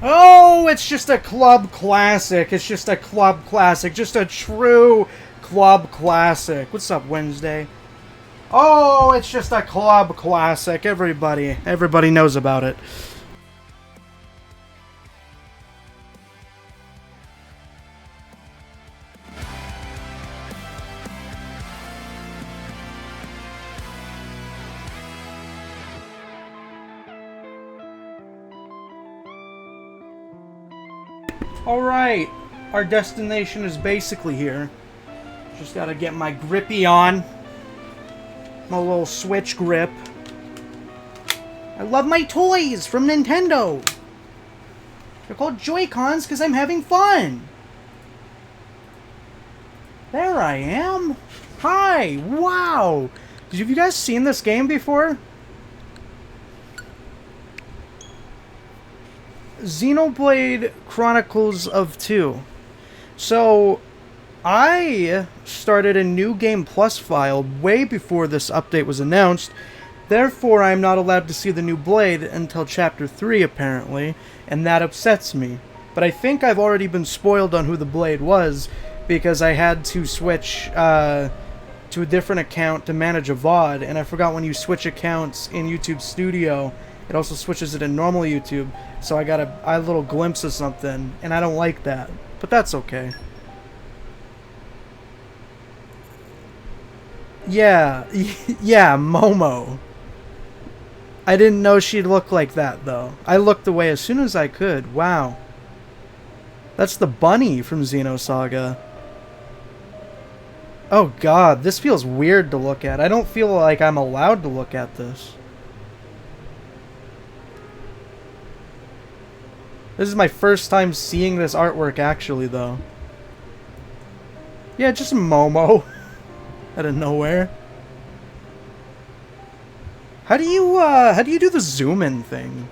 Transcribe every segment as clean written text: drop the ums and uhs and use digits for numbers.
Oh, it's just a club classic. It's just a club classic. Just a true club classic. What's up, Wednesday? Oh, it's just a club classic. Everybody knows about it. Alright, our destination is basically here. Just gotta get my grippy on. My little Switch grip. I love my toys from Nintendo. They're called Joy-Cons because I'm having fun. There I am. Hi, wow. Have you guys seen this game before? Xenoblade Chronicles of 2. So, I started a new Game Plus file way before this update was announced. Therefore, I'm not allowed to see the new Blade until Chapter 3, apparently, and that upsets me. But I think I've already been spoiled on who the Blade was, because I had to switch to a different account to manage a VOD, and I forgot when you switch accounts in YouTube Studio, it also switches it in normal YouTube, so I got a little glimpse of something, and I don't like that. But that's okay. Yeah, yeah, Momo. I didn't know she'd look like that, though. I looked away as soon as I could. Wow. That's the bunny from Xenosaga. Oh god, this feels weird to look at. I don't feel like I'm allowed to look at this. This is my first time seeing this artwork, actually, though. Yeah, just Momo. Out of nowhere. How do you do the zoom in thing?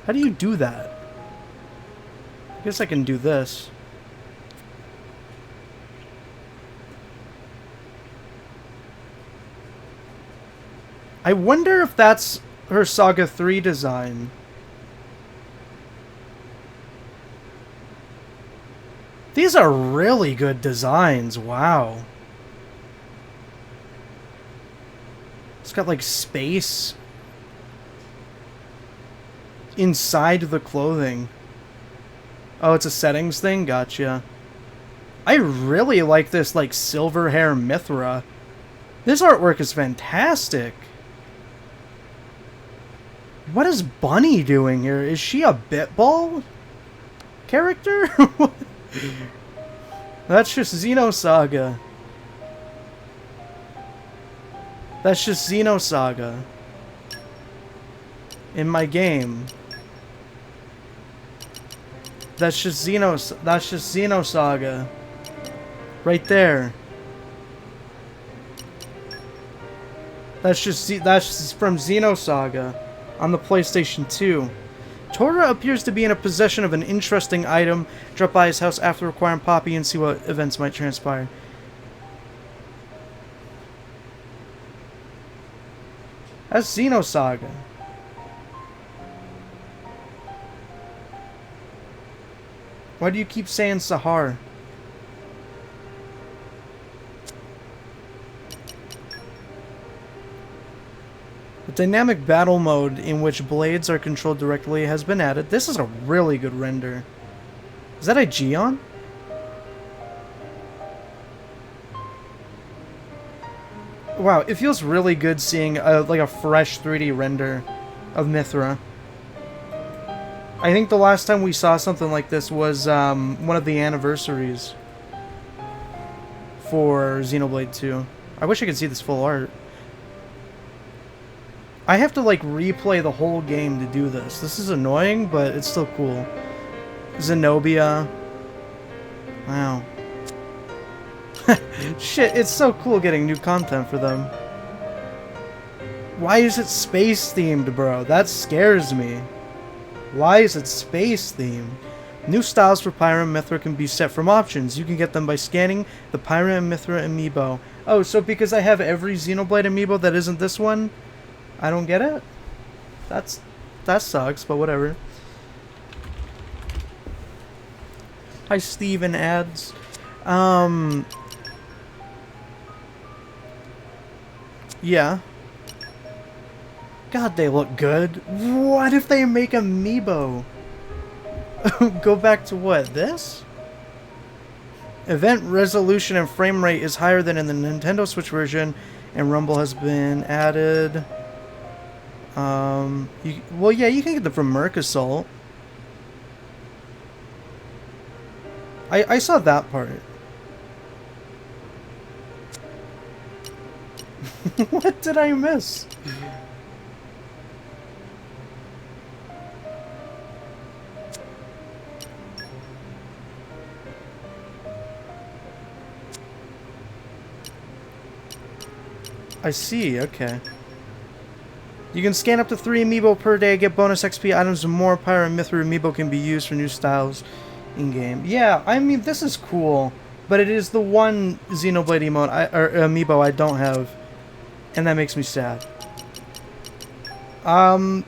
How do you do that? I guess I can do this. I wonder if that's her Saga 3 design. These are really good designs, wow. It's got like space inside the clothing. Oh, it's a settings thing? Gotcha. I really like this like silver hair Mithra. This artwork is fantastic. What is Bunny doing here? Is she a Bitball character? That's just Xenosaga. That's just Xenosaga. In my game. That's just Xenosaga. Right there. That's from Xenosaga on the PlayStation 2. Tora appears to be in a possession of an interesting item. Drop by his house after acquiring Poppy and see what events might transpire. That's Xenosaga. Why do you keep saying Sahar? The dynamic battle mode in which blades are controlled directly has been added. This is a really good render. Is that a Geon? Wow, it feels really good seeing like a fresh 3D render of Mithra. I think the last time we saw something like this was one of the anniversaries for Xenoblade 2. I wish I could see this full art. I have to like replay the whole game to do this. This is annoying, but it's still cool. Zenobia. Wow. Shit, it's so cool getting new content for them. Why is it space themed, bro? That scares me. Why is it space themed? New styles for Pyra and Mithra can be set from options. You can get them by scanning the Pyra and Mithra amiibo. Oh, so because I have every Xenoblade amiibo that isn't this one, I don't get it? That sucks, but whatever. Hi, Steven ads. Yeah. God, they look good. What if they make Amiibo? Go back to what? This? Event resolution and frame rate is higher than in the Nintendo Switch version, and Rumble has been added. Well, yeah, you can get them from Merc Assault. I saw that part. What did I miss? I see, okay. You can scan up to 3 amiibo per day, get bonus XP items, and more. Pyro and Mithra amiibo can be used for new styles in-game. Yeah, I mean, this is cool, but it is the one Xenoblade emote, or amiibo I don't have, and that makes me sad. So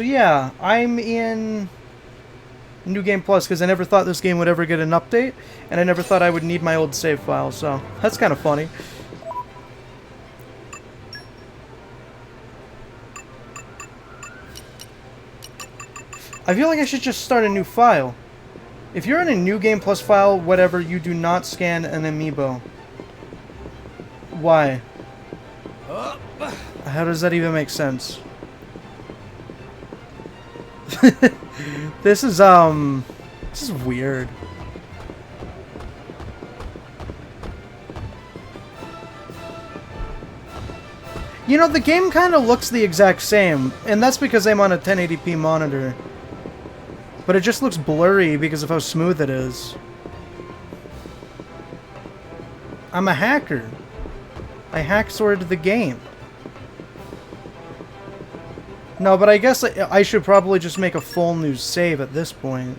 yeah, I'm in New Game Plus because I never thought this game would ever get an update, and I never thought I would need my old save file, so that's kind of funny. I feel like I should just start a new file. If you're in a New Game Plus file, whatever, you do not scan an amiibo. Why? How does that even make sense? This is weird. You know, the game kind of looks the exact same, and that's because I'm on a 1080p monitor. But it just looks blurry because of how smooth it is. I'm a hacker. I hack-sorted the game. No, but I guess I should probably just make a full new save at this point.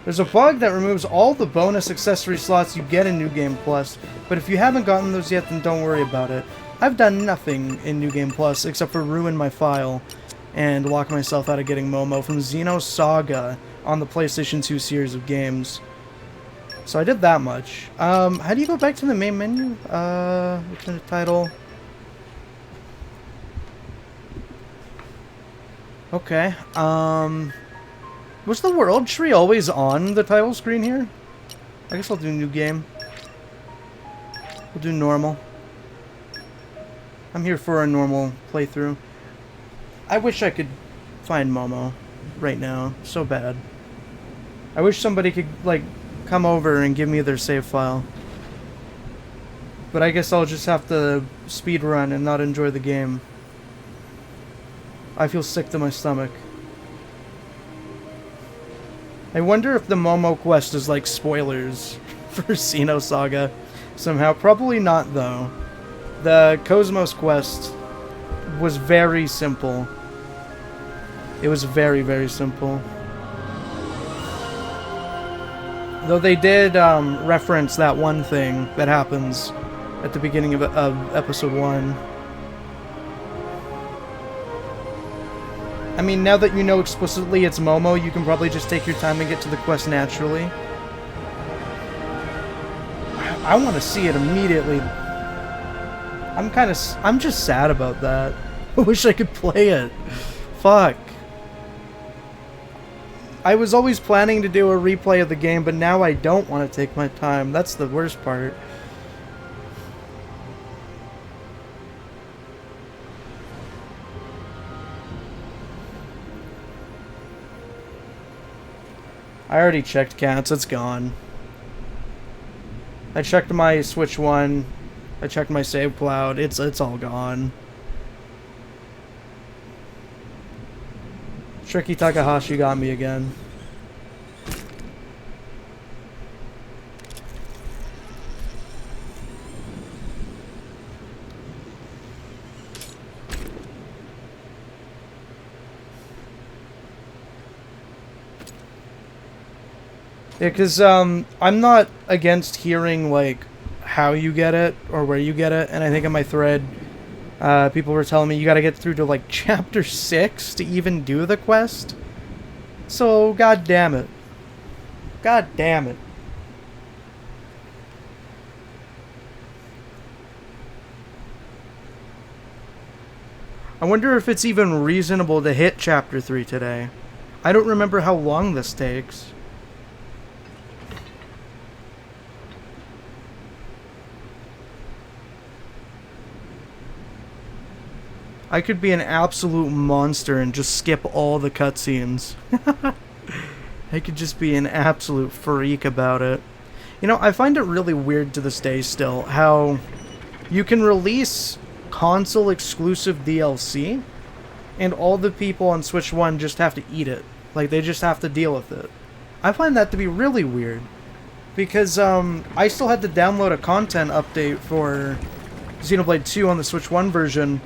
There's a bug that removes all the bonus accessory slots you get in New Game Plus, but if you haven't gotten those yet, then don't worry about it. I've done nothing in New Game Plus except for ruin my file and lock myself out of getting MOMO from Xenosaga on the PlayStation 2 series of games. So I did that much. How do you go back to the main menu? Return to title. Okay. Was the world tree always on the title screen here? I guess I'll do new game. We'll do normal. I'm here for a normal playthrough. I wish I could find Momo right now. So bad. I wish somebody could, like, come over and give me their save file. But I guess I'll just have to speedrun and not enjoy the game. I feel sick to my stomach. I wonder if the Momo quest is like spoilers for Xenosaga somehow. Probably not, though. The Cosmos quest was very simple. It was very, very simple. Though they did reference that one thing that happens at the beginning of episode 1. I mean, now that you know explicitly it's Momo, you can probably just take your time and get to the quest naturally. I want to see it immediately. I'm just sad about that. I wish I could play it. Fuck. I was always planning to do a replay of the game, but now I don't want to take my time. That's the worst part. I already checked cats, it's gone. I checked my Switch 1. I checked my save cloud. It's all gone. Tricky Takahashi got me again. Yeah, because I'm not against hearing, like, how you get it or where you get it, and I think in my thread People were telling me you gotta get through to like chapter 6 to even do the quest. So, god damn it. God damn it. I wonder if it's even reasonable to hit chapter 3 today. I don't remember how long this takes. I could be an absolute monster and just skip all the cutscenes. I could just be an absolute freak about it. You know, I find it really weird to this day still how you can release console exclusive DLC and all the people on Switch 1 just have to eat it. Like, they just have to deal with it. I find that to be really weird. Because, I still had to download a content update for Xenoblade 2 on the Switch 1 version,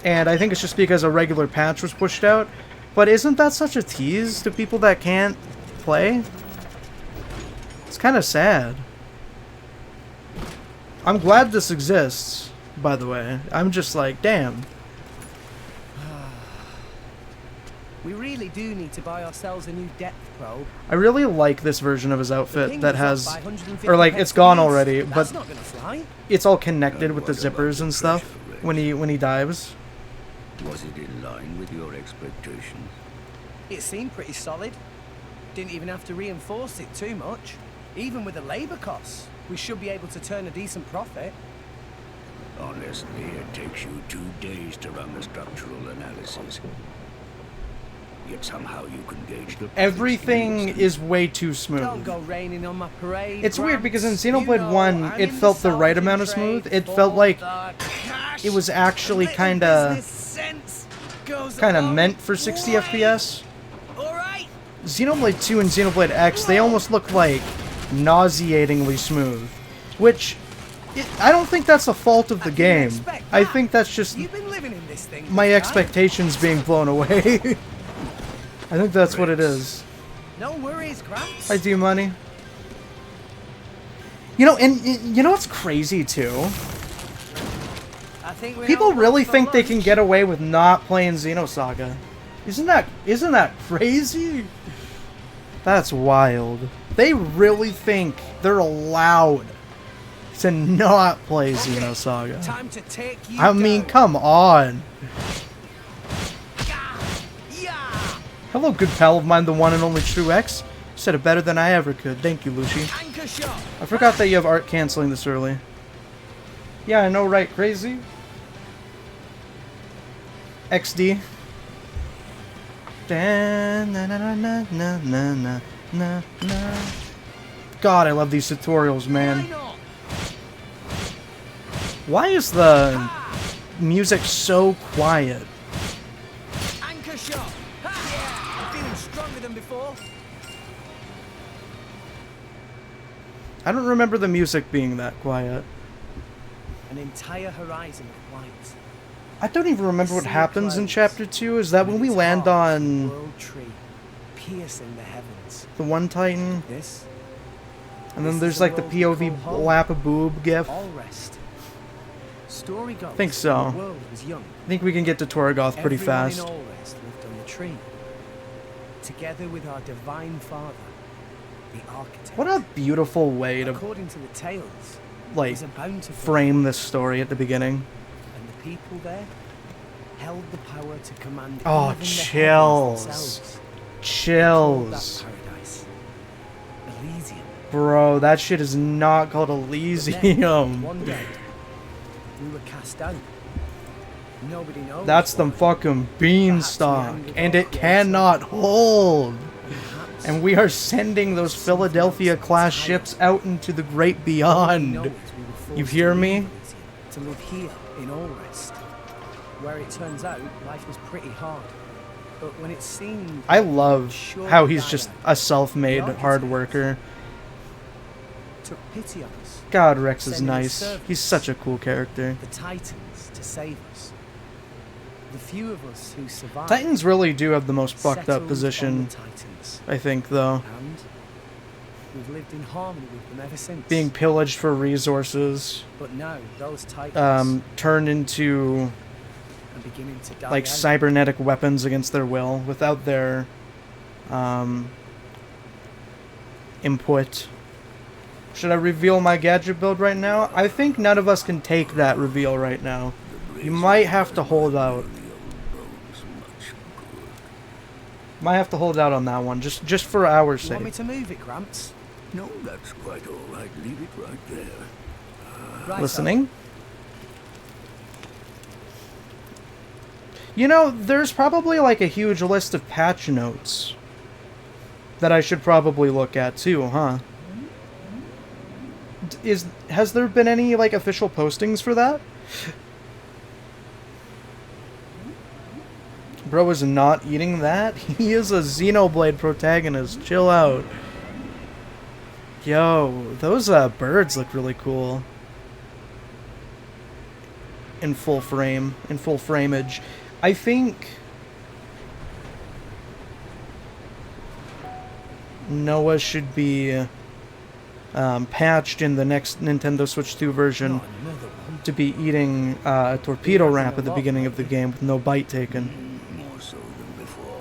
and I think it's just because a regular patch was pushed out. But isn't that such a tease to people that can't play? It's kind of sad. I'm glad this exists, by the way. I'm just like, damn. We really do need to buy ourselves a new depth probe. I really like this version of his outfit that has, or like, it's gone already, but it's all connected with the zippers and stuff when he dives. Was it in line with your expectations? It seemed pretty solid. Didn't even have to reinforce it too much. Even with the labor costs, we should be able to turn a decent profit. Honestly, it takes you 2 days to run the structural analysis. Yet somehow you can gauge the... Everything is way too smooth. Don't go raining on my parade. It's weird because in Xenoblade 1, it felt the right amount of smooth. It felt like it was actually kind of meant for 60 FPS. Xenoblade 2 and Xenoblade X, they almost look like nauseatingly smooth. Which, I don't think that's a fault of the game. I think that's just my expectations being blown away. I think that's what it is. No worries, Gramps. I do money. You know, and you know what's crazy too? People really think they can get away with not playing Xenosaga. Isn't that crazy? That's wild. They really think they're allowed to not play Xenosaga. Time to take you I mean, come on. Hello, good pal of mine, the one and only True X. You said it better than I ever could. Thank you, Lucy. I forgot that you have art canceling this early. Yeah, I know, right? Crazy? XD. God, I love these tutorials, man. Why is the music so quiet? Anchor shot. Feeling stronger than before. I don't remember the music being that quiet. An entire horizon of white. I don't even remember what happens in Chapter 2. Is that when we land on world tree, piercing the heavens. the one Titan? This. And then there's like the POV lap a boob gif. All rest. Story goes, I think so. the world was young. I think we can get to Torgoth pretty fast. Everyone in Allrest lived on the tree, together with our divine father, the architect. What a beautiful way to, according to the tales, like, was a bountiful frame this story at the beginning. and the people there held the power to command Oh, even the chills. heavens themselves. Chills. That paradise, Elysium. Bro, that shit is not called But then, Elysium. one day, we were cast out. Nobody knows. That's the fucking beanstalk. And it cannot hold. And we are sending those Philadelphia-class ships out into the great beyond. You hear me? To live here in Allrest, where it turns out life was pretty hard. But when it seemed I love how he's just a self-made hard worker. took pity on us, God, Rex is nice. He's such a cool character. the Titans, to save us. The few of us who survived. Titans really do have the most fucked up settled on position, the Titans, I think, though. and we've lived in harmony with them ever since. being pillaged for resources, But no, those titans turned into are beginning to die like out. cybernetic weapons against their will, without their input. Should I reveal my gadget build right now? I think none of us can take that reveal right now. You might have to hold out. Might have to hold out on that one, just for our You want me sake. to move it, Gramps? No, that's quite all right. Leave it right there. Right, Listening? You know, there's probably like a huge list of patch notes that I should probably look at too, huh? Has there been any like official postings for that? Bro is not eating that. He is a Xenoblade protagonist. Chill out. Yo, those birds look really cool. In full frame, in full frameage. I think Noah should be patched in the next Nintendo Switch 2 version Not another one. to be eating a torpedo wrap at the beginning of the game with no bite taken. More so than before.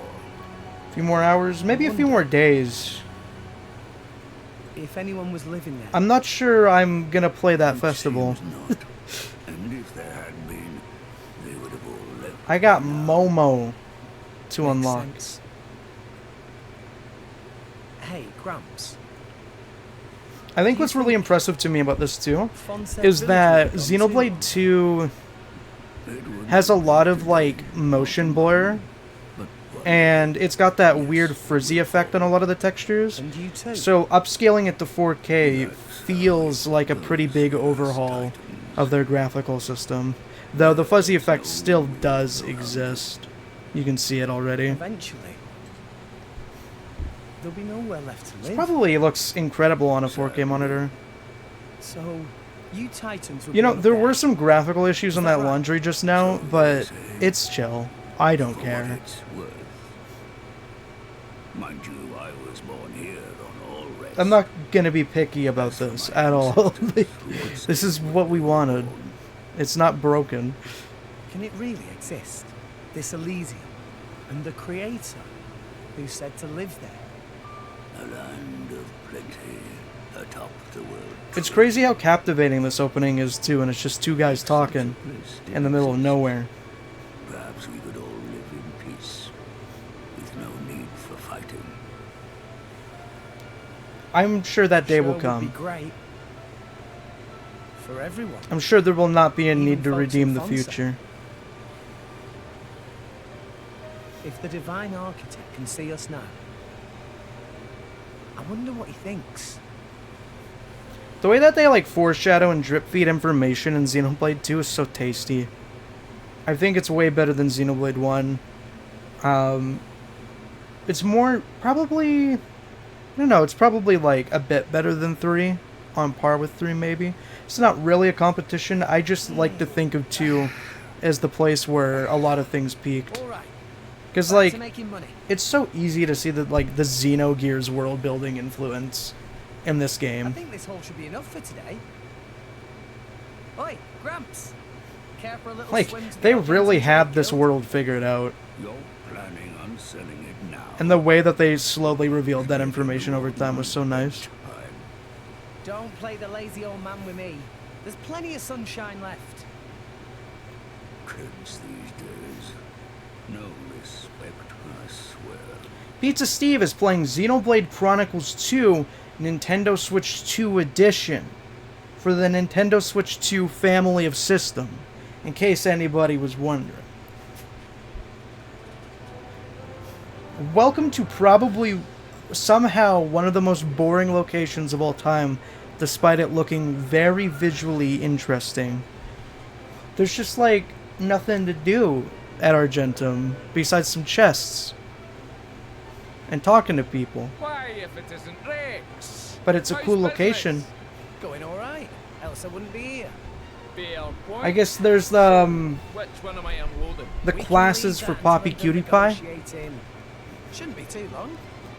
A few more hours, maybe a few more days. If anyone was living there, I'm not sure I'm gonna play that festival. Seems not. And if there had been, they would have all left. I got MOMO to makes unlock. sense. Hey, Gramps. I think what's really impressive to me about this too Fonset is Village that would be gone too. Xenoblade 2 It would has a lot of like motion blur, but what and it's got that weird frizzy effect on a lot of the textures. And you too. So upscaling it to 4K feels like a pretty big overhaul of their graphical system, though the fuzzy effect still does exist. You can see it already. Eventually, there'll be nowhere left to live. Probably looks incredible on a 4K monitor. So, you Titans would You know, be there there. were some graphical issues on that that right? laundry just now, but it's chill. I don't for care. what it's worth. Mind you, I was born here on all rest. I'm not gonna be picky about this at all. This is what we wanted. It's not broken. Can it really exist? This Elysium, and the Creator, who said to live there. A land of plenty atop the world. It's crazy how captivating this opening is too, and it's just two guys talking in the middle of nowhere. Perhaps we could all live in peace, with no need for fighting. I'm sure that day Sure will would come. be great. For everyone. I'm sure there will not be a Even need to folks redeem in the Fonsa. future. If the Divine Architect can see us now, I wonder what he thinks. The way that they like foreshadow and drip feed information in Xenoblade 2 is so tasty. I think it's way better than Xenoblade 1. It's more probably, I don't know, it's probably like a bit better than 3, on par with 3 maybe. It's not really a competition. I just like to think of 2 as the place where a lot of things peaked. All right. Because Back like to making money. it's so easy to see the like the Xenogears world building influence in this I game. think this haul should be enough for today. Oi, Gramps. Care for a little Like swim to they the oceans really and had take this guilt? world figured out. You're planning on selling it now. And the way that they slowly revealed that information over time was so nice. Time. Don't play the lazy old man with me. There's plenty of sunshine left. Kids these days. No respect, I swear. Pizza Steve is playing Xenoblade Chronicles 2 Nintendo Switch 2 Edition for the Nintendo Switch 2 family of system, in case anybody was wondering. Welcome to probably somehow one of the most boring locations of all time, despite it looking very visually interesting. There's just like nothing to do at Argentum besides some chests and talking to people. Why, if it isn't Rex? But it's a How's cool business? location. Going all right. Else I wouldn't be here. Fair point. I guess there's Which one am I unloading? the We can classes leave for that Poppy until Cutie the Pie. negotiating. Shouldn't be too long.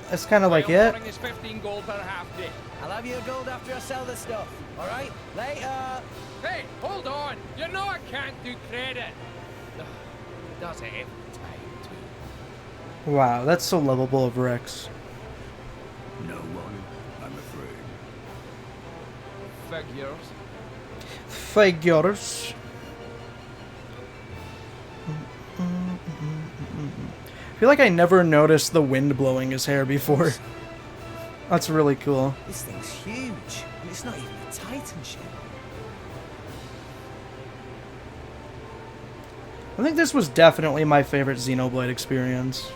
that's kind of like it. Is 15 gold per half day. I'll have your gold after I sell the stuff. All right? Later. Hey, hold on. You know I can't do credit. Ugh, does it every time, too. Wow, that's so lovable of Rex. No one, I'm afraid. Figures. Figures. I feel like I never noticed the wind blowing his hair before. That's really cool. This thing's huge. And it's not even a Titan ship. I think this was definitely my favorite Xenoblade experience.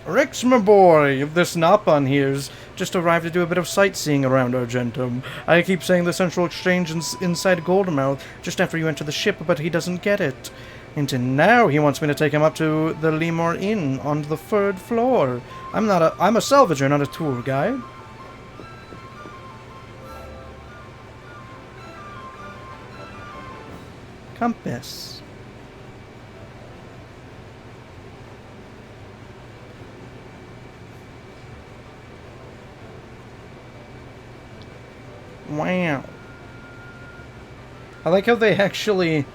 Rex, my boy, if this Nappan here's just arrived to do a bit of sightseeing around Argentum. I keep saying the Central Exchange inside Goldmouth just after you enter the ship, but he doesn't get it. And now he wants me to take him up to the Lemur Inn on the 3rd floor. I'm a salvager, not a tour guide. Compass. Wow. I like how they actually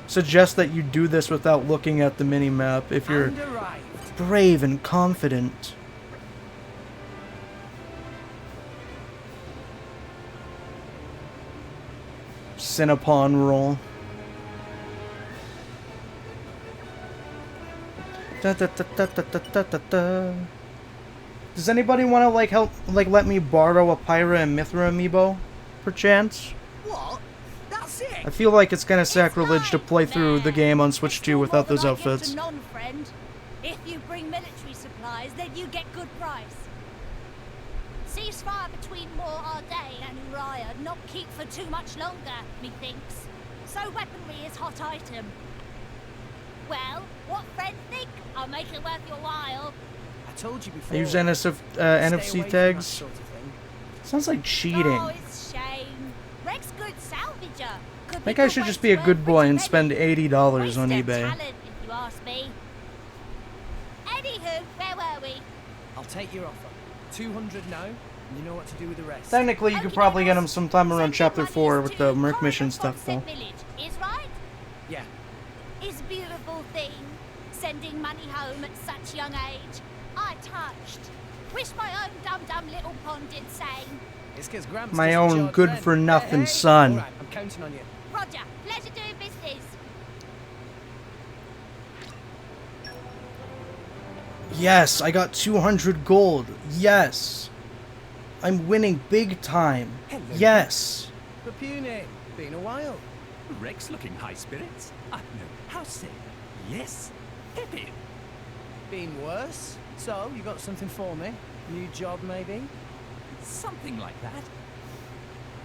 suggest that you do this without looking at the mini-map if you're brave and confident. Cinnapon roll. Da, da, da, da, da, da, da, da. Does anybody want to let me borrow a Pyra and Mithra amiibo, perchance? What? That's it? I feel like it's kind of sacrilege to play through the game on Switch 2 without those outfits. Non-friend. If you bring military supplies, then you get good price. Ceasefire between Moor Arday and Uriah not keep for too much longer, methinks. So weaponry is hot item. Well, what friend think? I'll make it worth your while. I told you before. I use NFC tags. Sounds like cheating. Oh, it's shame. Rex good salvager. I think I should just be a good boy and spend $80 on eBay. Talent, if you ask me. Anywho, where were we? I'll take your offer. 200 now, and you know what to do with the rest. Technically, you could probably get him sometime around Chapter 4 with the Merc mission stuff, though. Village, is right? Yeah. It's a beautiful thing, sending money home at such young age. I touched. Wish my own dum-dum little pond did same. It's 'cause Gramps My doesn't own charge good-for-nothing rent. son. All right, I'm counting on you. Roger, pleasure doing business. Yes, I got 200 gold. Yes. I'm winning big time. Hello. Yes. Papune, been a while. Rex looking high spirits? No, how say? Yes, happy. Been worse? So, you got something for me? New job, maybe? Something like that.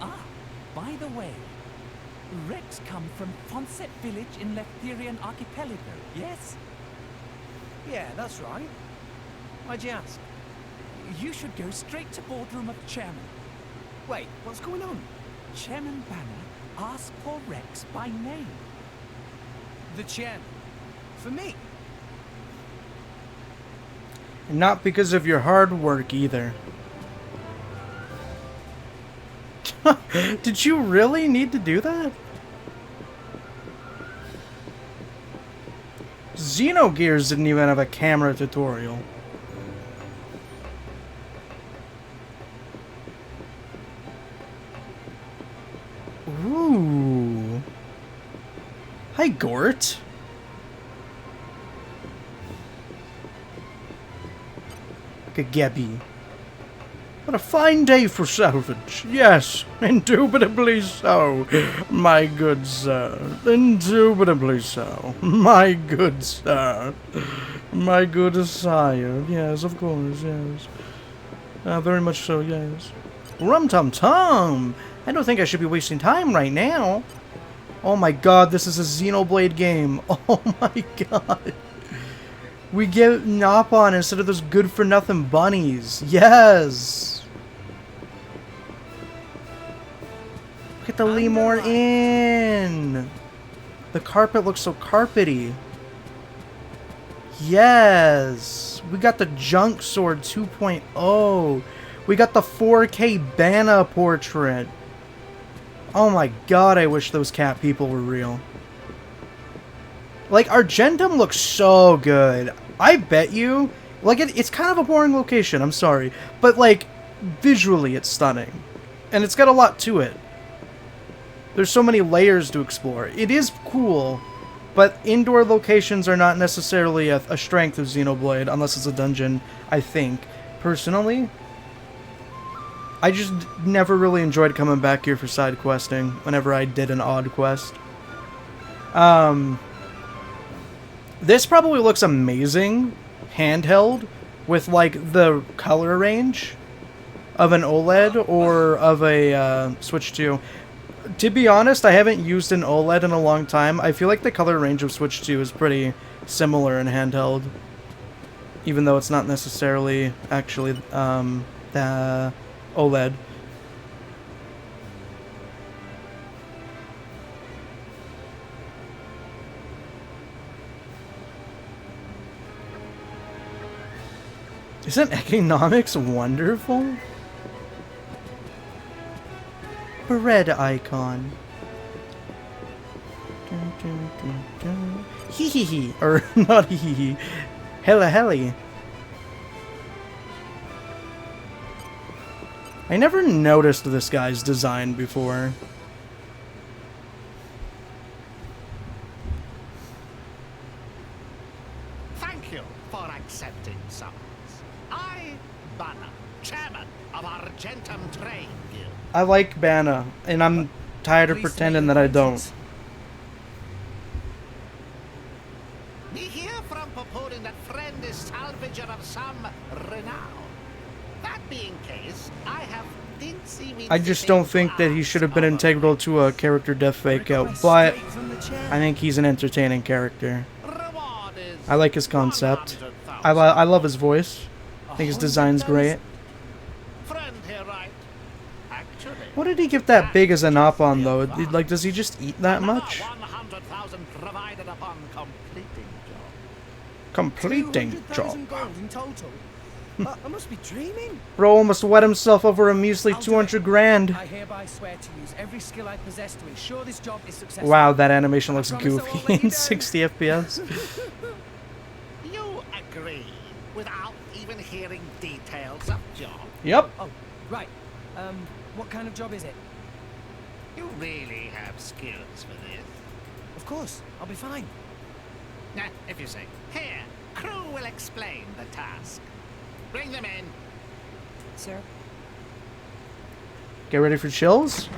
Ah, by the way, Rex come from Fonset village in Leftherian archipelago, yes? Yeah, that's right. Why'd you ask? You should go straight to boardroom of chairman. Wait, what's going on? Chairman Banner asked for Rex by name. The chairman. For me? And not because of your hard work, either. Did you really need to do that? Xenogears didn't even have a camera tutorial. Ooh. Hi, Gort. Like a Gebby. What a fine day for salvage. Yes, indubitably so, my good sir. Indubitably so, my good sir. My good sire. Yes, of course, yes. Very much so, yes. Rum-tum-tum! I don't think I should be wasting time right now. Oh my god, this is a Xenoblade game. Oh my god. We get Nopon instead of those good-for-nothing bunnies. Yes! Look at the Lemur Inn! The carpet looks so carpety. Yes! We got the Junk Sword 2.0. We got the 4K Banna portrait. Oh my god, I wish those cat people were real. Like, Argentum looks so good. I bet you... Like, it's kind of a boring location, I'm sorry. But, like, visually it's stunning. And it's got a lot to it. There's so many layers to explore. It is cool, but indoor locations are not necessarily a strength of Xenoblade, unless it's a dungeon, I think. Personally, I just never really enjoyed coming back here for side questing whenever I did an odd quest. This probably looks amazing handheld with like the color range of an OLED or of a Switch 2. To be honest, I haven't used an OLED in a long time. I feel like the color range of Switch 2 is pretty similar in handheld, even though it's not necessarily actually the OLED. Isn't economics wonderful? Bread icon. Hee hee hee. Or not hee hee hee. Hella helly. I never noticed this guy's design before. Thank you for accepting summons. I, Banna, chairman of Argentum Trade Guild. I like Banna, and I'm tired of pretending that I don't. We hear from purporting that friend is salvager of some renown. That being case, I have I just don't think that he should have been integral to a character death fake out, but I think he's an entertaining character. I like his concept. I love his voice. I think his design's great. What did he get that big as a Nopon though? Like, does he just eat that much? Completing job. I must be dreaming. Bro almost wet himself over a measly 200 grand. I hereby swear to use every skill I possess to ensure this job is successful. Wow, that animation looks goofy in 60 FPS. You agree without even hearing details of job? Yep. Oh, right. What kind of job is it? You really have skills for this? Of course, I'll be fine. Nah, if you say. Here, crew will explain the task. Bring them in. Sir? Get ready for chills.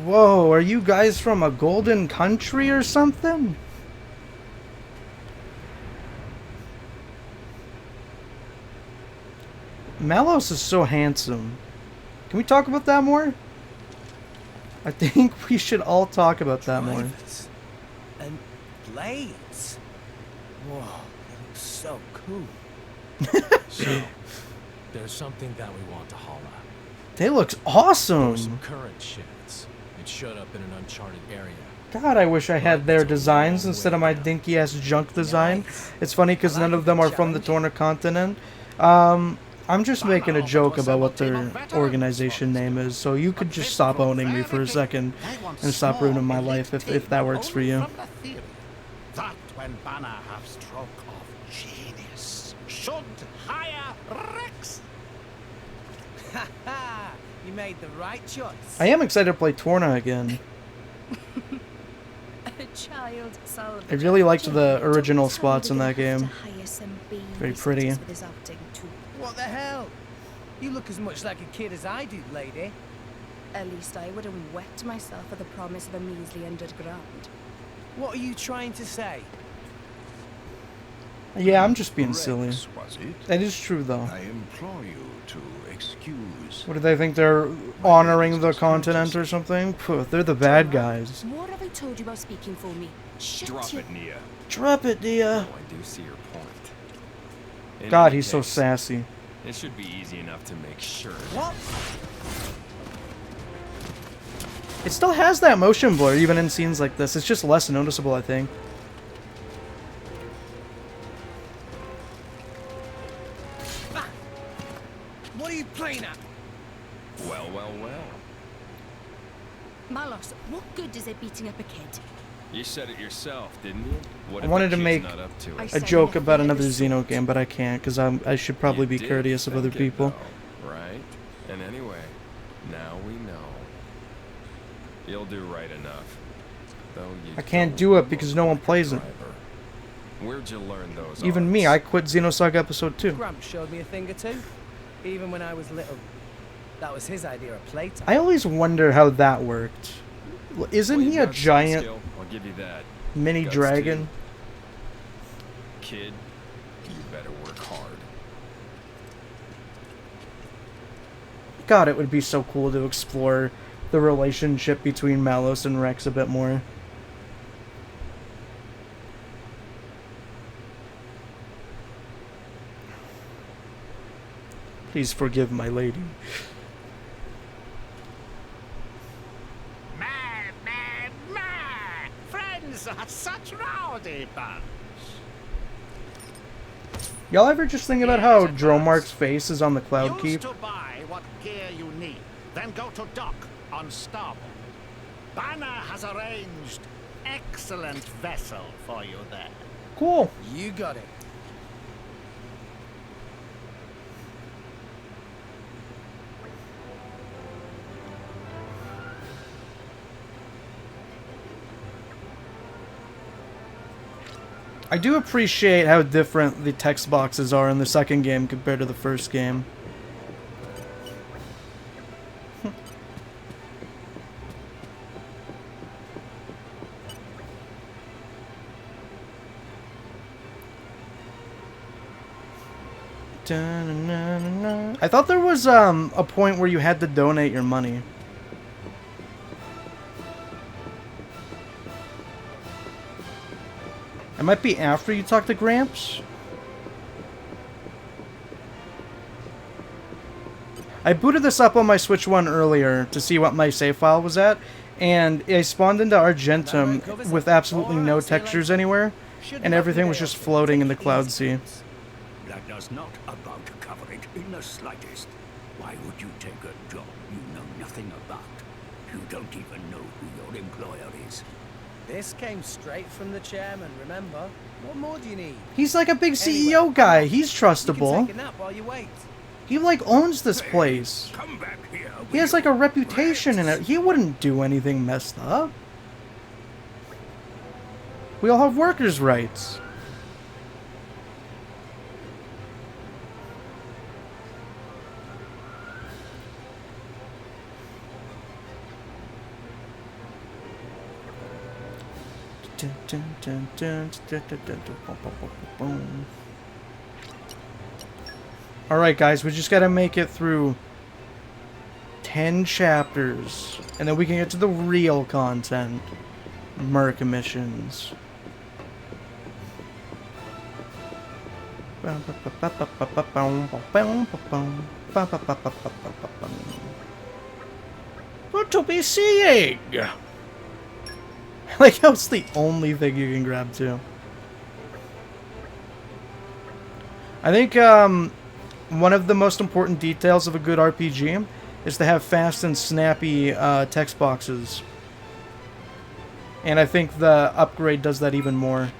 Whoa, are you guys from a golden country or something? Malos is so handsome. Can we talk about that more? I think we should all talk about that more. And blades. Whoa, they look so cool. So, there's something that we want to haul at. They look There awesome. were some current shifts. It showed up in an uncharted area. God, I wish I had their designs instead of my dinky ass junk design. It's funny because none of them are from the Torna continent. I'm just making a joke about what their organization name is, so you could just stop owning me for a second and stop ruining my life if that works for you. That when Banna have stroke of genius should hire Rex. Ha ha! You made the right choice. I am excited to play Torna again. A child salvage. I really liked the original spots in that game. Very pretty. What the hell? You look as much like a kid as I do, lady. At least I wouldn't wet myself for the promise of a measly underground. What are you trying to say? Yeah, I'm just being silly. Rex, was it? That is true, though. I implore you to excuse. What do they think they're honoring the continent or something? Phew, they're the bad guys. What have I told you about speaking for me? Shut Drop your... it, Nia. Drop it, Nia. Oh, I do see your point. In God, any he's so case, sassy. It should be easy enough to make sure. What? It still has that motion blur, even in scenes like this. It's just less noticeable, I think. Ah! What are you playing at? Well, well, well. Malos, what good is it beating up a kid? You said it yourself, didn't you? What I if wanted the to kid's make not up to I it? a said joke nothing about of another the Xeno sort. game, but I can't, because I should probably You be did courteous of other think it, people. though, right? And anyway, now we know. You'll do right enough. Though you I can't don't do it because no one look plays it. driver. Where'd you learn those Even me, I quit Xenosaga Episode 2. Gramps showed me a thing or two. Even when I was little. That was his idea of playtime. I always wonder how that worked. Isn't Well, he you've a got some giant skill, I'll give you that. mini Guts, dragon? Kid, you better work hard. God, it would be so cool to explore the relationship between Malos and Rex a bit more. Please forgive my lady. Mad, mad, mad! Friends are such rowdy bunch. Y'all ever just think about how Dromark's face is on the Cloud Keep? Use to buy what gear you need, then go to dock on starboard. Banner has arranged excellent vessel for you there. Cool. You got it. I do appreciate how different the text boxes are in the second game compared to the first game. I thought there was a point where you had to donate your money. It might be after you talk to Gramps. I booted this up on my Switch 1 earlier to see what my save file was at, and I spawned into Argentum with absolutely no textures anywhere, and everything was just floating in the Cloud Sea. That does not amount to cover it in the slightest. Why would you take a job you know nothing about? You don't even know who your employer is. This came straight from the chairman, remember? What more do you need? He's like a big CEO guy. He's You can trustable. take a nap while you wait. He like owns this place. Come back here. He has like a reputation in it. He wouldn't do anything messed up. We all have workers' rights. Alright guys, we just gotta make it through 10 chapters, and then we can get to the real content. Merc missions. What to be seeing? Like, that's the only thing you can grab too. I think one of the most important details of a good RPG is to have fast and snappy text boxes. And I think the upgrade does that even more.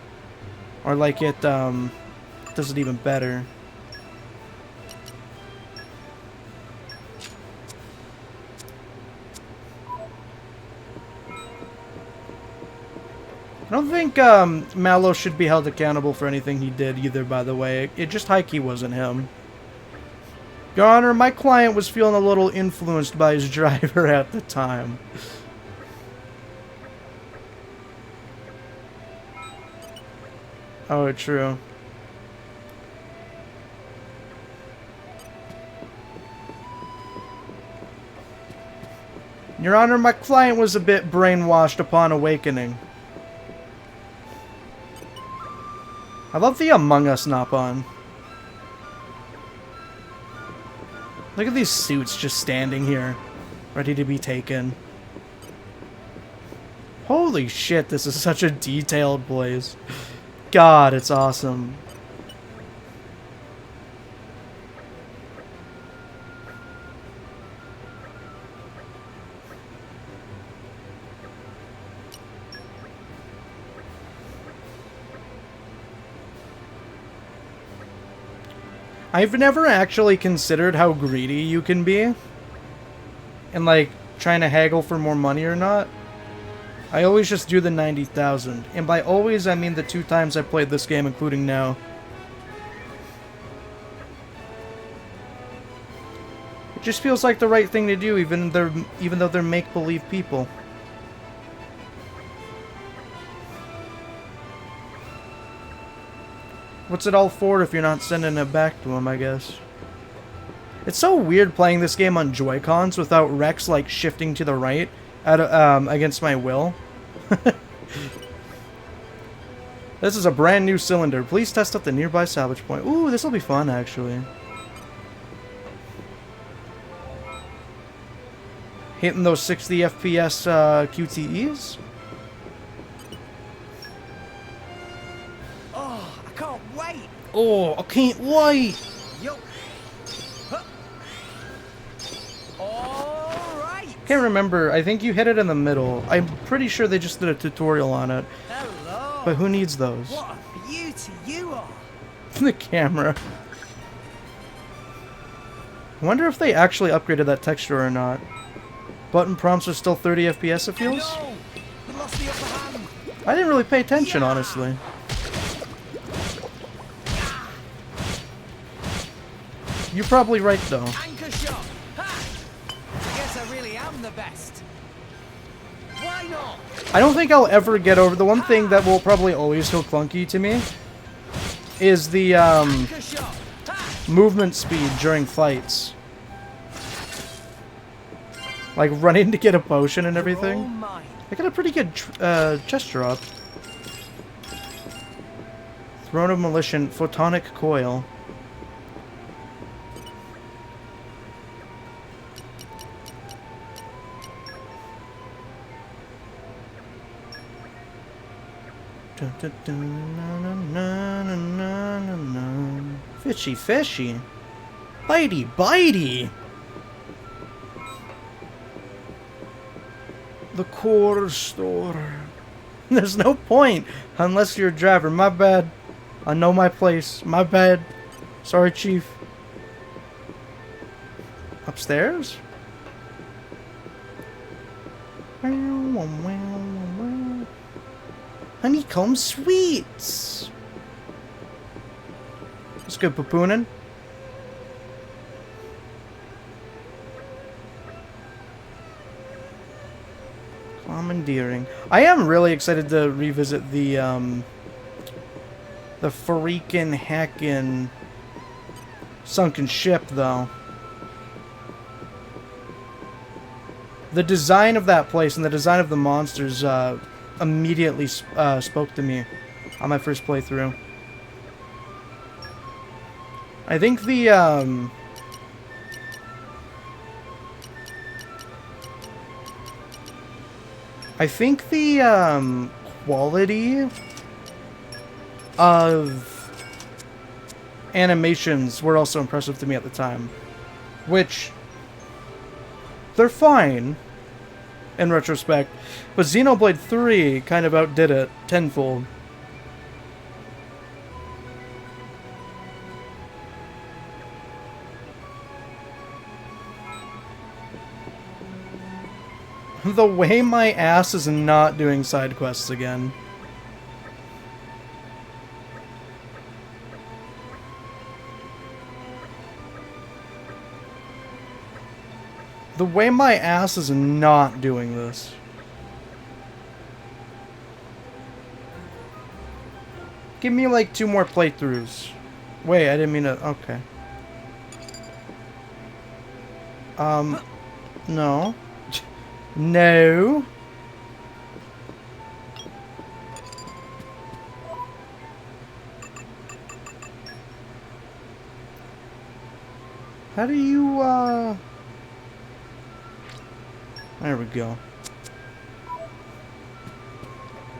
Or like it does it even better. I don't think Mallow should be held accountable for anything he did either, by the way. It just high-key wasn't him. Your Honor, my client was feeling a little influenced by his driver at the time. Oh, true. Your Honor, my client was a bit brainwashed upon awakening. I love the Among Us Nop-On. Look at these suits just standing here, ready to be taken. Holy shit, this is such a detailed place. God, it's awesome. I've never actually considered how greedy you can be and like trying to haggle for more money or not. I always just do the 90,000, and by always I mean the 2 times I played this game, including now. It just feels like the right thing to do, even though they're make-believe people. What's it all for if you're not sending it back to him, I guess? It's so weird playing this game on Joy-Cons without Rex, like, shifting to the right against my will. This is a brand new cylinder. Please test out the nearby salvage point. Ooh, this will be fun, actually. Hitting those 60 FPS QTEs? Oh, I can't wait. Oh, I can't wait! Yup. All right. Can't remember. I think you hit it in the middle. I'm pretty sure they just did a tutorial on it. Hello. But who needs those? What a beauty you are. The camera. I wonder if they actually upgraded that texture or not. Button prompts are still 30 FPS, it feels? No, we lost the upper hand. I didn't really pay attention, honestly. You're probably right, though. Anchor shot. Ha! I guess I really am the best. Why not? I don't think I'll ever get over... The one thing that will probably always feel clunky to me is the Anchor shot. Ha! movement speed during fights. Like running to get a potion and All everything. mine. I got a pretty good chest drop. Throne of Maliciant, Photonic Coil. Fishy, fishy. Bitey, bitey. The core store. There's no point unless you're a driver. My bad. I know my place. My bad. Sorry, Chief. Upstairs? Honeycomb sweets. Let's go papoonin'. Commandeering. I am really excited to revisit the freaking hackin' sunken ship, though. The design of that place and the design of the monsters immediately spoke to me on my first playthrough. I think the quality of animations were also impressive to me at the time, which they're fine in retrospect, but Xenoblade 3 kind of outdid it tenfold. The way my ass is not doing side quests again. The way my ass is not doing this. Give me like 2 more playthroughs. Wait, I didn't mean to... Okay. No. No. How do you, There we go.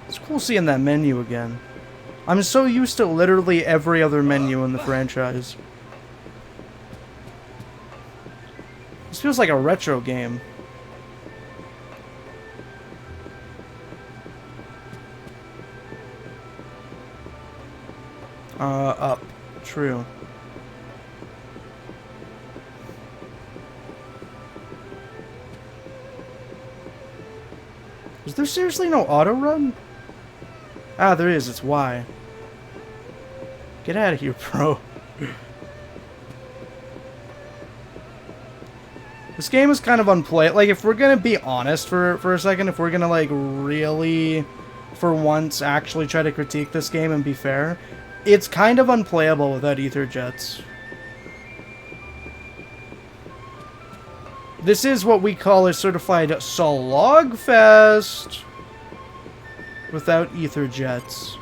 It's cool seeing that menu again. I'm so used to literally every other menu in the franchise. This feels like a retro game. Up. True. Is there seriously no auto run? Ah, there is. It's Y. Get out of here, bro. This game is kind of unplayable. Like, if we're gonna be honest for a second, if we're gonna, like, really, for once, actually try to critique this game and be fair, it's kind of unplayable without ether jets. This is what we call a certified slogfest without ether jets.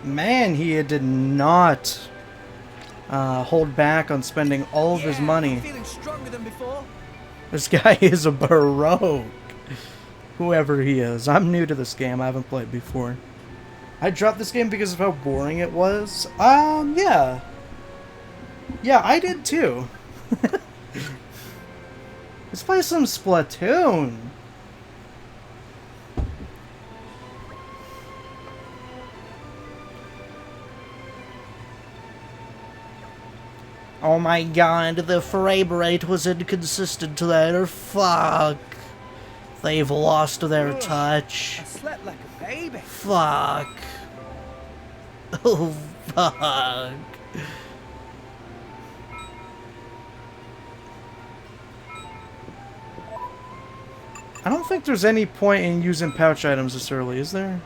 Man, he did not hold back on spending all of his money. Feeling stronger than before. This guy is a baroque. Whoever he is. I'm new to this game. I haven't played before. I dropped this game because of how boring it was. Yeah. Yeah, I did too. Let's play some Splatoon. Oh my god, the frame rate was inconsistent there. Fuck. They've lost their touch. I slept like a baby. Fuck. Oh, fuck. I don't think there's any point in using pouch items this early, is there?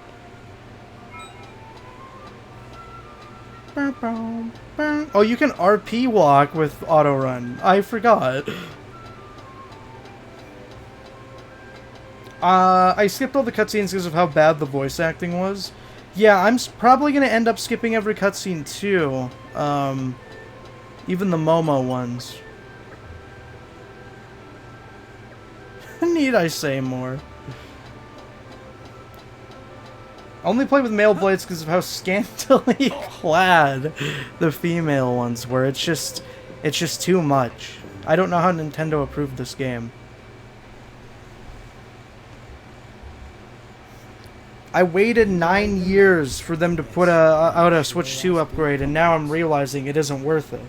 Oh, you can RP walk with auto run. I forgot. I skipped all the cutscenes because of how bad the voice acting was. Yeah, I'm probably gonna end up skipping every cutscene too. Even the MOMO ones. Need I say more? I only played with male blades because of how scantily clad the female ones were. It's just too much. I don't know how Nintendo approved this game. I waited 9 years for them to put out a Switch 2 upgrade, and now I'm realizing it isn't worth it.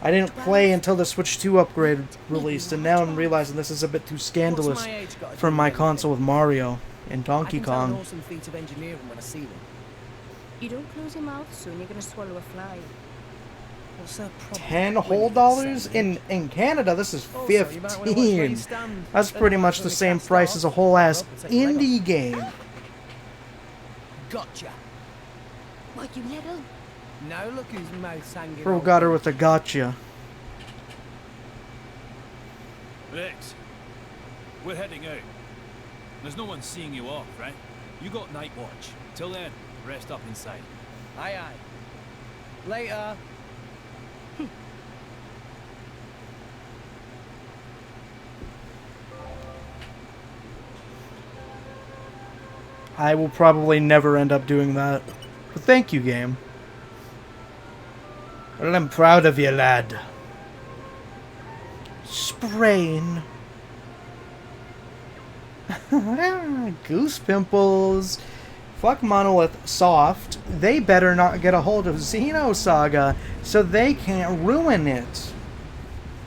I didn't play until the Switch 2 upgrade released, and now I'm realizing this is a bit too scandalous for my console with Mario and Donkey Kong. An awesome feat of engineering when I see them. You don't close your mouth soon, you're gonna swallow a fly. What's that problem? $10 whole dollars? In Canada, this is 15. That's pretty much the same price as a whole ass indie game. Gotcha. What, you little? Now look whose mouth's hanging. Bro got her with a gotcha. Rex, we're heading out. There's no one seeing you off, right? You got night watch. Till then, rest up inside. Aye, aye. Later. I will probably never end up doing that. But thank you, game. Well, I'm proud of you, lad. Sprain. Goose pimples. Fuck Monolith Soft. They better not get a hold of Xenosaga so they can't ruin it.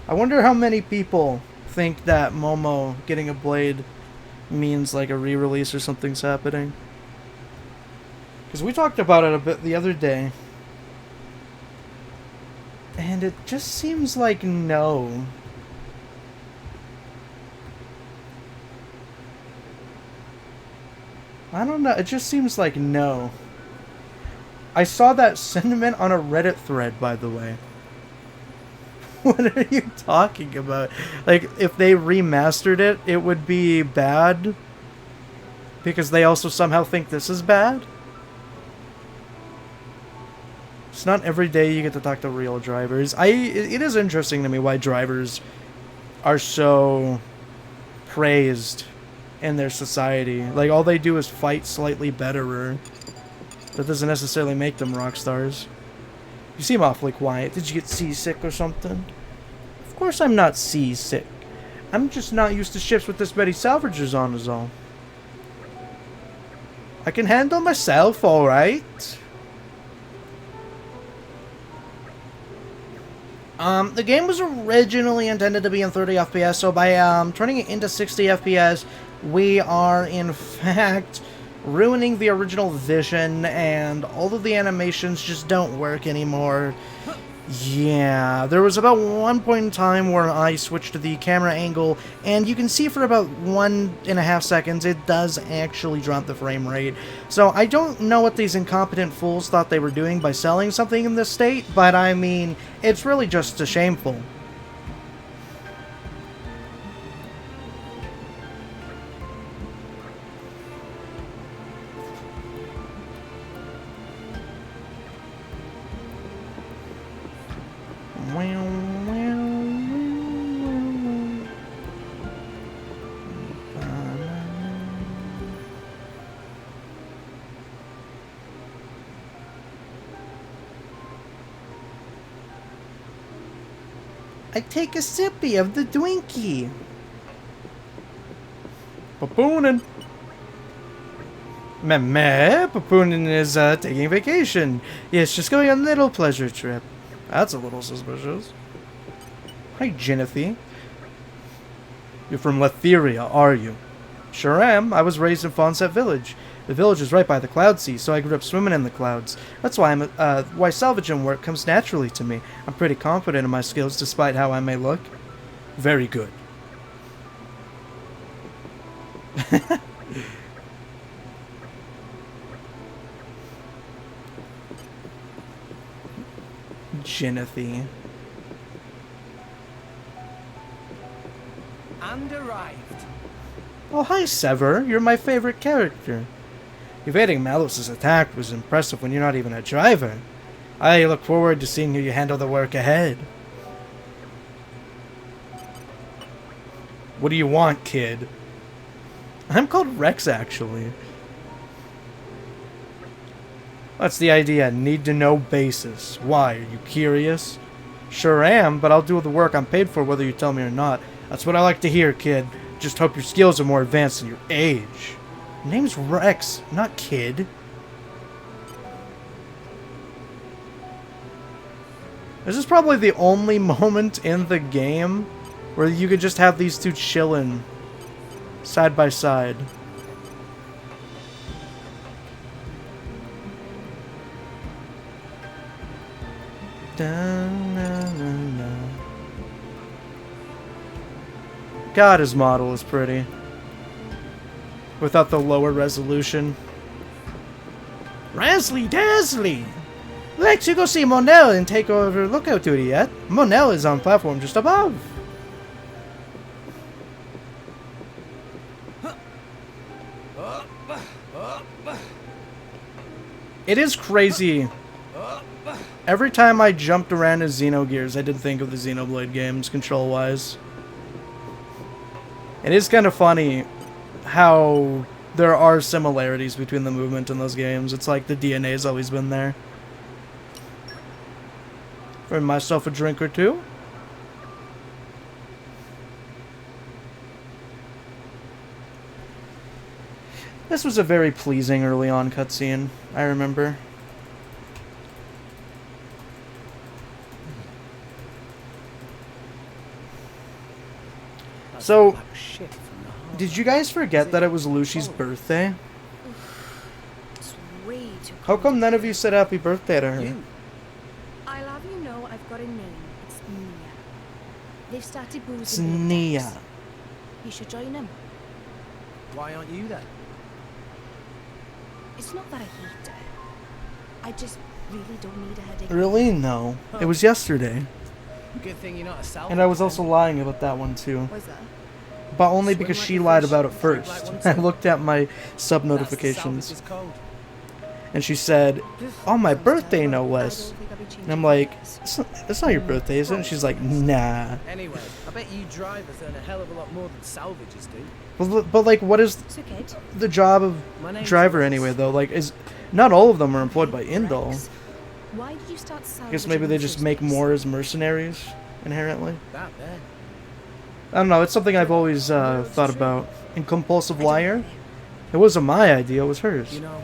I wonder how many people think that Momo getting a blade means like a re-release or something's happening. Because we talked about it a bit the other day. And it just seems like no. I don't know. It just seems like no. I saw that sentiment on a Reddit thread, by the way. What are you talking about? Like, if they remastered it, it would be bad? Because they also somehow think this is bad? It's not every day you get to talk to real drivers. It is interesting to me why drivers are so praised in their society. Like, all they do is fight slightly betterer. That doesn't necessarily make them rock stars. You seem awfully quiet. Did you get seasick or something? Of course I'm not seasick. I'm just not used to ships with this many salvagers on is all. I can handle myself, alright? The game was originally intended to be in 30 FPS, so by turning it into 60 FPS, we are, in fact, ruining the original vision, and all of the animations just don't work anymore. Yeah, there was about one point in time where I switched to the camera angle, and you can see for about 1.5 seconds it does actually drop the frame rate. So I don't know what these incompetent fools thought they were doing by selling something in this state, but I mean, it's really just shameful. I take a sippy of the Dwinkie. Papoonin. Meh, Papoonin is taking vacation. Yes, just going on a little pleasure trip. That's a little suspicious. Hi, Jennifer. You're from Letheria, are you? Sure am. I was raised in Fonset Village. The village is right by the Cloud Sea, so I grew up swimming in the clouds. That's why why salvaging work comes naturally to me. I'm pretty confident in my skills, despite how I may look. Very good. Jennifer. And arrived. Oh, hi, Sever. You're my favorite character. Evading Malus's attack was impressive when you're not even a driver. I look forward to seeing how you handle the work ahead. What do you want, kid? I'm called Rex, actually. That's the idea. Need-to-know basis. Why? Are you curious? Sure am, but I'll do the work I'm paid for whether you tell me or not. That's what I like to hear, kid. Just hope your skills are more advanced than your age. Your name's Rex, not kid. This is probably the only moment in the game where you could just have these two chillin' side by side. God, his model is pretty. Without the lower resolution. Razzly dazzly! Let's you go see Monel and take over lookout duty yet. Monel is on platform just above. It is crazy. Every time I jumped around in Xenogears, I did think of the Xenoblade games, control-wise. It is kind of funny how there are similarities between the movement in those games. It's like the DNA has always been there. For myself a drink or two. This was a very pleasing early on cutscene, I remember. So, did you guys forget that it was Lucy's birthday? It's way too How come none of you said happy birthday to her? I'll have you know I've got a name. It's Nia. They've started boozing. It's Nia. You should join them. Why aren't you then? It's not that I hate her. I just really don't need a headache. Really? No. It was yesterday. Good thing you're not a salvage. And I was also lying about that one too. Was that? But only Swim because like she a lied fish, about it drink first. like one I too. looked at my sub That's the notifications salvage's code. and she said, "On my Sounds birthday, terrible. no I less." don't think I'll be changing And I'm like, this. "It's not your birthday, is it?" And she's like, "Nah." Anyway, I bet you drivers earn a hell of a lot more than salvages do. But like, what is It's okay. the job of My name's driver Rex. anyway, though? Like, is not all of them are employed by Indol. Rex, why did you start I guess maybe salvaging they in the just first make place? more as mercenaries inherently. That there. I don't know. It's something I've always thought about. In Compulsive Liar, it wasn't my idea; it was hers. You know,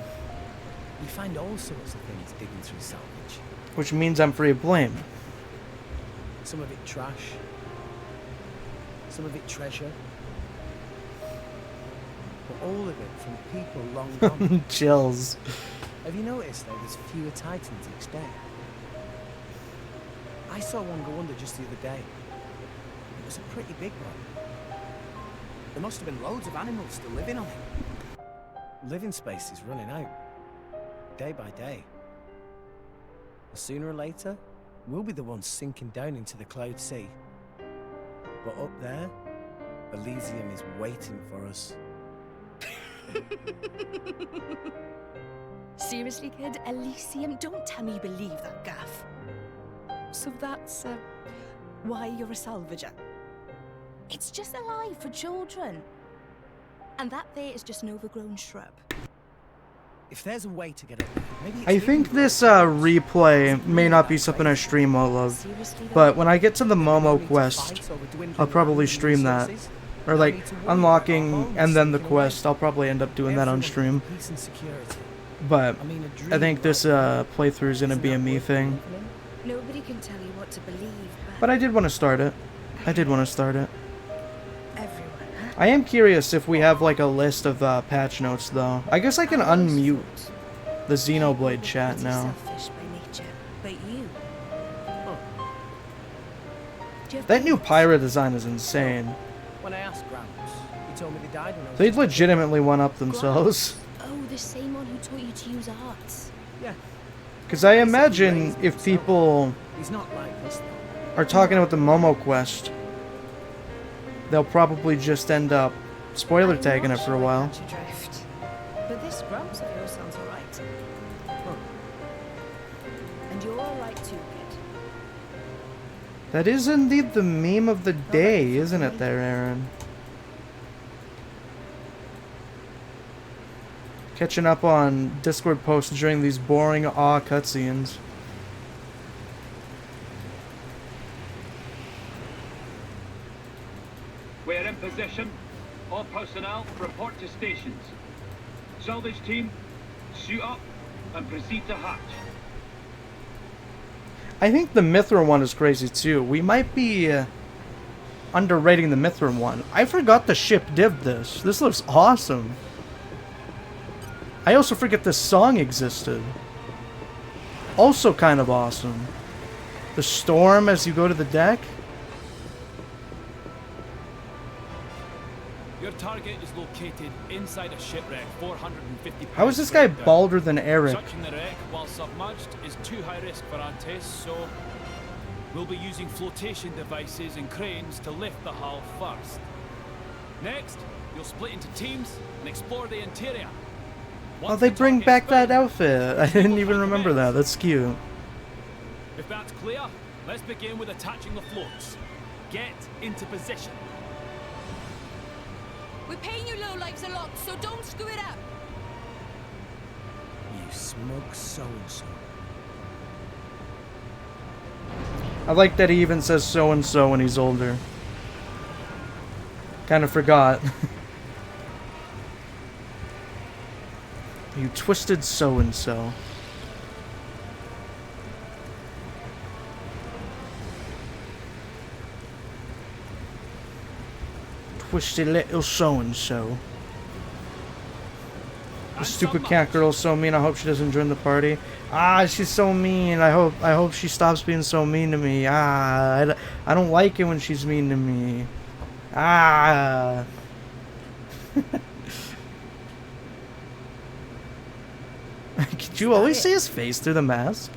you find all sorts of things digging through salvage. Which means I'm free of blame. Some of it trash. Some of it treasure. But all of it from people long gone. Chills. Have you noticed though there's fewer titans each day? I saw one go under just the other day. It was a pretty big one. There must have been loads of animals still living on it. Living space is running out. Day by day. And sooner or later, we'll be the ones sinking down into the cloud sea. But up there, Elysium is waiting for us. Seriously, kid? Elysium? Don't tell me you believe that gaff. So that's, why you're a salvager? It's just a lie for children. And that there is just an overgrown shrub. If there's a way to get it, maybe it's I think hidden. this replay may not be something I stream all of, Seriously, though? but when I get to the No Momo need to quest, fight over dwindling I'll probably land and stream that. resources. Or No like need to worry about our unlocking homes and then the sinking away. quest, I'll probably end up doing that on Everyone stream. for peace and security. But I mean, a I dream think this right playthrough is gonna Isn't be a that me worth thing. believing in? Nobody can tell you what to believe, But I did want to start it. I did want to start it. everyone, huh? I am curious if we have like a list of patch notes though. I guess I can I always unmute thought the Xenoblade people chat were pretty now. selfish by nature, but you. Do you have That new parents? pirate design is insane. When I asked Gramps, he told me they died when I was They just a kid. legitimately one up themselves. Oh, the same one who taught you to use arts. Yeah, Because I imagine if people he's not like us though. are talking about the Momo quest, they'll probably just end up spoiler I'm tagging not it for a sure I while. catch your drift. But this Gramps of yours sounds alright. And you're alright too, kid. That is indeed the meme of the day, isn't it there, Aaron? Catching up on Discord posts during these boring awe cutscenes. We're in position. All personnel report to stations. Salvage team, suit up and proceed to hatch. I think the Mithra one is crazy too. We might be underrating the Mithra one. I forgot the ship did this. This looks awesome. I also forget this song existed. Also kind of awesome. The storm as you go to the deck. Your target is located inside a shipwreck 450 How is this guy down. balder than Eric? Searching the wreck while submerged is too high risk for our tests, so we'll be using flotation devices and cranes to lift the hull first. Next, you'll split into teams and explore the interior. Oh, Once they the bring target's back that found, outfit. I didn't even remember that. That's cute. if that's clear, let's begin with attaching the floats. Get into position. We're paying you lowlifes a lot, so don't screw it up. You smug so-and-so. I like that he even says so-and-so when he's older. Kind of forgot. You twisted so-and-so. Twisted little so-and-so. The stupid cat girl's so mean. I hope she doesn't join the party. Ah, she's so mean. I hope she stops being so mean to me. Ah, I don't like it when she's mean to me. Ah. Could you always see his face through the mask?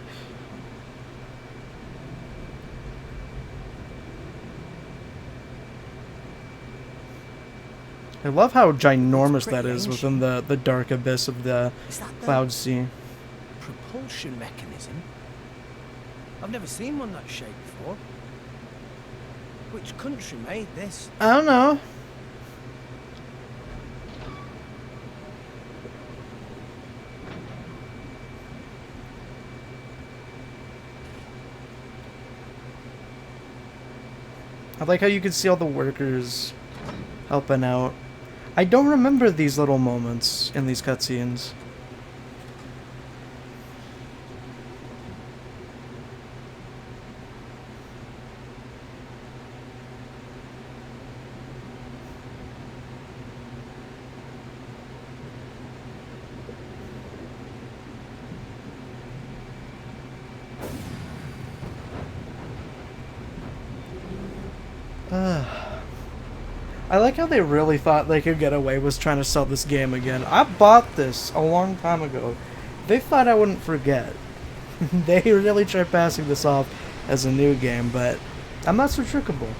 I love how ginormous that is within the dark abyss of the Cloud Sea. Propulsion mechanism? I've never seen one that shape before. Which country made this? I don't know. I like how you can see all the workers helping out. I don't remember these little moments in these cutscenes. I like how they really thought they could get away with trying to sell this game again. I bought this a long time ago. They thought I wouldn't forget. They really tried passing this off as a new game, but I'm not so trickable.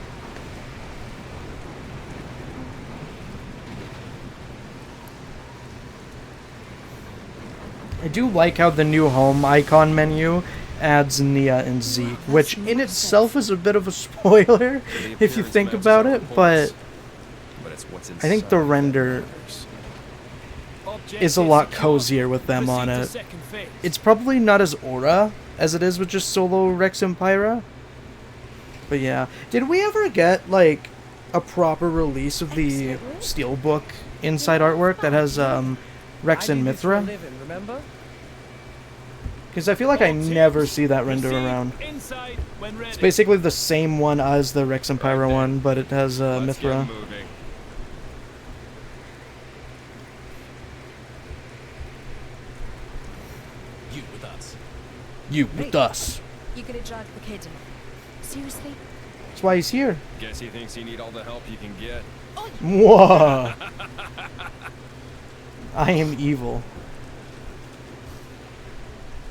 I do like how the new home icon menu adds Nia and Zeke, which in itself is a bit of a spoiler if you think about it, but I think the render is a lot cozier with them on it. It's probably not as aura as it is with just solo Rex and Pyra. But yeah. Did we ever get, like, a proper release of the Steelbook inside artwork that has Rex and Mithra? Because I feel like I never see that render around. It's basically the same one as the Rex and Pyra one, but it has Mithra. You with us. You gonna drive the kid in? Seriously? That's why he's here. Guess he thinks you need all the help you can get. Whoa. I am evil.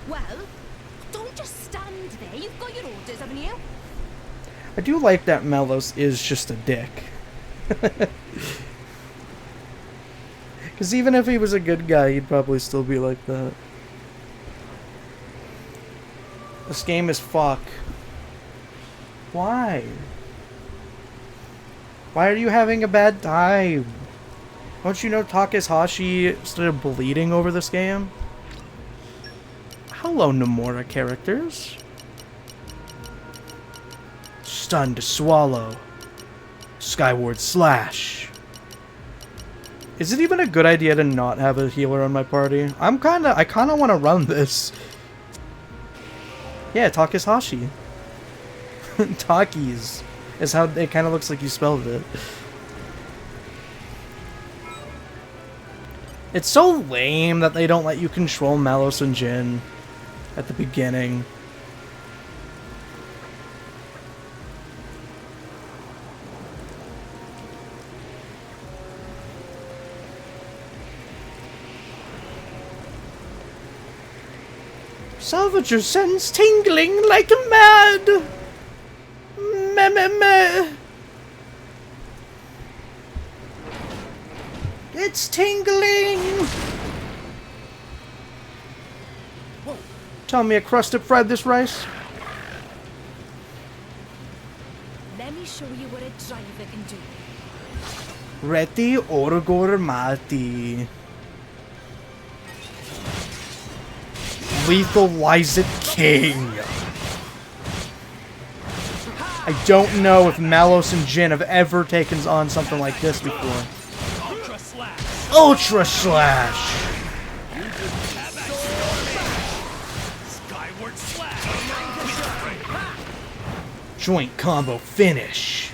Well, don't just stand there. You've got your orders, haven't you? I do like that Melos is just a dick. Because even if he was a good guy, he'd probably still be like that. This game is fuck. Why? Why are you having a bad time? Don't you know Takehashi started bleeding over this game? Hello, Nomura characters. Stun to swallow. Skyward slash. Is it even a good idea to not have a healer on my party? I kinda wanna run this. Yeah, Takehashi. Takis is how it kind of looks like you spelled it. It's so lame that they don't let you control Melos and Jin at the beginning. Salvager sends tingling like mad. Meh meh meh. It's tingling. Whoa. Tell me a crusted fried this rice. Let me show you what a driver can do. Reti Orgor Mati. Lethal Lysit King. I don't know if Melos and Jin have ever taken on something like this before. Ultra Slash! Joint combo finish.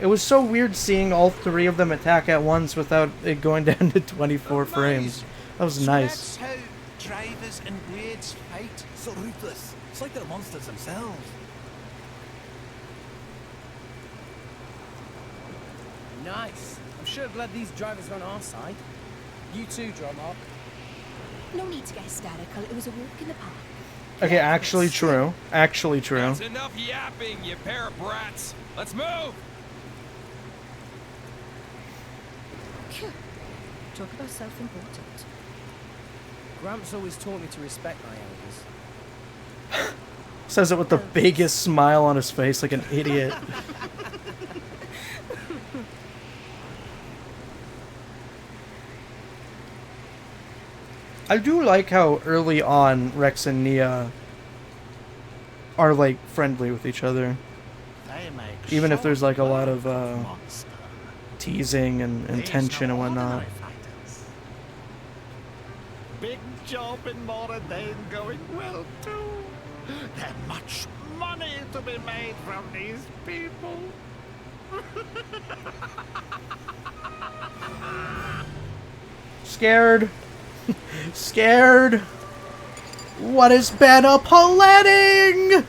It was so weird seeing all three of them attack at once without it going down to 24 frames. That was nice. Drivers and blades fight. So ruthless. It's like they're monsters themselves. Nice. I'm sure glad these drivers are on our side. You too, Dromok. No need to get hysterical. It was a walk in the park. Okay, actually true. Actually true. That's enough yapping, you pair of brats. Let's move! Phew. Talk about self-important. Gramps always taught me to respect my elders. Says it with the biggest smile on his face, like an idiot. I do like how early on Rex and Nia are like friendly with each other. They make Even if there's like a lot short of work of monster. teasing and These tension no and whatnot. ordinary fighters. Big job in Moradane going well too. There's much money to be made from these people. Scared. Scared. What has been a paleting?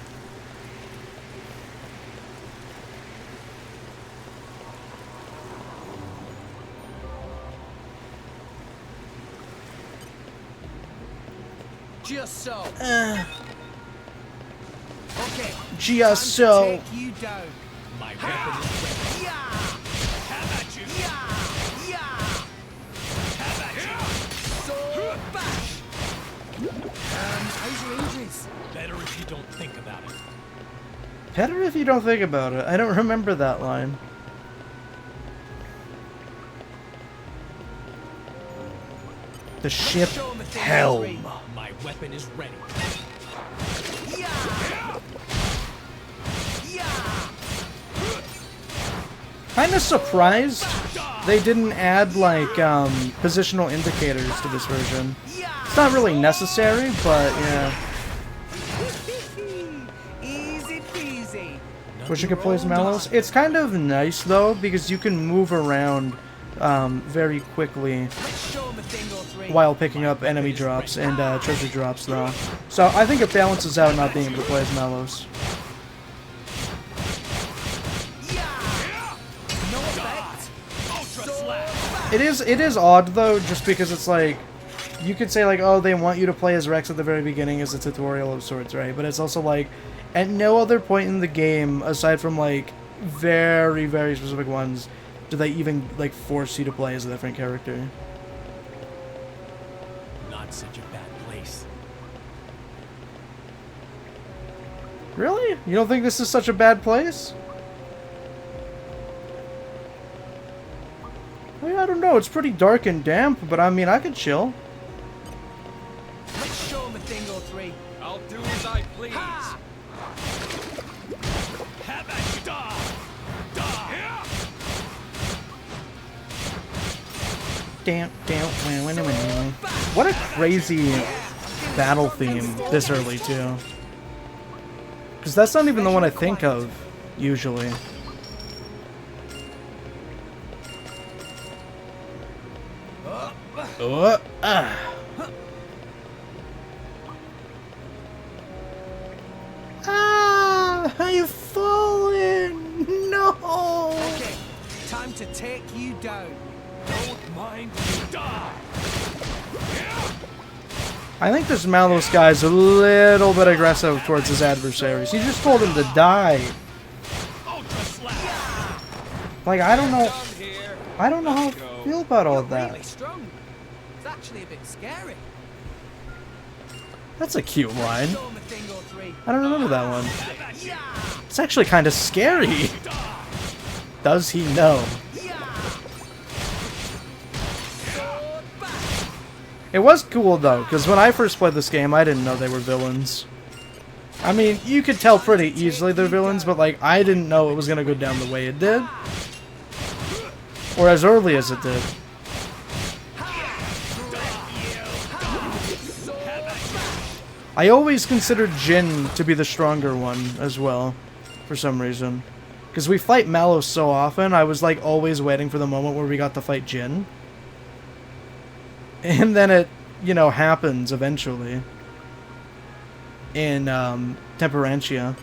Just so. Okay. Just time to so. take you down. My weapon is ready. Yeah. Have at you! Yeah. Yeah. Have at you! So bash. How's your injuries? Better if you don't think about it. Better if you don't think about it. I don't remember that line. The ship Helm. My weapon is ready. Yeah. Yeah. Kinda surprised they didn't add like positional indicators to this version. It's not really necessary, but yeah. Easy peasy. Wish you could play as Mallows. It's kind of nice though because you can move around very quickly Show 'em a thing or three. while picking up enemy drops and treasure drops though. So I think it balances out not being able to play as Mallows. No effect. Ultra slap! It is odd though, just because it's like you could say like, oh, they want you to play as Rex at the very beginning as a tutorial of sorts, right? But it's also like at no other point in the game, aside from like very, very specific ones, do they even like force you to play as a different character. Not such a bad place. Really? You don't think this is such a bad place? I mean, I don't know. It's pretty dark and damp, but I mean, I could chill. Let's show 'em a thing or three. I'll do as I please. Ha! Have at you! Da! Da! Damn. What a crazy battle theme this early too. Because that's not even the one I think of usually. I've fallen. No. Okay. Time to take you down. Don't mind me. Da! I think this Mallows guy's a little bit aggressive towards his adversaries. He just told him to die. Ultra slap! Like, I don't know Here. how I feel about all You're that. really strong. It's actually a bit scary. That's a cute line. Show 'em a thing or three. I don't remember that one. Have at you! It's actually kind of scary. Does he know? It was cool though, because when I first played this game, I didn't know they were villains. I mean, you could tell pretty easily they're villains, but like, I didn't know it was gonna go down the way it did. Or as early as it did. I always considered Jin to be the stronger one as well, for some reason. Because we fight Mallows so often, I was like always waiting for the moment where we got to fight Jin. And then it, you know, happens eventually. In Temperantia.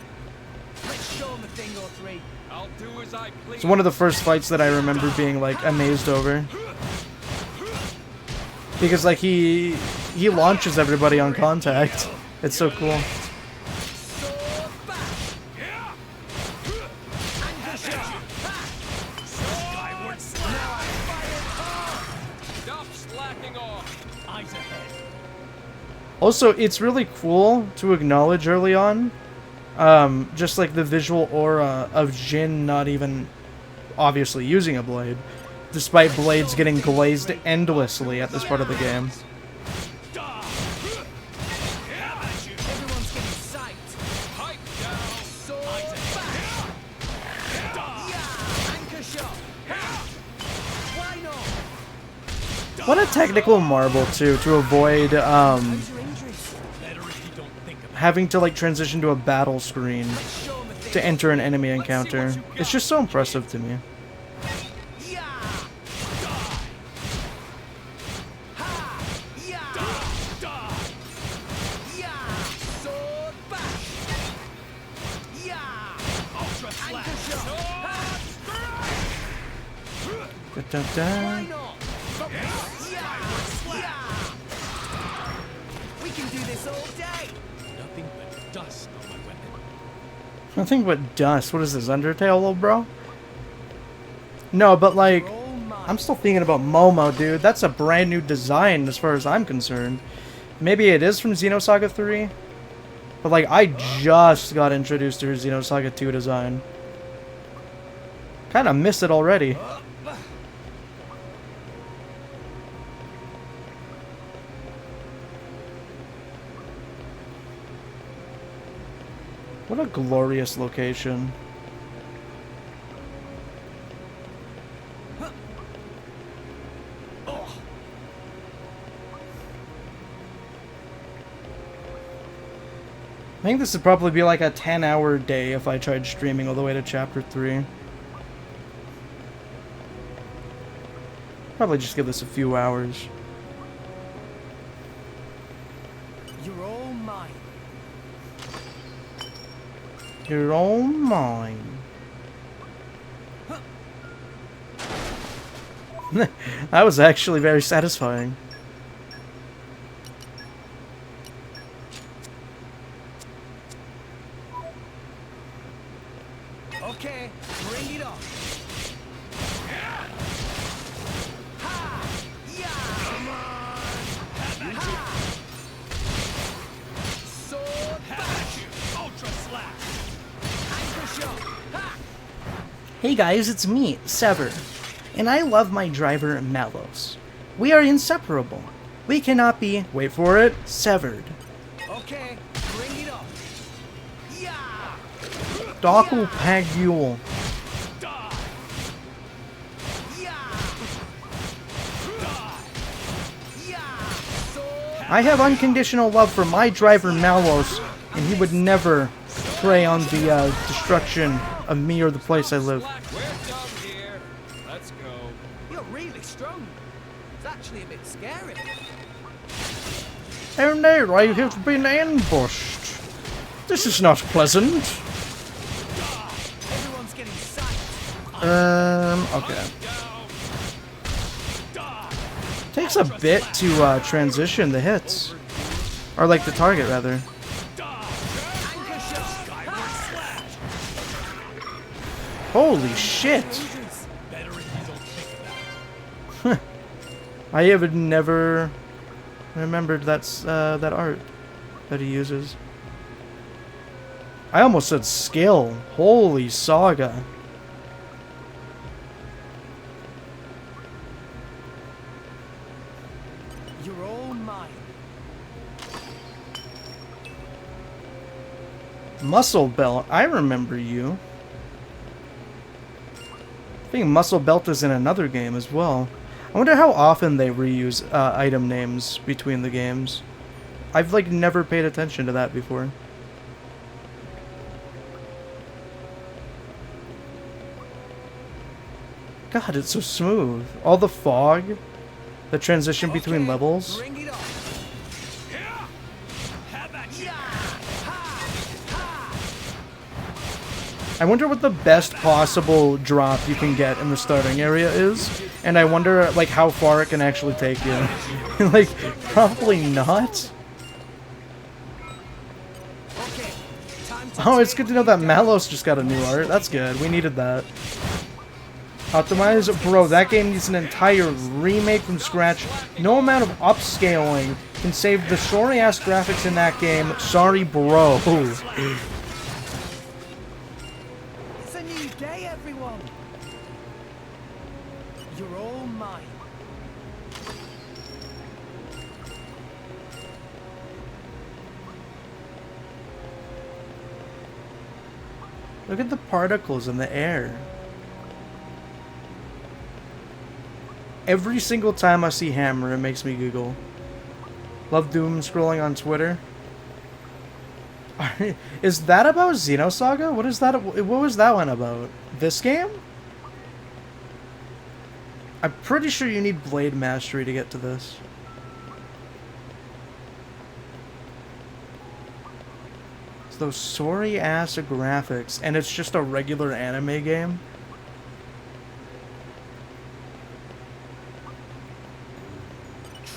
Let's show 'em a thing or three. I'll do as I please. It's one of the first fights that I remember being like amazed over. Because like he he launches everybody on contact. It's so cool. Also, it's really cool to acknowledge early on, just like the visual aura of Jin not even obviously using a blade, despite blades getting glazed endlessly at this part of the game. What a technical marvel, too, to avoid having to like transition to a battle screen to enter an enemy encounter. It's just so impressive to me. Da-da-da. We can do this all day. Nothing but dust on my weapon. Nothing but dust. What is this, Undertale, little bro? No, but like, I'm still thinking about MOMO, dude. That's a brand new design as far as I'm concerned. Maybe it is from Xenosaga 3, but like, I just got introduced to her Xenosaga 2 design. Kind of miss it already. What a glorious location. I think this would probably be like a 10-hour day if I tried streaming all the way to Chapter 3. Probably just give this a few hours. You're all mine. You're all mine. That was actually very satisfying. Okay, bring it on. Hey guys, it's me, Sever, and I love my driver, Malos. We are inseparable. We cannot be, wait for it, severed. Okay, bring it on. Doppelpagule. I have unconditional love for my driver, Malos, and he would never prey on the destruction of me or the place I live. We're done here. Let's go. You're really strong. It's actually a bit scary. Oh no, I have been ambushed. This is not pleasant. Everyone's getting psyched. Okay. Takes a bit to transition the hits. Or like the target, rather. Holy shit! I have never remembered that's that art that he uses. I almost said skill. Holy saga. You're all mine. Muscle Belt. I remember you. I think Muscle Belt is in another game as well. I wonder how often they reuse item names between the games. I've like never paid attention to that before. God, it's so smooth. All the fog, the transition between levels. Bring it on. I wonder what the best possible drop you can get in the starting area is, and I wonder like how far it can actually take you. Like, probably not. Oh, it's good to know that Malos just got a new art. That's good. We needed that. Optimize? Bro, that game needs an entire remake from scratch. No amount of upscaling can save the sorry-ass graphics in that game. Sorry, bro. It's a new day, everyone. You're all mine. Look at the particles in the air. Every single time I see Hammer, it makes me giggle. Love doom scrolling on Twitter. Is that about Xenosaga? What is that? What was that one about? This game? I'm pretty sure you need Blade Mastery to get to this. It's those sorry-ass graphics, and it's just a regular anime game.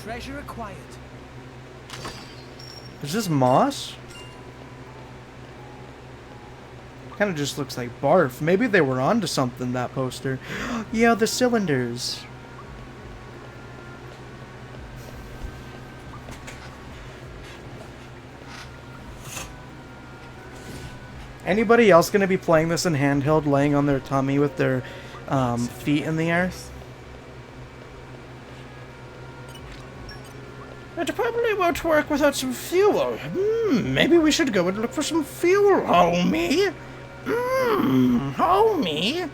Treasure acquired. Is this moss? Kind of just looks like barf. Maybe they were onto something, that poster. Yeah, the cylinders. Anybody else going to be playing this in handheld, laying on their tummy with their feet in the air? It probably won't work without some fuel. Maybe we should go and look for some fuel, homie. Homie.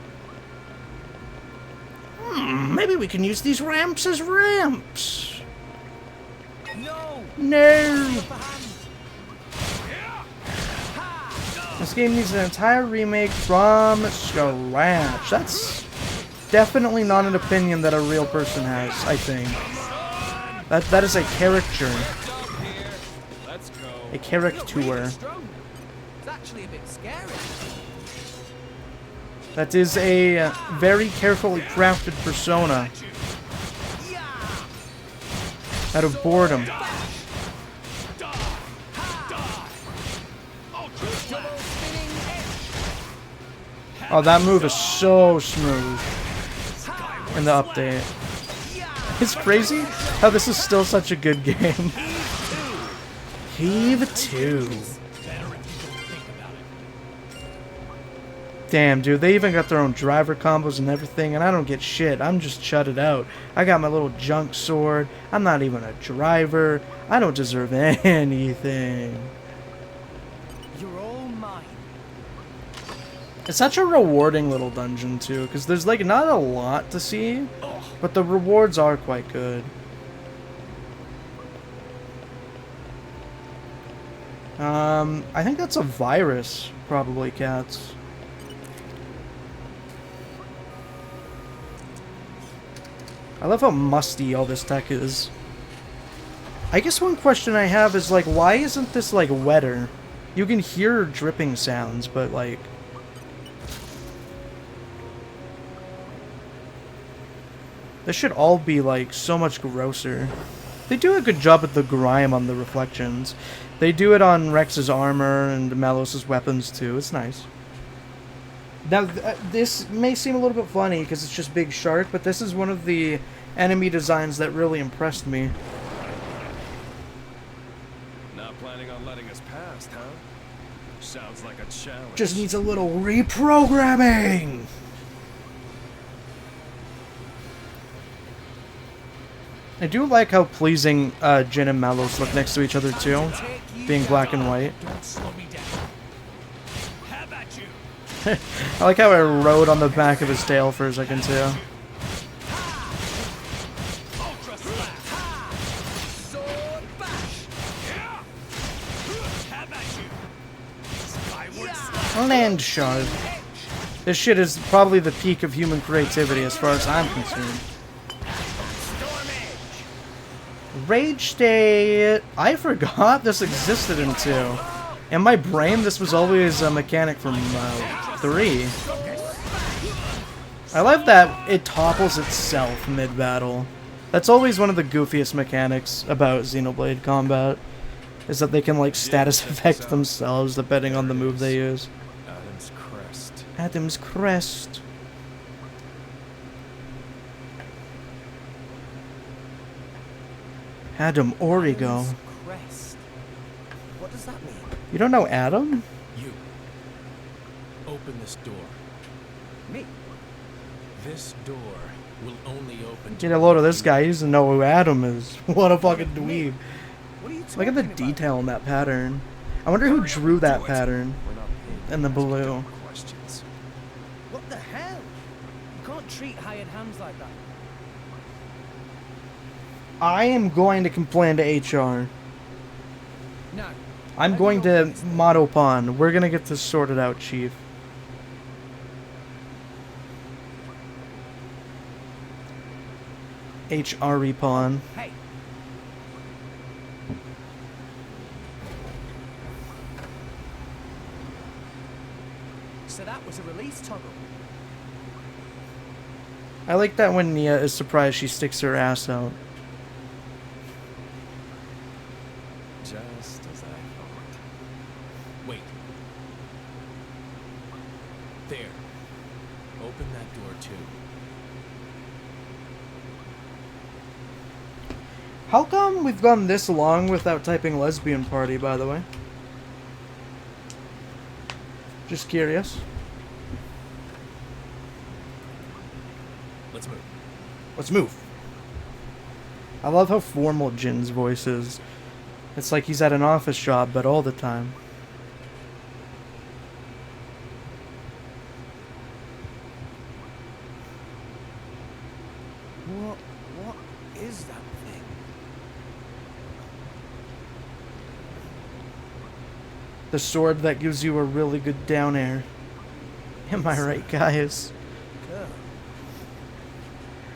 Maybe we can use these ramps as ramps. No. No. This game needs an entire remake from scratch. That's definitely not an opinion that a real person has, I think. That is a character. A character. It's actually a bit scary. That is a very carefully crafted persona. Out of boredom. Oh, that move is so smooth in the update. It's crazy how this is still such a good game. Heave 2. Damn, dude, they even got their own driver combos and everything, and I don't get shit. I'm just chutted out. I got my little junk sword. I'm not even a driver. I don't deserve anything. You're all mine. It's such a rewarding little dungeon, too, because there's, like, not a lot to see, but the rewards are quite good. I think that's a virus, probably, cats. I love how musty all this tech is. I guess one question I have is, like, why isn't this, like, wetter? You can hear dripping sounds, but, like... This should all be, like, so much grosser. They do a good job with the grime on the reflections. They do it on Rex's armor and Malos' weapons, too. It's nice. Now, this may seem a little bit funny because it's just Big Shark, but this is one of the enemy designs that really impressed me. Not planning on letting us past, huh? Sounds like a challenge. Just needs a little reprogramming! I do like how pleasing Jin and Malos look next to each other, too. Being black and white. I like how I rode on the back of his tail for a second, too. Land shard. This shit is probably the peak of human creativity as far as I'm concerned. Rage State. I forgot this existed in 2. In my brain, this was always a mechanic from 3. I love that it topples itself mid-battle. That's always one of the goofiest mechanics about Xenoblade combat, is that they can like status effect themselves depending on the move they use. Adam's crest. Adam's crest. Adam Origo. Crest. What does that mean? You don't know Adam? You. Open this door. Me? This door will only open Get a load of this guy. He doesn't know who Adam is. What a fucking dweeb. What are you talking Look at the about? detail in that pattern. I wonder who drew that pattern We're not paid in the to ask blue. dumb questions. What the hell? You can't treat hired hands like that. I am going to complain to HR. No. I'm going to Motopon. We're gonna get this sorted out, Chief. HRE Pawn. Hey. So that was a release toggle. I like that when Nia is surprised she sticks her ass out. Just as I thought. Wait. There. Open that door too. How come we've gone this long without typing lesbian party, by the way? Just curious. Let's move. Let's move. I love how formal Jin's voice is. It's like he's at an office job, but all the time. What is that thing? The sword that gives you a really good down air. Am I right, guys? Girl.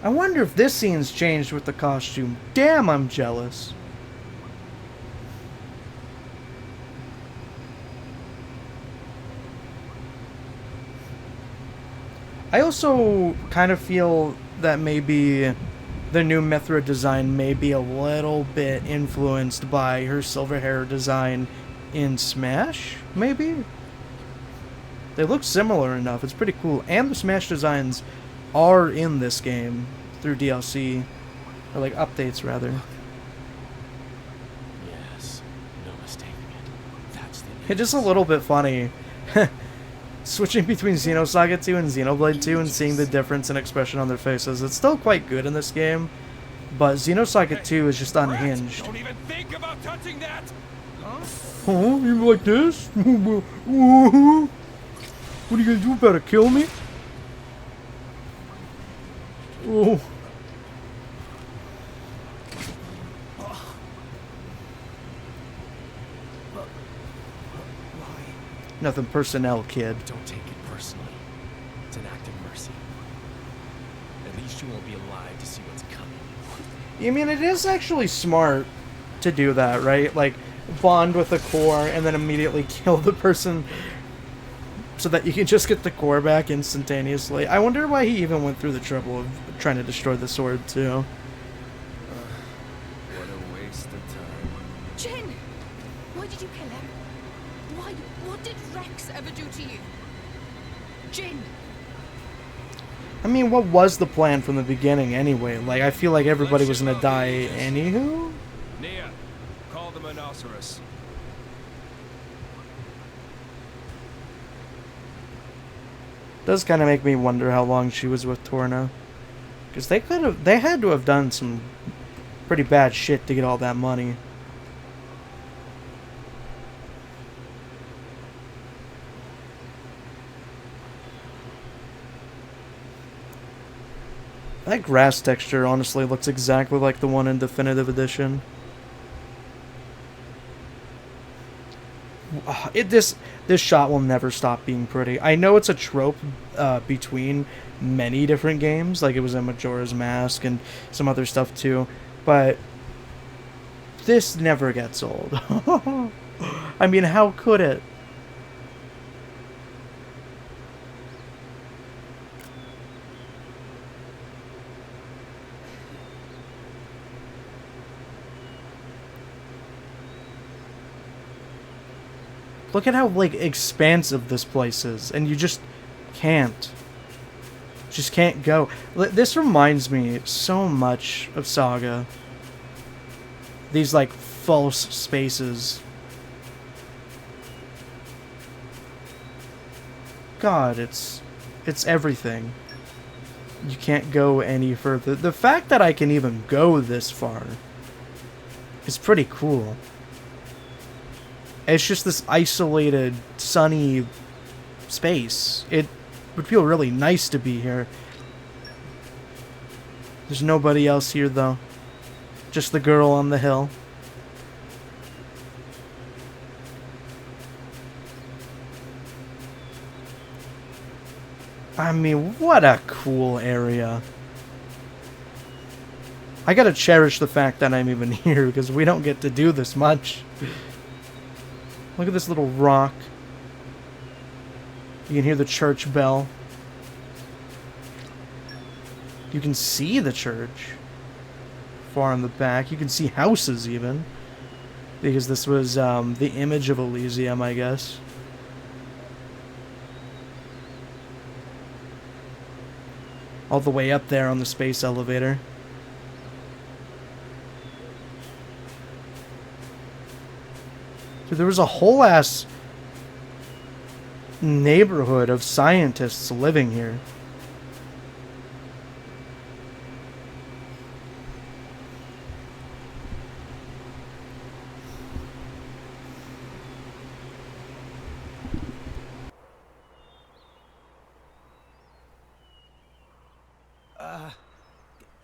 I wonder if this scene's changed with the costume. Damn, I'm jealous. I also kind of feel that maybe the new Mithra design may be a little bit influenced by her silver hair design in Smash, maybe? They look similar enough. It's pretty cool. And the Smash designs are in this game through DLC. Or like updates, rather. Yes. No mistaking it. That's the It's just a little bit funny. Switching between Xenosaga 2 and Xenoblade 2 and seeing the difference in expression on their faces. It's still quite good in this game, but Xenosaga 2 is just unhinged. Don't even think about touching that! Oh, you like this? What are you gonna do about it? Kill me? Oh. Nothing personnel, kid. Don't take it personally. It's an act of mercy. At least you won't be alive to see what's coming. I mean, it is actually smart to do that, right? Like, bond with the core and then immediately kill the person so that you can just get the core back instantaneously. I wonder why he even went through the trouble of trying to destroy the sword, too. What a waste of time. Jin! Why did you kill him? Why? What did Rex ever do to you? Jin! I mean, what was the plan from the beginning anyway? Like, I feel like everybody was gonna die anywho? Nia, call the Monoceros. Does kind of make me wonder how long she was with Torna. Because they had to have done some pretty bad shit to get all that money. That grass texture honestly looks exactly like the one in Definitive Edition. This shot will never stop being pretty. I know it's a trope between many different games, like it was in Majora's Mask and some other stuff too, but this never gets old. I mean, how could it? Look at how, like, expansive this place is, and you just can't. Just can't go. This reminds me so much of Saga. These, like, false spaces. God, it's everything. You can't go any further. The fact that I can even go this far is pretty cool. It's just this isolated, sunny space. It would feel really nice to be here. There's nobody else here, though. Just the girl on the hill. I mean, what a cool area. I gotta cherish the fact that I'm even here, because we don't get to do this much. Look at this little rock. You can hear the church bell. You can see the church. Far in the back. You can see houses, even. Because this was the image of Elysium, I guess. All the way up there on the space elevator. Dude, there was a whole ass neighborhood of scientists living here.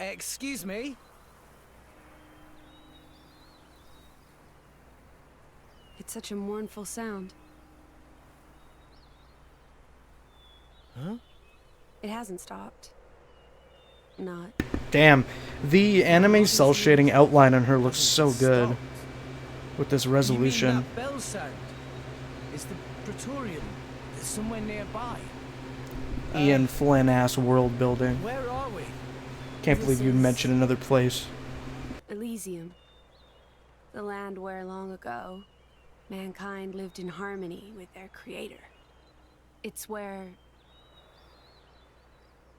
Excuse me? It's such a mournful sound. Huh? It hasn't stopped. Not. Damn, the anime cell shading outline on her looks so good. With this resolution. You mean that bell sound? Is the Praetorium somewhere nearby? Ian Flynn ass world building. Where are we? Can't believe you mentioned another place. Elysium. The land where long ago, mankind lived in harmony with their creator. It's where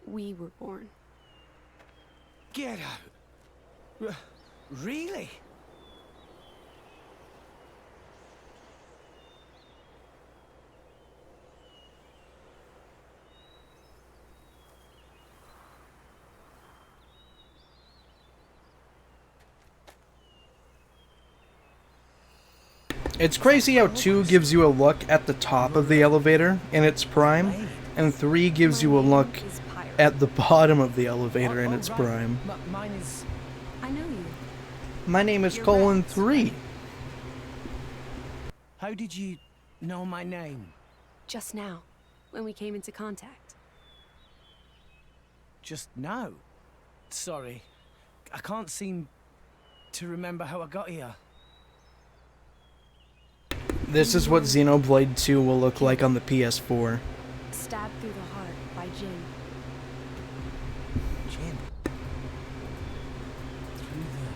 we were born. Get out! Really? It's crazy how 2 gives you a look at the top of the elevator in its prime, and 3 gives you a look at the bottom of the elevator in its prime. Mine is... I know you. My name is Colin 3. How did you know my name? Just now, when we came into contact. Just now? Sorry. I can't seem to remember how I got here. This is what Xenoblade 2 will look like on the PS4. Stabbed through the heart by Jin. Jin? Through the...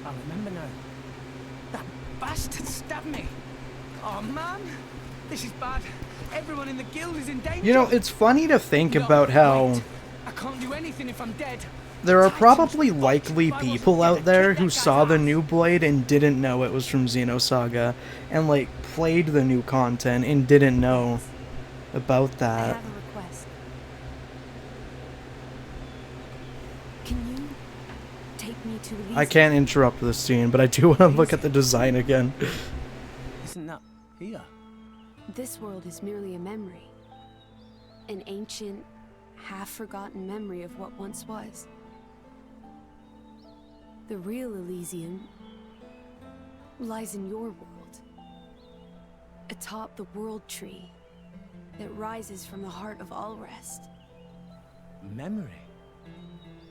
I remember now. That bastard stabbed me. Oh man, this is bad. Everyone in the guild is in danger. You know, it's funny to think about how I can't do anything if I'm dead. there are probably likely people out there who saw the new Blade and didn't know it was from Xenosaga, and like played the new content and didn't know about I that. have a request. Can you take me to Elysium? I can't interrupt this scene, but I do want to look at the design again. Isn't that here? This world is merely a memory. An ancient, half-forgotten memory of what once was. The real Elysium lies in your world. Atop the world tree. that rises from the heart of all rest. Memory?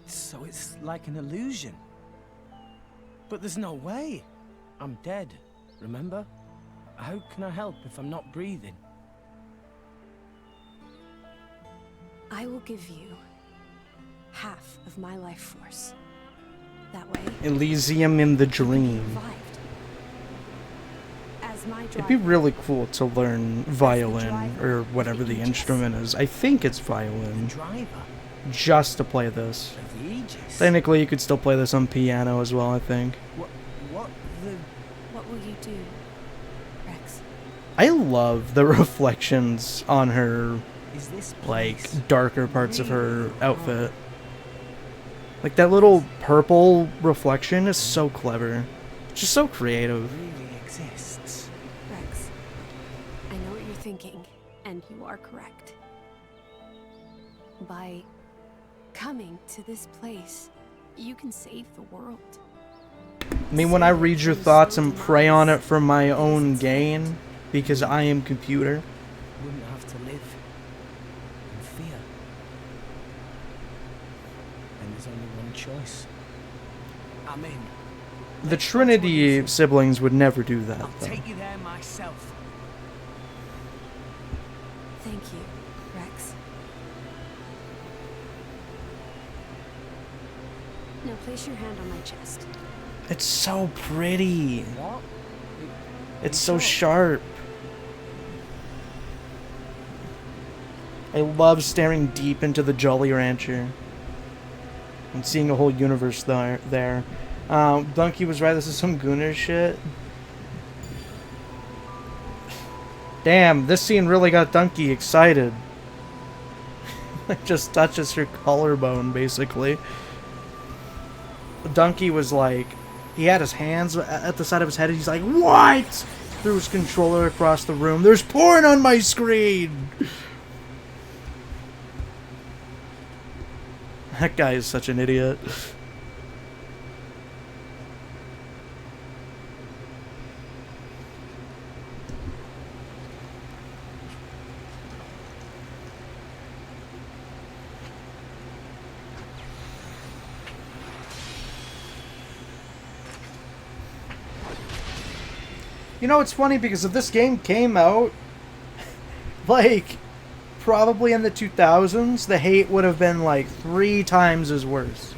So it's like an illusion. But there's no way. I'm dead, remember? How can I help if I'm not breathing? I will give you half of my life force. That way, Elysium in the Dream. revived. As my It'd be really cool to learn violin, or whatever the instrument is. I think it's violin. Driver Just to play this. of the Aegis. Technically, you could still play this on piano as well, I think. What the... What will you do, Rex? I love the reflections on her, Is this like, place darker parts of her outfit. Like, that little purple reflection is so clever. Just so creative. really exists? Rex, I know what you're thinking, and you are correct. By coming to this place, you can save the world. I mean, when I read your thoughts and prey on it for my own gain, because I am computer. Wouldn't have to live in fear. And there's only one choice. I'm in. The Trinity siblings would never do that, I'll though. take you there myself. Thank you, Rex. Now place your hand on my chest. It's so pretty. What? It's so sharp. I love staring deep into the Jolly Rancher and seeing a whole universe there. Donkey was right, this is some Gooner shit. Damn, this scene really got Donkey excited. It just touches her collarbone, basically. Donkey was like, he had his hands at the side of his head and he's like, "What?" Threw his controller across the room. "There's porn on my screen!" That guy is such an idiot. You know, it's funny because if this game came out, like, probably in the 2000s, the hate would have been like 3 times as worse.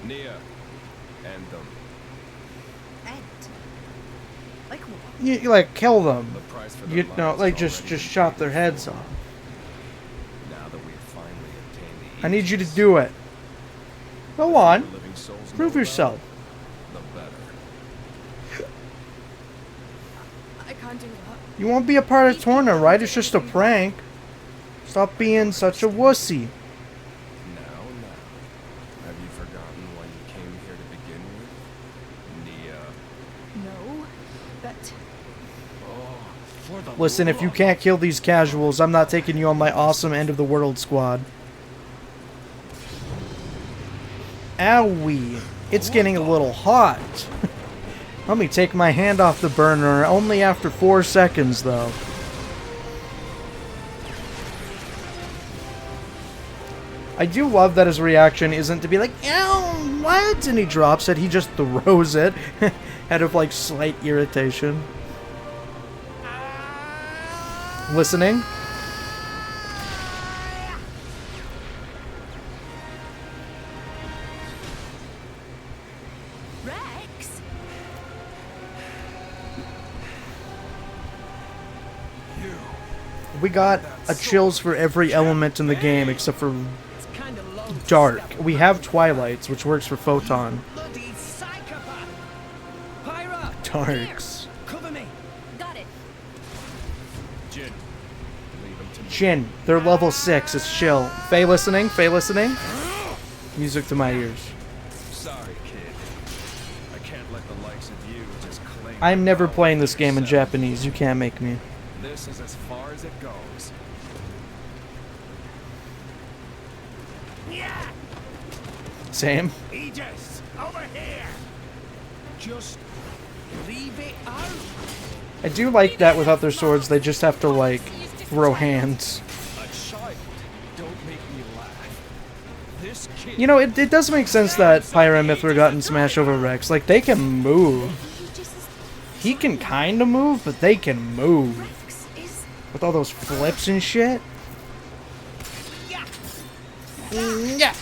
Nia, end them. End? Like what? You like, kill them. The price for their You know, lives like, is just already chop paid their in heads full. off. Now that we've finally obtained the I need you to Aegis, do it. Go on. the living souls Prove know yourself. about, the better. I can't do that. You won't be a part of Torna, right? It's just a prank. Stop being such a wussy. Now. Have you forgotten why you came here to begin with? Nia. No, but For the Listen, if you can't kill these casuals, I'm not taking you on my awesome end of the world squad. Owie. It's getting a little hot. Let me take my hand off the burner, only after 4 seconds, though. I do love that his reaction isn't to be like, "Ow, what?" And he drops it, he just throws it, out of, like, slight irritation. Listening? Rex? We got a chills for every element in the game except for It's kind of low. to dark. step We have Twilights, which works for Photon. Bloody psychopath! Pyra! Darks. Cover me! Got it. Jin, leave him to me. Jin, they're level 6. It's chill. Faye listening? Faye listening? Music to my ears. Sorry, kid. I can't let the likes of you just claim. I'm never power playing for this game in yourself. Japanese. You can't make me. This is as far as it goes. Same. Aegis, over here! Just Leave it out. I do like that without their swords, they just have to, like, throw hands. A child. Don't make me laugh. This kid. You know, it does make sense that Pyra and Mithra got in Smash over Rex. Like, they can move. He can kind of move, but they can move. With all those flips and shit. Yeah.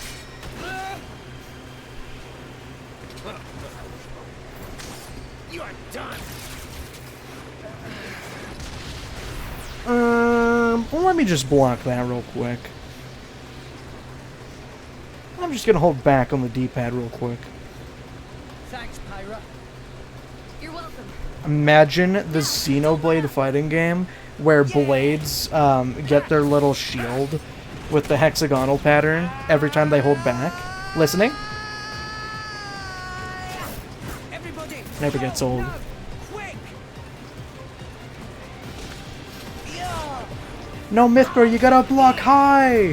You are done. Well, let me just block that real quick. I'm just gonna hold back on the D-pad real quick. Thanks, Pyra. You're welcome. Imagine the Xenoblade fighting game where blades get their little shield with the hexagonal pattern every time they hold back. Listening? Everybody, Never gets old. no, quick. Yeah. No, Mithra, you gotta block high!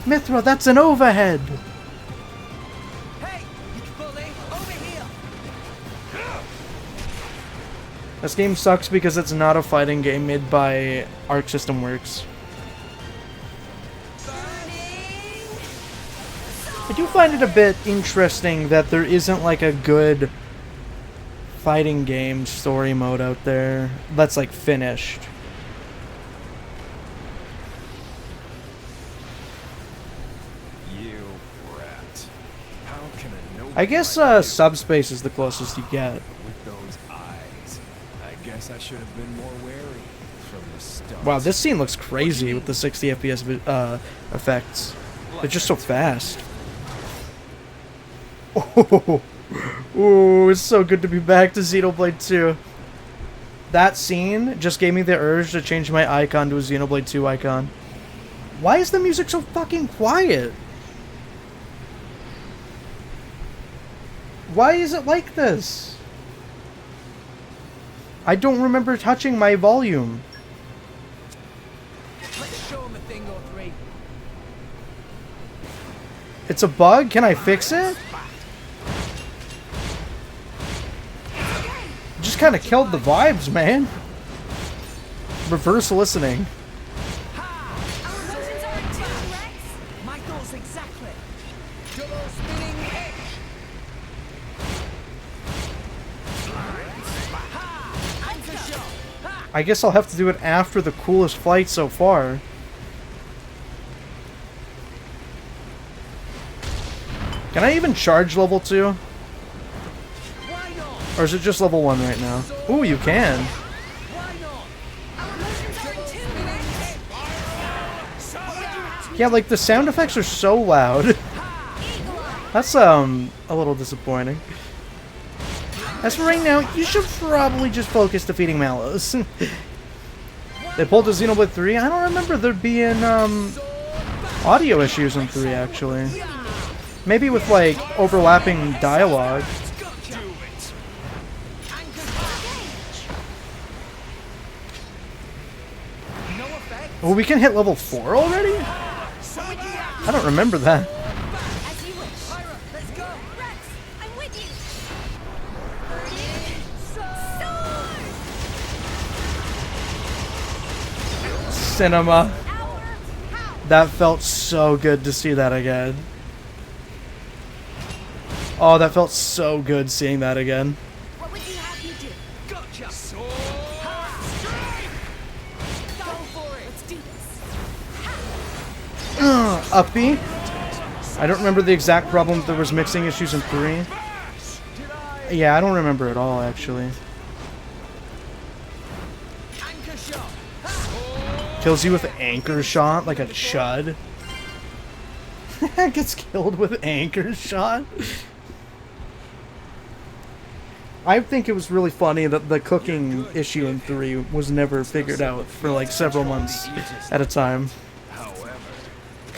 Mithra, that's an overhead! Hey, you bully, over here. This game sucks because it's not a fighting game made by Arc System Works. I do find it a bit interesting that there isn't like a good fighting game story mode out there that's like finished. You rat. How can a nobody I guess like you Subspace is the closest you get. with those eyes? I guess I should have been more wary from the start. Wow, this scene looks crazy with the 60 FPS effects. They're just so fast. Oh, ooh, it's so good to be back to Xenoblade 2. That scene just gave me the urge to change my icon to a Xenoblade 2 icon. Why is the music so fucking quiet? Why is it like this? I don't remember touching my volume. Let's show him a thing or three. It's a bug? Can I fix it? Just kind of killed the vibes, man. Reverse listening. My thoughts exactly. Double spinning edge. Anchor shot. I guess I'll have to do it after the coolest fight so far. Can I even charge level 2? Why not? Or is it just level 1 right now? Ooh, you can. Why not? Yeah, like the sound effects are so loud. That's a little disappointing. As for right now, you should probably just focus defeating Mallows. They pulled a Xenoblade 3. I don't remember there being audio issues in 3 actually. Maybe with like overlapping dialogue. Oh, we can hit level 4 already? I don't remember that. As you wish. Pyra, let's go. Rex, I'm with you. Sword! Cinema. That felt so good to see that again. Oh, that felt so good seeing that again. What would you have me do? Gotcha. Sword. Go for it. Let's do this. Uppy. I don't remember the exact problem if there was mixing issues in 3. Yeah, I don't remember at all, actually. Anchor shot. Kills you with anchor shot, like a chud. Gets killed with anchor shot. I think it was really funny that the cooking issue in 3 was never figured out for like several months at a time.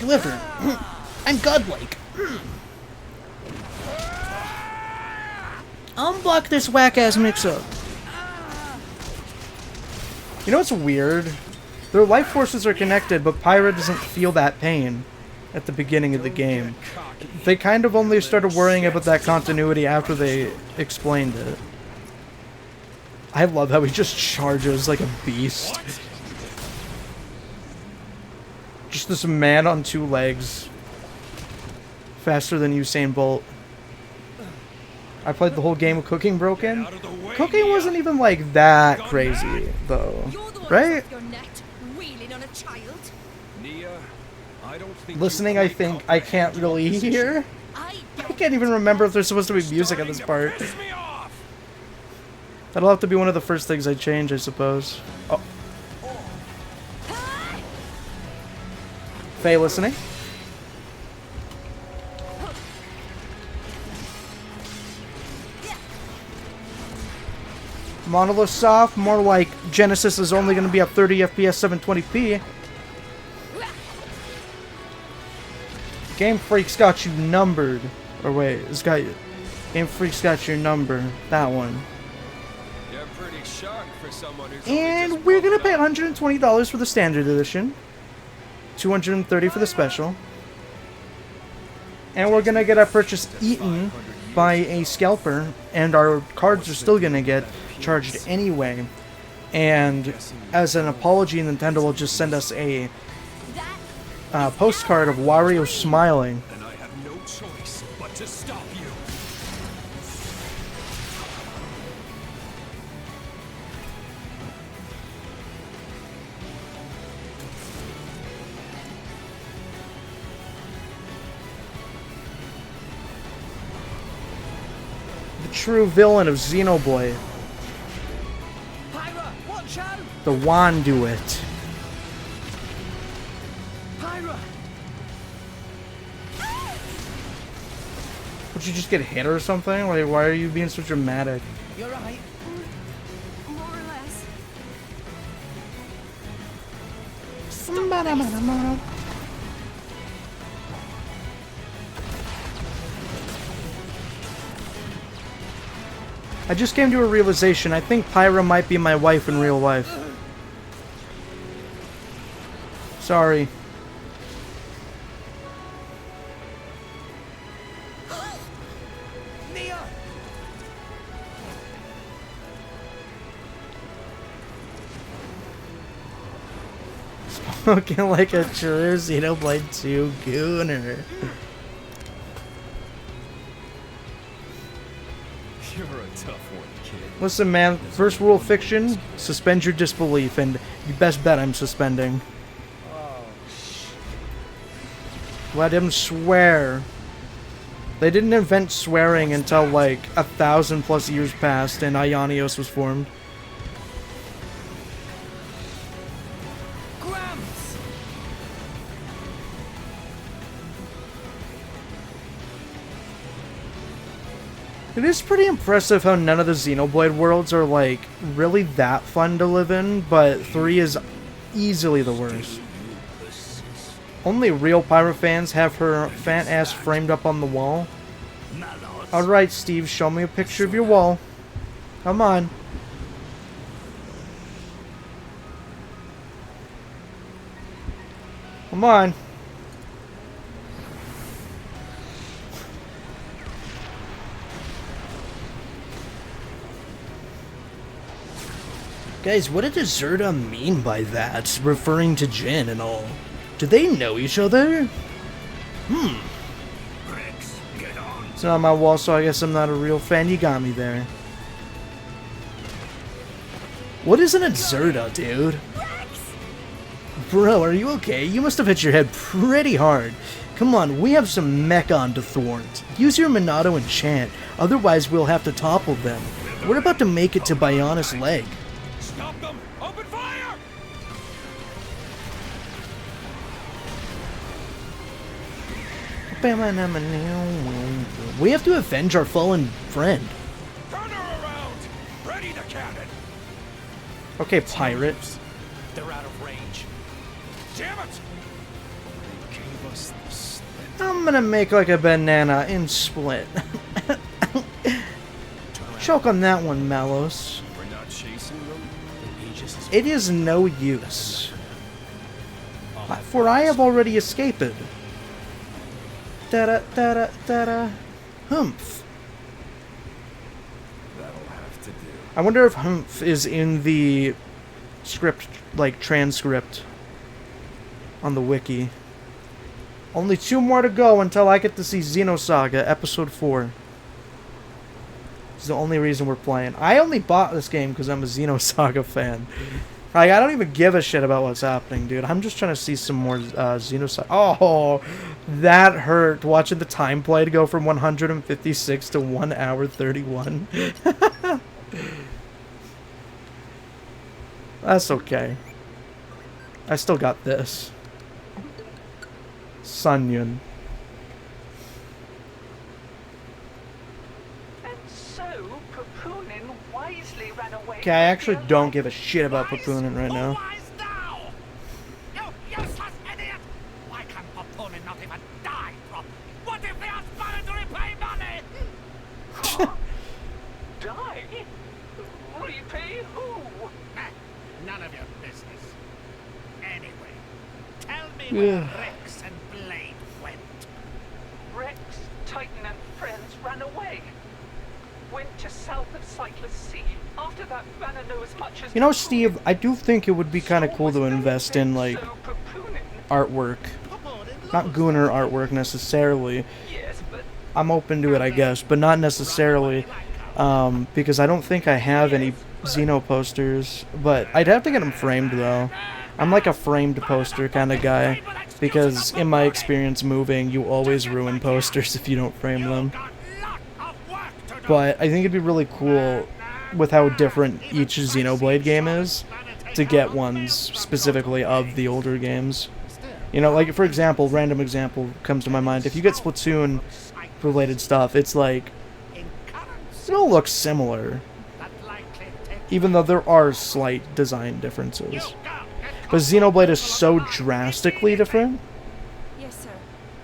However, I'm godlike. Unblock this whack-ass mix-up. You know what's weird? Their life forces are connected, but Pyra doesn't feel that pain. at the beginning of the game. They kind of only started worrying about that continuity after they explained it. I love how he just charges like a beast. Just this man on 2 legs. Faster than Usain Bolt. I played the whole game with cooking broken. Cooking wasn't even like that crazy though, right? Listening, I think I can't really hear. I can't even remember if there's supposed to be music at this part. That'll have to be one of the first things I change, I suppose. Oh. Faye, listening? Monolith soft, more like Genesis is only going to be at 30 FPS 720p. Game Freak's got you numbered. Or wait, it's got you. Game Freak's got your number. That one. You're pretty sharp for someone who's And we're going to pay $120 for the standard edition. $230 for the special. And we're going to get our purchase eaten by a scalper. And our cards are still going to get charged anyway. And as an apology, Nintendo will just send us a postcard of Wario smiling. And I have no choice but to stop you. The true villain of Xenoblade. Pyra, watch out! The Wanduit. Pyra! Would you just get hit or something? Like, why are you being so dramatic? You're right. More or less. I just came to a realization. I think Pyra might be my wife in real life. Sorry. Nia! Looking like a true Xenoblade 2 gooner. You're a tough one, kid. Listen, man. First rule of fiction: suspend your disbelief, and you best bet I'm suspending. Let him swear. They didn't invent swearing until like 1,000+ years passed and Ionios was formed. Gramps! It is pretty impressive how none of the Xenoblade worlds are like really that fun to live in, but 3 is easily the worst. Only real Pyra fans have her fat ass framed up on the wall. Alright, Steve, show me a picture of your wall. Come on. Come on. Guys, what did Zerda mean by that? Referring to Jin and all. Do they know each other? Rex, get on. It's not on my wall, so I guess I'm not a real fan. You got me there. What is an Zerda, dude? Bro, are you okay? You must have hit your head pretty hard. Come on, we have some Mechon to thwart. Use your Minato and chant, otherwise we'll have to topple them. We're about to make it to Bionis Leg. Stop them! Open fire! We have to avenge our fallen friend. Turn her around. Ready the cannon. Okay, pirates. They're out of range. Damn it! They gave us the slip. I'm gonna make like a banana and split. Choke on that one, Malos. We're not chasing them? It is no use. For I have already escaped. Da-da-da-da-da-da. Humph. That'll have to do. I wonder if humph is in the script, like, transcript on the wiki. Only 2 more to go until I get to see Xenosaga Episode 4. It's the only reason we're playing. I only bought this game because I'm a Xenosaga fan. Like, I don't even give a shit about what's happening, dude. I'm just trying to see some more Xenosaga. Oh, that hurt. Watching the time play to go from 156 to 1 hour 31. That's okay. I still got this. Sunyun. Okay, I actually don't give a shit about Papunin right now. You useless idiot! Why can Papunin not even die from? What if they ask Banner to repay money? Die? Repay who? None of your business. Anyway, tell me where Rex and Blade went. Rex, Titan, and friends ran away. Went to south of Sightless Sea. After that, Banner knew as much as... You know, Steve, I do think it would be kind of cool to invest in, like, artwork. Not Gooner artwork, necessarily. I'm open to it, I guess, but not necessarily. Because I don't think I have any Xeno posters. But I'd have to get them framed, though. I'm like a framed poster kind of guy. Because, in my experience moving, you always ruin posters if you don't frame them. But I think it'd be really cool, with how different each Xenoblade game is, to get ones specifically of the older games. You know, like, for example, random example comes to my mind. If you get Splatoon-related stuff, it's like, it all looks similar. Even though there are slight design differences. But Xenoblade is so drastically different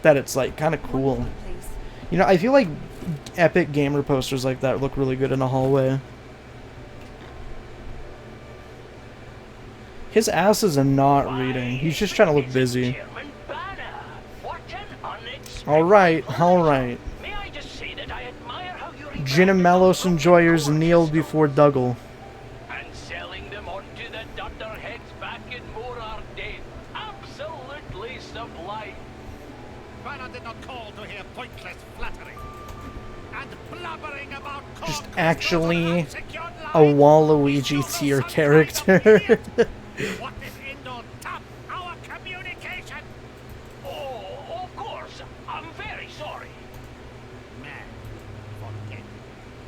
that it's, like, kind of cool. You know, I feel like epic gamer posters like that look really good in a hallway. His ass is not reading. He's just trying to look busy. Alright, alright. Gin and Melos enjoyers kneel before Dougal. And selling them onto the dunderheads back in Morar Day. Absolutely sublime. Banner did not call to hear pointless flattery. And blabbering about just actually a Waluigi tier character. What if Indor tap our communication? Oh, of course. I'm very sorry. Man, forget it.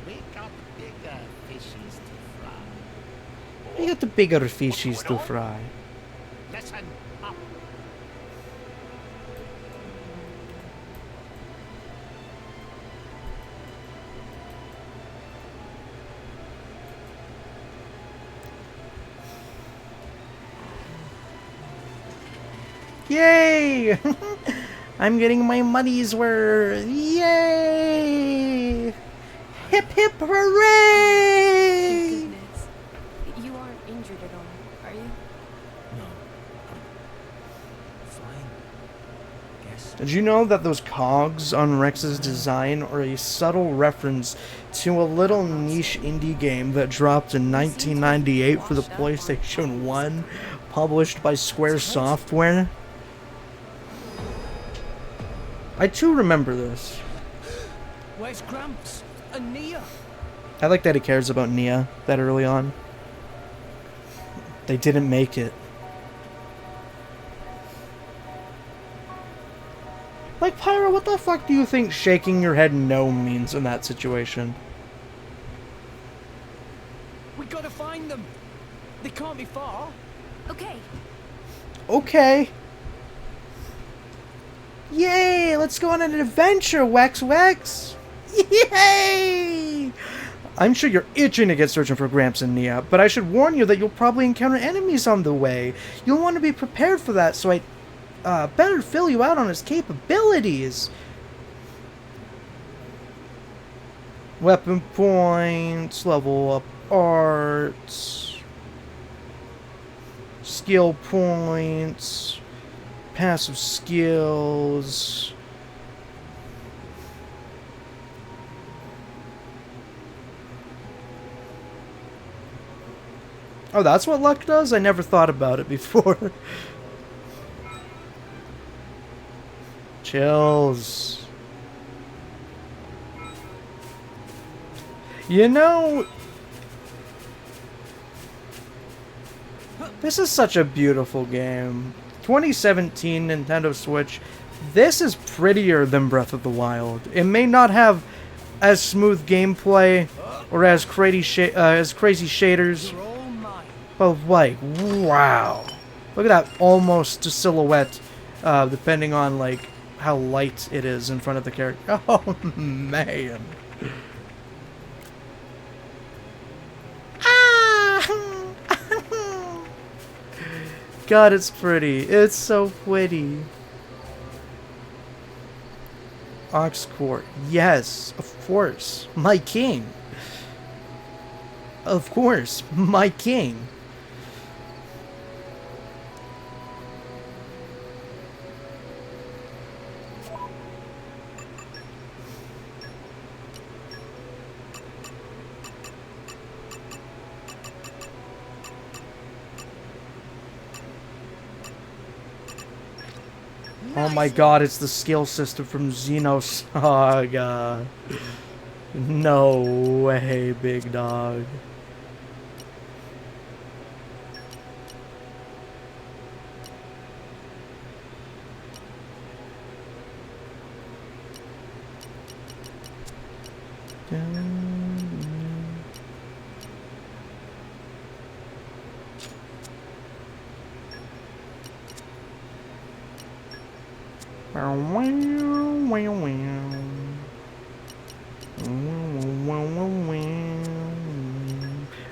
We got bigger fishies to fry. We got the bigger fishies to fry. Listen up. Yay! I'm getting my money's worth. Yay! Hip hip hooray! Goodness. You aren't injured at all, are you? No. Fine. Guess. Did you know that those cogs on Rex's design are a subtle reference to a little niche indie game that dropped in 1998 for the PlayStation 1, published by Square Software? I too remember this. Where's Gramps and Nia? I like that he cares about Nia that early on. They didn't make it. Like, Pyro, what the fuck do you think shaking your head no means in that situation? We gotta find them. They can't be far. Okay. Okay. Yay! Let's go on an adventure, Wex Wex! Yay! I'm sure you're itching to get searching for Gramps and Nia, but I should warn you that you'll probably encounter enemies on the way. You'll want to be prepared for that, so I better fill you out on his capabilities. Weapon points, level up arts, skill points, passive skills, Oh, that's what luck does? I never thought about it before. Chills. You know, this is such a beautiful game. 2017 Nintendo Switch. This is prettier than Breath of the Wild. It may not have as smooth gameplay or as crazy shaders, but like, wow. Look at that almost silhouette, depending on like how light it is in front of the character. Oh man. God, it's pretty. It's so pretty. Ox Court. Yes, of course. My king. Of course, my king. Oh my god, it's the skill system from Xenosaga. No way, big dog.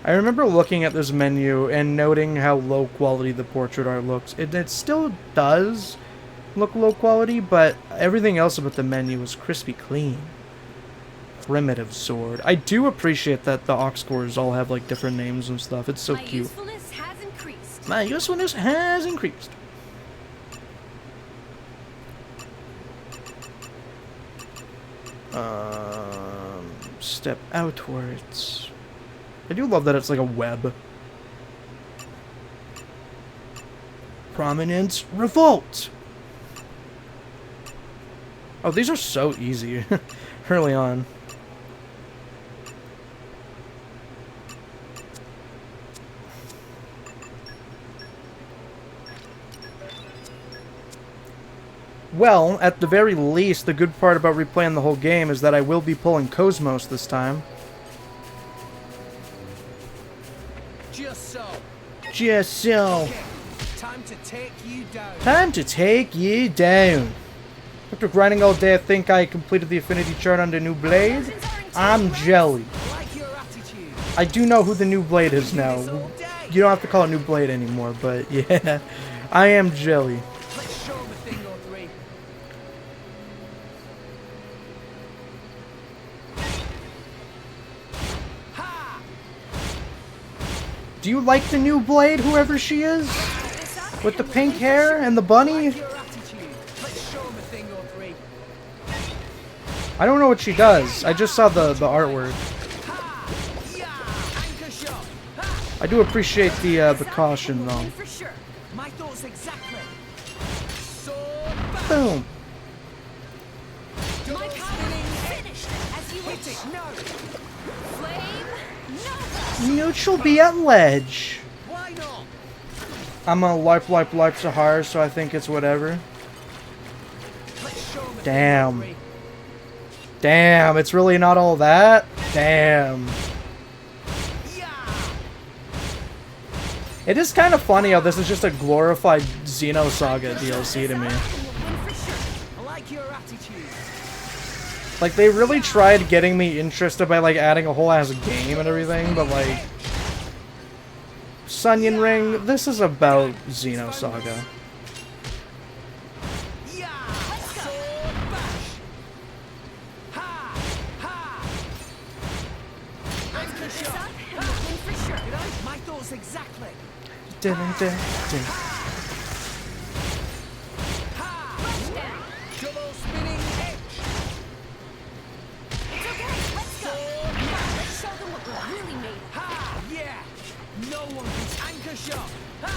I remember looking at this menu and noting how low quality the portrait art looks. It still does look low quality, but everything else about the menu is crispy clean. Primitive sword. I do appreciate that the Ox cores all have like different names and stuff. It's so cute. My usefulness has increased. My usefulness has increased. Step outwards. I do love that it's like a web. Prominence, revolt. Oh, these are so easy early on. Well, at the very least, the good part about replaying the whole game is that I will be pulling Cosmos this time. Just so. Just so. Okay. Time to take you down. Time to take you down. After grinding all day, I think I completed the affinity chart on the new blade. I'm jelly. Like your attitude. I do know who the new blade is now. You don't have to call it new blade anymore, but yeah. I am jelly. Let's show him a thing or three. Ha! Do you like the new blade, whoever she is? With the pink hair and the bunny? I don't know what she does. I just saw the artwork. I do appreciate the caution, though. My thoughts exactly. Boom. Neutral be at ledge. Why not? I'm a lipe Sahara, so I think it's whatever. Damn. Damn, it's really not all that? Damn. It is kind of funny how this is just a glorified Xenosaga DLC to me. I like your attitude. Like, they really tried getting me interested by, like, adding a whole ass game and everything, but, like... Sunyon Ring, this is about Xenosaga. My thoughts exactly. Dun, dun, dun. Double spinning edge. It's okay, let's go. Now let's show them what we're really made of. Ha! Yeah. No one can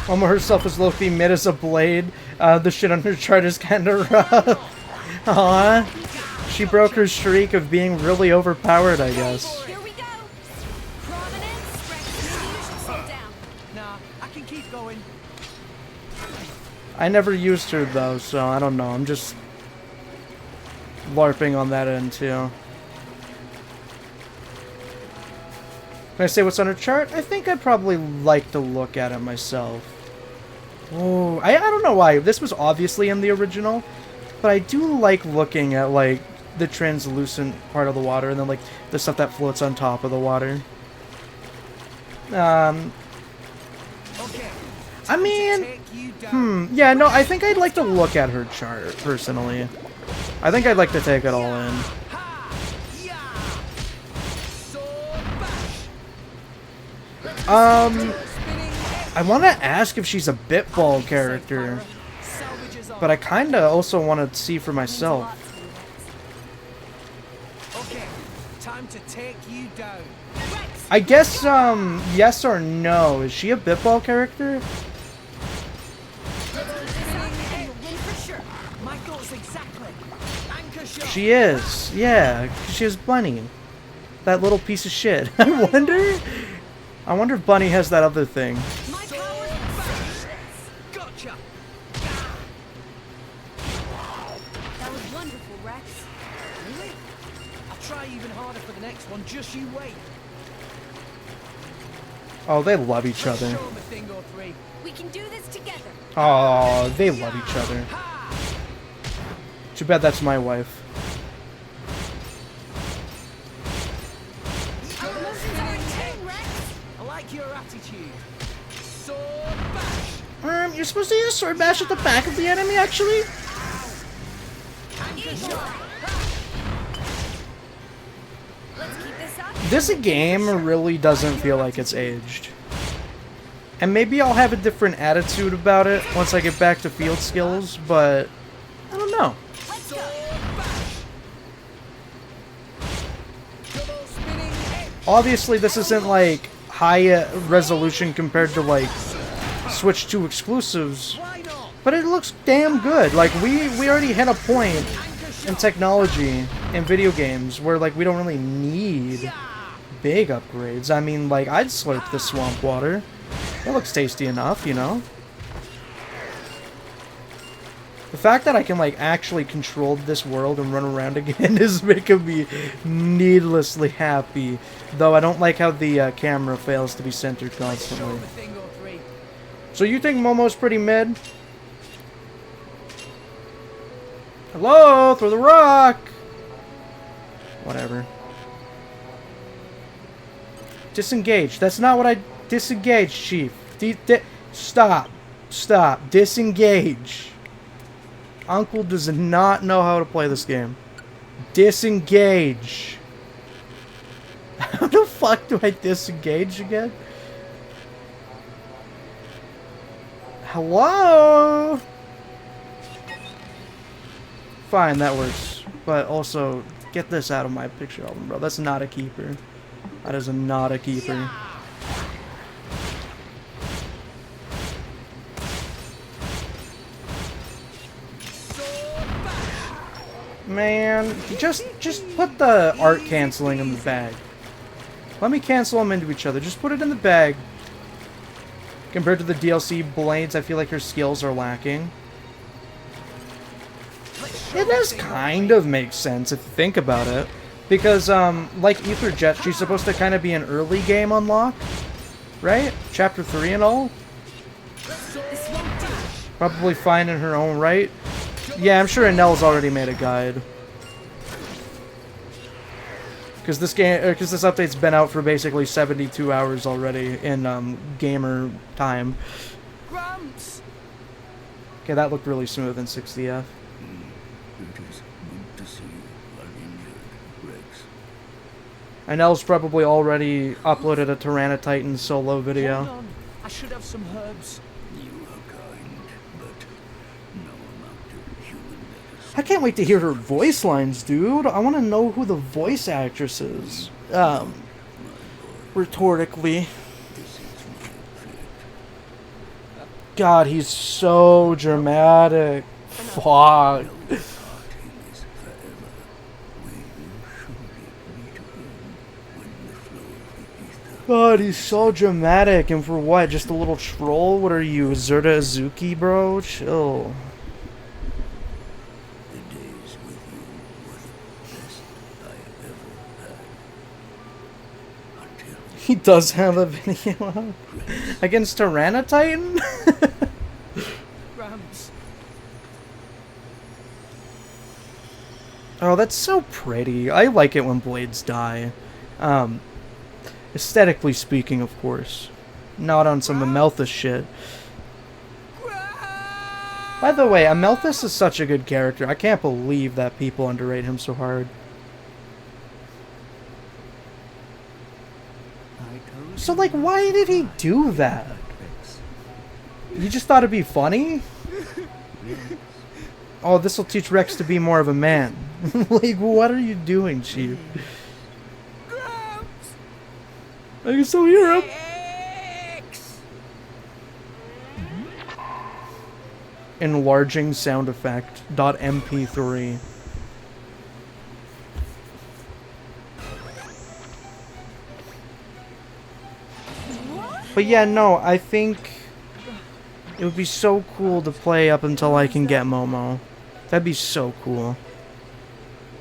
Momo herself is low-key mid as a blade. The shit on her chart is kinda rough. Aw. She broke her streak of being really overpowered, I guess. Here we go. Prominence, Rex, maybe you should slow down. Nah, I can keep going. I never used her though, so I don't know. I'm just LARPing on that end too. Can I say what's on her chart? I think I'd probably like to look at it myself. Oh, I don't know why. This was obviously in the original, but I do like looking at like the translucent part of the water and then like the stuff that floats on top of the water. I mean, yeah, no, I think I'd like to look at her chart, personally. I think I'd like to take it all in. I want to ask if she's a Bitball character, but I kind of also want to see for myself. Okay, time to take you down. I guess, yes or no. Is she a Bitball character? She is, yeah. She is Bunny. That little piece of shit. I wonder if Bunny has that other thing. Gotcha. That was wonderful, Rex. Really? I'll try even harder for the next one. Just you wait. Oh, they love each other. Show 'em a thing or three. We can do this together. Oh, they love each other. Too bad that's my wife. I like your attitude. Sword bash. You're supposed to use sword bash at the back of the enemy, actually? This game really doesn't feel like it's aged. And maybe I'll have a different attitude about it once I get back to field skills, but I don't know. Obviously, this isn't like high resolution compared to like Switch 2 exclusives, but it looks damn good. Like we already hit a point in technology in video games where like we don't really need big upgrades. I mean, like I'd slurp the swamp water. It looks tasty enough, you know? The fact that I can, like, actually control this world and run around again is making me needlessly happy. Though I don't like how the camera fails to be centered constantly. So you think Momo's pretty mid? Hello? Throw the rock! Whatever. Disengage. That's not what I... Disengage, Chief. Stop. Stop. Disengage. Uncle does not know how to play this game. Disengage. How the fuck do I disengage again? Hello? Fine, that works. But also, get this out of my picture album, bro. That's not a keeper. That is not a keeper. Man, just put the art canceling in the bag. Let me cancel them into each other. Just put it in the bag. Compared to the DLC blades, I feel like her skills are lacking. It does kind of make sense if you think about it. Because, like Ether Jet, she's supposed to kind of be an early game unlock. Right? Chapter 3 and all. Probably fine in her own right. Yeah, I'm sure Anel's already made a guide. Because this update's been out for basically 72 hours already in gamer time. Okay, that looked really smooth in 60F. It is good to see you uninjured, Rex. Anel's probably already uploaded a Tyranitar solo video. Hold on. I should have some herbs. You are kind, but no amount of human medicine. I can't wait to hear her voice lines, dude. I want to know who the voice actress is. Rhetorically. God, he's so dramatic. Fuck. God, he's so dramatic, and for what? Just a little troll? What are you, Zerta Azuki, bro? Chill. He does have a video up. Against Tyranititan? Oh, that's so pretty. I like it when blades die. Aesthetically speaking, of course. Not on some Amelthus shit. By the way, Amelthus is such a good character. I can't believe that people underrate him so hard. So, like, why did he do that? You just thought it'd be funny? Oh, this will teach Rex to be more of a man. Like, what are you doing, Chief? I can still hear him. Enlarging sound effect. .mp3. But yeah, no, I think it would be so cool to play up until I can get Momo. That'd be so cool.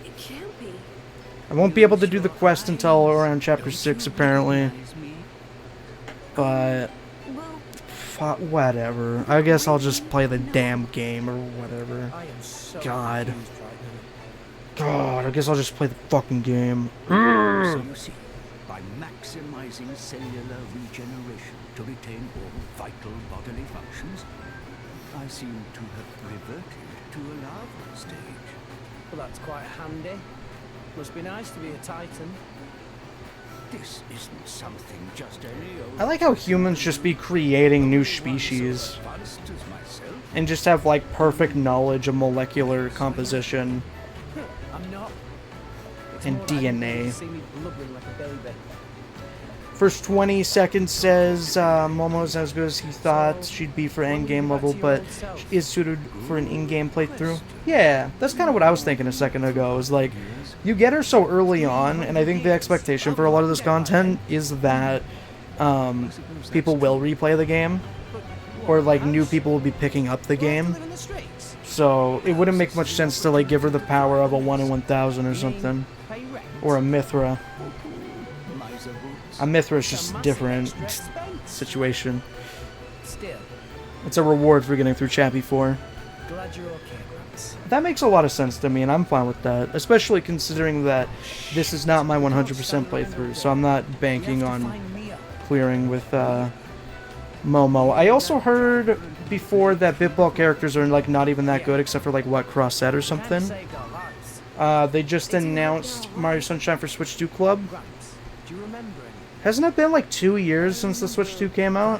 It can't be. I won't be able to do the quest until around chapter 6, apparently. But whatever. I guess I'll just play the damn game or whatever. God. God, I guess I'll just play the fucking game. So you see, by maximizing cellular regeneration to retain all vital bodily functions, I seem to have reverted to a larval stage. Well, that's quite handy. Must be nice to be a Titan. This isn't something just any old... I like how humans just be creating new species and just have like perfect knowledge of molecular composition and DNA. First 20 seconds says Momo's as good as he thought she'd be for endgame level, but is suited for an in-game playthrough. Yeah, that's kind of what I was thinking a second ago. Is like, you get her so early on, and I think the expectation for a lot of this content is that people will replay the game, or like new people will be picking up the game. So it wouldn't make much sense to like give her the power of a 1 in 1,000 or something, or a Mithra. A Mithra is just a different situation. It's a reward for getting through Chappie 4. That makes a lot of sense to me, and I'm fine with that. Especially considering that this is not my 100% playthrough, so I'm not banking on clearing with Momo. I also heard before that Bitball characters are like not even that good, except for like what, Crossset or something. They just announced Mario Sunshine for Switch 2 Club. Hasn't it been like 2 years since the Switch 2 came out?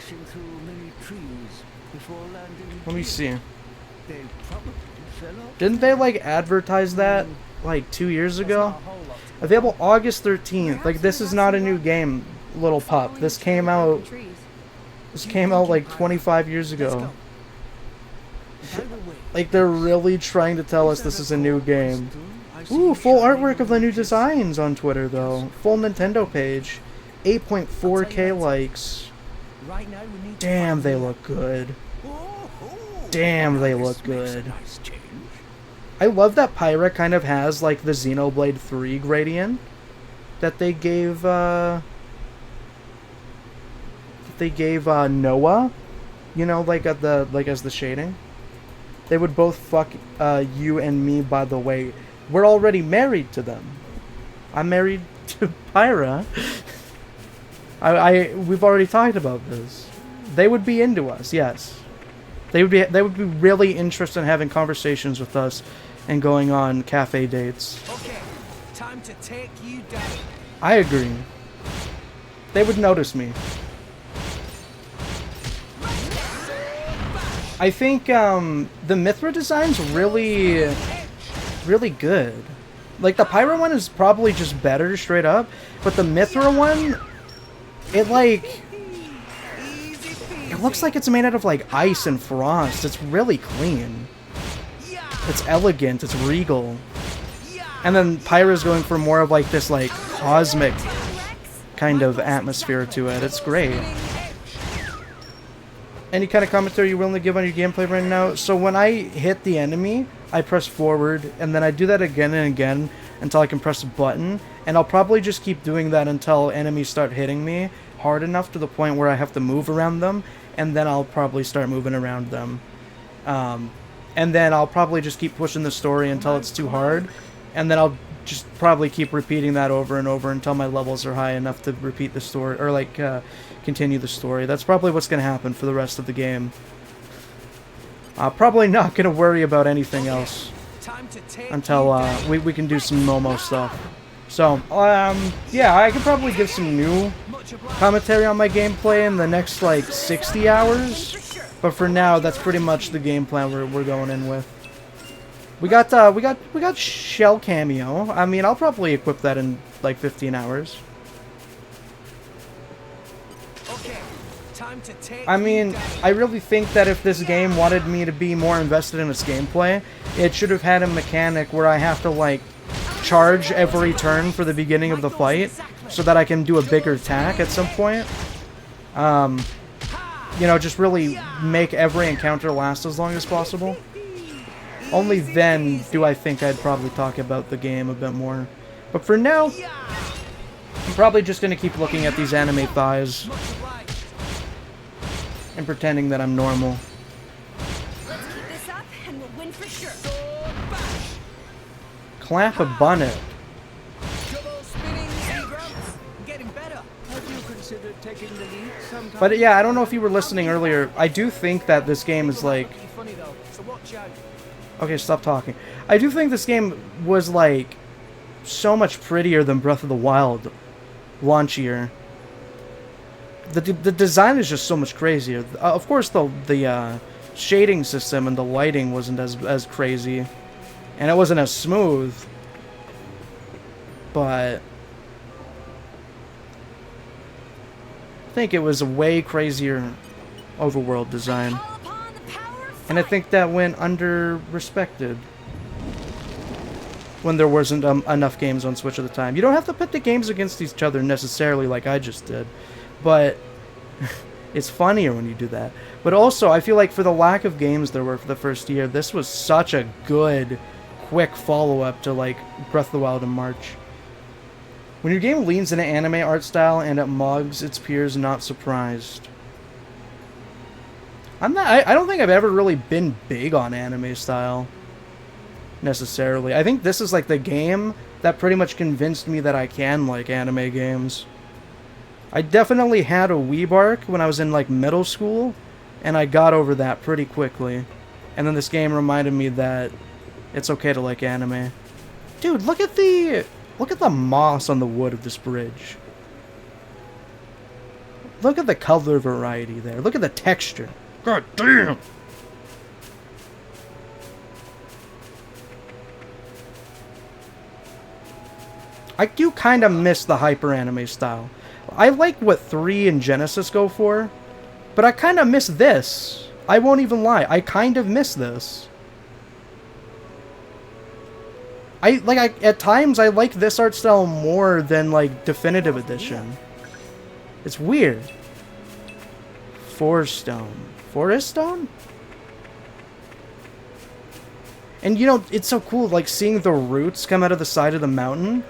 Let me see. Didn't they like advertise that like 2 years ago? Available August 13th. Like, this is not a new game, little pup. This came out like 25 years ago. Like, they're really trying to tell us this is a new game. Ooh, full artwork of the new designs on Twitter though. Full Nintendo page. 8.4k likes. Damn, they look good. Damn, they look good. I love that Pyra kind of has like the Xenoblade 3 gradient that they gave Noah, you know, like at the as the shading. They would both fuck you and me, by the way. We're already married to them. I'm married to Pyra. We've already talked about this. They would be into us, yes. They would be really interested in having conversations with us and going on cafe dates. Okay, time to take you down. I agree. They would notice me. I think the Mithra design's really good. Like, the Pyra one is probably just better straight up, but the Mithra one, it looks like it's made out of like ice and frost. It's really clean. It's elegant, it's regal. And then Pyra's going for more of like this like cosmic kind of atmosphere to it. It's great. Any kind of commentary you're willing to give on your gameplay right now? So when I hit the enemy, I press forward, and then I do that again and again until I can press a button. And I'll probably just keep doing that until enemies start hitting me hard enough to the point where I have to move around them, and then I'll probably start moving around them. And then I'll probably just keep pushing the story until it's too hard, and then I'll just probably keep repeating that over and over until my levels are high enough to repeat the story, or like continue the story. That's probably what's going to happen for the rest of the game. Probably not going to worry about anything else until we can do some MOMO stuff. So, yeah, I could probably give some new commentary on my gameplay in the next, like, 60 hours. But for now, that's pretty much the game plan we're going in with. We got Shell Cameo. I mean, I'll probably equip that in, like, 15 hours. I mean, I really think that if this game wanted me to be more invested in its gameplay, it should have had a mechanic where I have to, like, charge every turn for the beginning of the fight so that I can do a bigger attack at some point. You know, just really make every encounter last as long as possible. Only then do I think I'd probably talk about the game a bit more. But for now, I'm probably just going to keep looking at these anime thighs and pretending that I'm normal. Let's keep this up and we'll win for sure. Clap a bonnet. But yeah, I don't know if you were listening earlier. I do think that this game is like... Okay, stop talking. I do think this game was like so much prettier than Breath of the Wild launchier. The design is just so much crazier. Of course, the shading system and the lighting wasn't as crazy, and it wasn't as smooth. But I think it was a way crazier overworld design, and I think that went under-respected when there wasn't enough games on Switch at the time. You don't have to put the games against each other necessarily like I just did, but it's funnier when you do that. But also, I feel like for the lack of games there were for the first year, this was such a good, quick follow-up to like Breath of the Wild in March. When your game leans into anime art style and it mugs its peers, not surprised. I don't think I've ever really been big on anime style, necessarily. I think this is like the game that pretty much convinced me that I can like anime games. I definitely had a weebark when I was in like middle school, and I got over that pretty quickly. And then this game reminded me that it's okay to like anime. Dude, look at the moss on the wood of this bridge. Look at the color variety there. Look at the texture. God damn! I do kind of miss the hyper anime style. I like what 3 and Genesis go for, but I kind of miss this. I won't even lie. I kind of miss this. At times I like this art style more than like Definitive Edition. It's weird. Forest Stone? And you know, it's so cool like seeing the roots come out of the side of the mountain.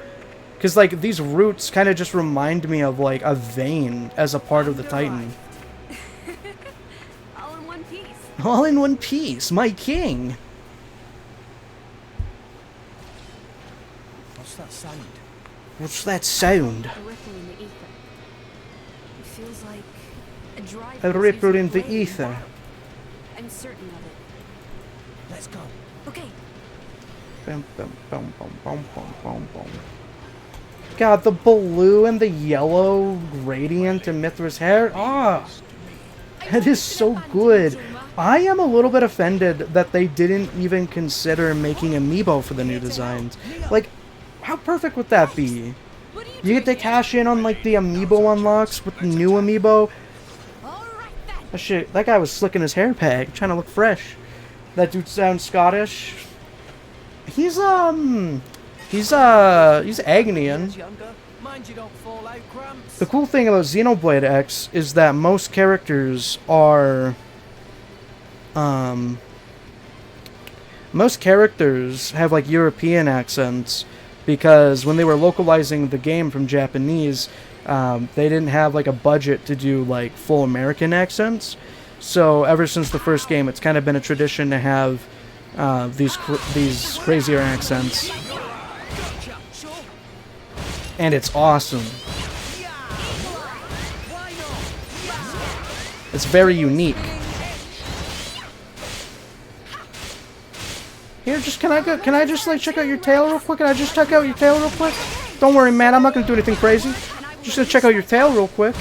Because, like, these roots kind of just remind me of, like, a vein as a part of the Titan. All in one piece. All in one piece, my king! What's that sound? What's that sound? A ripple in the ether. It feels like a drive. A ripple in the ether. I'm certain of it. Let's go. Okay. Bum, bum, bum, bum, bum, bum, bum, bum. God, the blue and the yellow gradient in Mithra's hair. Ah, that is so good. I am a little bit offended that they didn't even consider making amiibo for the new designs. Like, how perfect would that be? You get to cash in on like the amiibo unlocks with the new amiibo. That guy was slicking his hair back, trying to look fresh. That dude sounds Scottish. He's Agnian. Mind you don't fall out, Gramps. The cool thing about Xenoblade X is that most characters are most characters have like European accents, because when they were localizing the game from Japanese, they didn't have like a budget to do like full American accents. So ever since the first game, it's kind of been a tradition to have these crazier accents, and it's awesome. It's very unique. Here, can I just like check out your tail real quick? Can I just check out your tail real quick? Don't worry, man. I'm not gonna do anything crazy. Just gonna check out your tail real quick.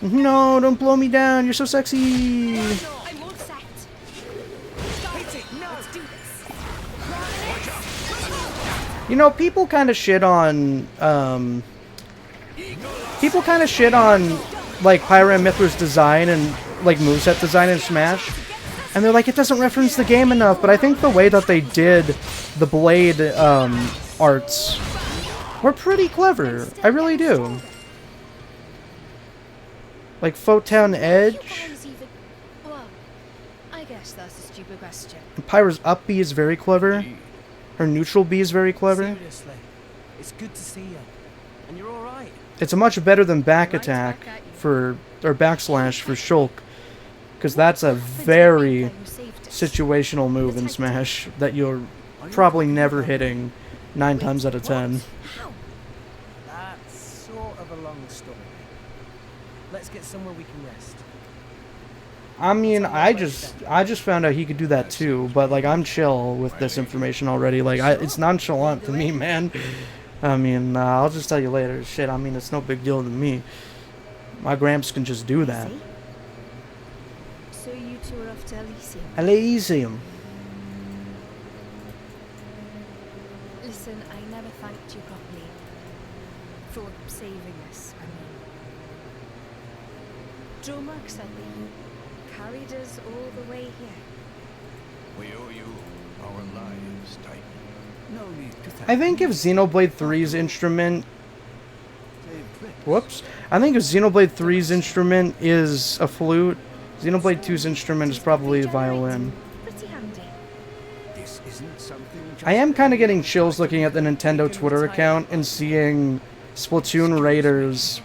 No, don't blow me down. You're so sexy. You know, people kind of shit on like Pyra Mythra's design and like moveset design in Smash. And they're like, it doesn't reference the game enough, but I think the way that they did the blade arts were pretty clever. I really do. Like Photon Edge. Well, I guess that's a stupid question. And Pyra's up B is very clever. Her neutral B is very clever. Seriously, it's good to see you, and you're all right. It's a much better than back attack or backslash for Shulk. Because that's a very situational move in Smash that you're probably never hitting 9 times out of 10. That's sort of a long story. Let's get somewhere we can rest. I mean, I just found out he could do that too, but like I'm chill with this information already. Like it's nonchalant to me, man. I mean, I'll just tell you later. Shit, I mean, it's no big deal to me. My gramps can just do that. So you two are off to Elysium. Elysium. Listen, I never thanked you properly for saving us. I mean, Dromark said that you carried us all the way here. We owe you our lives, Titan. No need to thank I think if Xenoblade 3's instrument... Whoops. I think if Xenoblade 3's instrument is a flute, Xenoblade 2's instrument is probably a violin. Pretty handy. This isn't something I am kind of getting chills looking at the Nintendo Twitter account and seeing Splatoon Raiders,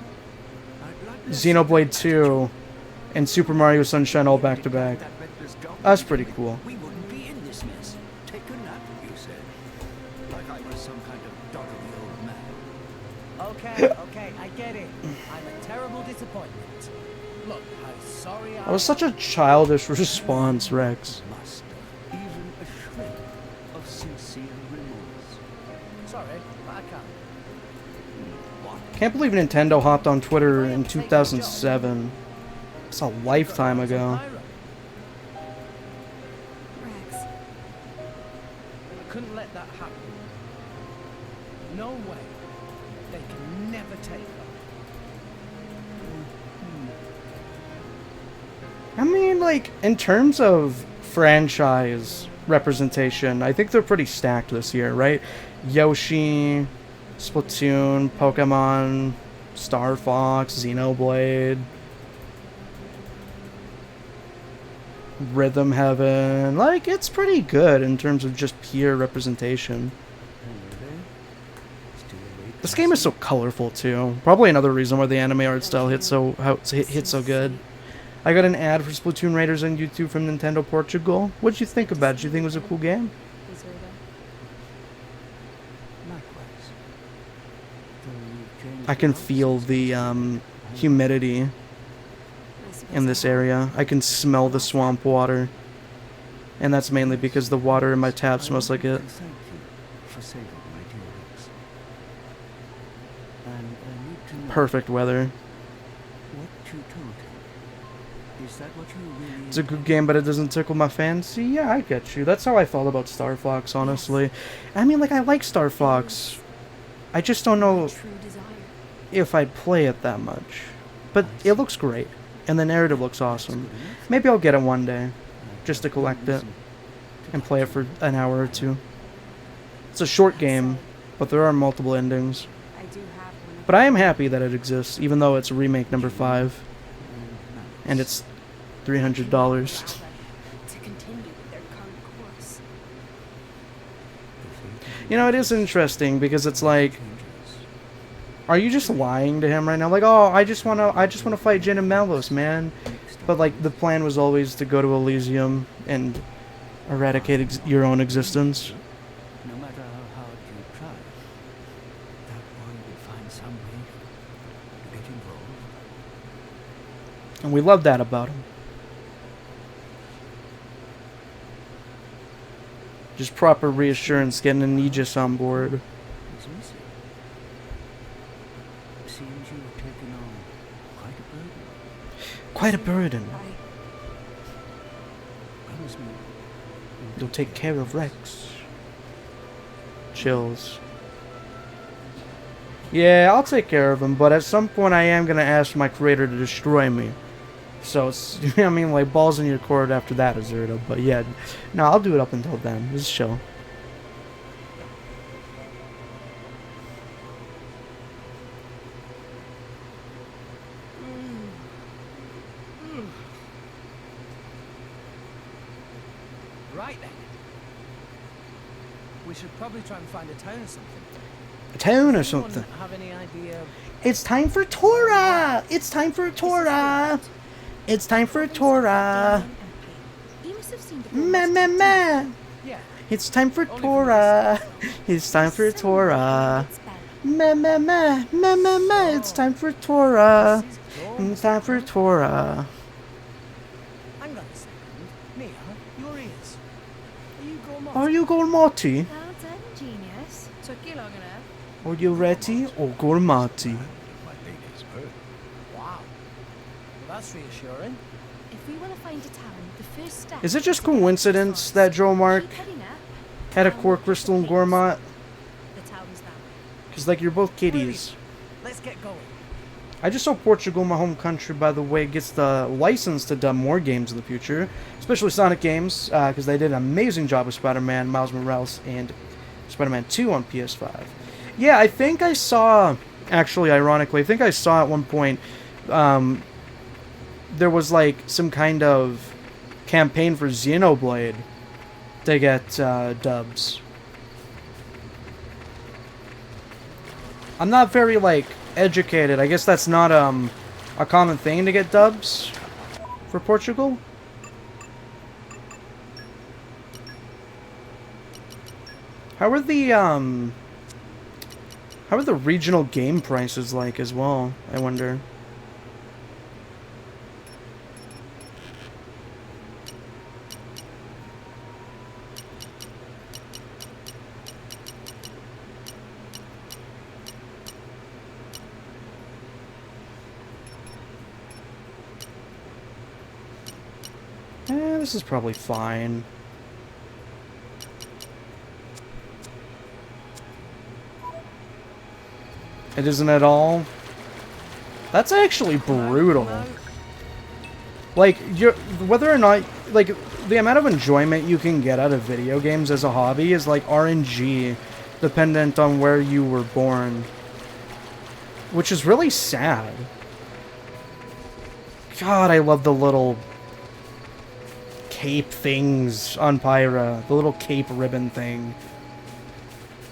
Xenoblade 2, and Super Mario Sunshine all back to back. That's pretty cool. We wouldn't be in this mess. Take a nap, you said. Like I was some kind of doddery old man. Okay, I get it. I'm a terrible disappointment. Look, I'm sorry That was such a childish response, Rex. Even a shred of sincere remorse. Sorry, but I can't. Can't believe Nintendo hopped on Twitter in 2007. It's a lifetime ago. Rex, I couldn't let that happen. No way. They can never take her. I mean, like, in terms of franchise representation, I think they're pretty stacked this year, right? Yoshi, Splatoon, Pokemon, Star Fox, Xenoblade, Rhythm Heaven. Like, it's pretty good in terms of just pure representation. This game is so colorful too. Probably another reason why the anime art style hit so good. I got an ad for Splatoon Raiders on YouTube from Nintendo Portugal. What'd you think about it? Did you think it was a cool game? I can feel the humidity in this area. I can smell the swamp water. And that's mainly because the water in my tap smells like it. Thank you for saving my dear Rex. And I need to know Perfect weather. what you told him. Is that what you really... It's a good game, but it doesn't tickle my fancy. Yeah, I get you. That's how I felt about Star Fox, honestly. I mean, like, I like Star Fox. I just don't know if I'd play it that much. but it looks great, and the narrative looks awesome. Maybe I'll get it one day, just to collect it and play it for an hour or two. It's a short game, but there are multiple endings. But I am happy that it exists, even though it's remake number 5, and it's $300. To continue with their current course. You know, it is interesting because it's like, are you just lying to him right now? Like, oh, I just wanna fight Jin and Malos, man. But like, the plan was always to go to Elysium and eradicate your own existence. No matter how hard you try, that boy will find some way to get involved. And we love that about him. Just proper reassurance, getting an Aegis on board. It's easy. Seems you've taken on quite a burden. Quite a burden. Promise me You'll take care of Rex. Chills. Yeah, I'll take care of him, but at some point I am gonna ask my creator to destroy me. So it's, I mean, like, balls in your court after that, Azerto. But yeah, no, I'll do it up until then. This is chill. Right then. We should probably try and find a town or something. A town or Does anyone something. have any idea? It's time for Torah! It's time for Torah! It's time for Torah! You must have seen the Meh, meh, meh! Yeah. It's time for Torah! It's time for Torah! Meh, meh, meh! Meh, meh, meh! It's time for Torah! It's time for Torah! Hang on a second. Mia, your ears. Are you Gormati? Are you Gormati? Well done, genius. Took you long enough. Are you ready or Gormati? Wow. Well, that's reassuring. If we want to find a town, the first step... Is it just coincidence that Joe Mark had a core crystal in Gormat? The town's that. Because, like, you're both kitties. Let's get going. I just hope Portugal, my home country, by the way, gets the license to dub more games in the future, especially Sonic games, because they did an amazing job with Spider-Man, Miles Morales, and Spider-Man 2 on PS5. Yeah, I think I saw, actually, ironically, I think I saw at one point, there was, like, some kind of campaign for Xenoblade to get dubs. I'm not very, like, educated. I guess that's not a common thing to get dubs for Portugal. How are the regional game prices like as well, I wonder? This is probably fine. It isn't at all. That's actually brutal. Like, whether or not, like, the amount of enjoyment you can get out of video games as a hobby is like RNG, dependent on where you were born. Which is really sad. God, I love the little cape things on Pyra. The little cape ribbon thing.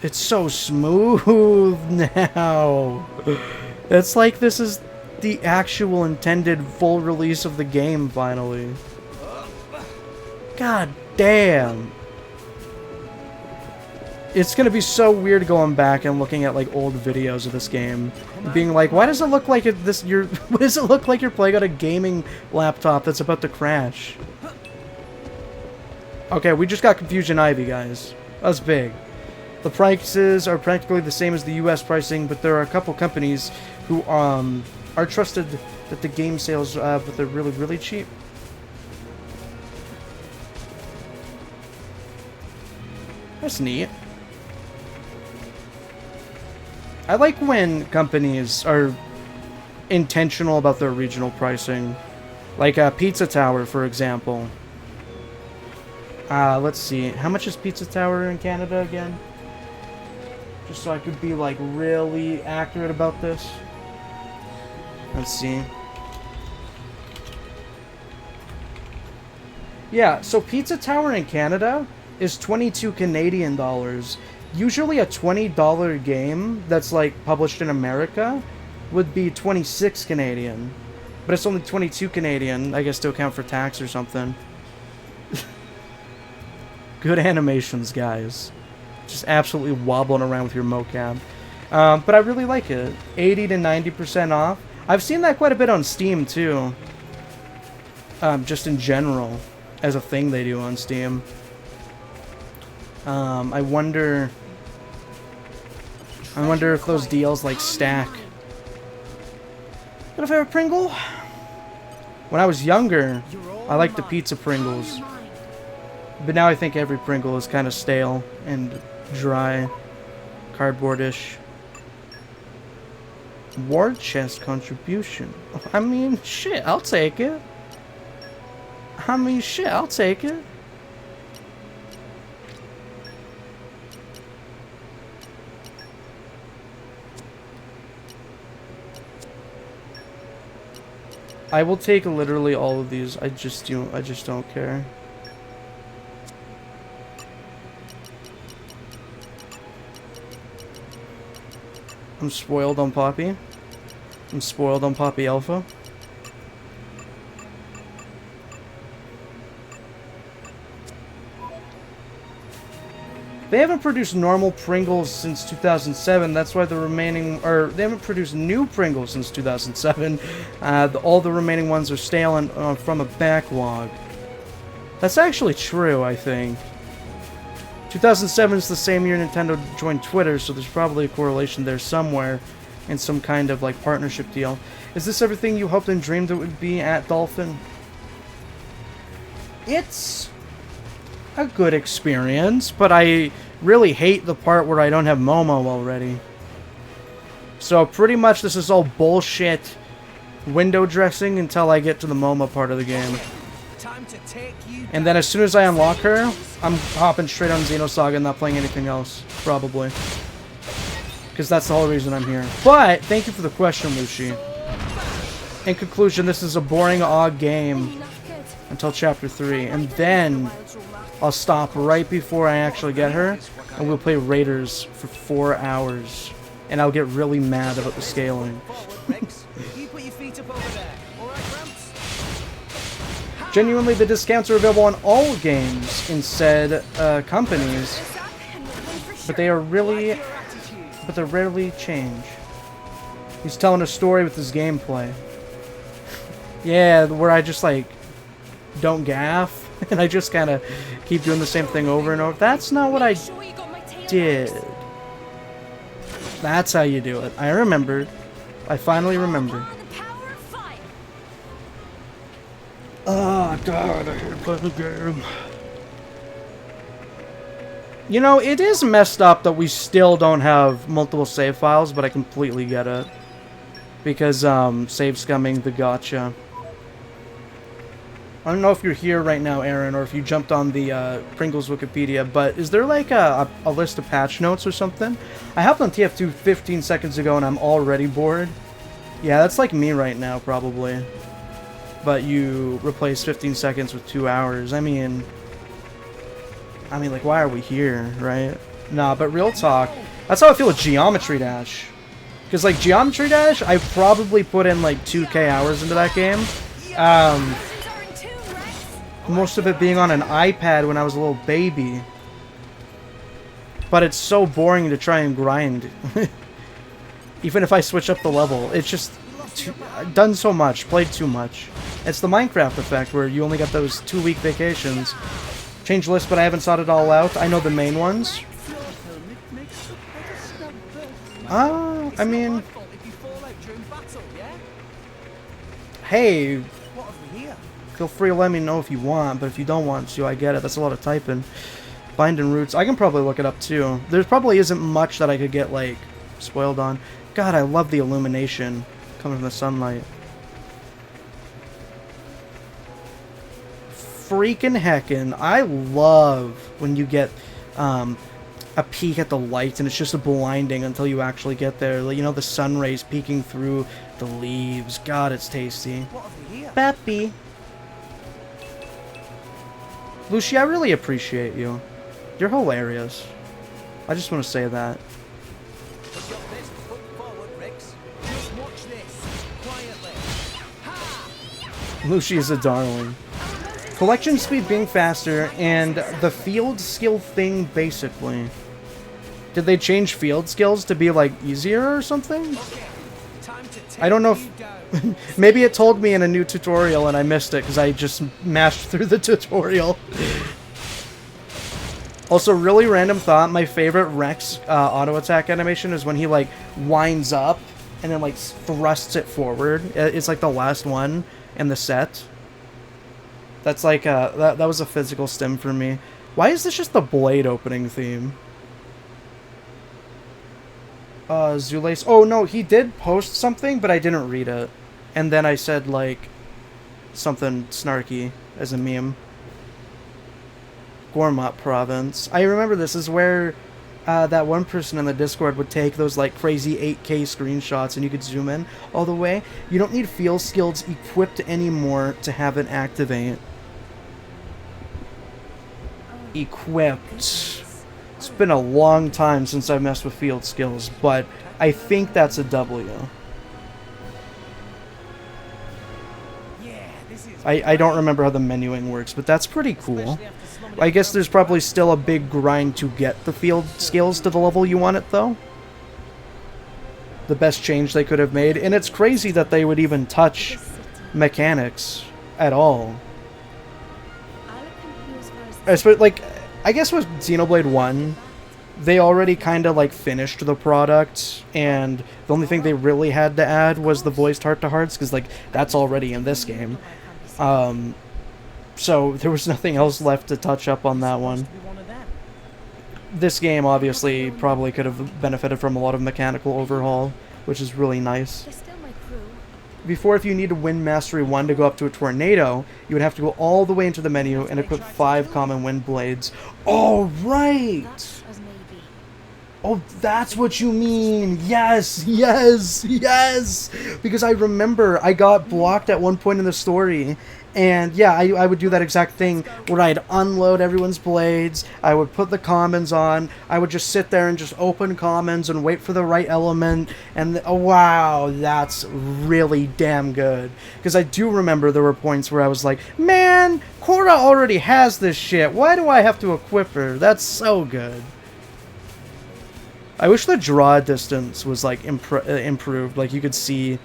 It's so smooth now. It's like this is the actual intended full release of the game, finally. God damn. It's gonna be so weird going back and looking at like old videos of this game, being like, why does it look like why does it look like you're playing on a gaming laptop that's about to crash? Okay, we just got Confusion Ivy, guys. That's big. The prices are practically the same as the US pricing, but there are a couple companies who are trusted that the game sales, but they're really, really cheap. That's neat. I like when companies are intentional about their regional pricing. Like Pizza Tower, for example. Let's see. How much is Pizza Tower in Canada again? Just so I could be, like, really accurate about this. Let's see. Yeah, so Pizza Tower in Canada is 22 Canadian dollars. Usually a $20 game that's, like, published in America would be 26 Canadian. But it's only 22 Canadian, I guess, to account for tax or something. Good animations, guys. Just absolutely wobbling around with your mocap. But I really like it. 80 to 90% off. I've seen that quite a bit on Steam, too. Just in general. As a thing they do on Steam. I wonder if those deals, like, stack. Got a favorite Pringle? When I was younger, I liked the pizza Pringles. But now I think every Pringle is kind of stale and dry. Cardboardish. War chest contribution. I mean, shit, I'll take it. I'll take it. I will take literally all of these. I just don't care. I'm spoiled on Poppy. I'm spoiled on Poppy Alpha. They haven't produced normal Pringles since 2007. That's why the remaining, or they haven't produced new Pringles since 2007. All the remaining ones are stale and from a backlog. That's actually true, I think. 2007 is the same year Nintendo joined Twitter, so there's probably a correlation there somewhere in some kind of like partnership deal. Is this everything you hoped and dreamed it would be at Dolphin? It's a good experience, but I really hate the part where I don't have Momo already. So pretty much this is all bullshit window dressing until I get to the Momo part of the game. And then as soon as I unlock her, I'm hopping straight on Xenosaga and not playing anything else, probably. Because that's the whole reason I'm here. But, thank you for the question, Lucy. In conclusion, this is a boring, odd game until Chapter 3. And then I'll stop right before I actually get her, and we'll play Raiders for 4 hours. And I'll get really mad about the scaling. Genuinely, the discounts are available on all games in said companies, but they rarely change. He's telling a story with his gameplay. Yeah, where I just like don't gaff, and I just kind of keep doing the same thing over and over. That's not what I did. That's how you do it. I remembered. I finally remembered. Oh god, I hate playing the game. You know, it is messed up that we still don't have multiple save files, but I completely get it. Because, save scumming the gotcha. I don't know if you're here right now, Aaron, or if you jumped on the Pringles Wikipedia, but is there like a list of patch notes or something? I hopped on TF2 15 seconds ago and I'm already bored. Yeah, that's like me right now, probably. But you replace 15 seconds with 2 hours. I mean, like, why are we here, right? Nah, but real talk, that's how I feel with Geometry Dash. Because, like, Geometry Dash, I probably put in, like, 2K hours into that game. Most of it being on an iPad when I was a little baby. But it's so boring to try and grind. Even if I switch up the level. It's just done so much, played too much. It's the Minecraft effect where you only got those 2-week vacations. Change list, but I haven't sought it all out. I know the main ones. I mean... Hey, feel free to let me know if you want, but if you don't want to, I get it. That's a lot of typing. Binding roots. I can probably look it up too. There probably isn't much that I could get, like, spoiled on. God, I love the illumination. Coming from the sunlight. Freaking heckin'. I love when you get a peek at the light and it's just a blinding until you actually get there. Like, you know, the sun rays peeking through the leaves. God, it's tasty. What have we here? Peppy. Lucy, I really appreciate you. You're hilarious. I just want to say that. Put your best foot forward, Rex. Just watch this. Quietly. Ha! Lucy is a darling. Collection speed being faster, and the field skill thing, basically. Did they change field skills to be, like, easier or something? I don't know if... Maybe it told me in a new tutorial and I missed it because I just mashed through the tutorial. Also, really random thought, my favorite Rex auto attack animation is when he, like, winds up and then, like, thrusts it forward. It's, like, the last one in the set. That's, like, that was a physical stim for me. Why is this just the Blade opening theme? Zulace. Oh, no, he did post something, but I didn't read it. And then I said, like, something snarky as a meme. Gormott Province. I remember this is where that one person in the Discord would take those, like, crazy 8K screenshots and you could zoom in all the way. You don't need field skills equipped anymore to have it activate. Equipped. It's been a long time since I messed with field skills, but I think that's a W. I don't remember how the menuing works, but that's pretty cool. I guess there's probably still a big grind to get the field skills to the level you want it, though. The best change they could have made, and it's crazy that they would even touch mechanics at all. Like, I guess with Xenoblade 1, they already kind of, like, finished the product, and the only thing they really had to add was the voiced heart-to-hearts, because, like, that's already in this game. So there was nothing else left to touch up on that one. This game, obviously, probably could have benefited from a lot of mechanical overhaul, which is really nice. Before, if you need to win Mastery 1 to go up to a tornado, you would have to go all the way into the menu and equip 5 common wind blades. Oh, right! Oh, that's what you mean! Yes! Yes! Yes! Because I remember I got blocked at one point in the story, and yeah, I would do that exact thing where I'd unload everyone's blades, I would put the commons on, I would just sit there and just open commons and wait for the right element, and oh, wow, that's really damn good. Because I do remember there were points where I was like, man, Korra already has this shit, why do I have to equip her? That's so good. I wish the draw distance was, like, improved, like you could see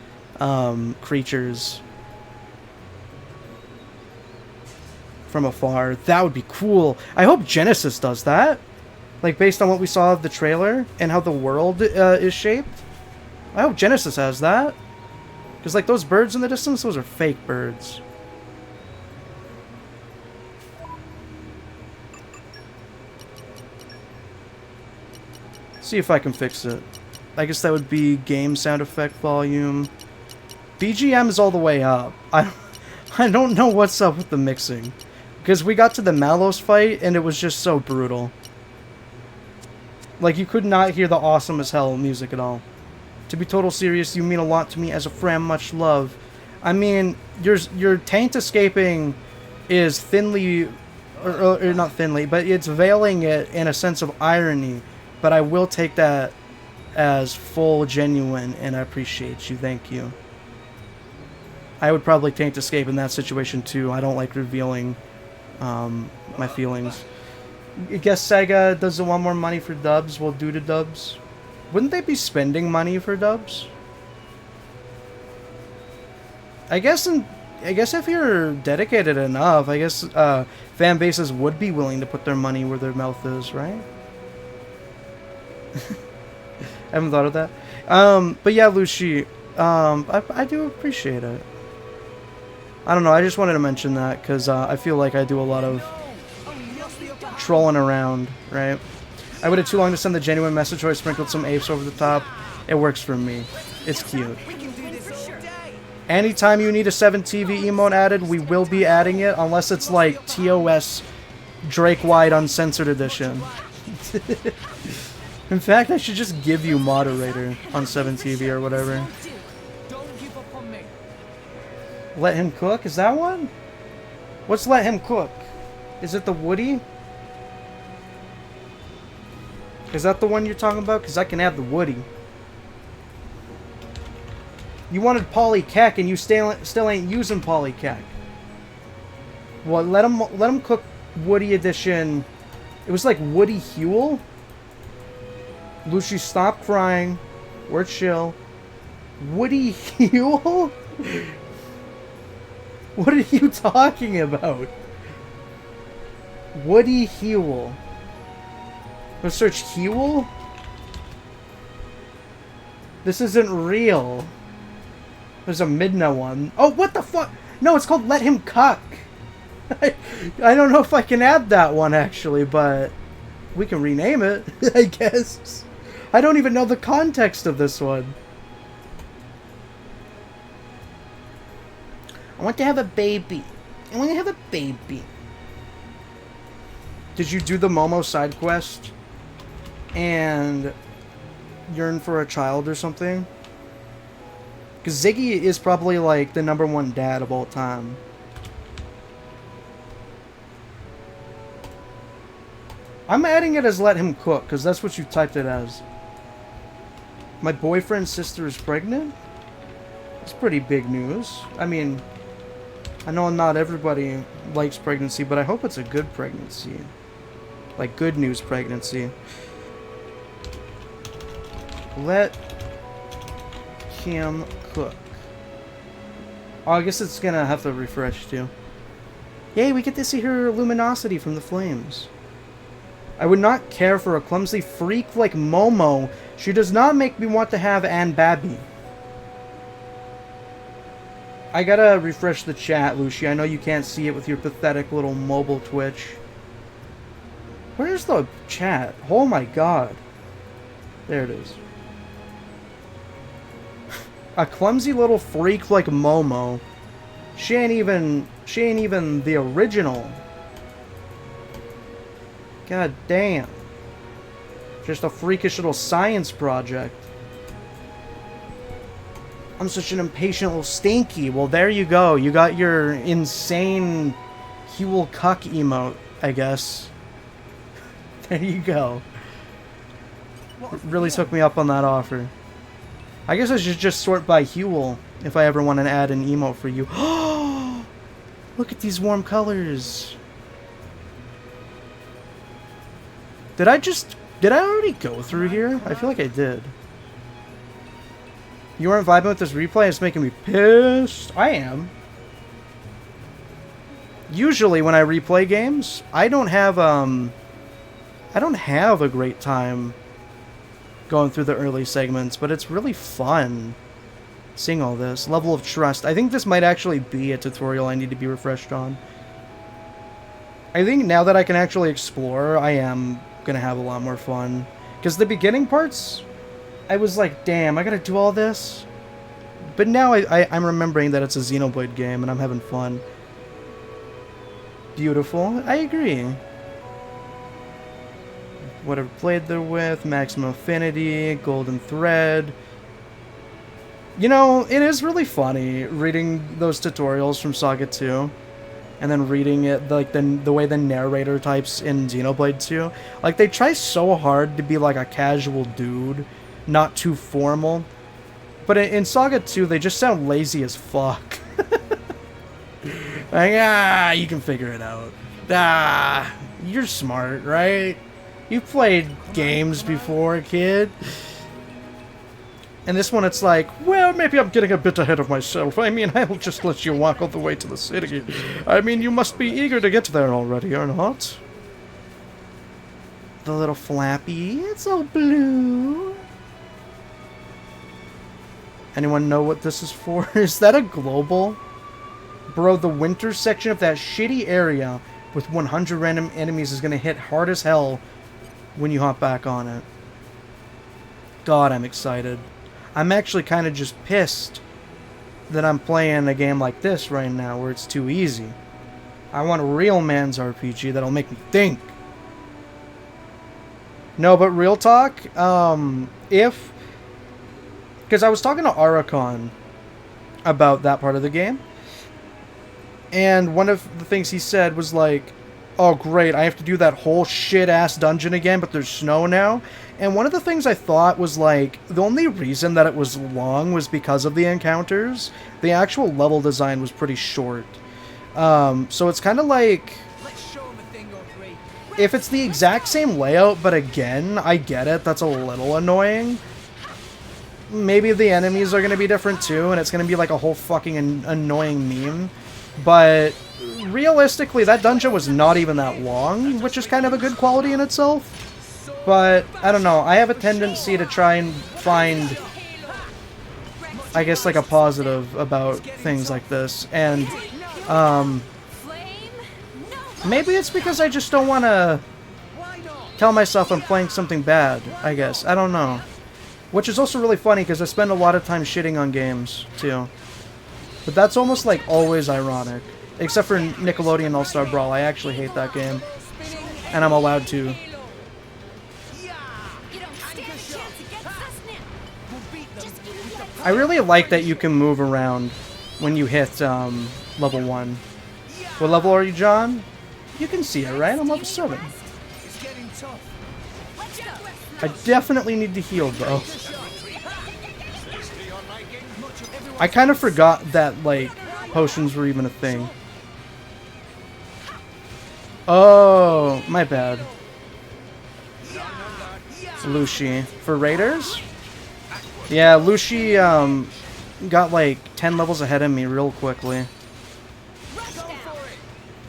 creatures from afar. That would be cool. I hope Genesis does that. Like, based on what we saw of the trailer and how the world is shaped. I hope Genesis has that. Because, like, those birds in the distance, those are fake birds. See if I can fix it. I guess that would be game sound effect volume. BGM is all the way up. I don't know what's up with the mixing. Because we got to the Malos fight, and it was just so brutal. Like, you could not hear the awesome as hell music at all. To be total serious, you mean a lot to me as a friend, much love. I mean, your taint escaping is thinly, or not thinly, but it's veiling it in a sense of irony. But I will take that as full genuine, and I appreciate you. Thank you. I would probably taint escape in that situation, too. I don't like revealing my feelings. I guess Sega doesn't want more money for dubs. We'll do the dubs. Wouldn't they be spending money for dubs? I guess if you're dedicated enough, I guess fan bases would be willing to put their money where their mouth is, right? I haven't thought of that. But yeah, Lucy, I do appreciate it. I don't know, I just wanted to mention that because I feel like I do a lot of trolling around, right? I waited too long to send the genuine message, so I sprinkled some apes over the top. It works for me. It's cute. Anytime you need a 7TV emote added, we will be adding it, unless it's like TOS Drake Wide Uncensored Edition. In fact, I should just give you moderator on 7TV or whatever. Don't give up on me. Let him cook? Is that one? What's let him cook? Is it the Woody? Is that the one you're talking about? Because I can have the Woody. You wanted polycac and you still ain't using polycac. Well, let him cook Woody edition. It was like Woody Huel. Lucy, stop crying. We're chill. Woody Huel? What are you talking about? Woody Huel. Let's search Huel. This isn't real. There's a Midna one. Oh, what the fuck? No, it's called Let Him Cuck. I don't know if I can add that one, actually, but we can rename it, I guess. I don't even know the context of this one. I want to have a baby. I want to have a baby. Did you do the Momo side quest and yearn for a child or something? Because Ziggy is probably like the #1 dad of all time. I'm adding it as let him cook because that's what you typed it as. My boyfriend's sister is pregnant? That's pretty big news. I mean, I know not everybody likes pregnancy, but I hope it's a good pregnancy. Like good news pregnancy. Let him cook. Oh, I guess it's gonna have to refresh too. Yay, we get to see her luminosity from the flames. I would not care for a clumsy freak like Momo. She does not make me want to have Ann Babby. I gotta refresh the chat, Lucy. I know you can't see it with your pathetic little mobile Twitch. Where's the chat? Oh my god. There it is. A clumsy little freak like Momo. She ain't even the original. God damn. Just a freakish little science project. I'm such an impatient little stinky. Well, there you go. You got your insane Huel cuck emote, I guess. There you go. Really took me up on that offer. I guess I should just sort by Huel if I ever want to add an emote for you. Oh, look at these warm colors. Did I already go through here? I feel like I did. You aren't vibing with this replay? It's making me pissed. I am. Usually when I replay games, I don't have a great time going through the early segments, but it's really fun seeing all this. Level of trust. I think this might actually be a tutorial I need to be refreshed on. I think now that I can actually explore, I am gonna have a lot more fun. Because the beginning parts, I was like, damn, I gotta do all this? But now I'm remembering that it's a Xenoblade game and I'm having fun. Beautiful. I agree. What I've played there with, Maximum Affinity, Golden Thread. You know, it is really funny reading those tutorials from Saga 2. And then reading it, like, the way the narrator types in Xenoblade 2. Like, they try so hard to be, like, a casual dude. Not too formal. But in Saga 2, they just sound lazy as fuck. Like, you can figure it out. You're smart, right? You played games before, kid. And this one, it's like, well, maybe I'm getting a bit ahead of myself. I mean, I'll just let you walk all the way to the city. I mean, you must be eager to get there already, or not? The little flappy, it's all blue. Anyone know what this is for? Is that a global? Bro, the winter section of that shitty area with 100 random enemies is gonna hit hard as hell when you hop back on it. God, I'm excited. I'm actually kind of just pissed that I'm playing a game like this right now where it's too easy. I want a real man's RPG that'll make me think. No, but real talk, because I was talking to Aracon about that part of the game, and one of the things he said was like, oh great, I have to do that whole shit-ass dungeon again, but there's snow now. And one of the things I thought was like, the only reason that it was long was because of the encounters. The actual level design was pretty short. So it's kind of like, if it's the exact same layout, but again, I get it, that's a little annoying. Maybe the enemies are going to be different too, and it's going to be like a whole fucking annoying meme. But realistically, that dungeon was not even that long, which is kind of a good quality in itself. But, I don't know, I have a tendency to try and find, I guess, like a positive about things like this. And, maybe it's because I just don't want to tell myself I'm playing something bad, I guess. I don't know. Which is also really funny because I spend a lot of time shitting on games, too. But that's almost like always ironic. Except for Nickelodeon All-Star Brawl. I actually hate that game. And I'm allowed to. I really like that you can move around when you hit level 1. What level are you, John? You can see it, right? I'm level 7. I definitely need to heal, though. I kind of forgot that, like, potions were even a thing. Oh, my bad. Lucy. For raiders? Yeah, Lucy, got, like, 10 levels ahead of me real quickly.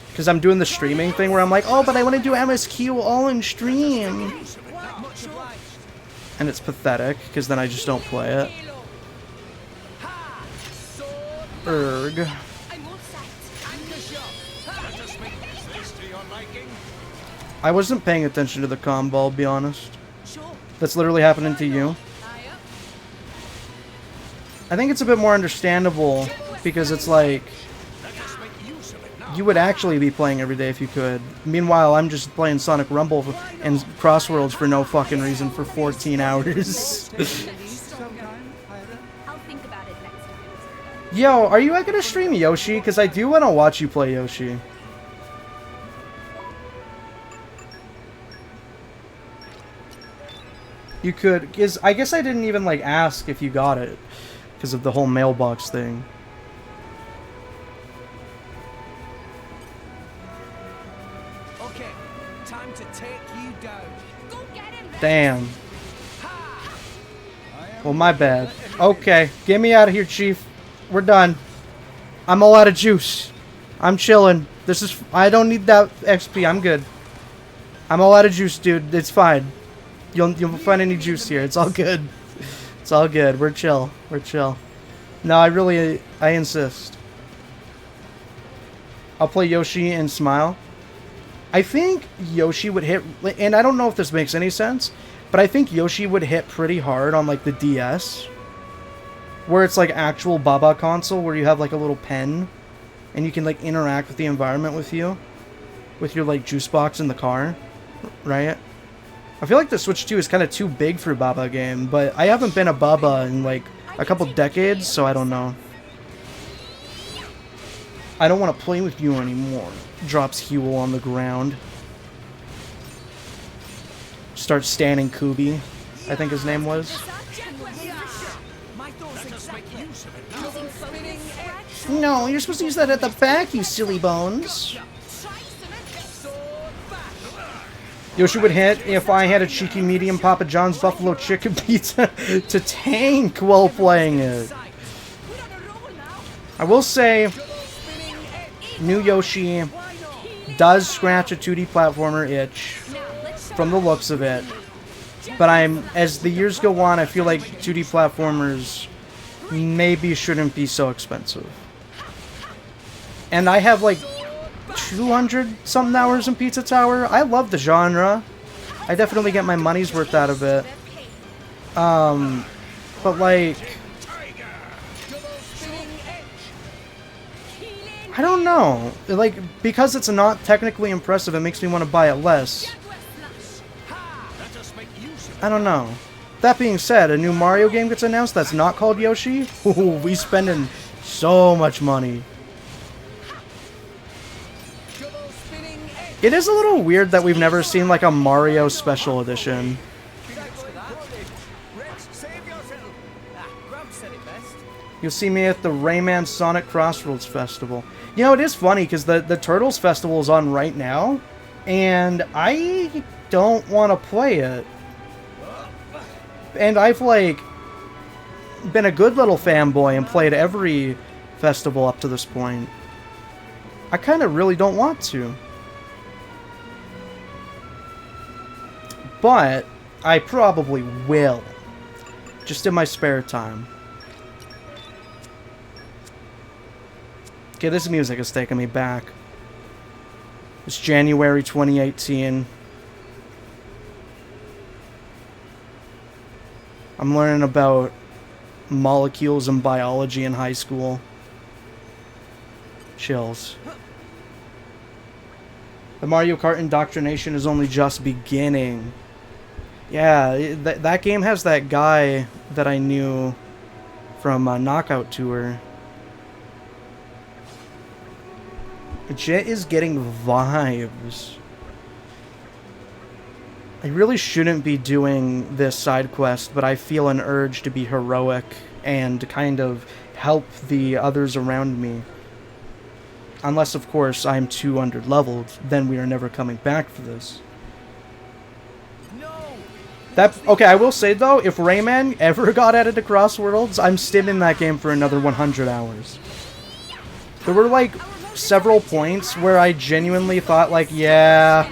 Because I'm doing the streaming thing where I'm like, oh, but I want to do MSQ all in stream. And it's pathetic, because then I just don't play it. Erg. I wasn't paying attention to the combo, I'll be honest. That's literally happening to you. I think it's a bit more understandable, because it's like, you would actually be playing every day if you could. Meanwhile, I'm just playing Sonic Rumble and Crossworlds for no fucking reason for 14 hours. Yo, are you gonna stream Yoshi? Because I do want to watch you play Yoshi. You could, because I guess I didn't even, like, ask if you got it. Because of the whole mailbox thing. Okay, time to take you down. Go get him. Damn. Well, my bad. Okay, get me out of here, Chief. We're done. I'm all out of juice. I'm chilling. This is... I don't need that XP. I'm good. I'm all out of juice, dude. It's fine. You'll find any juice here. It's all good. It's all good. We're chill. We're chill. No, I insist. I'll play Yoshi and smile. I think Yoshi would hit... And I don't know if this makes any sense, but I think Yoshi would hit pretty hard on, like, the DS. Where it's, like, actual Baba console, where you have, like, a little pen. And you can, like, interact with the environment with you. With your, like, juice box in the car. Right? I feel like the Switch 2 is kind of too big for a Baba game, but I haven't been a Baba in, like, a couple decades, so I don't know. I don't want to play with you anymore. Drops Huel on the ground. Starts standing Kubi, I think his name was. No, you're supposed to use that at the back, you silly bones. Yoshi would hit if I had a cheeky medium Papa John's buffalo chicken pizza to tank while playing it. I will say, new Yoshi does scratch a 2D platformer itch from the looks of it. But as the years go on, I feel like 2D platformers maybe shouldn't be so expensive. And I have like 200-something hours in Pizza Tower. I love the genre. I definitely get my money's worth out of it. But like... I don't know. Like, because it's not technically impressive, it makes me want to buy it less. I don't know. That being said, a new Mario game gets announced that's not called Yoshi. Ooh, we spending so much money. It is a little weird that we've never seen like a Mario Special Edition. You'll see me at the Rayman Sonic Crossroads Festival. You know, it is funny because the Turtles Festival is on right now, and I don't want to play it. And I've, like, been a good little fanboy and played every festival up to this point. I kind of really don't want to. But I probably will. Just in my spare time. Okay, this music is taking me back. It's January 2018. I'm learning about molecules and biology in high school. Chills. The Mario Kart indoctrination is only just beginning. Yeah, that game has that guy that I knew from Knockout Tour. Jet is getting vibes. I really shouldn't be doing this side quest, but I feel an urge to be heroic and kind of help the others around me. Unless, of course, I'm too underleveled, then we are never coming back for this. Okay, I will say though, if Rayman ever got added to Crossworlds, I'm stimming that game for another 100 hours. There were like several points where I genuinely thought like, yeah,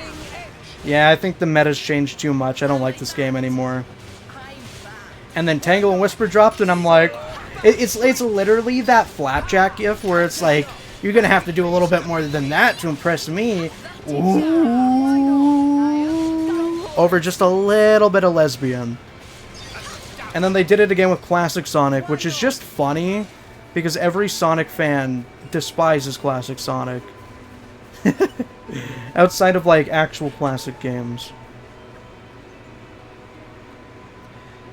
I think the meta's changed too much. I don't like this game anymore. And then Tangle and Whisper dropped, and I'm like, it's literally that Flapjack gif where it's like, you're gonna have to do a little bit more than that to impress me. Ooh. Over just a little bit of lesbian. And then they did it again with Classic Sonic, which is just funny because every Sonic fan despises Classic Sonic. Outside of like actual classic games.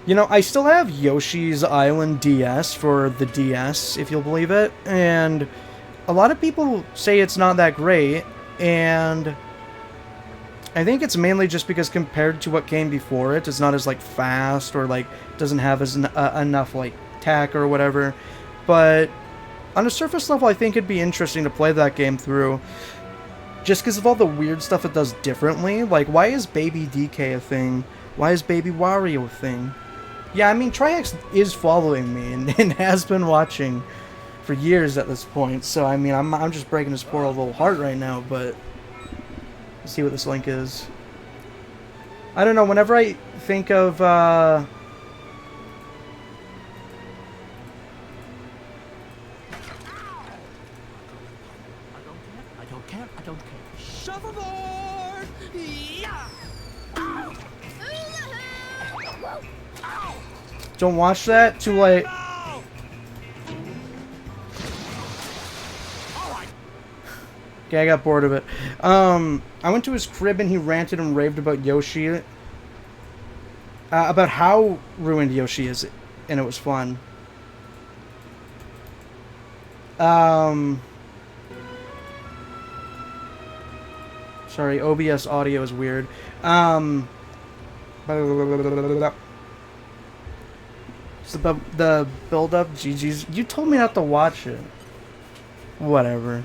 You know, I still have Yoshi's Island DS for the DS, if you'll believe it, and a lot of people say it's not that great, and I think it's mainly just because compared to what came before it, it's not as like fast or like doesn't have as enough like tack or whatever. But on a surface level, I think it'd be interesting to play that game through, just because of all the weird stuff it does differently. Like, why is Baby DK a thing? Why is Baby Wario a thing? Yeah, I mean, Triax is following me and has been watching for years at this point. So I mean, I'm just breaking his poor little heart right now, but. Let's see what this link is. I don't know, whenever I think of, I don't care. Shuffleboard! Yeah! Don't watch that, too late. Okay, I got bored of it. I went to his crib and he ranted and raved about Yoshi. About how ruined Yoshi is, and it was fun. Sorry, OBS audio is weird. So the build-up, GG's. You told me not to watch it. Whatever.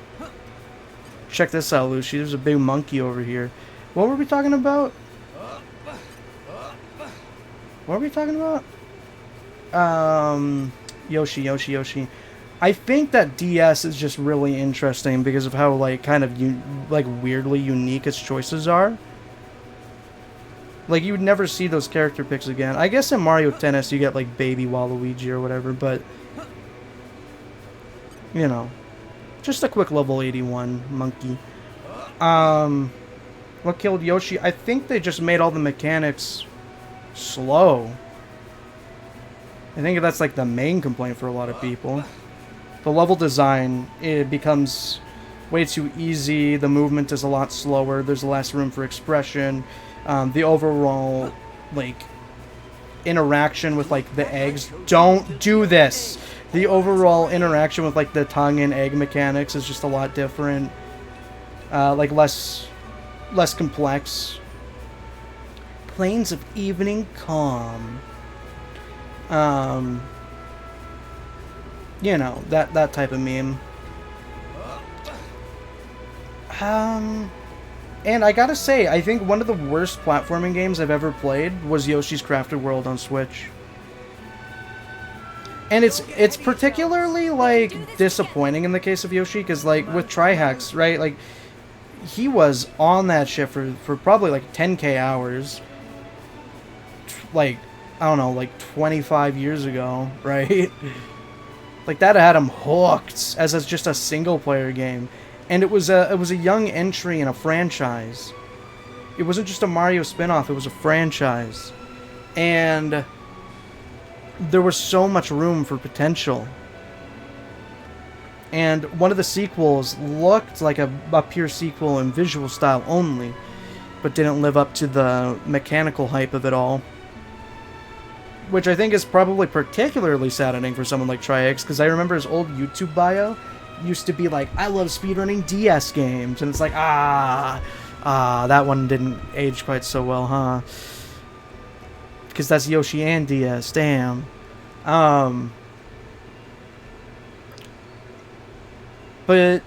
Check this out, Lucy. There's a big monkey over here. What were we talking about? What were we talking about? Yoshi. I think that DS is just really interesting because of how, like, kind of, weirdly unique its choices are. Like, you would never see those character picks again. I guess in Mario Tennis you get, like, Baby Waluigi or whatever, but, you know. Just a quick level 81 monkey. What killed Yoshi? I think they just made all the mechanics slow. I think that's like the main complaint for a lot of people. The level design, it becomes way too easy. The movement is a lot slower. There's less room for expression. The overall, like, interaction with, like, the eggs. Don't do this! The overall interaction with, like, the tongue and egg mechanics is just a lot different. Like, less complex. Plains of Evening Calm. You know, that type of meme. And I gotta say, I think one of the worst platforming games I've ever played was Yoshi's Crafted World on Switch. And it's particularly, like, disappointing in the case of Yoshi, because, like, with Trihex, right, like, he was on that shit for probably, like, 10k hours. Like, I don't know, like, 25 years ago, right? Like, that had him hooked as just a single-player game. And it was a young entry in a franchise. It wasn't just a Mario spin-off, it was a franchise. And there was so much room for potential. And one of the sequels looked like a pure sequel in visual style only, but didn't live up to the mechanical hype of it all. Which I think is probably particularly saddening for someone like Trihex, because I remember his old YouTube bio used to be like, I love speedrunning DS games, and it's like, that one didn't age quite so well, huh? Because that's Yoshi and DS, damn. But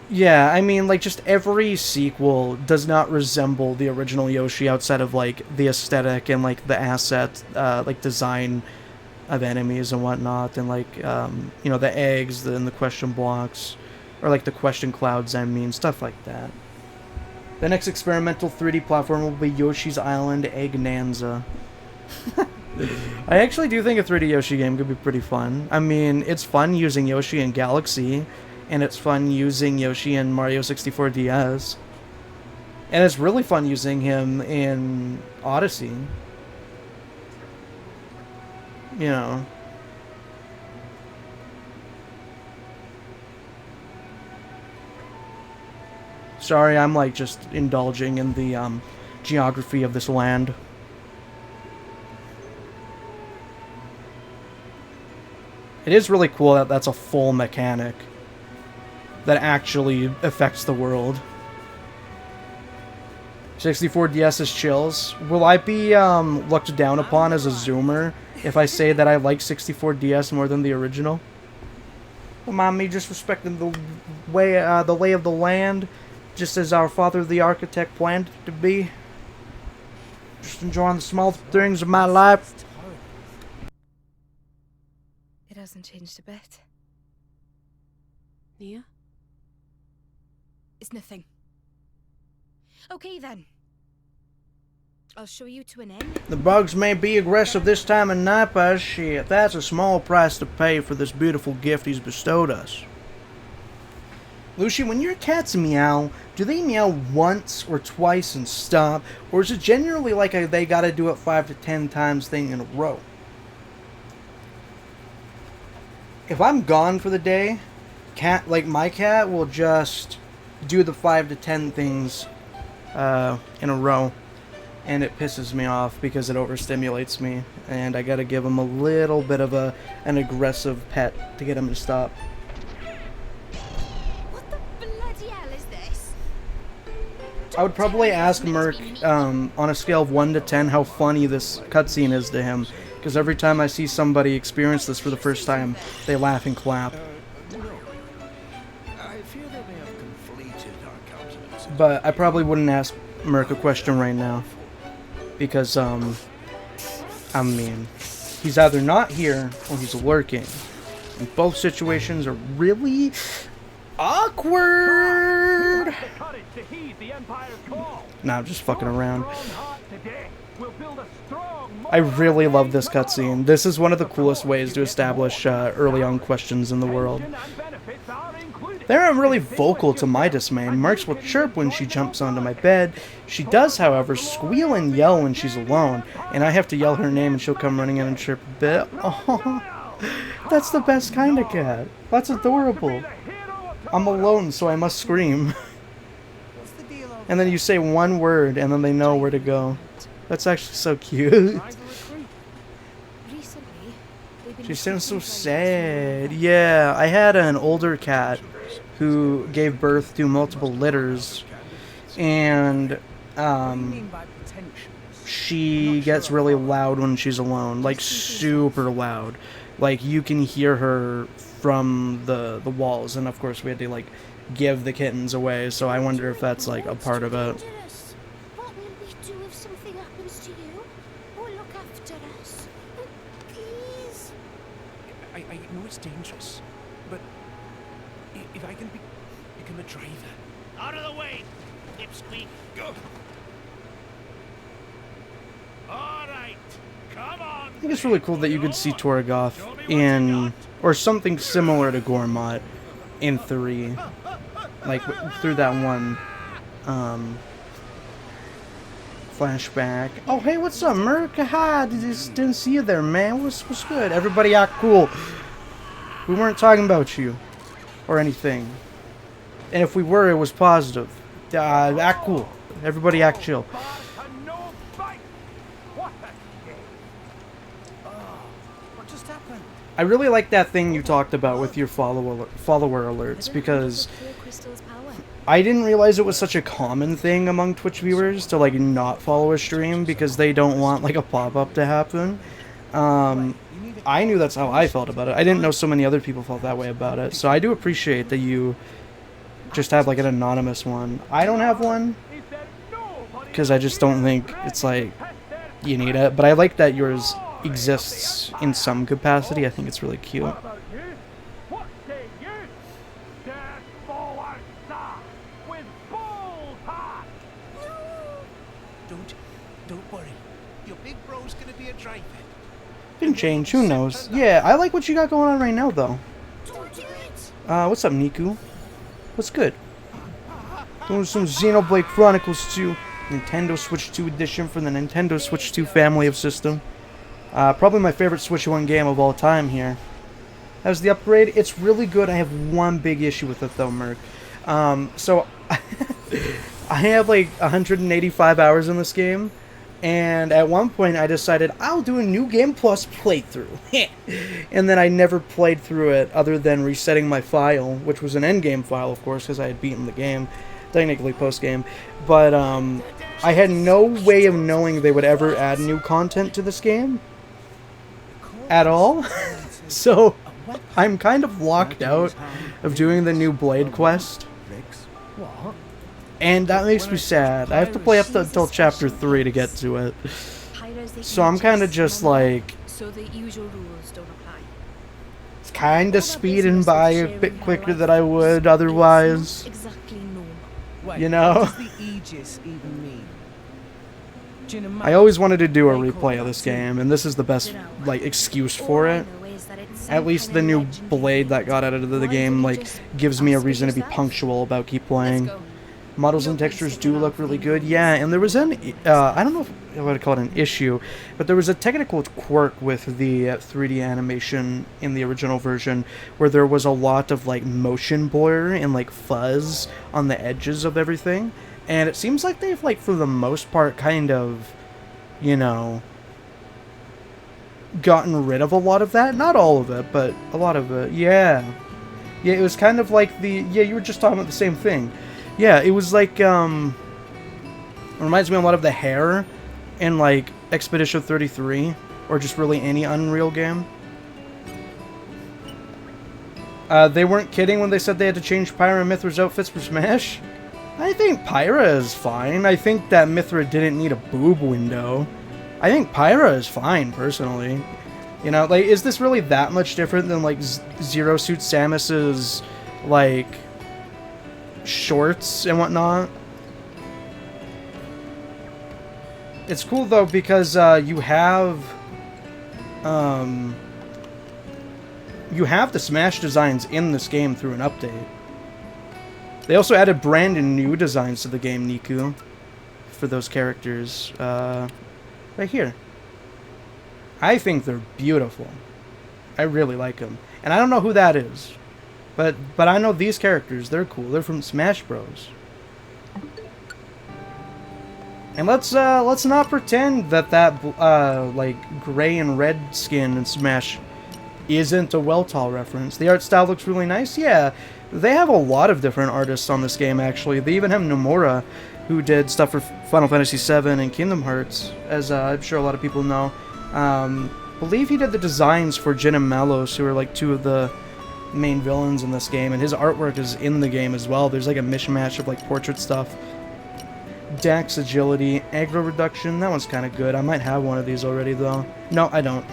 yeah, I mean, like, just every sequel does not resemble the original Yoshi outside of, like, the aesthetic and, like, the asset, like, design of enemies and whatnot, and, like, you know, the eggs and the question blocks, or, like, the question clouds, I mean, stuff like that. The next experimental 3D platform will be Yoshi's Island Egg Nanza. I actually do think a 3D Yoshi game could be pretty fun. I mean, it's fun using Yoshi in Galaxy, and it's fun using Yoshi in Mario 64 DS. And it's really fun using him in Odyssey. You know. Sorry, I'm like just indulging in the geography of this land. It is really cool that that's a full mechanic that actually affects the world. 64 DS's chills. Will I be looked down upon as a zoomer if I say that I like 64 DS more than the original? Don't mind me just respecting the lay of the land, just as our father the architect planned it to be. Just enjoying the small things of my life. It hasn't changed a bit. Nia? It's nothing. Okay then. I'll show you to an inn. The bugs may be aggressive this time of night, but shit, that's a small price to pay for this beautiful gift he's bestowed us. Lucy, when your cats meow, do they meow once or twice and stop? Or is it generally like they gotta do it 5 to 10 times thing in a row? If I'm gone for the day, my cat will just do the 5 to 10 things in a row. And it pisses me off because it overstimulates me. And I gotta give him a little bit of an aggressive pet to get him to stop. What the bloody hell is this? I would probably ask Merc on a scale of 1 to 10 how funny this cutscene is to him. Because every time I see somebody experience this for the first time, they laugh and clap. But I probably wouldn't ask Merc a question right now. Because, I mean, he's either not here or he's lurking. And both situations are really awkward. Nah, I'm just fucking around. I really love this cutscene. This is one of the coolest ways to establish early on questions in the world. They aren't really vocal to my dismay. Mercs will chirp when she jumps onto my bed. She does, however, squeal and yell when she's alone, and I have to yell her name and she'll come running in and chirp a bit. Oh, That's the best kind of cat. That's adorable. I'm alone, so I must scream. And then you say one word, and then they know where to go. That's actually so cute. She sounds so sad. Yeah, I had an older cat who gave birth to multiple litters, and she gets really loud when she's alone, like super loud. Like you can hear her from the walls, and of course we had to like give the kittens away, so I wonder if that's like a part of it. What will we do if something happens to you? Or look after us? Please. I know it's dangerous, but if I can become a driver. Out of the way, Pipsqueak. Go. All right, come on. I think it's really cool that you could see Torgoth in, or something similar to Gormott in 3. Like, through that one, flashback. Oh, hey, what's up, Merc? Haha, didn't see you there, man. What's good? Everybody act cool. We weren't talking about you, or anything. And if we were, it was positive. Act cool. Everybody act chill. What just happened? I really like that thing you talked about with your follower alerts, because I didn't realize it was such a common thing among Twitch viewers to like not follow a stream because they don't want like a pop-up to happen. I knew that's how I felt about it. I didn't know so many other people felt that way about it, so I do appreciate that you just have like an anonymous one. I don't have one because I just don't think it's like you need it, but I like that yours exists in some capacity. I think it's really cute. Don't worry. Your big bro's gonna be a driver. Can change, who knows? Yeah, I like what you got going on right now though. What's up, Niku? What's good? Doing some Xenoblade Chronicles 2, Nintendo Switch 2 edition for the Nintendo Switch 2 family of system. Probably my favorite Switch 1 game of all time here. How's the upgrade? It's really good. I have one big issue with it though, Merc. So I have like 185 hours in this game, and at one point I decided I'll do a New Game Plus playthrough. And then I never played through it other than resetting my file, which was an endgame file, of course, because I had beaten the game, technically post-game. But I had no way of knowing they would ever add new content to this game at all. So I'm kind of locked out of doing the new Blade quest. And that makes me sad. I have to play up until chapter 3 to get to it. So I'm kind of just like, it's kind of speeding by a bit quicker than I would otherwise. You know? I always wanted to do a replay of this game, and this is the best like excuse for it. At least the new Blade that got added to the game like gives me a reason to be punctual about keep playing. Models and textures do look really good, yeah, and there was an, I don't know if I would call it an issue, but there was a technical quirk with the 3D animation in the original version, where there was a lot of, like, motion blur and, like, fuzz on the edges of everything, and it seems like they've, like, for the most part, kind of, you know, gotten rid of a lot of that. Not all of it, but a lot of it, yeah. Yeah, it was kind of like the, yeah, you were just talking about the same thing. Yeah, it was like, it reminds me a lot of the hair in, like, Expedition 33, or just really any Unreal game. They weren't kidding when they said they had to change Pyra and Mithra's outfits for Smash. I think Pyra is fine. I think that Mithra didn't need a boob window. I think Pyra is fine, personally. You know, like, is this really that much different than, like, Zero Suit Samus's, like, shorts and whatnot? It's cool though because you have the Smash designs in this game through an update. They also added brand new designs to the game, Niku, for those characters right here. I think they're beautiful. I really like them. And I don't know who that is. But I know these characters. They're cool. They're from Smash Bros. And let's not pretend that like gray and red skin in Smash isn't a Weltall reference. The art style looks really nice. Yeah, they have a lot of different artists on this game, actually. They even have Nomura, who did stuff for Final Fantasy VII and Kingdom Hearts, as I'm sure a lot of people know. Believe he did the designs for Jin and Malos, who are like two of the main villains in this game, and his artwork is in the game as well. There's like a mishmash of like portrait stuff. Dex, agility, aggro reduction, that one's kind of good. I might have one of these already though. No, I don't.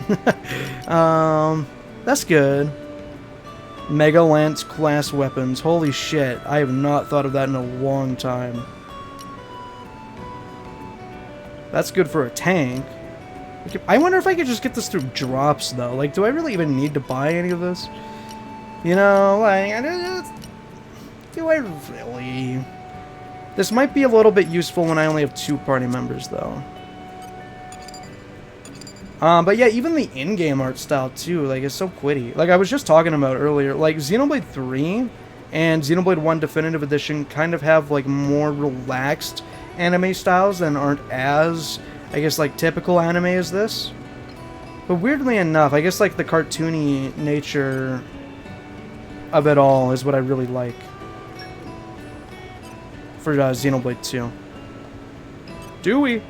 That's good. Mega Lance class weapons. Holy shit, I have not thought of that in a long time. That's good for a tank. I wonder if I could just get this through drops though. Like, do I really even need to buy any of this? You know, like, do I really? This might be a little bit useful when I only have 2 party members, though. But yeah, even the in-game art style, too, like, it's so pretty. Like I was just talking about earlier, like, Xenoblade 3 and Xenoblade 1 Definitive Edition kind of have, like, more relaxed anime styles and aren't as, I guess, like, typical anime as this. But weirdly enough, I guess, like, the cartoony nature of it all is what I really like for Xenoblade 2. Do we?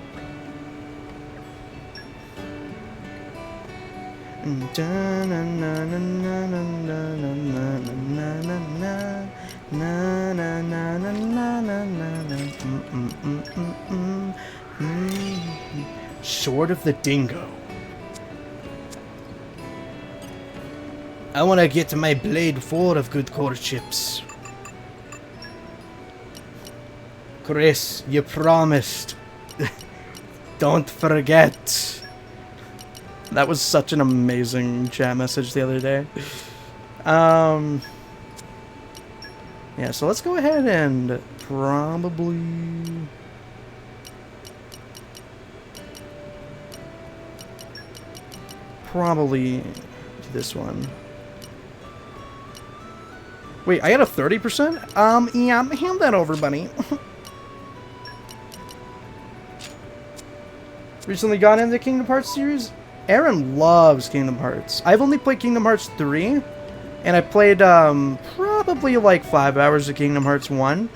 Sword of the Dingo. I want to get my blade full of good courtships. Chris, you promised. Don't forget. That was such an amazing chat message the other day. Yeah, so let's go ahead and probably... do this one. Wait, I got a 30%? Yeah, hand that over, buddy. Recently got into the Kingdom Hearts series? Aaron loves Kingdom Hearts. I've only played Kingdom Hearts 3, and I played probably like 5 hours of Kingdom Hearts 1.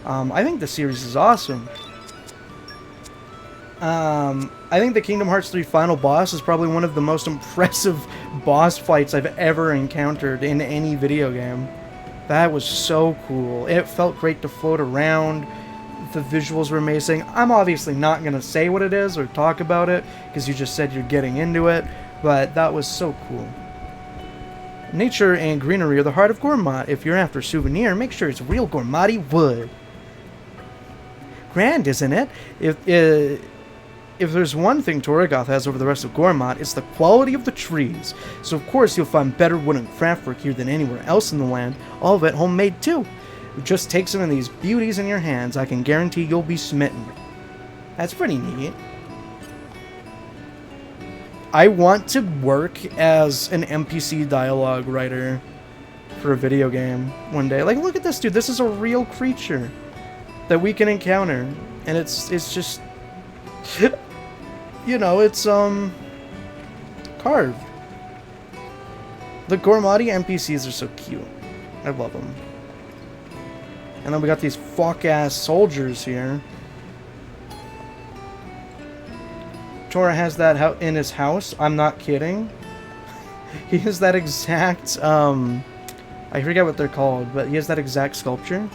I think the series is awesome. I think the Kingdom Hearts 3 final boss is probably one of the most impressive boss fights I've ever encountered in any video game. That was so cool. It felt great to float around. The visuals were amazing. I'm obviously not going to say what it is or talk about it, because you just said you're getting into it, but that was so cool. Nature and greenery are the heart of Gourmet. If you're after a souvenir, make sure it's real Gourmati wood. Grand, isn't it? If there's one thing Torregoth has over the rest of Gourmet, it's the quality of the trees. So of course you'll find better wooden craftwork here than anywhere else in the land, all of it homemade too. Just take some of these beauties in your hands, I can guarantee you'll be smitten. That's pretty neat. I want to work as an NPC dialogue writer for a video game one day. Like, look at this, dude. This is a real creature that we can encounter. And it's just... you know, it's, carved. The Gourmati NPCs are so cute. I love them. And then we got these fuck-ass soldiers here. Tora has that in his house. I'm not kidding. He has that exact, I forget what they're called, but he has that exact sculpture.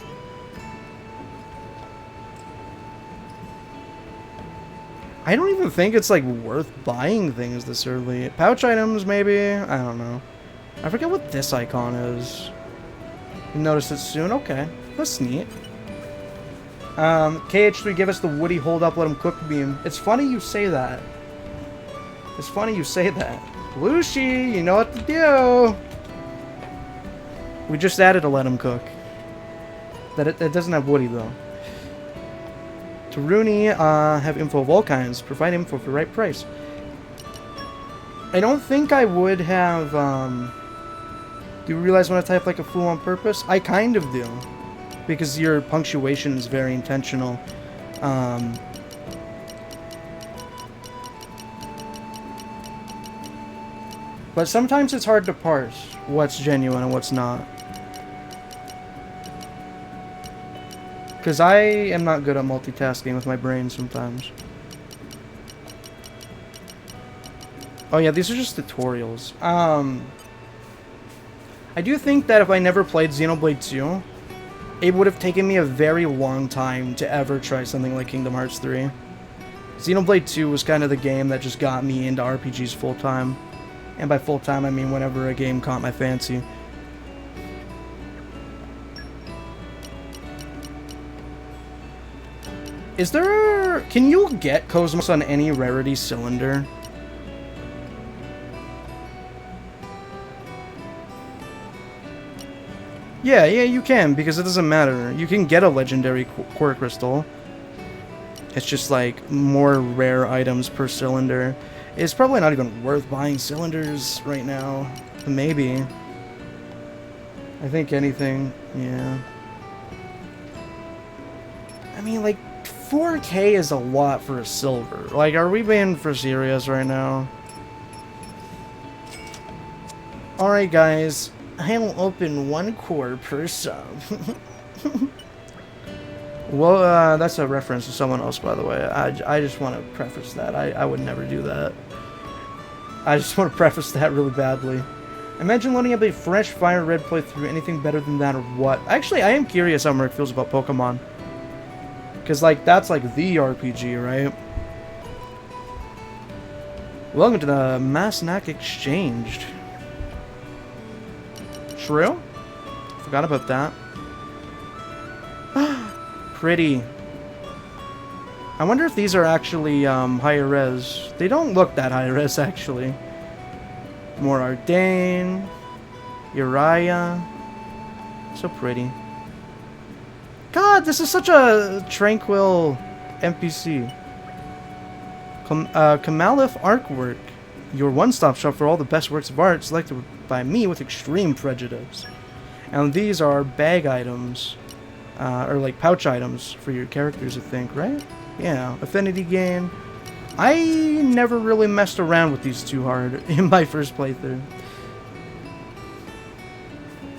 I don't even think it's, like, worth buying things this early. Pouch items, maybe? I don't know. I forget what this icon is. You notice it soon? Okay. That's neat. KH3, give us the Woody hold up, let him cook beam. It's funny you say that. It's funny you say that. Lucy, you know what to do. We just added a let him cook. That doesn't have Woody, though. Taruni, have info of all kinds. Provide info for the right price. I don't think I would have, do you realize when I type like a fool on purpose? I kind of do. Because your punctuation is very intentional. But sometimes it's hard to parse what's genuine and what's not. Because I am not good at multitasking with my brain sometimes. Oh yeah, these are just tutorials. I do think that if I never played Xenoblade 2, it would have taken me a very long time to ever try something like Kingdom Hearts 3. Xenoblade 2 was kind of the game that just got me into RPGs full-time. And by full-time, I mean whenever a game caught my fancy. Is there... Can you get Cosmos on any rarity cylinder? Yeah, you can, because it doesn't matter. You can get a legendary core crystal. It's just like more rare items per cylinder. It's probably not even worth buying cylinders right now. Maybe. I think anything, yeah. I mean, like, 4K is a lot for a silver. Like, are we being for serious right now? Alright, guys. I'll open one core per sub. Well, that's a reference to someone else, by the way. I just want to preface that. I would never do that. I just want to preface that really badly. Imagine loading up a fresh Fire Red playthrough. Anything better than that or what? Actually, I am curious how Merc feels about Pokemon. Because, like, that's, like, the RPG, right? Welcome to the Masnack Exchange. True? Forgot about that. Pretty. I wonder if these are actually higher res. They don't look that high res, actually. More Ardane. Uriah. So pretty. God, this is such a tranquil NPC. Kamalif Artwork. Your one-stop shop for all the best works of art selected by me with extreme prejudice. And these are bag items. Or like pouch items for your characters, I think, right? Yeah, affinity gain. I never really messed around with these too hard in my first playthrough.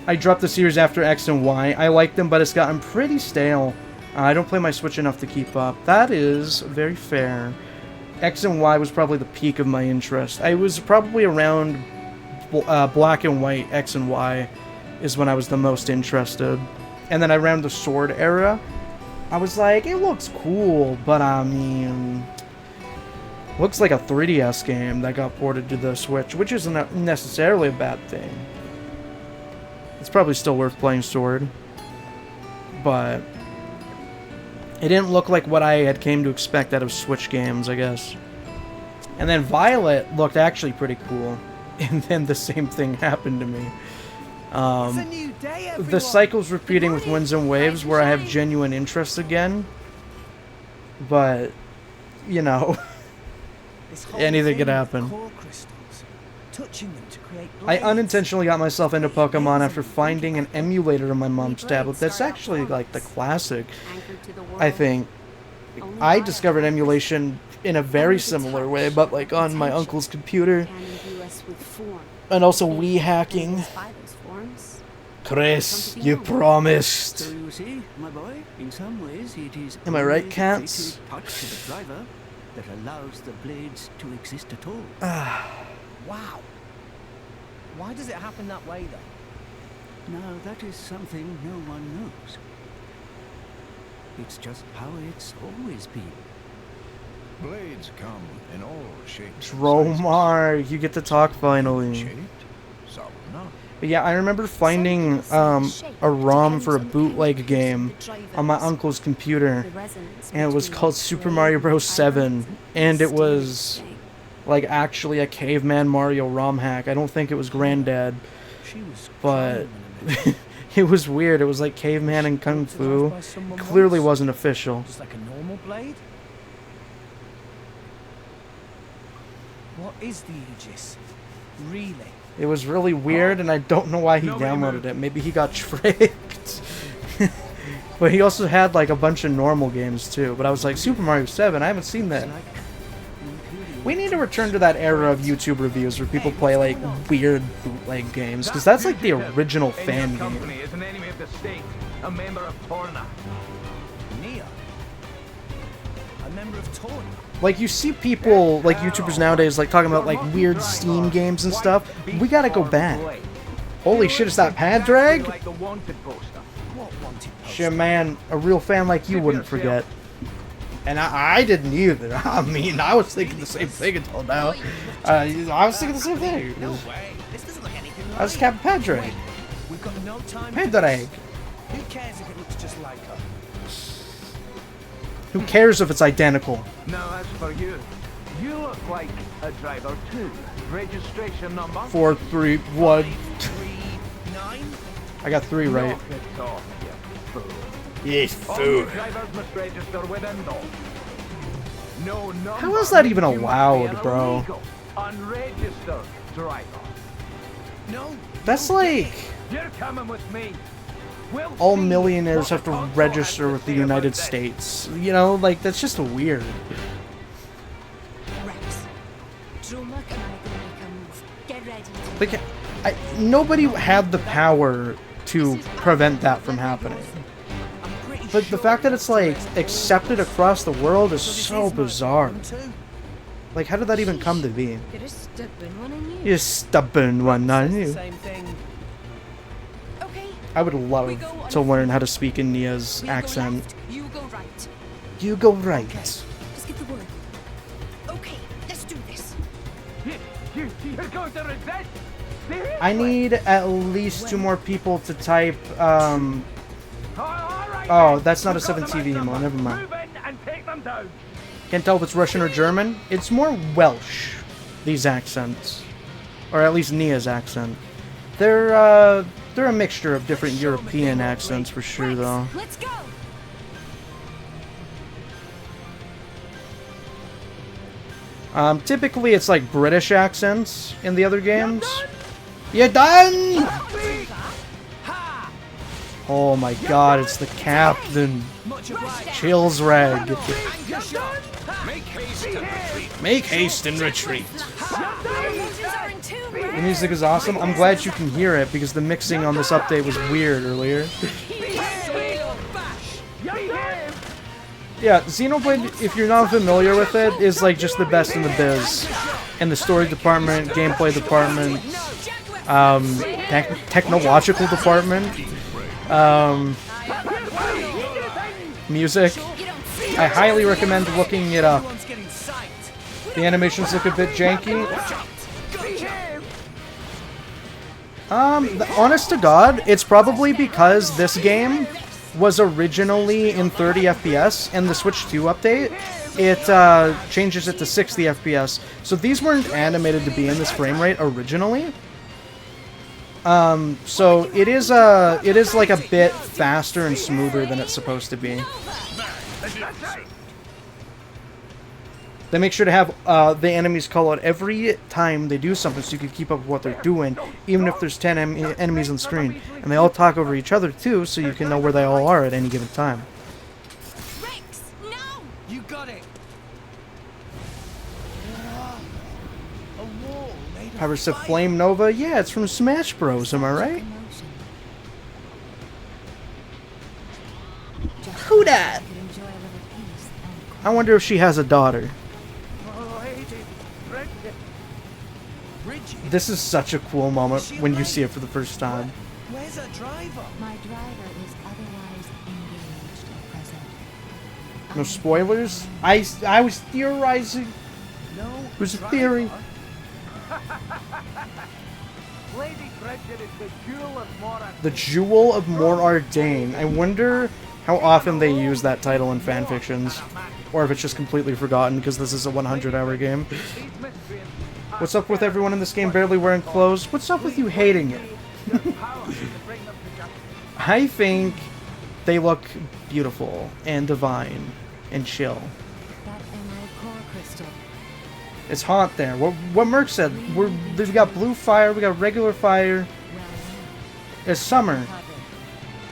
I dropped the series after X and Y. I like them, but it's gotten pretty stale. I don't play my Switch enough to keep up. That is very fair. X and Y was probably the peak of my interest. I was probably around Black and White. X and Y is when I was the most interested. And then around the Sword era, I was like, it looks cool, but I mean, looks like a 3DS game that got ported to the Switch, which isn't necessarily a bad thing. It's probably still worth playing Sword, but it didn't look like what I had came to expect out of Switch games, I guess. And then Violet looked actually pretty cool, and then the same thing happened to me. The cycle's repeating with Winds and Waves, where I have genuine interest again. But, you know, anything could happen. I unintentionally got myself into Pokemon after finding an emulator on my mom's tablet that's actually like the classic, I think. I discovered emulation in a very similar way, but like on my uncle's computer. And also Wii hacking. Chris, you promised. So you see, my boy, in some ways it is Am I right, cats? touch to the driver that allows the blades to exist at all. Wow. Why does it happen that way, though? Now that is something no one knows. It's just how it's always been. Blades come in all shapes. Dromar, you get to talk finally. Shaped, some not. But yeah, I remember finding a ROM for a bootleg game on my uncle's computer, and it was called Super Mario Bros. 7, and it was like actually a Caveman Mario ROM hack. I don't think it was Granddad, but it was weird. It was like Caveman and Kung Fu. Clearly wasn't official. Just like a normal blade? What is the Aegis? Really? It was really weird, and I don't know why he downloaded it. Maybe he got tricked. But he also had like a bunch of normal games too. But I was like, Super Mario 7, I haven't seen that. We need to return to that era of YouTube reviews where people play like weird bootleg games, because that's like the original fan game. Is an enemy of the state, a member of Torna. Nia? A member of Torna? Like, you see people, like YouTubers nowadays, like talking about like weird Steam games and stuff. We gotta go back. Holy shit, is that pad drag? Like the wanted poster. What wanted poster? Shit, man, a real fan like you wouldn't forget. And I didn't either. I mean, I was thinking the same thing until now. I was thinking the same thing. No way. This doesn't look anything like I was Captain Pad Drag. We've got no time. Pad Drag. Who cares if it looks just like her? Who cares if it's identical? Now, as for you, you look like a driver too. Registration number? 431. 339? I got 3 right. Knock it off, you fool. Yes, All new drivers must register with Indo. No number. How is that even means you must be allowed, an bro? illegal, unregistered driver. No. That's like You're coming with me. We'll all see millionaires what have to Control has register to with the say about United this. States. You know, like, that's just weird. Rex, Droma and I are gonna make a move. Get ready. Like, nobody had the power to prevent that from happening. But the fact that it's, like, accepted across the world is so bizarre. Like, how did that even come to be? You're a stubborn one, and you. You stubborn one, aren't you? Same thing. Okay. I would love to learn how to speak in Nia's accent. Left, you go right. You go right. Just give the word. Okay, let's do this. You're going to resist? I need at least 2 more people to type, Oh, that's not a 7TV emo, never mind. Move in and take them down. Can't tell if it's Russian or German. It's more Welsh, these accents. Or at least Nia's accent. They're a mixture of different European accents for sure, though. Let's go. Typically it's like British accents in the other games. You're done! Oh my god, it's the captain. Chills rag. Make haste and retreat. The music is awesome. I'm glad you can hear it because the mixing on this update was weird earlier. Yeah, Xenoblade, if you're not familiar with it, is like just the best in the biz. In the story department, gameplay department, technological department, music. I highly recommend looking it up. The animations look a bit janky. Honest to God, it's probably because this game was originally in 30 FPS, and the Switch 2 update, it changes it to 60 FPS. So these weren't animated to be in this frame rate originally. So it is like a bit faster and smoother than it's supposed to be. They make sure to have the enemies call out every time they do something so you can keep up with what they're doing, even if there's 10 enemies on screen. And they all talk over each other too, so you can know where they all are at any given time. Rex, no! You got it. A wall made of Power Sip fire. Flame Nova? Yeah, it's from Smash Bros, am I right? Who dat? I wonder if she has a daughter. Bridget, This is such a cool moment when you see it for the first time. where's her driver? My driver is otherwise engaged at present. No spoilers? I was theorizing. No. It was a theory. Lady Bridget is the jewel of Moran. The Jewel of More Ardain. I wonder how often they use that title in fanfictions. Or if it's just completely forgotten because this is a 100-hour game. What's up with everyone in this game barely wearing clothes? What's up with you hating it? I think they look beautiful and divine and chill. That emerald core crystal. It's hot there. What Merc said. We've got blue fire. We got regular fire. It's summer.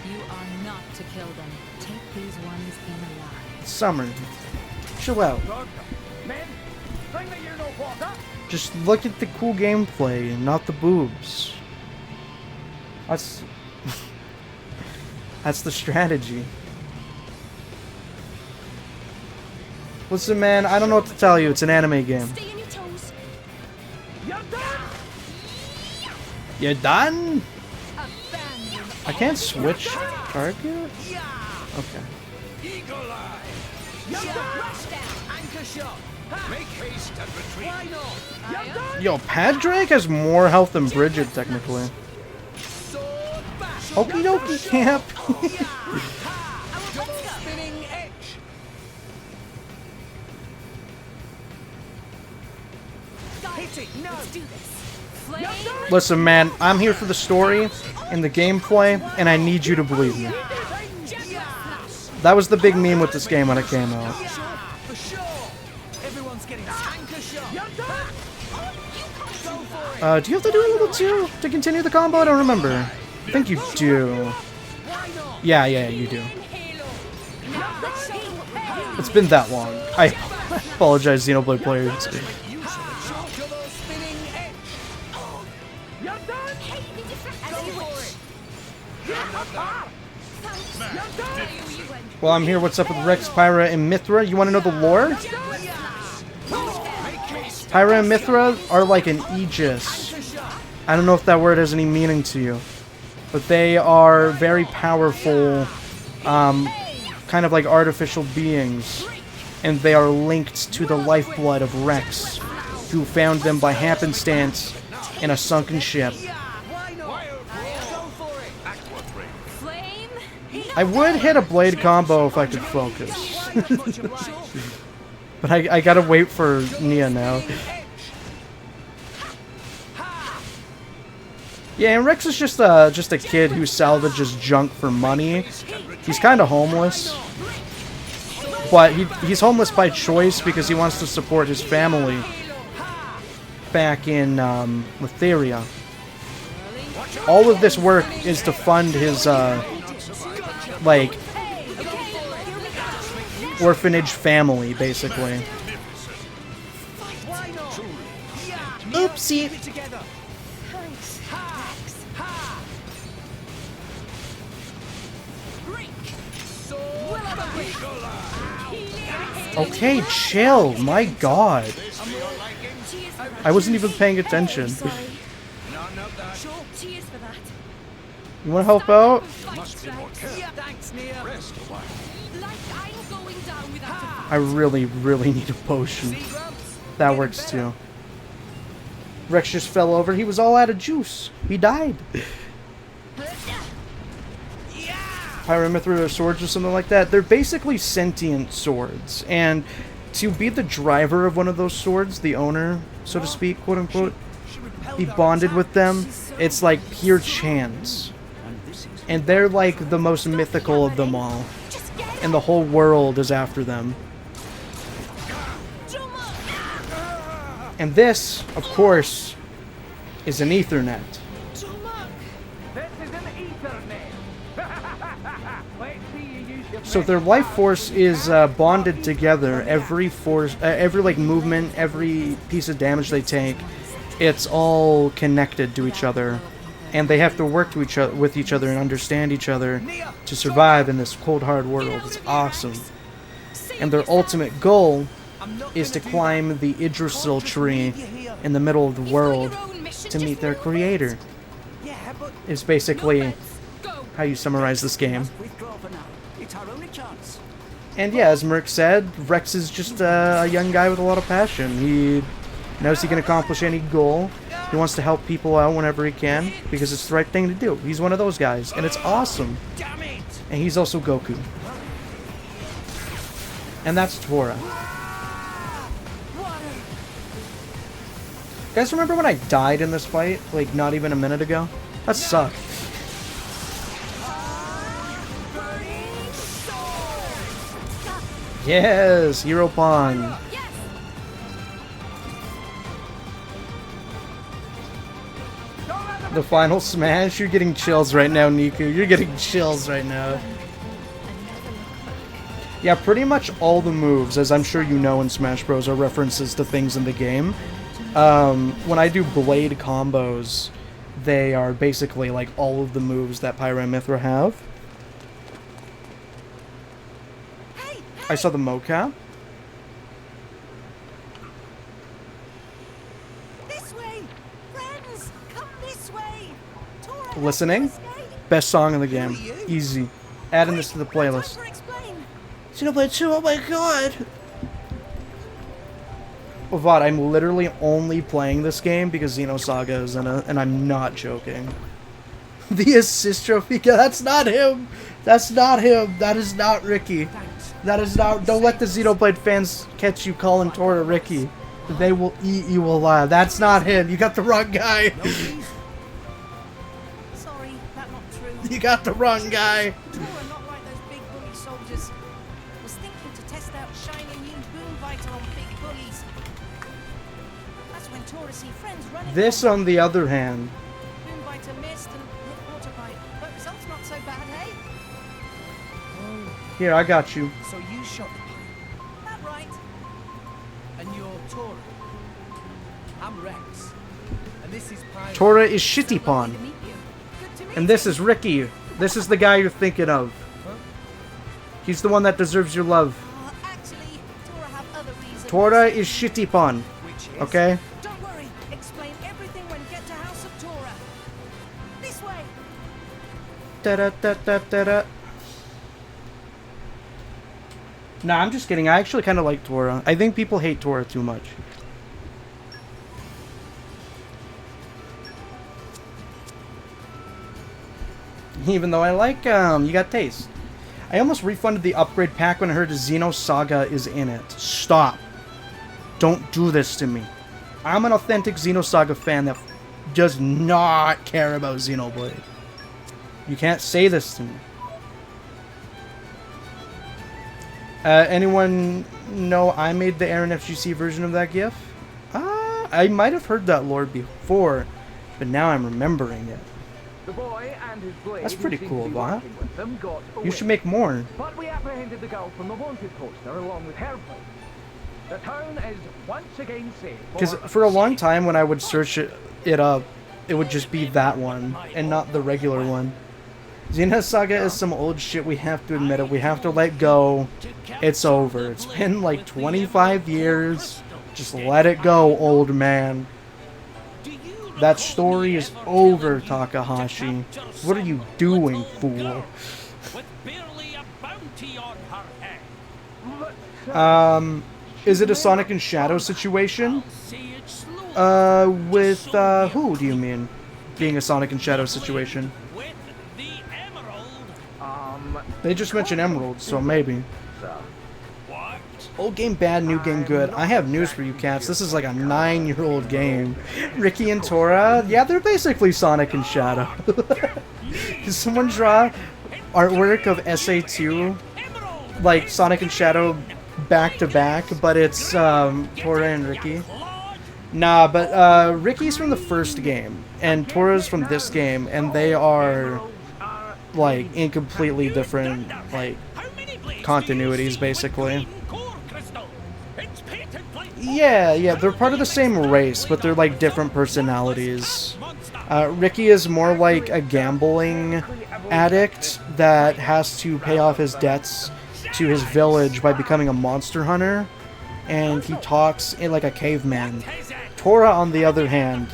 You are not to kill them. Take these ones in alive. It's summer. Chill out. Men, bring me you no water. Just look at the cool gameplay and not the boobs. That's that's the strategy. Listen, man, I don't know what to tell you. It's an anime game. Stay on your toes. You're done. You done? I can't switch target? Okay. Eagle Eye! Anchor shot! Make haste and retreat! Why not? Yo, Padraig has more health than Bridget, technically. Okie dokie, camp. Spinning edge! Hit it. No. Let's do this. Flame. Listen, man, I'm here for the story and the gameplay, and I need you to believe me. That was the big meme with this game when it came out. For sure! Everyone's getting anchor shot! Go for it! Do you have to do a level 2 to continue the combo? I don't remember. I think you do. Yeah, you do. It's been that long. I apologize, Xenoblade players. Well, I'm here. What's up with Rex, Pyra, and Mithra? You want to know the lore? Pyra and Mithra are like an Aegis. I don't know if that word has any meaning to you, but they are very powerful, kind of like artificial beings, and they are linked to the lifeblood of Rex, who found them by happenstance in a sunken ship. I would hit a blade combo if I could focus. But I gotta wait for Nia now. Yeah, and Rex is just a kid who salvages junk for money. He's kind of homeless. But he's homeless by choice because he wants to support his family back in Letheria. All of this work is to fund his like orphanage family, basically. Oopsie. Okay, chill. My God. I wasn't even paying attention. You want to help out? I really need a potion. That works too. Rex just fell over. He was all out of juice. He died. Pyramithra swords or something like that. They're basically sentient swords. And to be the driver of one of those swords, the owner, so to speak, quote unquote, be bonded with them, it's like pure chance. And they're like the most mythical of them all. And the whole world is after them. And this, of course, is an Ethernet. So their life force is bonded together. Every force, every like movement, every piece of damage they take, it's all connected to each other, and they have to work with each other and understand each other to survive in this cold, hard world. It's awesome. And their ultimate goal is to climb the Yggdrasil tree in the middle of the world to meet their creator. Is basically how you summarize this game. And yeah, as Merc said, Rex is just a young guy with a lot of passion. He knows he can accomplish any goal. He wants to help people out whenever he can, because it's the right thing to do. He's one of those guys, and it's awesome. And he's also Goku. And that's Tora. You guys remember when I died in this fight, like not even a minute ago? That sucked. Yes, Hero Pong. The final smash? You're getting chills right now, Niku. You're getting chills right now. Yeah, pretty much all the moves, as I'm sure you know in Smash Bros, are references to things in the game. When I do blade combos, they are basically like all of the moves that Pyra and Mithra have. I saw the mocap. This way! Friends, come this way! Tora, Listening? Best song in the game. Easy. Adding this to the playlist. Xenoblade 2, oh my god! Vod, I'm literally only playing this game because Xenosaga is in it, and I'm not joking. The assist trophy, that's not him! That's not him! That is not Ricky. That is not. Don't let the Xenoblade fans catch you calling Tora Ricky. They will eat you alive. That's not him. You got the wrong guy. Sorry, that's not true. You got the wrong guy. Tora not like those big bully soldiers. Was thinking to test out shiny new boom vital on big bullies. That's when Tora see friends running. This, on the other hand. Boom vital missed and hit water pipe, but results not so bad, hey? Here, I got you. So you shot the pipe. That right. And you're Tora. I'm Rex. And this is Pyra. Tora is Shitty Pawn. And this is Ricky. This is the guy you're thinking of. He's the one that deserves your love. Actually, Tora have other reasons. Tora is Shitty Pawn. Okay? Don't worry. Explain everything when get to House of Tora. This way. Da-da-da-da-da-da. Nah, I'm just kidding. I actually kind of like Tora. I think people hate Tora too much. Even though I like, you got taste. I almost refunded the upgrade pack when I heard Xenosaga is in it. Stop. Don't do this to me. I'm an authentic Xenosaga fan that does not care about Xenoblade. You can't say this to me. Anyone know I made the Aaron FGC version of that GIF? I might have heard that lore before, but now I'm remembering it. The boy and his blade, That's pretty who seemed cool, to be Bob. working with them, got You away. should make more. But we apprehended the girl from the wanted poster along with her blade. The town is once again safe. Because for a long time when I would search it up, it would just be that one, and not the regular one. Xenosaga is some old shit, we have to admit it. We have to let go. It's over. It's been like 25 years. Just let it go, old man. That story is over, Takahashi. What are you doing, fool? Is it a Sonic and Shadow situation? With, who do you mean? Being a Sonic and Shadow situation? They just mentioned Emerald, so maybe. Old game bad, new game good. I have news for you cats. This is like a 9-year-old game. Ricky and Tora, yeah, they're basically Sonic and Shadow. Did someone draw artwork of SA2? Like Sonic and Shadow back to back, but it's Tora and Ricky. Nah, but Ricky's from the first game, and Tora's from this game, and they are like in completely different like continuities, basically. Yeah, they're part of the same race, but they're like different personalities. Ricky is more like a gambling addict that has to pay off his debts to his village by becoming a monster hunter, and he talks in like a caveman. Tora, on the other hand,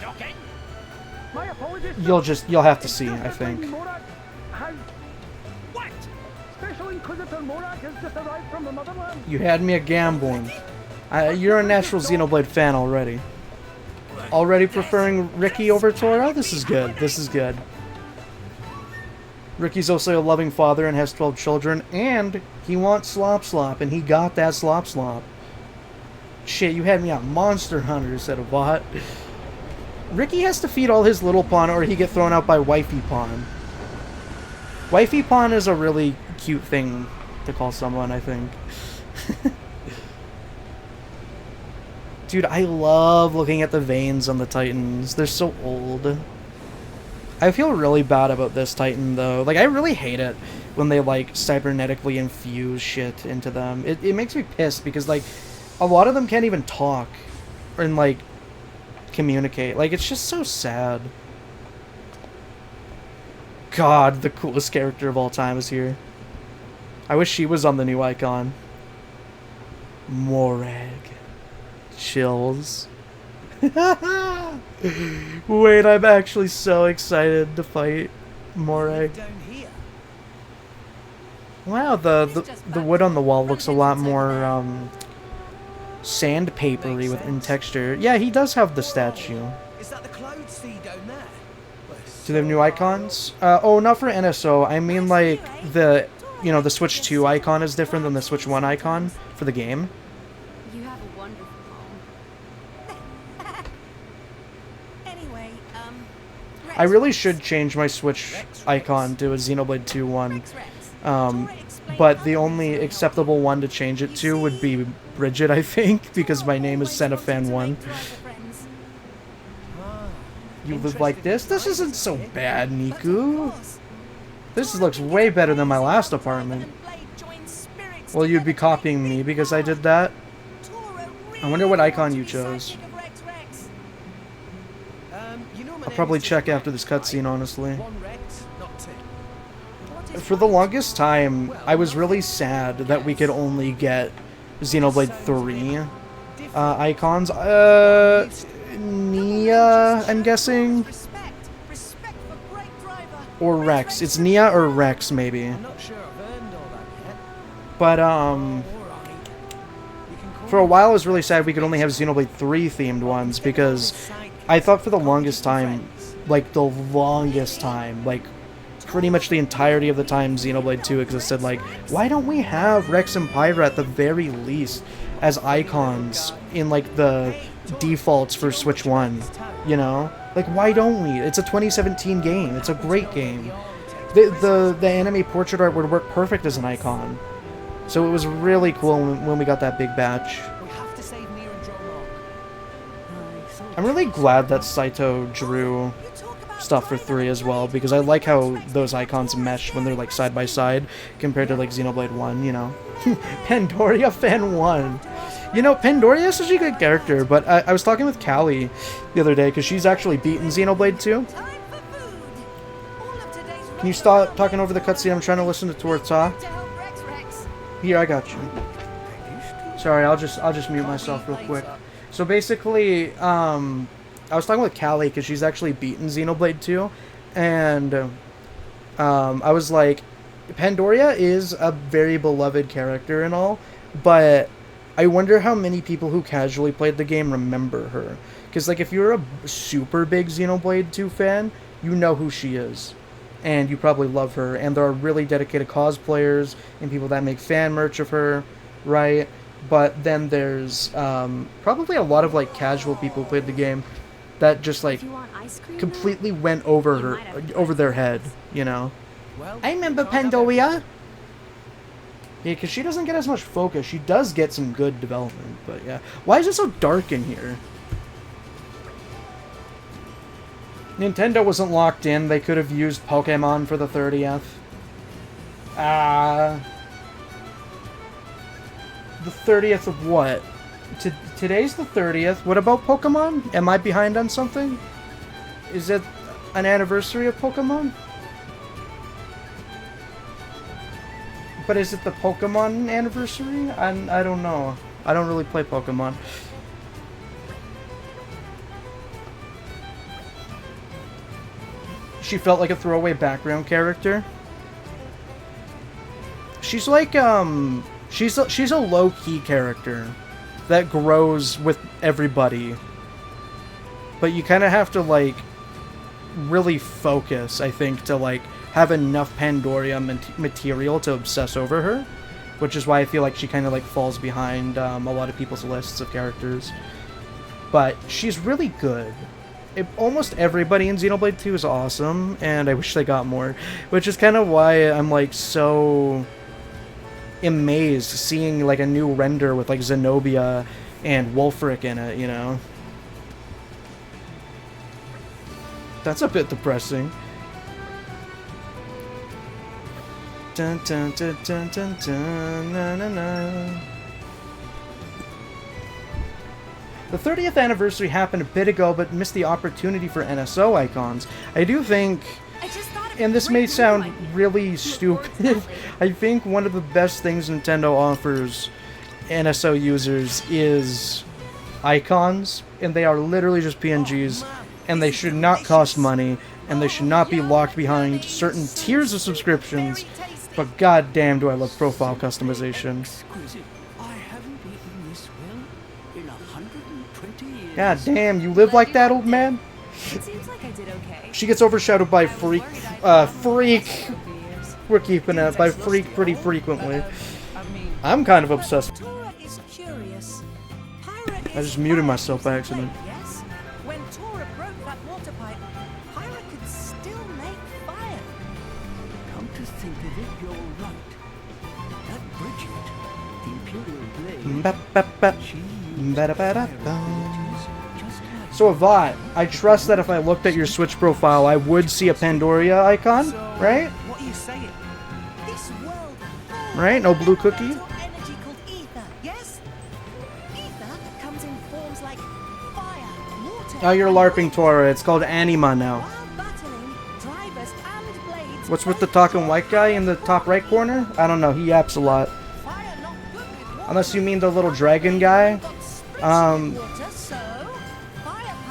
you'll have to see, I think. You had me a gambling. You're a natural Xenoblade fan already. Already preferring Ricky over Tora? This is good. This is good. Ricky's also a loving father and has 12 children, and he wants Slop Slop, and he got that Slop Slop. Shit, you had me a Monster Hunter instead of what? Ricky has to feed all his little pawn or he get thrown out by Wifey Pawn. Wifey Pawn is a really cute thing to call someone, I think. Dude, I love looking at the veins on the Titans. They're so old. I feel really bad about this Titan, though. Like, I really hate it when they, like, cybernetically infuse shit into them. It makes me pissed because, like, a lot of them can't even talk and, like, communicate. Like, it's just so sad. God, the coolest character of all time is here. I wish she was on the new icon. Morag. Chills. Wait, I'm actually so excited to fight Morag. Wow, the wood on the wall looks a lot more sandpapery in texture. Yeah, he does have the statue. Is that the cloud sea down there? Do they have new icons? Oh, not for NSO. I mean, like, the, you know, the Switch 2 icon is different than the Switch 1 icon for the game. You have a wonderful home. Anyway, I really should change my Switch icon to a Xenoblade 2 one. But the only acceptable one to change it to would be Bridget, I think, because my name is Senafan1. You live like this? This isn't so bad, Niku. This looks way better than my last apartment. Well, you'd be copying me because I did that. I wonder what icon you chose. I'll probably check after this cutscene, honestly. For the longest time, I was really sad that we could only get Xenoblade 3 icons. Nia, I'm guessing? Or Rex. It's Nia or Rex, maybe. But, for a while I was really sad we could only have Xenoblade 3 themed ones, because I thought for the longest time, like, pretty much the entirety of the time Xenoblade 2 existed, like, why don't we have Rex and Pyra at the very least as icons in, like, the defaults for Switch 1, you know? Like, why don't we? It's a 2017 game. It's a great game. The anime portrait art would work perfect as an icon. So it was really cool when we got that big batch. I'm really glad that Saito drew stuff for 3 as well, because I like how those icons mesh when they're, like, side by side compared to, like, Xenoblade 1, you know? Pandoria Fan 1. You know, Pandoria is such a good character, but I was talking with Callie the other day, because she's actually beaten Xenoblade 2. Can you stop talking over the cutscene? I'm trying to listen to her talk. Here, I got you. Sorry, I'll just mute myself real quick. So basically, I was talking with Callie, because she's actually beaten Xenoblade 2, and I was like, Pandoria is a very beloved character and all, but I wonder how many people who casually played the game remember her. Because, like, if you're a super big Xenoblade 2 fan, you know who she is. And you probably love her. And there are really dedicated cosplayers and people that make fan merch of her, right? But then there's probably a lot of, like, casual people who played the game that just, like, completely went over their head, you know? I remember Pandoria. Yeah, because she doesn't get as much focus. She does get some good development, but yeah. Why is it so dark in here? Nintendo wasn't locked in. They could have used Pokemon for the 30th. The 30th of what? Today's the 30th. What about Pokemon? Am I behind on something? Is it an anniversary of Pokemon? But is it the Pokemon anniversary? I don't know. I don't really play Pokemon. She felt like a throwaway background character. She's like, she's a low-key character that grows with everybody. But you kind of have to, like, really focus, I think, to, like, have enough Pandoria material to obsess over her, which is why I feel like she kind of, like, falls behind a lot of people's lists of characters. But she's really good. Almost everybody in Xenoblade 2 is awesome, and I wish they got more, which is kind of why I'm, like, so amazed seeing, like, a new render with, like, Zenobia and Wulfric in it, you know? That's a bit depressing. Dun, dun, dun, dun, dun, dun, na, na, na. The 30th anniversary happened a bit ago, but missed the opportunity for NSO icons. I do think, and this may sound really stupid, I think one of the best things Nintendo offers NSO users is icons, and they are literally just PNGs, and they should not cost money, and they should not be locked behind certain tiers of subscriptions, but goddamn do I love profile customization. Exquisite. I haven't eaten this well in 120 years. God damn, you live like that, old man? It seems like I did okay. She gets overshadowed by Freak. Freak! We're keeping it by Freak pretty frequently. I'm kind of obsessed. I just muted myself by accident. Yes, when Tora broke that water pipe, Pyra could still make fire. Come to think of it, you're right. That Bridget, the Imperial Blade, Ba-ba-ba. Ba-da-ba-da-ba. So Avat, I trust that if I looked at your Switch profile, I would see a Pandoria icon, right? What are you saying? This world Right? No blue cookie? energy called ether, yes? Ether comes in forms like fire, water. Oh, you're LARPing, Tora. It's called Anima now. Drivers and blades. What's with the talking white guy in the top right corner? I don't know. He yaps a lot. Unless you mean the little dragon guy.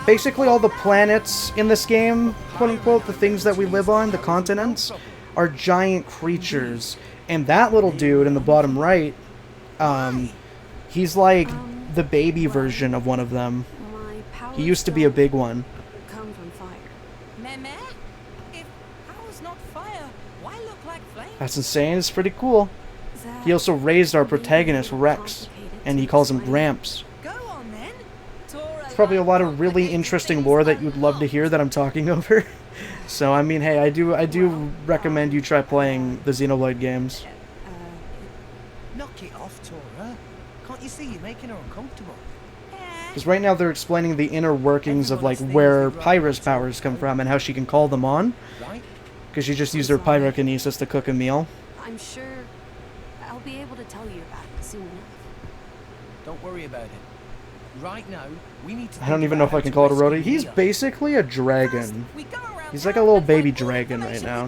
Basically all the planets in this game, quote-unquote, the things that we live on, the continents, are giant creatures. And that little dude in the bottom right, he's like the baby version of one of them. He used to be a big one. Come from fire. Meme? If power's not fire, why look like flame? That's insane. It's pretty cool. He also raised our protagonist, Rex, and he calls him Gramps. There's probably a lot of really interesting lore that you'd love to hear that I'm talking over. So, I mean, hey, I do recommend you try playing the Xenoblade games. Knock it off, Tora. Can't you see you're making her uncomfortable? Because right now they're explaining the inner workings of, like, where Pyra's powers come from and how she can call them on. Because she just used her pyrokinesis to cook a meal. I'm sure I'll be able to tell you about it soon enough. Don't worry about it. Right now, we need to. I don't even know if I can call it a roadie. He's basically a dragon. He's like a little baby dragon right now.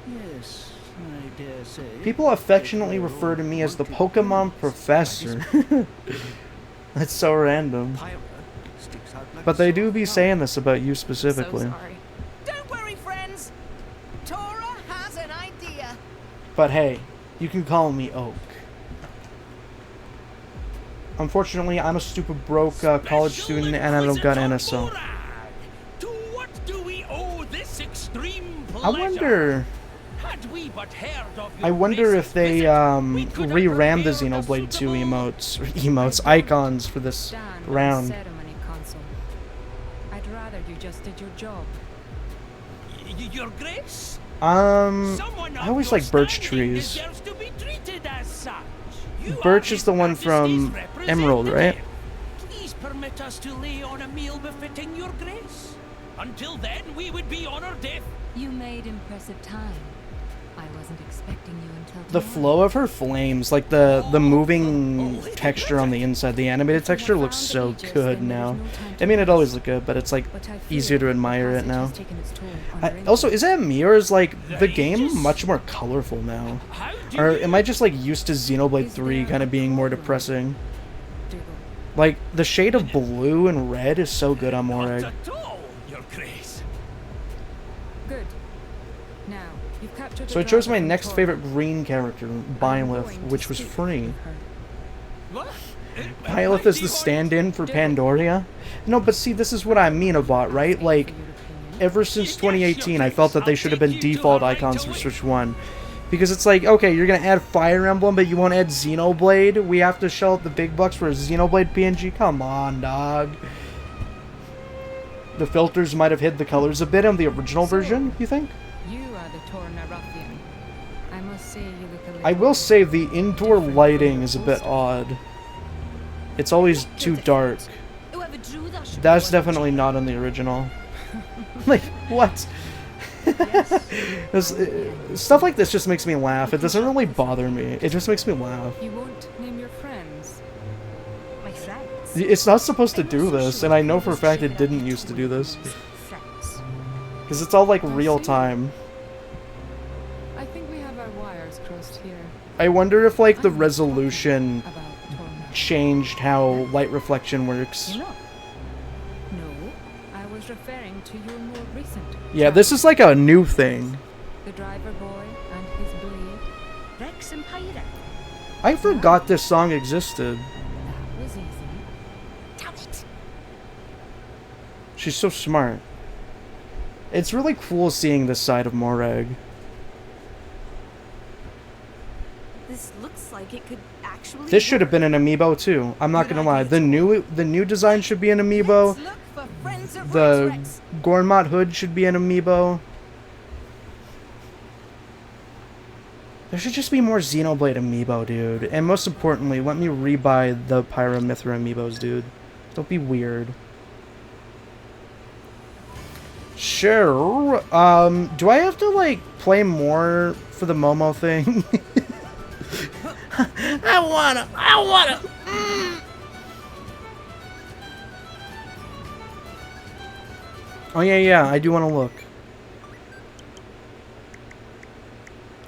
Yes, I dare say. People affectionately refer to me as the Pokemon Professor. That's so random. But they do be saying this about you specifically. Don't worry, friends. Tora has an idea. But hey, you can call me Oak. Unfortunately, I'm a stupid broke college student and I don't got NSO. To what do we owe this extreme pleasure? I wonder if they re-rammed the Xenoblade 2 emotes, icons for this round. I'd rather you just did your job. Your Grace? I always like birch trees. Birch is the one from Emerald, right? Please permit us to lay on a meal befitting your grace. Until then, we would be honored if... You made impressive time. I wasn't expecting you until The flow of her flames, like the moving texture on the inside, the animated texture looks so good now. I mean, it always looked good, but it's like easier to admire it now. Also, is that me, or is like the game much more colorful now? Or am I just like used to Xenoblade 3 kind of being more depressing? Like, the shade of blue and red is so good on Morag. Good. Now, you've captured So I chose my next favorite green character, Byleth, which was free. Byleth is the stand-in for Pandoria? No, but see, this is what I mean about, right? Like, ever since 2018, I felt that they should have been default icons for Switch 1. Because it's like, okay, you're gonna add Fire Emblem, but you won't add Xenoblade? We have to shell out the big bucks for a Xenoblade PNG? Come on, dog. The filters might have hid the colors a bit on the original version, you think? You are the Torna ruffian. I must say you look a little... I will say the indoor lighting is a bit odd. It's always too dark. That's definitely not in the original. Like, what? Stuff like this just makes me laugh. It doesn't really bother me. It just makes me laugh. You won't name your friends. My friends? It's not supposed to do this, and I know for a fact it didn't used to do this. Because it's all like real time. I think we have our wires crossed here. I wonder if like the resolution changed how light reflection works. You know? No, I was referring to your more recent. Yeah, this is like a new thing. The driver boy and his blade. Rex and Pirate. I forgot this song existed. That was easy. Damn it! She's so smart. It's really cool seeing this side of Morag. This looks like it could actually. This should have been an amiibo too. I'm not gonna lie. The new design should be an amiibo. The Gormott hood should be an amiibo. There should just be more Xenoblade amiibo, dude. And most importantly, let me rebuy the Pyra/Mythra amiibos, dude. Don't be weird. Sure. Do I have to like play more for the Momo thing? I wanna. Oh yeah, I do want to look.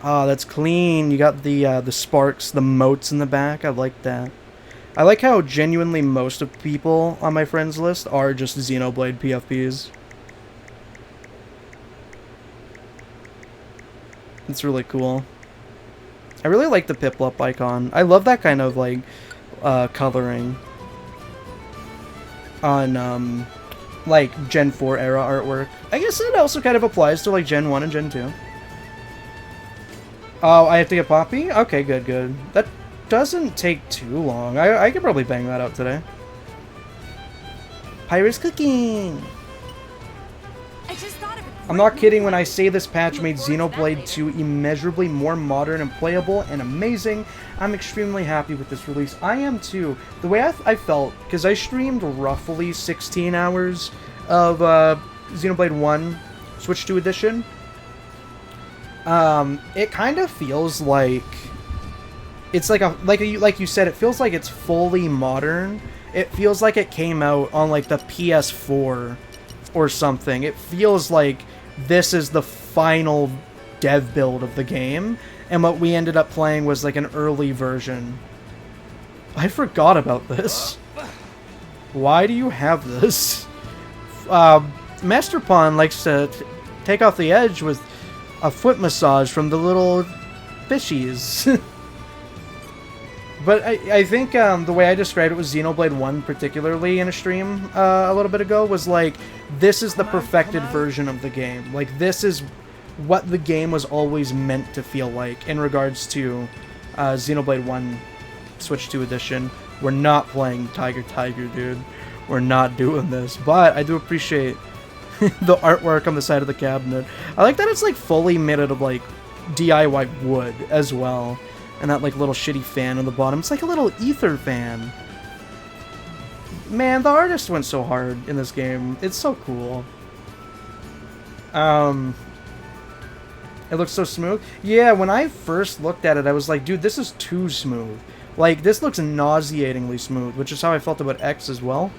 Oh, that's clean. You got the sparks, the motes in the back. I like that. I like how genuinely most of people on my friends list are just Xenoblade PFPs. It's really cool. I really like the Piplup icon. I love that kind of like coloring on like Gen 4 era artwork. I guess it also kind of applies to like Gen 1 and Gen 2. Oh, I have to get Poppy? Okay, good. That doesn't take too long. I could probably bang that out today. Pyra's cooking! I'm not kidding when I say this patch made Xenoblade 2 immeasurably more modern and playable and amazing. I'm extremely happy with this release. I am too. The way I felt, because I streamed roughly 16 hours of Xenoblade 1 Switch 2 edition. It kind of feels like it's like you said, it feels like it's fully modern. It feels like it came out on like the PS4 or something. It feels like this is the final dev build of the game, and what we ended up playing was like an early version. I forgot about this. Why do you have this? Master Pawn likes to take off the edge with a foot massage from the little fishies. But I think the way I described it was Xenoblade 1 particularly in a stream a little bit ago was like, this is the perfected version of the game. Like, this is what the game was always meant to feel like in regards to Xenoblade 1 Switch 2 edition. We're not playing Tiger, dude. We're not doing this. But I do appreciate the artwork on the side of the cabinet. I like that it's like fully made out of like DIY wood as well. And that like little shitty fan on the bottom. It's like a little ether fan. Man, the artist went so hard in this game. It's so cool. It looks so smooth. Yeah, when I first looked at it, I was like, dude, this is too smooth. Like, this looks nauseatingly smooth, which is how I felt about X as well.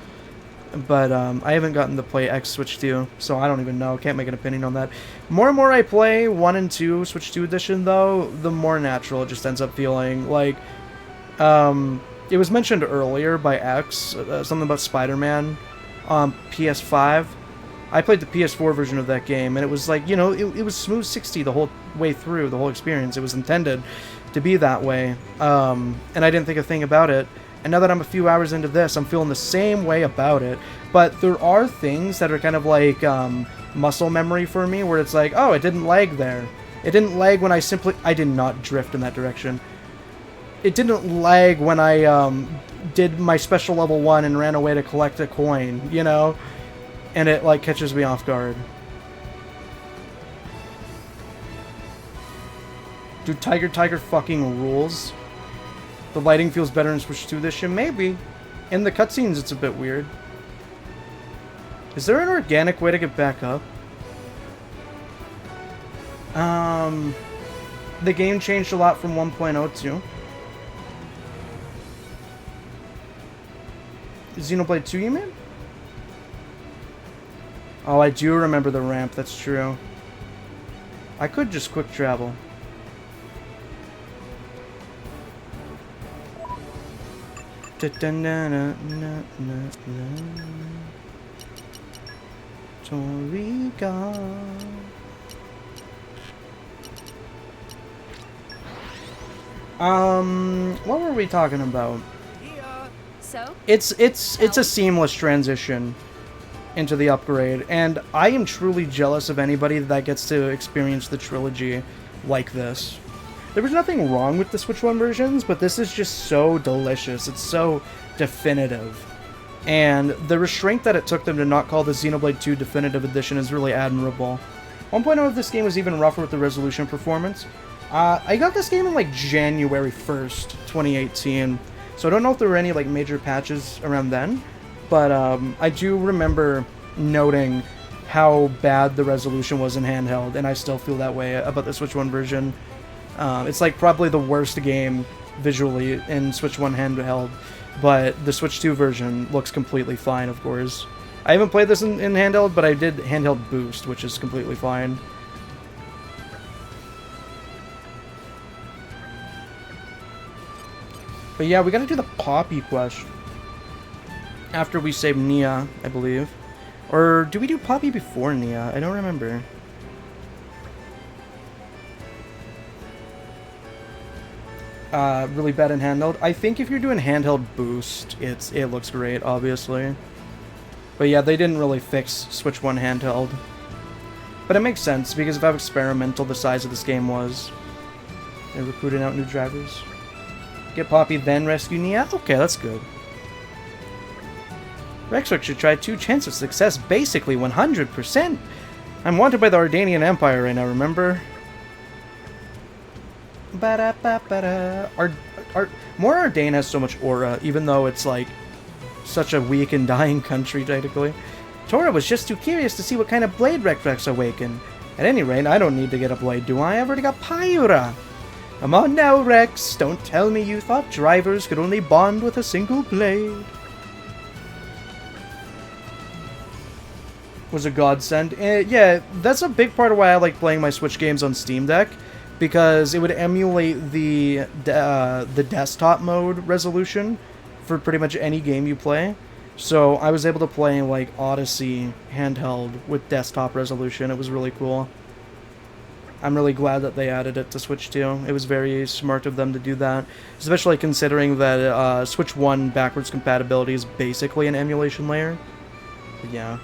But I haven't gotten to play X Switch 2, so I don't even know. Can't make an opinion on that. More and more I play 1 and 2 Switch 2 edition, though, the more natural it just ends up feeling. Like, it was mentioned earlier by X, something about Spider-Man on PS5. I played the PS4 version of that game, and it was like, you know, it was smooth 60 the whole way through, the whole experience. It was intended to be that way, and I didn't think a thing about it. And now that I'm a few hours into this, I'm feeling the same way about it. But there are things that are kind of like muscle memory for me, where it's like, oh, it didn't lag there. It didn't lag when I did not drift in that direction. It didn't lag when I did my special level 1 and ran away to collect a coin, you know? And it, like, catches me off guard. Dude, Tiger fucking rules. The lighting feels better in Switch 2 edition? Maybe. In the cutscenes, it's a bit weird. Is there an organic way to get back up? The game changed a lot from 1.0 to Xenoblade 2, you mean? Oh, I do remember the ramp, that's true. I could just quick travel. Toriga. What were we talking about? So? It's a seamless transition into the upgrade, and I am truly jealous of anybody that gets to experience the trilogy like this. There was nothing wrong with the Switch 1 versions, but this is just so delicious. It's so definitive. And the restraint that it took them to not call the Xenoblade 2 Definitive Edition is really admirable. 1.0 of this game was even rougher with the resolution performance. I got this game in like January 1st, 2018, so I don't know if there were any like major patches around then, but I do remember noting how bad the resolution was in handheld, and I still feel that way about the Switch 1 version. It's like probably the worst game visually in Switch 1 handheld, but the Switch 2 version looks completely fine, of course. I haven't played this in handheld, but I did handheld boost, which is completely fine. But yeah, we gotta do the Poppy quest after we save Nia, I believe. Or do we do Poppy before Nia? I don't remember. Really bad in handheld. I think if you're doing handheld boost, it looks great, obviously. But yeah, they didn't really fix Switch 1 handheld. But it makes sense, because of how experimental the size of this game was. They're recruiting out new drivers. Get Poppy, then rescue Nia? Okay, that's good. Rexwick should try 2 chance of success, basically 100%. I'm wanted by the Ardanian Empire right now, remember? Ba-da-ba-ba-da. More Ardane has so much aura, even though it's like such a weak and dying country, technically. Tora was just too curious to see what kind of blade Rex awakened. At any rate, I don't need to get a blade, do I? I've already got Pyura. Come on now, Rex. Don't tell me you thought drivers could only bond with a single blade. Was a godsend. Yeah, that's a big part of why I like playing my Switch games on Steam Deck, because it would emulate the desktop mode resolution for pretty much any game you play. So I was able to play like Odyssey handheld with desktop resolution. It was really cool. I'm really glad that they added it to Switch 2. It was very smart of them to do that, especially considering that Switch 1 backwards compatibility is basically an emulation layer. But yeah.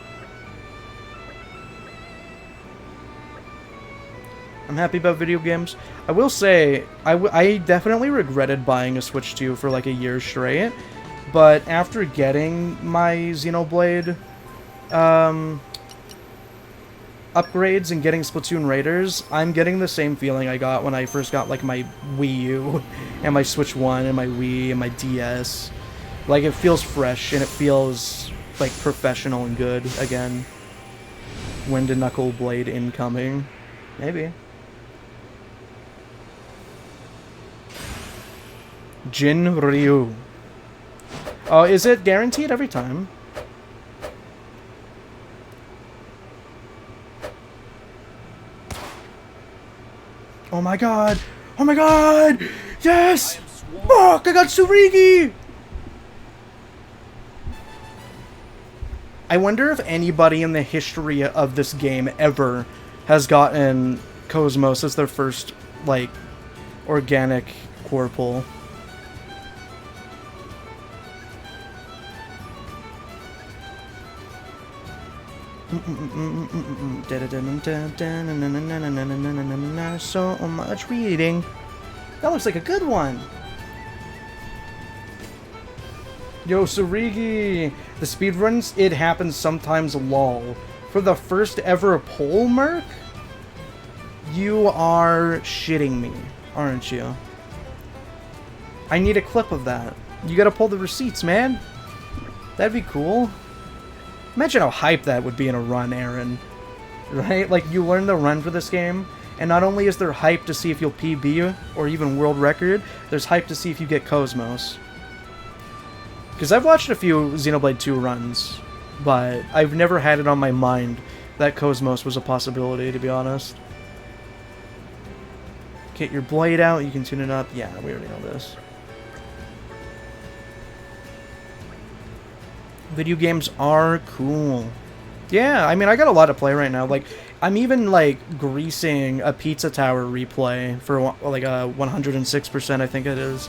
I'm happy about video games. I will say, I definitely regretted buying a Switch 2 for like a year straight, but after getting my Xenoblade upgrades and getting Splatoon Raiders, I'm getting the same feeling I got when I first got like my Wii U and my Switch 1 and my Wii and my DS. Like, it feels fresh and it feels like professional and good again. Wind and Knuckle Blade incoming. Maybe. Jin Ryu. Oh, is it guaranteed every time? Oh my god! Oh my god! Yes! Fuck! I got Surigi! I wonder if anybody in the history of this game ever has gotten Cosmos as their first, like, organic core pull. So much reading. That looks like a good one. Yo, Surigi! The speedruns, it happens sometimes, lol. For the first ever pole, Merc? You are shitting me, aren't you? I need a clip of that. You gotta pull the receipts, man. That'd be cool. Imagine how hype that would be in a run, Aaron. Right? Like, you learn the run for this game, And not only is there hype to see if you'll PB or even world record, there's hype to see if you get Cosmos. Because I've watched a few Xenoblade 2 runs, but I've never had it on my mind that Cosmos was a possibility, to be honest. Get your blade out, you can tune it up. Yeah, we already know this. Video games are cool. Yeah, I mean, I got a lot to play right now. Like, I'm even, like, greasing a Pizza Tower replay for, like, a 106%, I think it is.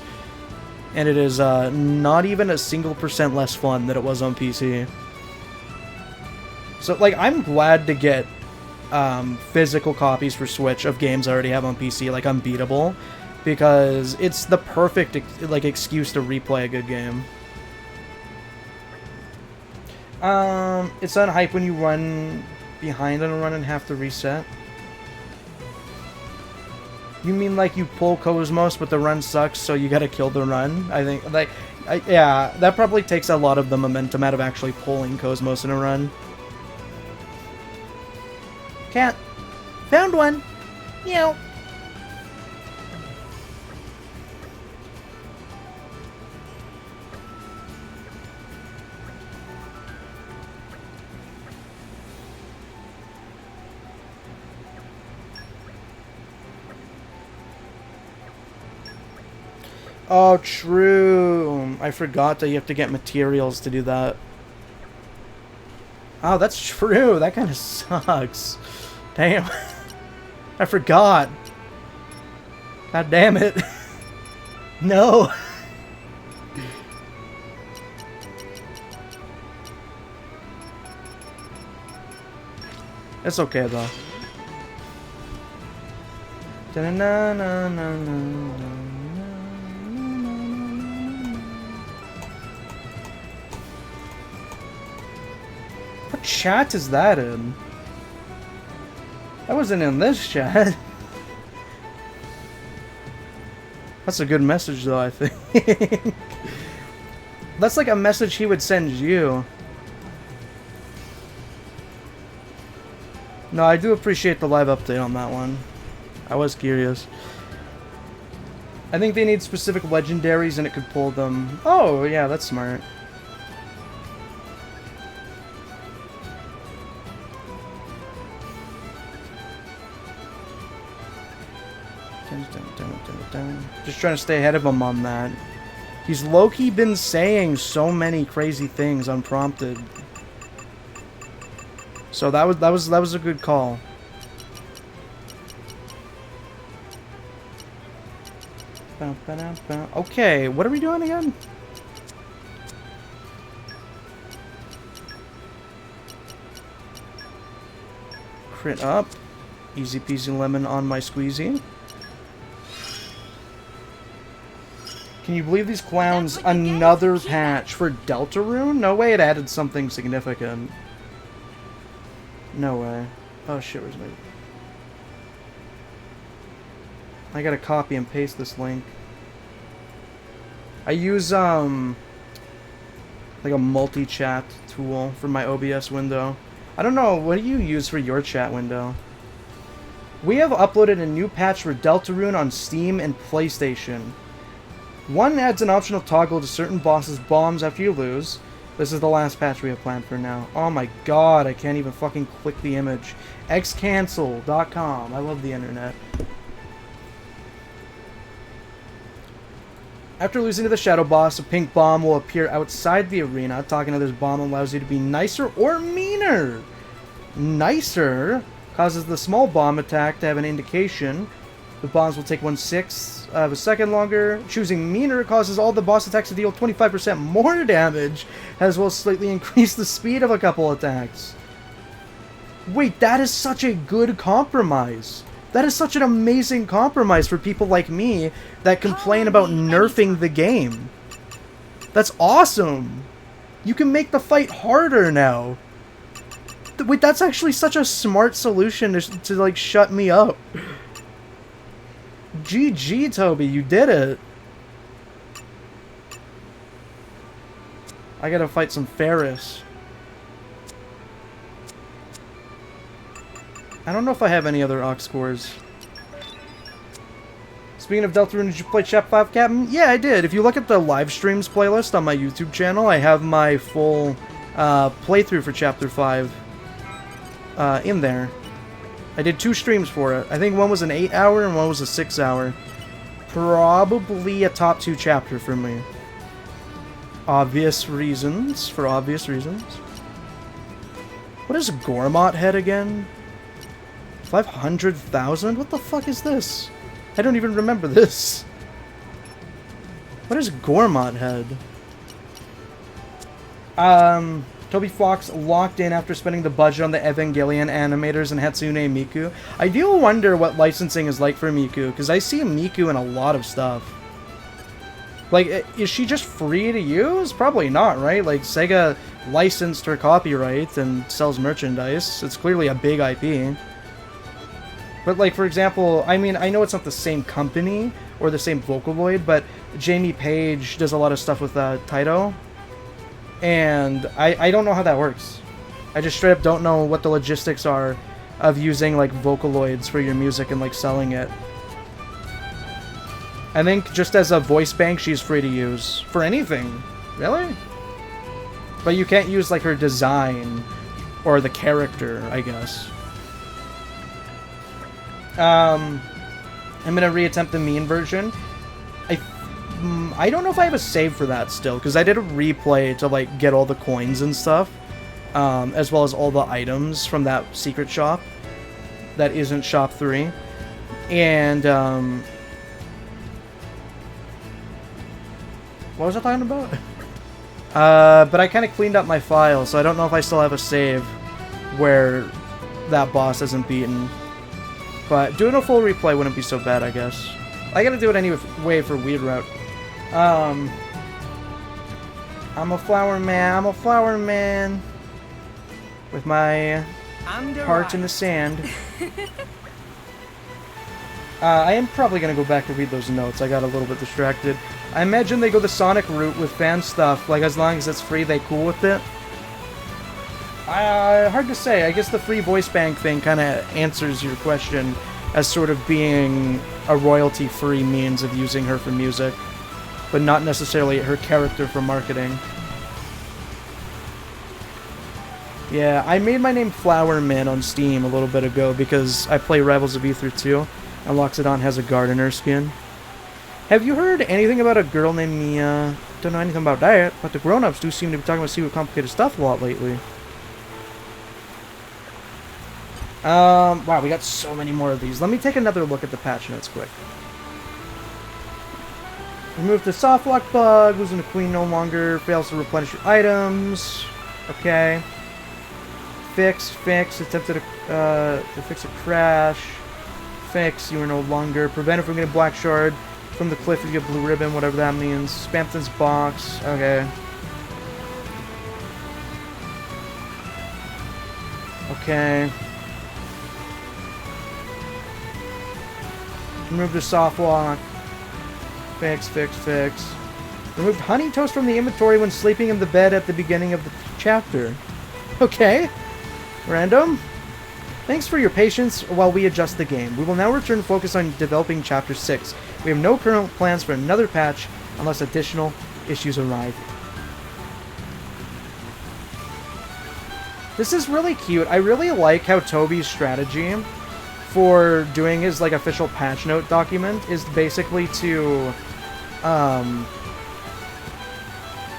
And it is not even a single % less fun than it was on PC. So, like, I'm glad to get physical copies for Switch of games I already have on PC, like Unbeatable, because it's the perfect like excuse to replay a good game. It's on hype when you run behind on a run and have to reset. You mean like you pull Cosmos but the run sucks, so you gotta kill the run? I think, like, yeah, that probably takes a lot of the momentum out of actually pulling Cosmos in a run. Cat. Found one. Meow. Oh, true. I forgot that you have to get materials to do that. Oh, that's true. That kind of sucks. Damn. I forgot. God damn it. No. It's okay, though. What chat is that in? I wasn't in this chat. That's a good message, though, I think. That's like a message he would send you. No, I do appreciate the live update on that one. I was curious. I think they need specific legendaries and it could pull them. Oh, yeah, that's smart. Just trying to stay ahead of him on that. He's low-key been saying so many crazy things unprompted. So that was a good call. Okay, what are we doing again? Crit up. Easy peasy lemon on my squeezy. Can you believe these clowns? Another patch for Deltarune? No way it added something significant. No way. Oh shit, where's my... I gotta copy and paste this link. I use, like a multi-chat tool for my OBS window. I don't know, what do you use for your chat window? We have uploaded a new patch for Deltarune on Steam and PlayStation. One adds an optional toggle to certain bosses' bombs after you lose. This is the last patch we have planned for now. Oh my god, I can't even fucking click the image. xcancel.com. I love the internet. After losing to the Shadow Boss, a pink bomb will appear outside the arena. Talking to this bomb allows you to be nicer or meaner. Nicer causes the small bomb attack to have an indication. The bombs will take 1/6 of a second longer. Choosing meaner causes all the boss attacks to deal 25% more damage, as well as slightly increase the speed of a couple attacks. Wait, that is such a good compromise. That is such an amazing compromise for people like me that complain about nerfing the game. That's awesome. You can make the fight harder now. Wait, that's actually such a smart solution to like, shut me up. GG, Toby, you did it. I gotta fight some Ferris. I don't know if I have any other Ox cores. Speaking of Deltarune, did you play Chapter 5, Captain? Yeah, I did. If you look at the live streams playlist on my YouTube channel, I have my full playthrough for Chapter 5 in there. I did 2 streams for it. I think one was an 8-hour and one was a 6-hour. Probably a top 2 chapter for me. Obvious reasons. For obvious reasons. What is Gormott head again? 500,000? What the fuck is this? I don't even remember this. What is Gormott head? Toby Fox locked in after spending the budget on the Evangelion animators and Hatsune Miku. I do wonder what licensing is like for Miku, because I see Miku in a lot of stuff. Like, is she just free to use? Probably not, right? Like, Sega licensed her copyright and sells merchandise. It's clearly a big IP. But, like, for example, I mean, I know it's not the same company or the same Vocaloid, but Jamie Page does a lot of stuff with Taito. And I don't know how that works. I just straight up don't know what the logistics are of using, like, Vocaloids for your music and, like, selling it. I think just as a voice bank, she's free to use. For anything. Really? But you can't use, like, her design or the character, I guess. I'm gonna reattempt the mean version. I don't know if I have a save for that still, because I did a replay to, like, get all the coins and stuff, as well as all the items from that secret shop that isn't Shop 3. And, what was I talking about? But I kind of cleaned up my file, so I don't know if I still have a save where that boss isn't beaten. But doing a full replay wouldn't be so bad, I guess. I gotta do it anyway for Weird Route. I'm a flower man. I'm a flower man. With my heart in the sand. I am probably gonna go back to read those notes. I got a little bit distracted. I imagine they go the Sonic route with fan stuff. Like, as long as it's free, they cool with it. Hard to say. I guess the free voice bank thing kind of answers your question as sort of being a royalty-free means of using her for music, but not necessarily her character for marketing. Yeah, I made my name Flower Man on Steam a little bit ago because I play Rivals of Aether 2, and Loxodon has a gardener skin. Have you heard anything about a girl named Mia? Don't know anything about that, but the grown-ups do seem to be talking about secret complicated stuff a lot lately. Wow, we got so many more of these. Let me take another look at the patch notes quick. Remove the soft lock bug. Losing the queen no longer fails to replenish your items. Okay. Fix. Attempted to fix a crash. Fix. You are no longer prevented from getting black shard from the cliff if you get blue ribbon, whatever that means. Spamton's box. Okay. Okay. Remove the soft lock. Fix. Removed honey toast from the inventory when sleeping in the bed at the beginning of the chapter. Okay. Random. Thanks for your patience while we adjust the game. We will now return to focus on developing Chapter 6. We have no current plans for another patch unless additional issues arrive. This is really cute. I really like how Toby's strategy for doing his, like, official patch note document is basically to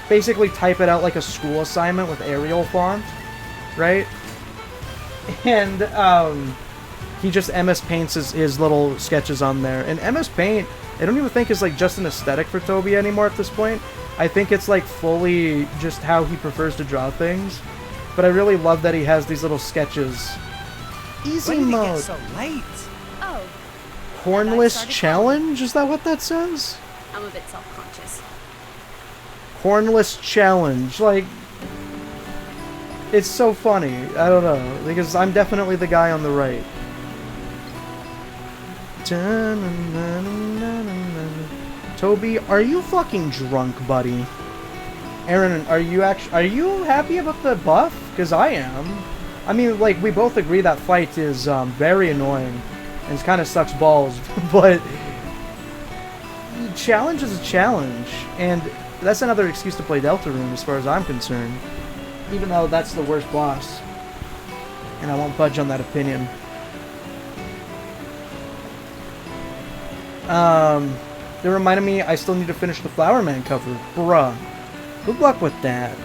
basically type it out like a school assignment with Arial font, right? And he just MS Paints his little sketches on there. And MS Paint, I don't even think is, like, just an aesthetic for Toby anymore at this point. I think it's, like, fully just how he prefers to draw things. But I really love that he has these little sketches. Easy when did mode. It get so late? Oh. Hornless challenge? Is that what that says? I'm a bit self-conscious. Hornless challenge. Like, it's so funny. I don't know. Because I'm definitely the guy on the right. Toby, are you fucking drunk, buddy? Aaron, are you happy about the buff? Because I am. I mean, like, we both agree that fight is very annoying and kind of sucks balls, but challenge is a challenge, and that's another excuse to play Deltarune as far as I'm concerned. Even though that's the worst boss. And I won't budge on that opinion. It reminded me I still need to finish the Flower Man cover. Bruh. Good luck with that.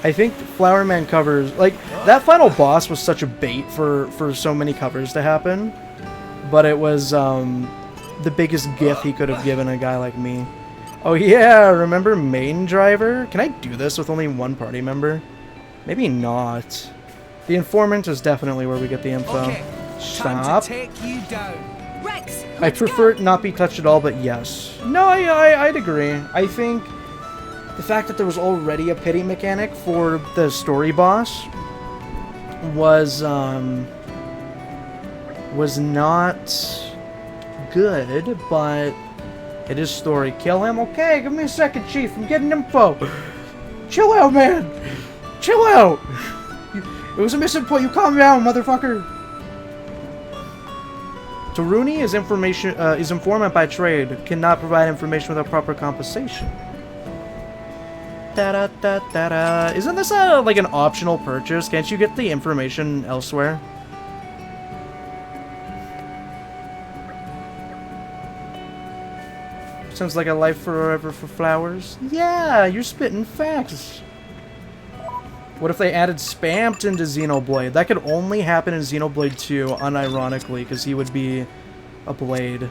I think Flower Man covers... Like, that final boss was such a bait for so many covers to happen. But it was, the biggest gift he could have given a guy like me. Oh yeah, remember Main Driver? Can I do this with only one party member? Maybe not. The Informant is definitely where we get the info. Okay, Stop. time to take you down. Rex, I prefer it not be touched at all, but yes. No, I'd agree. I think the fact that there was already a pity mechanic for the story boss was not good, but it is story. Kill him? Okay, give me a second, Chief. I'm getting info. Chill out, man. Chill out. It was a missing point. You calm down, motherfucker. Taruni is informant by trade. Cannot provide information without proper compensation. Da-da-da-da-da. Isn't this like an optional purchase? Can't you get the information elsewhere? Sounds like a life forever for flowers. Yeah, you're spitting facts. What if they added Spammed into Xenoblade? That could only happen in Xenoblade 2, unironically, because he would be a blade.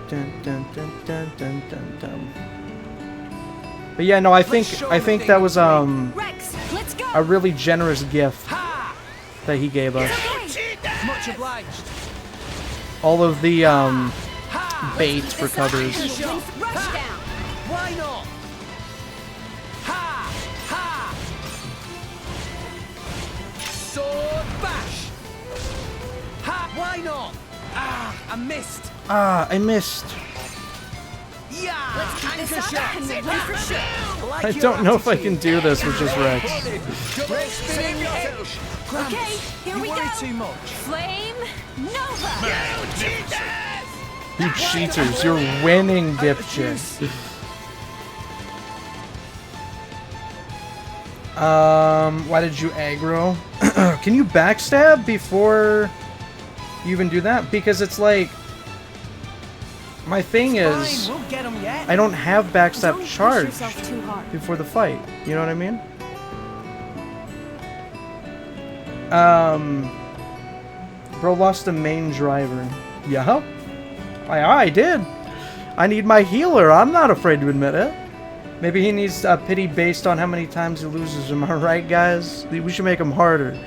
Dun, dun, dun, dun, dun, dun, dun. But yeah, no, I think that was Rex, let's go. a really generous gift that he gave us. Much obliged. All of the baits for covers. Rush down. Why not? Ha! Ha! Sword bash! Ha! Why not? Ah, I missed. Ah, I missed. Yeah! Let's keep this up and we'll run for sure. I don't know if I can do this with just Rex. Okay, here we go. Too much. Flame Nova. You cheaters, you're winning, dipshit. Why did you aggro? Can you backstab before you even do that? Because it's like... My thing is... We'll get 'em yet. I don't have backstab charged yourself too hard. before the fight. You know what I mean? Bro lost the main driver. Yeah? I did. I need my healer. I'm not afraid to admit it. Maybe he needs pity based on how many times he loses. Am I right, guys? We should make him harder.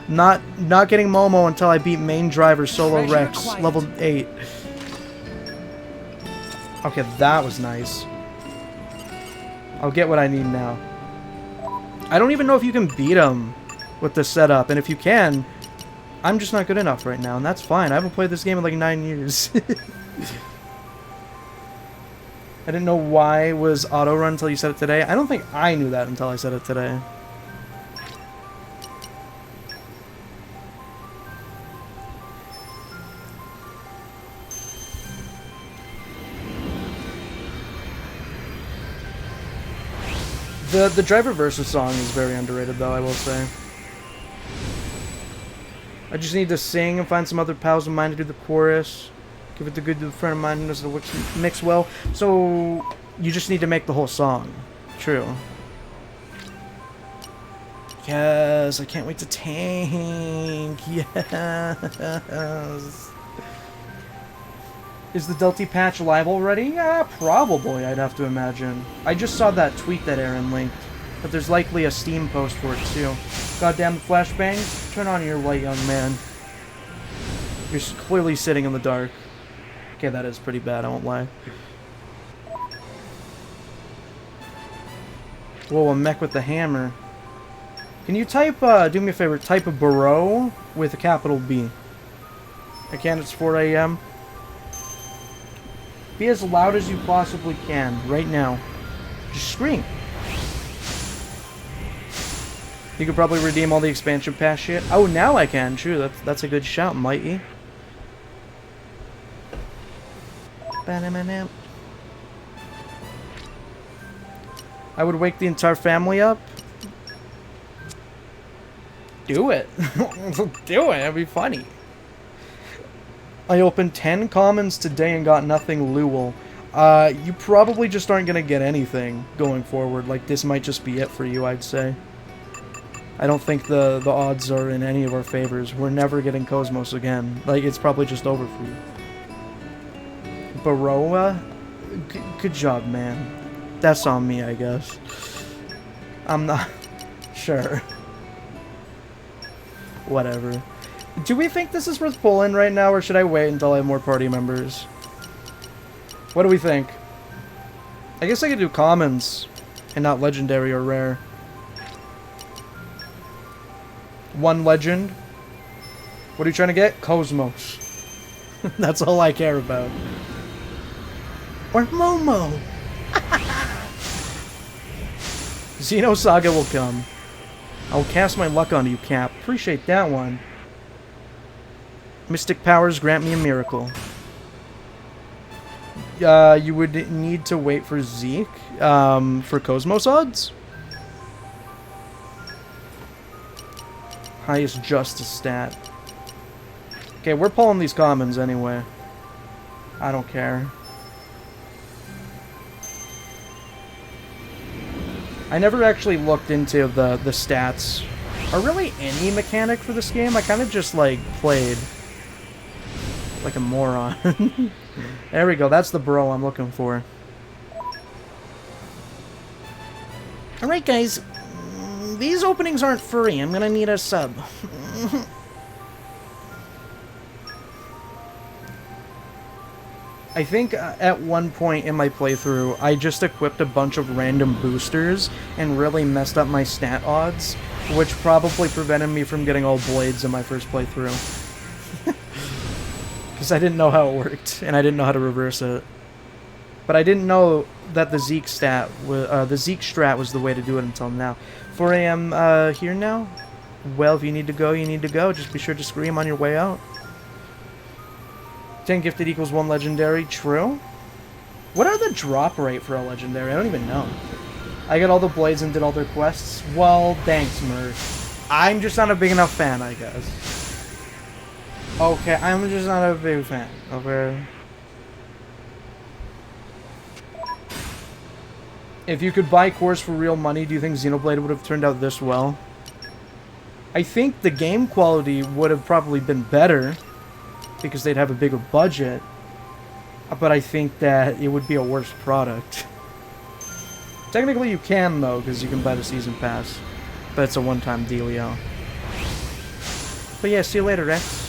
Not getting Momo until I beat main driver solo Rex, level 8. Okay, that was nice. I'll get what I need now. I don't even know if you can beat him with this setup, and if you can, I'm just not good enough right now, and that's fine. I haven't played this game in like 9 years. I didn't know why it was auto run until you said it today. I don't think I knew that until I said it today. The Driver Versus song is very underrated, though, I will say. I just need to sing and find some other pals of mine to do the chorus. Give it the good to a friend of mine who knows the mix well. So, you just need to make the whole song. True. Yes, I can't wait to tank. Yes. Is the Delty patch live already? Yeah, probably, I'd have to imagine. I just saw that tweet that Aaron linked, but there's likely a Steam post for it too. Goddamn the flashbangs. Turn on your light, young man. You're clearly sitting in the dark. Okay, that is pretty bad, I won't lie. Whoa, a mech with the hammer. Can you type, do me a favor, type a bro with a capital B. I can, it's 4 AM. Be as loud as you possibly can, right now. Just scream. You could probably redeem all the expansion pass shit. Oh, now I can, true, that's a good shout, Mighty. I would wake the entire family up. Do it. Do it. It'd be funny. I opened 10 commons today and got nothing Lewel. You probably just aren't gonna get anything going forward. Like, this might just be it for you, I'd say. I don't think the odds are in any of our favors. We're never getting Cosmos again. Like, it's probably just over for you. Baroa? Good job, man. That's on me, I guess. I'm not... Sure. Whatever. Do we think this is worth pulling right now, or should I wait until I have more party members? What do we think? I guess I could do commons, and not legendary or rare. 1 legend. What are you trying to get? Cosmos. That's all I care about. Or MOMO. Xenosaga will come. I'll cast my luck onto you, Cap. Appreciate that one. Mystic powers grant me a miracle. You would need to wait for Zeke, for Cosmos odds? Highest justice stat. Okay, we're pulling these commons anyway. I don't care. I never actually looked into the stats. Or really any mechanic for this game. I kind of just, like, played like a moron. There we go. That's the bro I'm looking for. Alright, guys. These openings aren't free. I'm gonna need a sub. I think at one point in my playthrough, I just equipped a bunch of random boosters and really messed up my stat odds, which probably prevented me from getting all blades in my first playthrough. Because I didn't know how it worked, and I didn't know how to reverse it. But I didn't know that the Zeke strat, the Zeke strat was the way to do it until now. 4 a.m. Here now? Well, if you need to go, you need to go. Just be sure to scream on your way out. 10 gifted equals 1 legendary. True. What are the drop rate for a legendary? I don't even know. I got all the blades and did all their quests. Well, thanks, Murph. I'm just not a big enough fan, I guess. Okay, I'm just not a big fan. Okay. If you could buy cores for real money, do you think Xenoblade would have turned out this well? I think the game quality would have probably been better, because they'd have a bigger budget, but I think that it would be a worse product. Technically you can, though, because you can buy the season pass, but it's a one-time dealio. But yeah, see you later, Rex.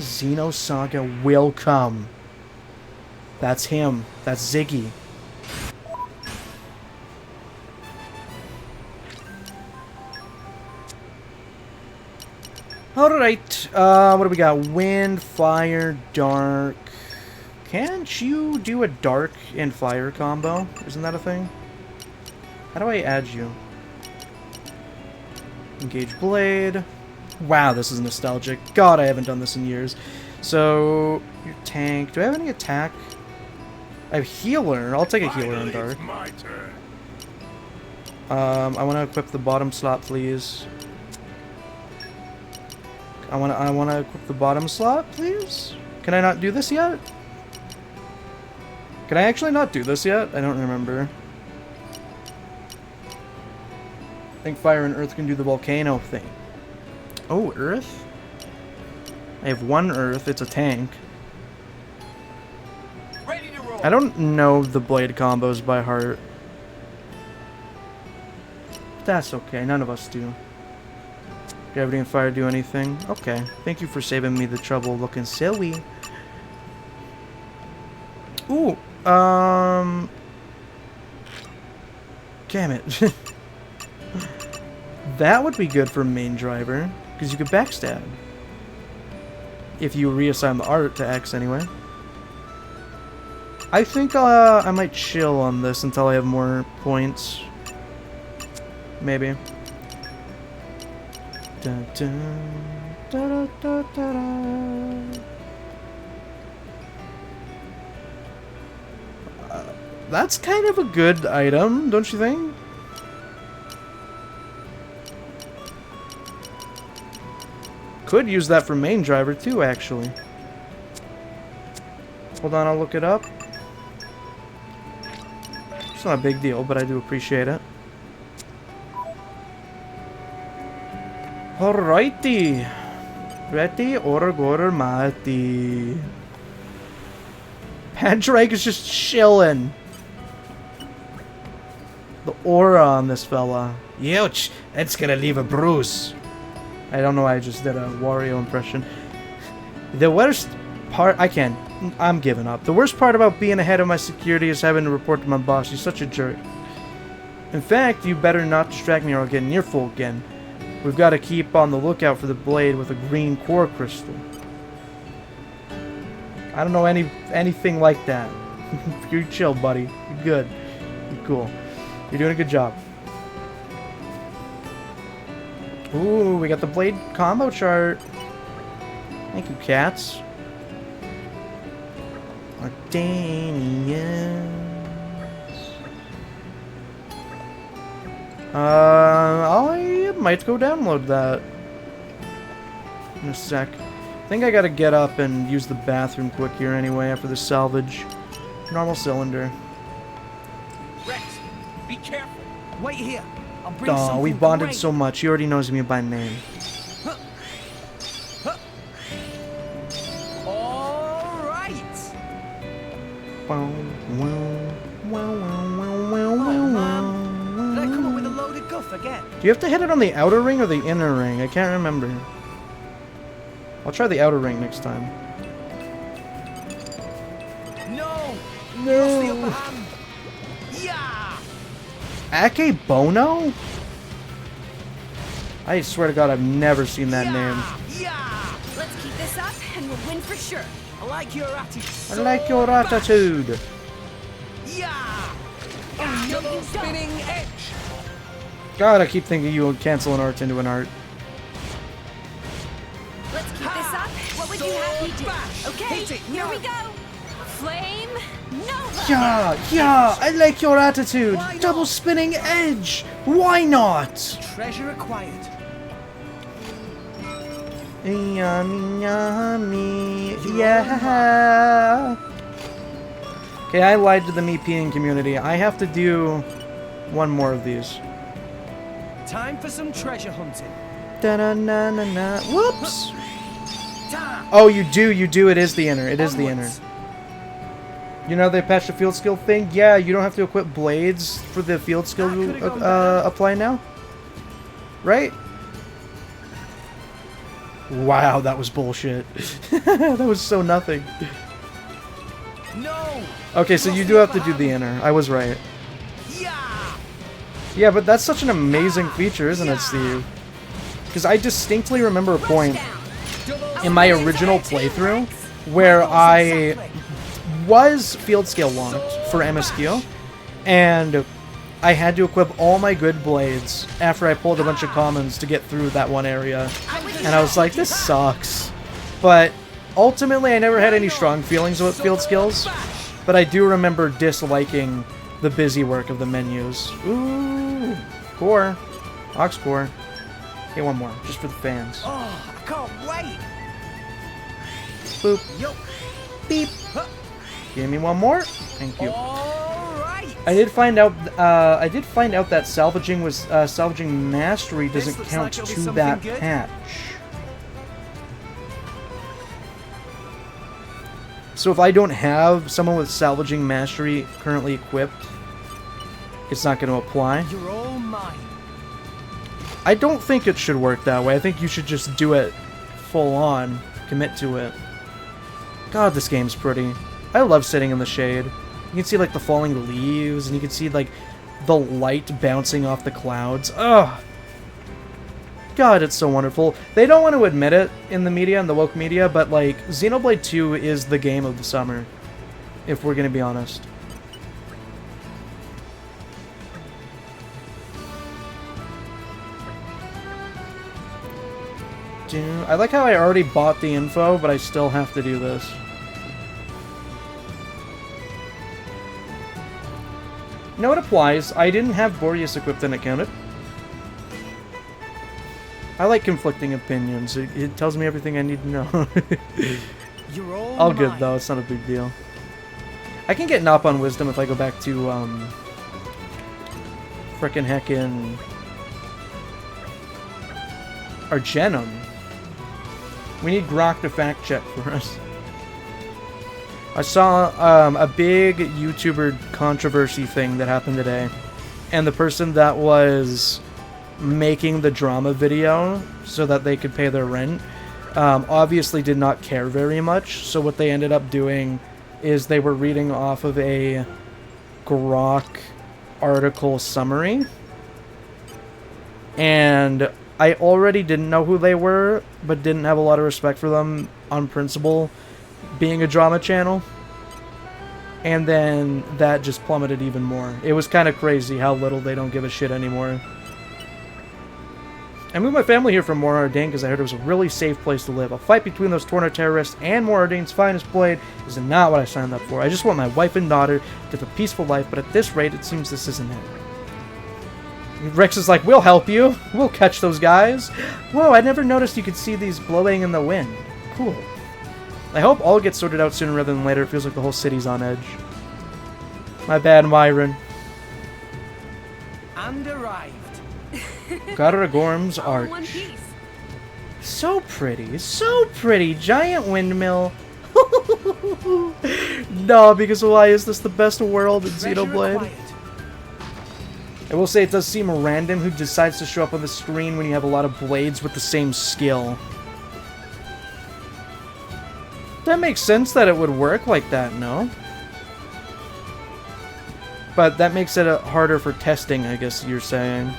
Xenosaga will come. That's him. That's Ziggy. Alright, what do we got? Wind, fire, dark. Can't you do a dark and fire combo? Isn't that a thing? How do I add you? Engage blade. Wow, this is nostalgic. God, I haven't done this in years. So, your tank. Do I have any attack? I have healer. I'll take a healer on dark. I want to equip the bottom slot, please. I want to equip the bottom slot, please? Can I not do this yet? Can I actually not do this yet? I don't remember. I think fire and earth can do the volcano thing. Oh, earth? I have 1 earth. It's a tank. Ready to roll. I don't know the blade combos by heart. That's okay. None of us do. Gravity and fire do anything? Okay. Thank you for saving me the trouble of looking silly. Ooh. Damn it. That would be good for main driver, because you could backstab. If you reassign the art to X anyway. I think I might chill on this until I have more points. Maybe. Dun, dun, da, da, da, da, da. That's kind of a good item, don't you think? Could use that for main driver too, actually. Hold on, I'll look it up. It's not a big deal, but I do appreciate it. Alrighty. Ready or gormati. Pandrake is just chilling. The aura on this fella. Ouch! That's gonna leave a bruise. I don't know why I just did a Wario impression. The worst part... I'm giving up. The worst part about being ahead of my security is having to report to my boss. He's such a jerk. In fact, you better not distract me or I'll get near full again. We've got to keep on the lookout for the blade with a green core crystal. I don't know anything like that. You're chill, buddy. You're good. You're cool. You're doing a good job. Ooh, we got the blade combo chart. Thank you, cats. Arcanians. I might go download that in a sec. I think I gotta get up and use the bathroom quick here anyway after the salvage. Normal cylinder. Rex, be careful. Wait here. I'll bring Oh, we bonded so much. He already knows me by name. All right. Did I come up with a loaded guff again? Do you have to hit it on the outer ring or the inner ring? I can't remember. I'll try the outer ring next time. No! No! The upper hand. Yeah! Ake Bono? I swear to God, I've never seen that name. Yeah! Let's keep this up and we'll win for sure. I like your attitude. I like your attitude. Yeah! Oh, no, spinning edge. God, I keep thinking you would cancel an art into an art. Let's keep this up. What would you have me do? Okay, here we go. Flame Nova. Yeah, I like your attitude. Double spinning edge. Why not? Treasure acquired. Yummy, yummy, yeah. Okay, I lied to the me peeing community. I have to do one more of these. Time for some treasure hunting. Da-na-na-na-na. Whoops. Oh, you do. It is the inner. It is the inner. You know they patched the field skill thing? Yeah, you don't have to equip blades for the field skill to apply now. Right? Wow, that was bullshit. That was so nothing. No. Okay, so you do have to do the inner. I was right. Yeah, but that's such an amazing feature, isn't it, Steve? Because I distinctly remember a point in my original playthrough where I was field scale locked for MSQ, and I had to equip all my good blades after I pulled a bunch of commons to get through that one area. And I was like, this sucks. But ultimately, I never had any strong feelings about field skills, but I do remember disliking the busy work of the menus. Ooh, core. Ox core. Okay, one more, just for the fans. Oh, I can't wait. Boop. Yo. Beep. Give me one more. Thank you. All right. I did find out that salvaging mastery doesn't count to that patch. So if I don't have someone with salvaging mastery currently equipped, it's not going to apply. You're all mine. I don't think it should work that way. I think you should just do it full on, commit to it. God, this game's pretty. I love sitting in the shade. You can see like the falling leaves, and you can see like the light bouncing off the clouds. Ugh. God, it's so wonderful. They don't want to admit it in the media, in the woke media, but like Xenoblade 2 is the game of the summer, if we're gonna be honest. I like how I already bought the info, but I still have to do this. No, it applies. I didn't have Boreas equipped and it counted. I like conflicting opinions. It tells me everything I need to know. You're all good, though. It's not a big deal. I can get Nop on Wisdom if I go back to, frickin' heckin' Argenum. We need Grok to fact check for us. I saw a big YouTuber controversy thing that happened today, and the person that was making the drama video so that they could pay their rent obviously did not care very much, so what they ended up doing is they were reading off of a Grok article summary, and I already didn't know who they were, but didn't have a lot of respect for them on principle, being a drama channel, and then that just plummeted even more. It was kind of crazy how little they don't give a shit anymore. I moved my family here from Mor Ardain because I heard it was a really safe place to live. A fight between those Torna terrorists and Mor Ardain's finest blade is not what I signed up for. I just want my wife and daughter to live a peaceful life, but at this rate, it seems this isn't it. Rex is like, we'll help you. We'll catch those guys. Whoa, I never noticed you could see these blowing in the wind. Cool. I hope all gets sorted out sooner rather than later. It feels like the whole city's on edge. My bad, Myron. And arrived. Garagorm's Arch. So pretty. So pretty. Giant windmill. No, because why is this the best world in Xenoblade? I will say it does seem random who decides to show up on the screen when you have a lot of blades with the same skill. That makes sense that it would work like that, no? But that makes it harder for testing, I guess you're saying.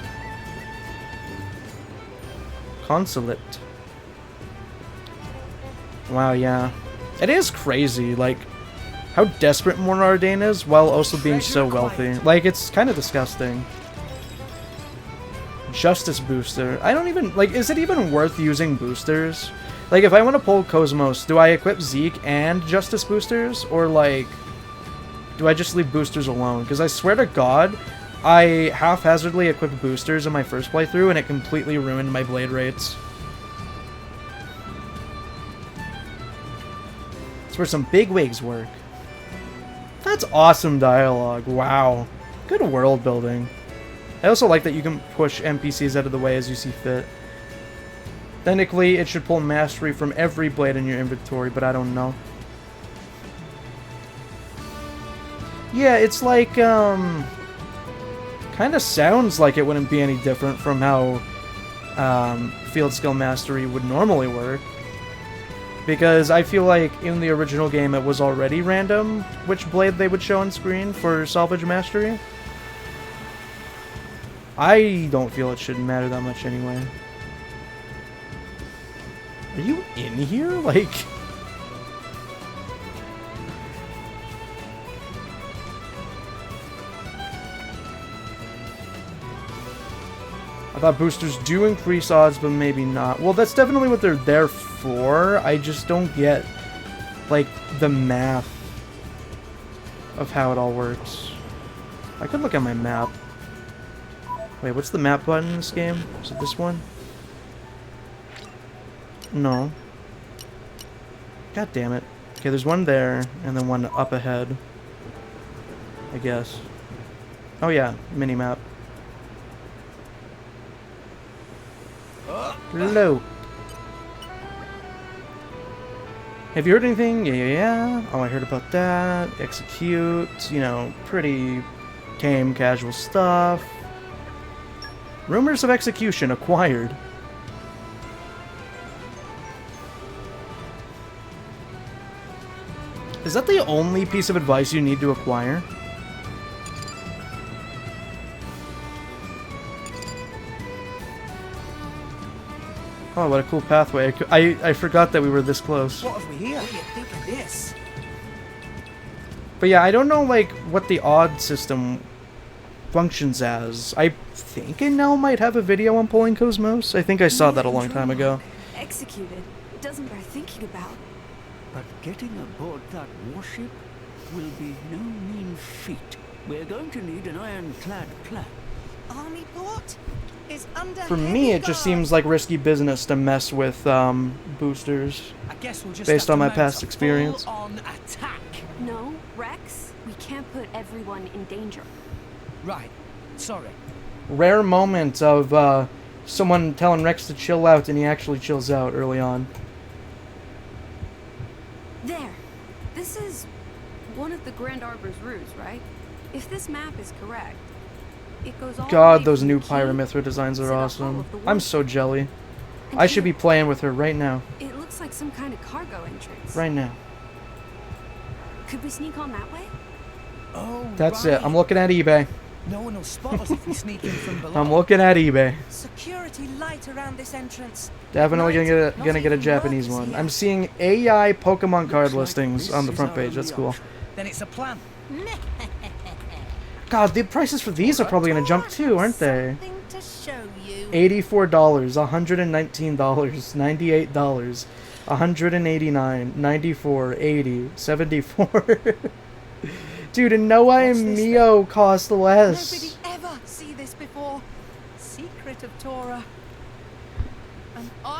Consulate. Wow, yeah. It is crazy, like, how desperate Mor Ardain is while also being so wealthy. Like, it's kind of disgusting. Justice booster. I don't even, like, is it even worth using boosters? Like, if I want to pull Cosmos, do I equip Zeke and Justice boosters? Or, like, do I just leave boosters alone? Because I swear to God, I haphazardly equipped boosters in my first playthrough, and it completely ruined my blade rates. It's where some big wigs work. That's awesome dialogue. Wow. Good world building. I also like that you can push NPCs out of the way as you see fit. Technically, it should pull mastery from every blade in your inventory, but I don't know. Yeah, it's like, kind of sounds like it wouldn't be any different from how field skill mastery would normally work. Because I feel like in the original game it was already random which blade they would show on screen for salvage mastery. I don't feel it shouldn't matter that much anyway. Are you in here? Like... I thought boosters do increase odds, but maybe not. Well, that's definitely what they're there for. I just don't get, like, the math of how it all works. I could look at my map. Wait, what's the map button in this game? Is it this one? No. God damn it. Okay, there's one there, and then one up ahead. I guess. Oh yeah, mini-map. Hello. Have you heard anything? Yeah. Oh, I heard about that. Execute. You know, pretty tame, casual stuff. Rumors of execution acquired. Is that the only piece of advice you need to acquire? Oh, what a cool pathway. I forgot that we were this close. What have we here? What do you think of this? But yeah, I don't know, like, what the odd system functions as. I think I now might have a video on pulling Cosmos. I think I saw that a long time ago. Executed. It doesn't bear thinking about. But getting aboard that warship will be no mean feat. We're going to need an ironclad plan. Army port is under For me, it just seems like risky business to mess with boosters, I guess we'll just based have on to my mount past a experience. full-on attack. No, Rex, we can't put everyone in danger. Right. Sorry. Rare moment of someone telling Rex to chill out, and he actually chills out early on. There. This is one of the Grand Arbor's routes, right? If this map is correct, it goes all the God, way those from new the key Pyramithra designs to are the hull awesome. of the I'm warship. so jelly. And I should here, be playing with her right now. It looks like some kind of cargo entrance. Right now. Could we sneak on that way? Oh, That's right. it. I'm looking at eBay. No one will spot us if we sneak in from below. I'm looking at eBay. security light around this entrance. Definitely Light gonna get a not Japanese even one. workers I'm here. seeing AI Pokemon card Looks like listings this on the is front our page. That's only cool. option. Then it's a plan. God, the prices for these are probably gonna jump too, aren't they? Something to show you. $84, $119, $98, $189, $94, $80, $74. Dude, and Noah and Mio cost less. Nobody ever see this before. Secret of Torah.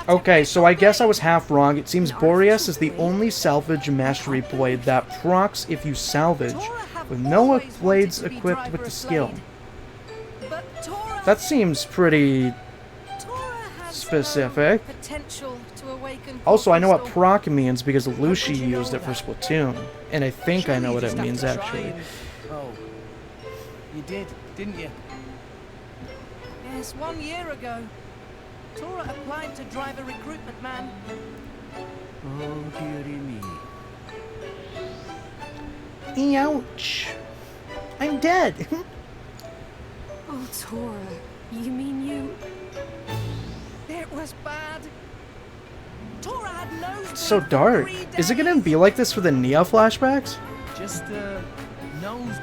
Okay, so I guess I was half wrong. It seems Boreas is the only salvage mastery blade that procs if you salvage, with no blades equipped with the skill. That seems pretty specific. Potential to awaken. Also, I know what proc means because Lucy used it for Splatoon, and I think I know what it means actually. Oh. You did, didn't you? Yes, 1 year ago. Torah applied to drive a recruitment man. Oh, dearie me. Ouch. I'm dead. Oh, Tora, you mean you... It was bad. Torah had no. It's so dark. Is it gonna be like this for the Neo flashbacks? Just, nose.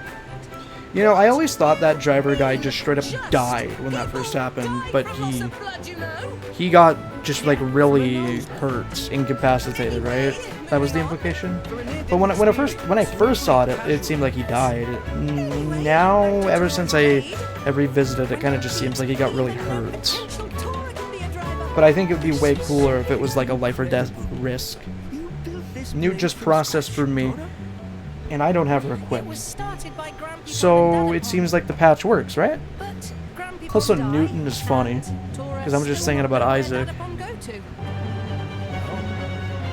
You know, I always thought that driver guy just straight up died when that first happened, but he got just like really hurt, incapacitated, right? That was the implication. But when I first saw it, it seemed like he died. Now, ever since I have revisited, it kind of just seems like he got really hurt. But I think it would be way cooler if it was like a life or death risk. Newt just processed for me, and I don't have her equipped. So it seems like the patch works, right? Also, Newton is funny, because I'm just thinking about Isaac.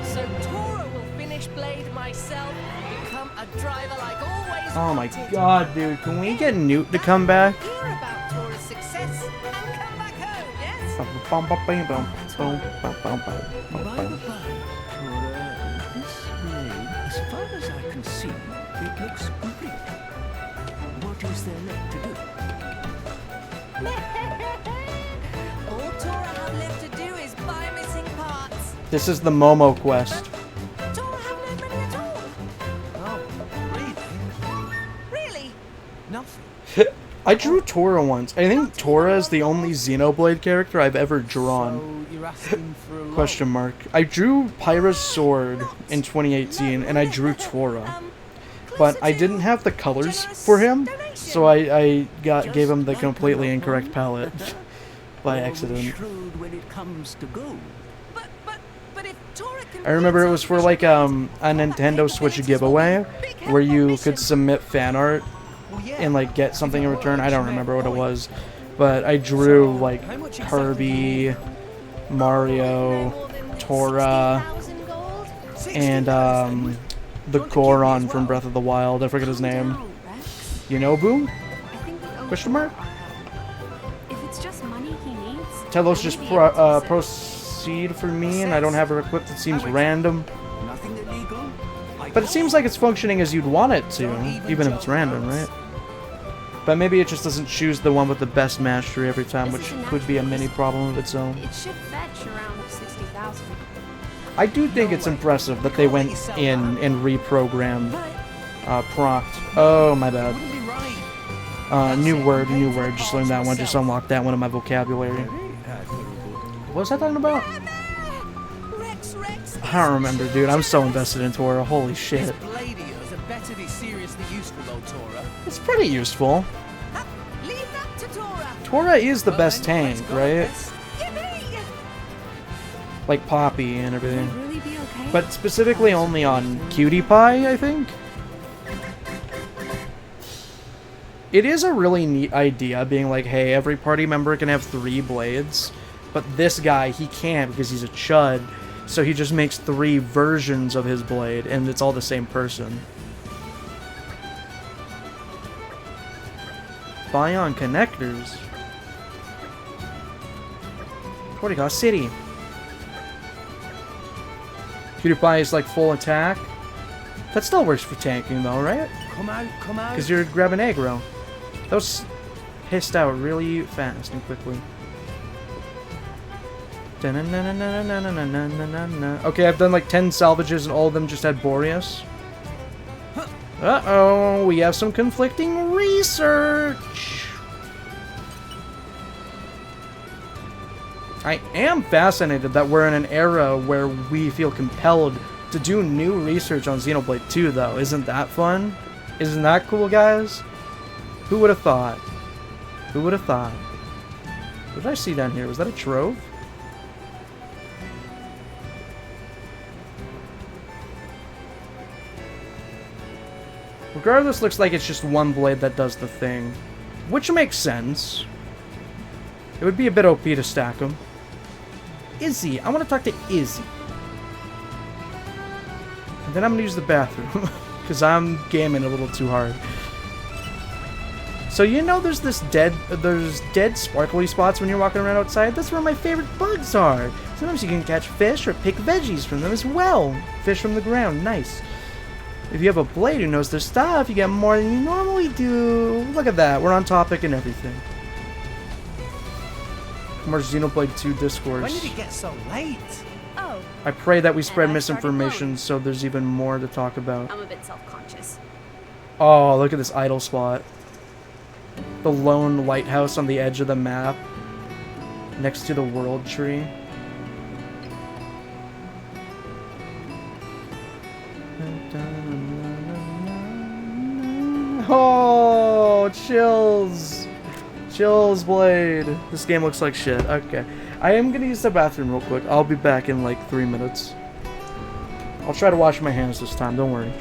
So Torah will finish Blade myself, become a driver like always. Oh my god, dude, can we get Newt to come back? Hear about Torah's success and come back home, yes? By the by, Tora, this blade, as far as I can see, it looks complete. What is there left to do? All Torah have left to do is buy missing parts. This is the Momo quest. Torah have no money at all. Oh, Really? nothing. I drew Tora once. I think Tora is the only Xenoblade character I've ever drawn. So you're asking for a loan? Question mark. I drew Pyra's sword in 2018, and I drew Tora. But I didn't have the colors for him, so I gave him the completely incorrect palette by accident. Shrewd when it comes to gold. But if Torah can I remember it was for like a Nintendo Switch giveaway where you could submit fan art and like get something in return. I don't remember what it was, but I drew like Kirby, Mario, Tora, and the Goron from Breath of the Wild. I forget his name. Yunobu? Question mark? If it's just money he needs... Telos just proceed for me, and I don't have her equipped. It seems random. Nothing illegal. But it seems like it's functioning as you'd want it to, even if it's random, right? But maybe it just doesn't choose the one with the best mastery every time, which could be a mini problem of its own. It should fetch around 60,000. I do think it's impressive that they went in and reprogrammed Proct. Oh, my bad. New word. Just learned that one. Just unlocked that one in my vocabulary. What was I talking about? I don't remember, dude. I'm so invested in Tora. Holy shit. to be seriously useful though, Tora. It's pretty useful. Leave that to Tora. Tora is the best tank, right? Yippee! Like Poppy and everything. Will really be okay? But specifically only on Cutie Pie, I think. It is a really neat idea, being like, hey, every party member can have 3 blades, but this guy, he can't because he's a chud, so he just makes 3 versions of his blade, and it's all the same person. Bion connectors? What do you call city? Cutie Pie is like full attack. That still works for tanking though, right? Come out, come out. Because you're grabbing aggro. That was hissed out really fast and quickly. Okay, I've done like 10 salvages and all of them just had Boreas. Uh-oh, we have some conflicting research. I am fascinated that we're in an era where we feel compelled to do new research on Xenoblade 2, though. Isn't that fun? Isn't that cool, guys? Who would have thought? Who would have thought? What did I see down here? Was that a trove? Regardless, looks like it's just one blade that does the thing. Which makes sense. It would be a bit OP to stack them. Izzy. I want to talk to Izzy. And then I'm going to use the bathroom. Because I'm gaming a little too hard. So you know there's dead sparkly spots when you're walking around outside? That's where my favorite bugs are. Sometimes you can catch fish or pick veggies from them as well. Fish from the ground. Nice. If you have a blade who knows their stuff, you get more than you normally do. Look at that. We're on topic and everything. More Xenoblade 2 discourse. When did it get so late? Oh. I pray that we spread I misinformation so there's even more to talk about. I'm a bit self-conscious. Oh, look at this idle spot. The lone lighthouse on the edge of the map. Next to the world tree. Oh, chills. Chills blade. This game looks like shit. Okay. I am gonna use the bathroom real quick. I'll be back in like 3 minutes. I'll try to wash my hands this time, don't worry.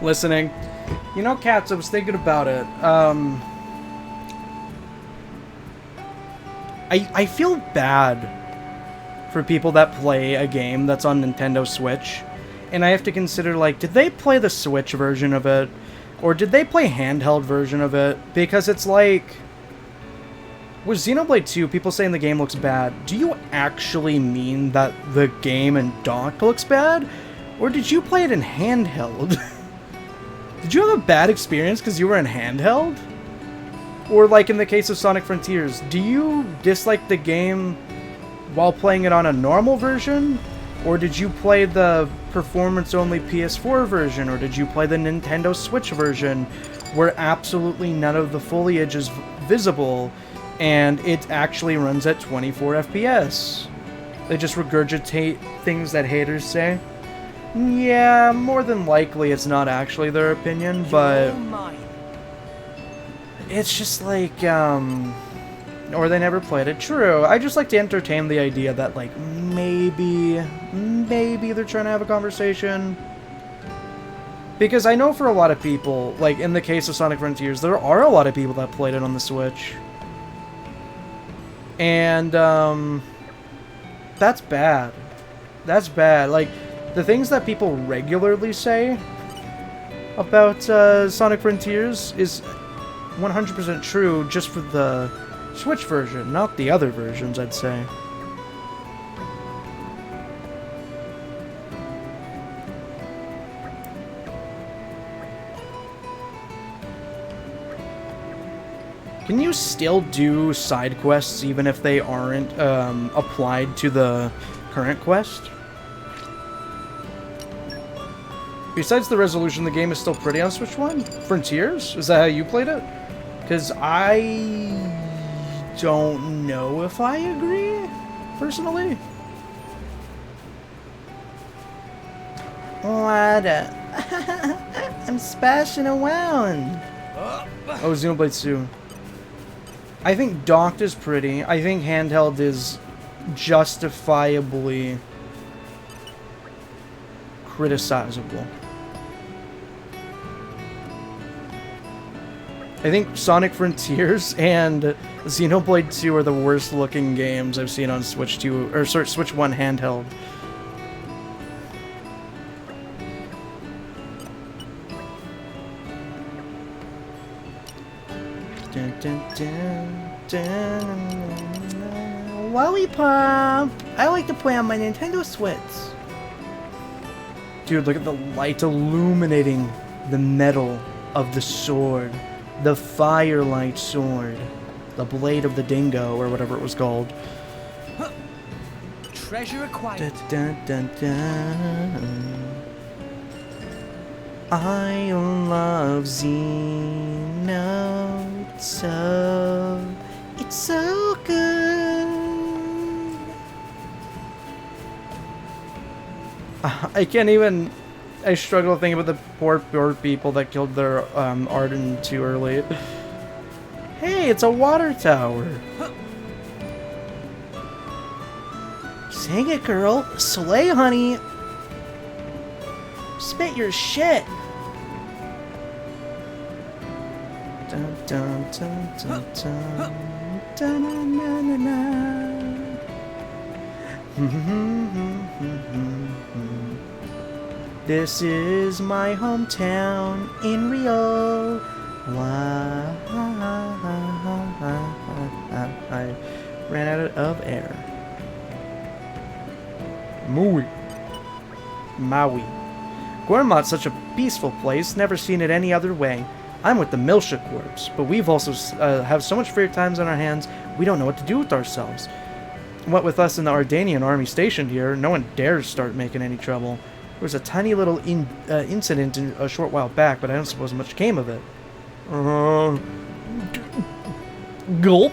listening. You know, Cats, I was thinking about it. I feel bad for people that play a game that's on Nintendo Switch, and I have to consider, like, did they play the Switch version of it, or did they play handheld version of it? Because it's like, with Xenoblade 2, people saying the game looks bad. Do you actually mean that the game in dock looks bad? Or did you play it in handheld? Did you have a bad experience because you were in handheld? Or like in the case of Sonic Frontiers, do you dislike the game while playing it on a normal version? Or did you play the performance-only PS4 version? Or did you play the Nintendo Switch version where absolutely none of the foliage is visible and it actually runs at 24 FPS? They just regurgitate things that haters say? Yeah, more than likely it's not actually their opinion, but it's just like, or they never played it. True, I just like to entertain the idea that, like, maybe they're trying to have a conversation. Because I know for a lot of people, like in the case of Sonic Frontiers, there are a lot of people that played it on the Switch. And, that's bad. That's bad. Like, the things that people regularly say about Sonic Frontiers is 100% true just for the Switch version, not the other versions, I'd say. Can you still do side quests even if they aren't applied to the current quest? Besides the resolution, the game is still pretty on Switch 1? Frontiers? Is that how you played it? Because I don't know if I agree, personally. What? I'm splashing around. Oh, Xenoblade 2. I think docked is pretty. I think handheld is justifiably criticizable. I think Sonic Frontiers and Xenoblade 2 are the worst looking games I've seen on Switch 2, or sorry, Switch 1 handheld. Dun, dun, dun, dun. Lollipop! I like to play on my Nintendo Switch. Dude, look at the light illuminating the metal of the sword. The firelight sword. The blade of the dingo, or whatever it was called. Treasure acquired. Dun, dun, dun, dun. I love Xeno, it's so good. I can't even. I struggle to think about the poor people that killed their Arden too early. Hey, it's a water tower. Sing it, girl. Slay, honey. Spit your shit. Dun, dun, dun, dun, dun. Dun, na, na, na, na. This is my hometown in Rio. I ran out of air. Maui. Gormot's such a peaceful place, never seen it any other way. I'm with the Miltia Corps, but we've also have so much free times on our hands, we don't know what to do with ourselves. What with us and the Ardanian army stationed here, no one dares start making any trouble. There was a tiny little incident a short while back, but I don't suppose much came of it. Gulp.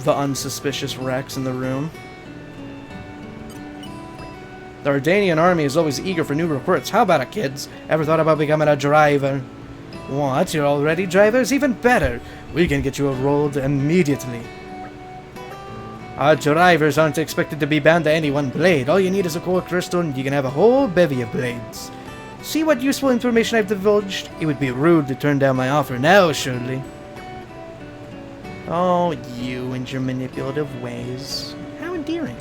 The unsuspicious Rex in the room. The Ardanian army is always eager for new recruits. How about it, kids? Ever thought about becoming a driver? What? You're already drivers? Even better. We can get you enrolled immediately. Our drivers aren't expected to be bound to any one blade. All you need is a core crystal and you can have a whole bevy of blades. See what useful information I've divulged? It would be rude to turn down my offer now, surely. Oh, you and your manipulative ways. How endearing.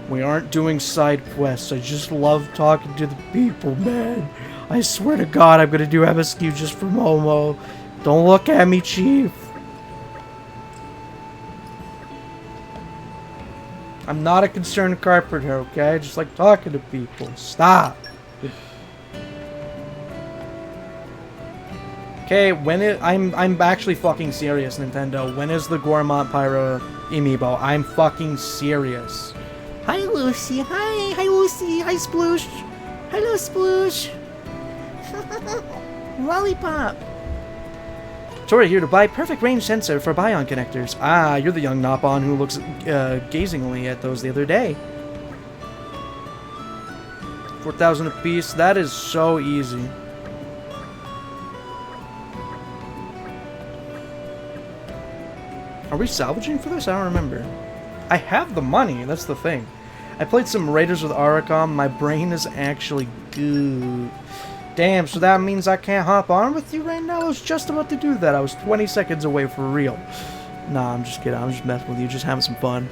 We aren't doing side quests. I just love talking to the people, man. I swear to God, I'm gonna do MSQ just for Momo. Don't look at me, Chief. I'm not a concerned carpenter, okay? I just like talking to people. Stop. Okay, I'm actually fucking serious, Nintendo. When is the Gourmand Pyro amiibo? I'm fucking serious. Hi, Lucy. Hi. Hi, Lucy. Hi, Sploosh. Hello, Sploosh. Lollipop. Tori here to buy perfect range sensor for Bion connectors. Ah, you're the young Nopon who looks gazingly at those the other day. 4,000 apiece. That is so easy. Are we salvaging for this? I don't remember. I have the money. That's the thing. I played some Raiders with Aracom. My brain is actually good. Damn, so that means I can't hop on with you right now? I was just about to do that. I was 20 seconds away for real. Nah, I'm just kidding. I'm just messing with you, just having some fun.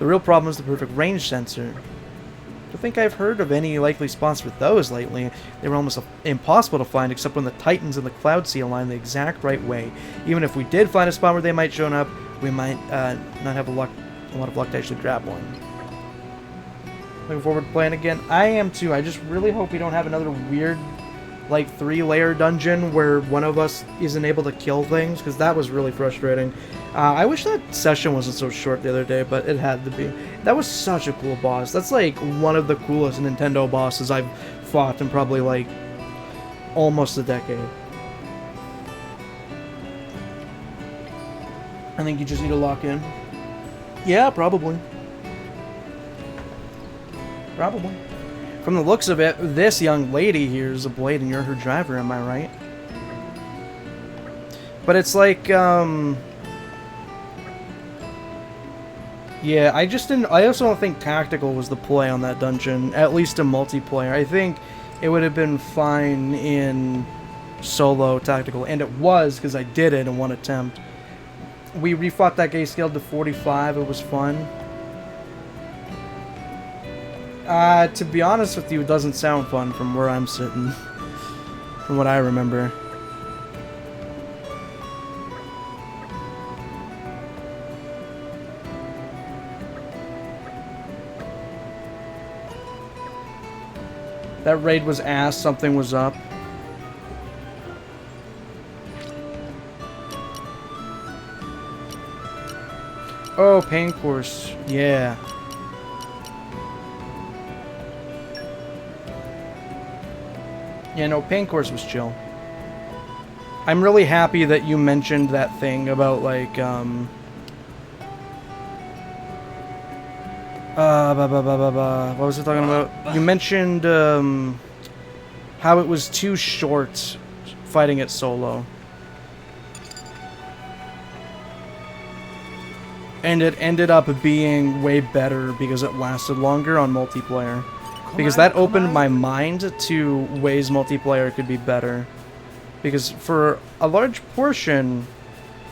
The real problem is the perfect range sensor. I don't think I've heard of any likely spots for those lately. They were almost impossible to find except when the Titans and the Cloud Sea align the exact right way. Even if we did find a spot where they might show up, we might not have a lot of luck to actually grab one. Looking forward to playing again. I am too. I just really hope we don't have another weird, like, 3-layer dungeon where one of us isn't able to kill things, because that was really frustrating. I wish that session wasn't so short the other day, but it had to be. That was such a cool boss. That's like one of the coolest Nintendo bosses I've fought in probably like almost a decade. I think you just need to lock in. Yeah, probably. Probably. From the looks of it, this young lady here is a blade and you're her driver, am I right? But it's like, yeah, I also don't think tactical was the play on that dungeon, at least in multiplayer. I think it would have been fine in solo tactical, and it was, because I did it in one attempt. We refought that guy scaled to 45, it was fun. To be honest with you, it doesn't sound fun from where I'm sitting. From what I remember. That raid was ass, something was up. Oh, pain course. Yeah. Yeah, no, pain course was chill. I'm really happy that you mentioned that thing about, like, what was I talking about? You mentioned, how it was too short fighting it solo. And it ended up being way better because it lasted longer on multiplayer. Because that opened my mind to ways multiplayer could be better. Because for a large portion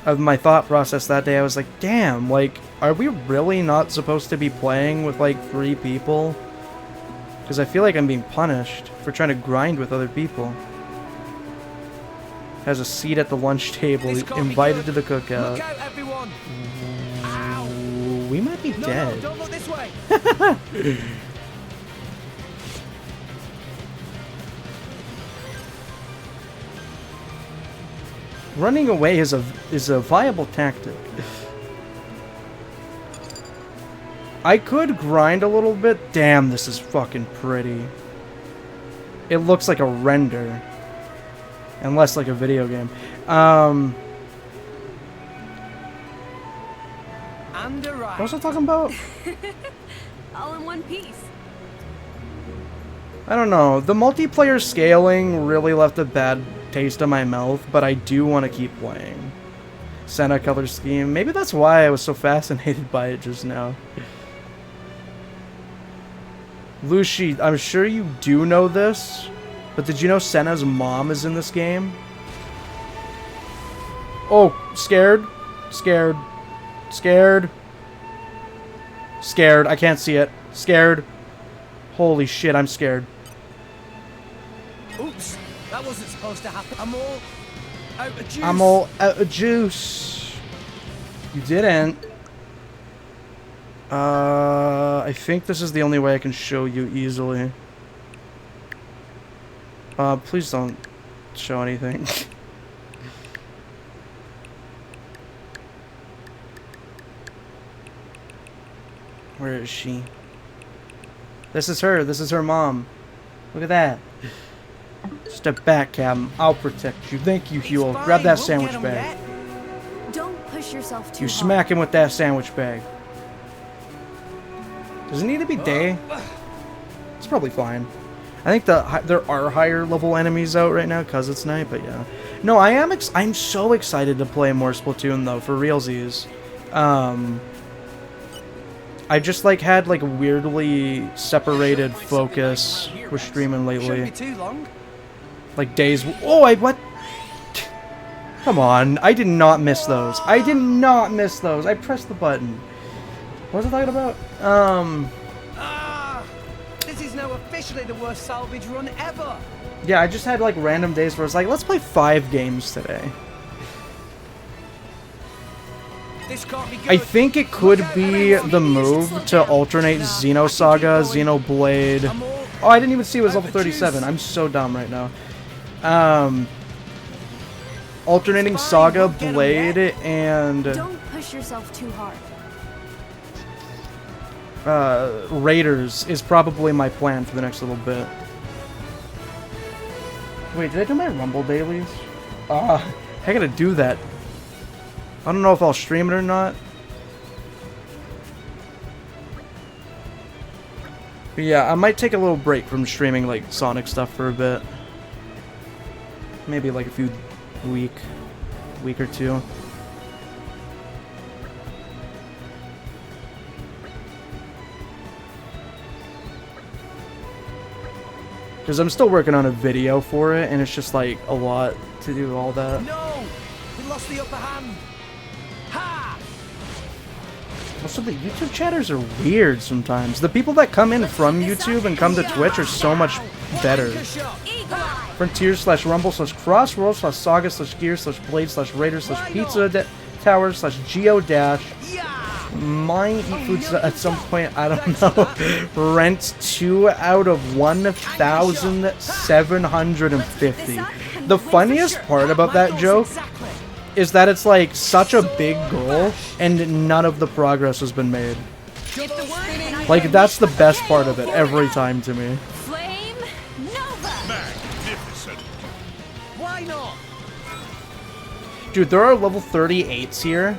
of my thought process that day, I was like, damn, like, are we really not supposed to be playing with, like, 3 people? Because I feel like I'm being punished for trying to grind with other people. Has a seat at the lunch table, invited to the cookout. Look out, everyone! We might be dead. No, don't look this way! Running away is a viable tactic. I could grind a little bit. Damn, this is fucking pretty. It looks like a render. And less like a video game. What was I talking about? All in one piece. I don't know. The multiplayer scaling really left a bad taste in my mouth, but I do want to keep playing. Senna color scheme. Maybe that's why I was so fascinated by it just now. Lucy, I'm sure you do know this, but did you know Senna's mom is in this game? Oh, scared? Scared. Scared. Scared. I can't see it. Scared. Holy shit, I'm scared. Oops, that wasn't supposed to happen. I'm all out of juice. I'm all out of juice. You didn't. I think this is the only way I can show you easily. Please don't show anything. Where is she? This is her. This is her mom. Look at that. Step back, Captain. I'll protect you. Thank you, Huel. Grab that sandwich bag. Don't push yourself too You hard. smack him with that sandwich bag. Does it need to be day? It's probably fine. I think there are higher level enemies out right now because it's night, but yeah. No, I'm so excited to play more Splatoon though, for realsies. I just like had like a weirdly separated focus with streaming lately. Shouldn't be too long. Like days. Oh, what? Come on! I did not miss those. I did not miss those. I pressed the button. What was I talking about? This is now officially the worst salvage run ever. Yeah, I just had like random days where it's like, let's play 5 games today. This can't be good. I think it could be the move to alternate Xenosaga, Xenoblade. Oh, I didn't even see it was level 37. I'm so dumb right now. Alternating Saga, Blade, and Don't push yourself too hard. Raiders is probably my plan for the next little bit. Wait, did I do my Rumble dailies? I gotta do that. I don't know if I'll stream it or not. But yeah, I might take a little break from streaming like Sonic stuff for a bit. Maybe like a few week or two. Because I'm still working on a video for it, and it's just like a lot to do all that. No, we lost the upper hand. Ha! Also, the YouTube chatters are weird sometimes. The people that come in from YouTube and come to Twitch are so much better. Frontier/Rumble/Cross/Saga/Gears/Blade/Raider/Pizza Tower/Geodash. Mine eat foods at some point, I don't know. Rent 2 out of 1,750. The funniest part about that joke is that it's like such a big goal and none of the progress has been made. Like that's the best part of it every time to me. Flame Nova. Magnificent. Why not? Dude, there are level 38s here,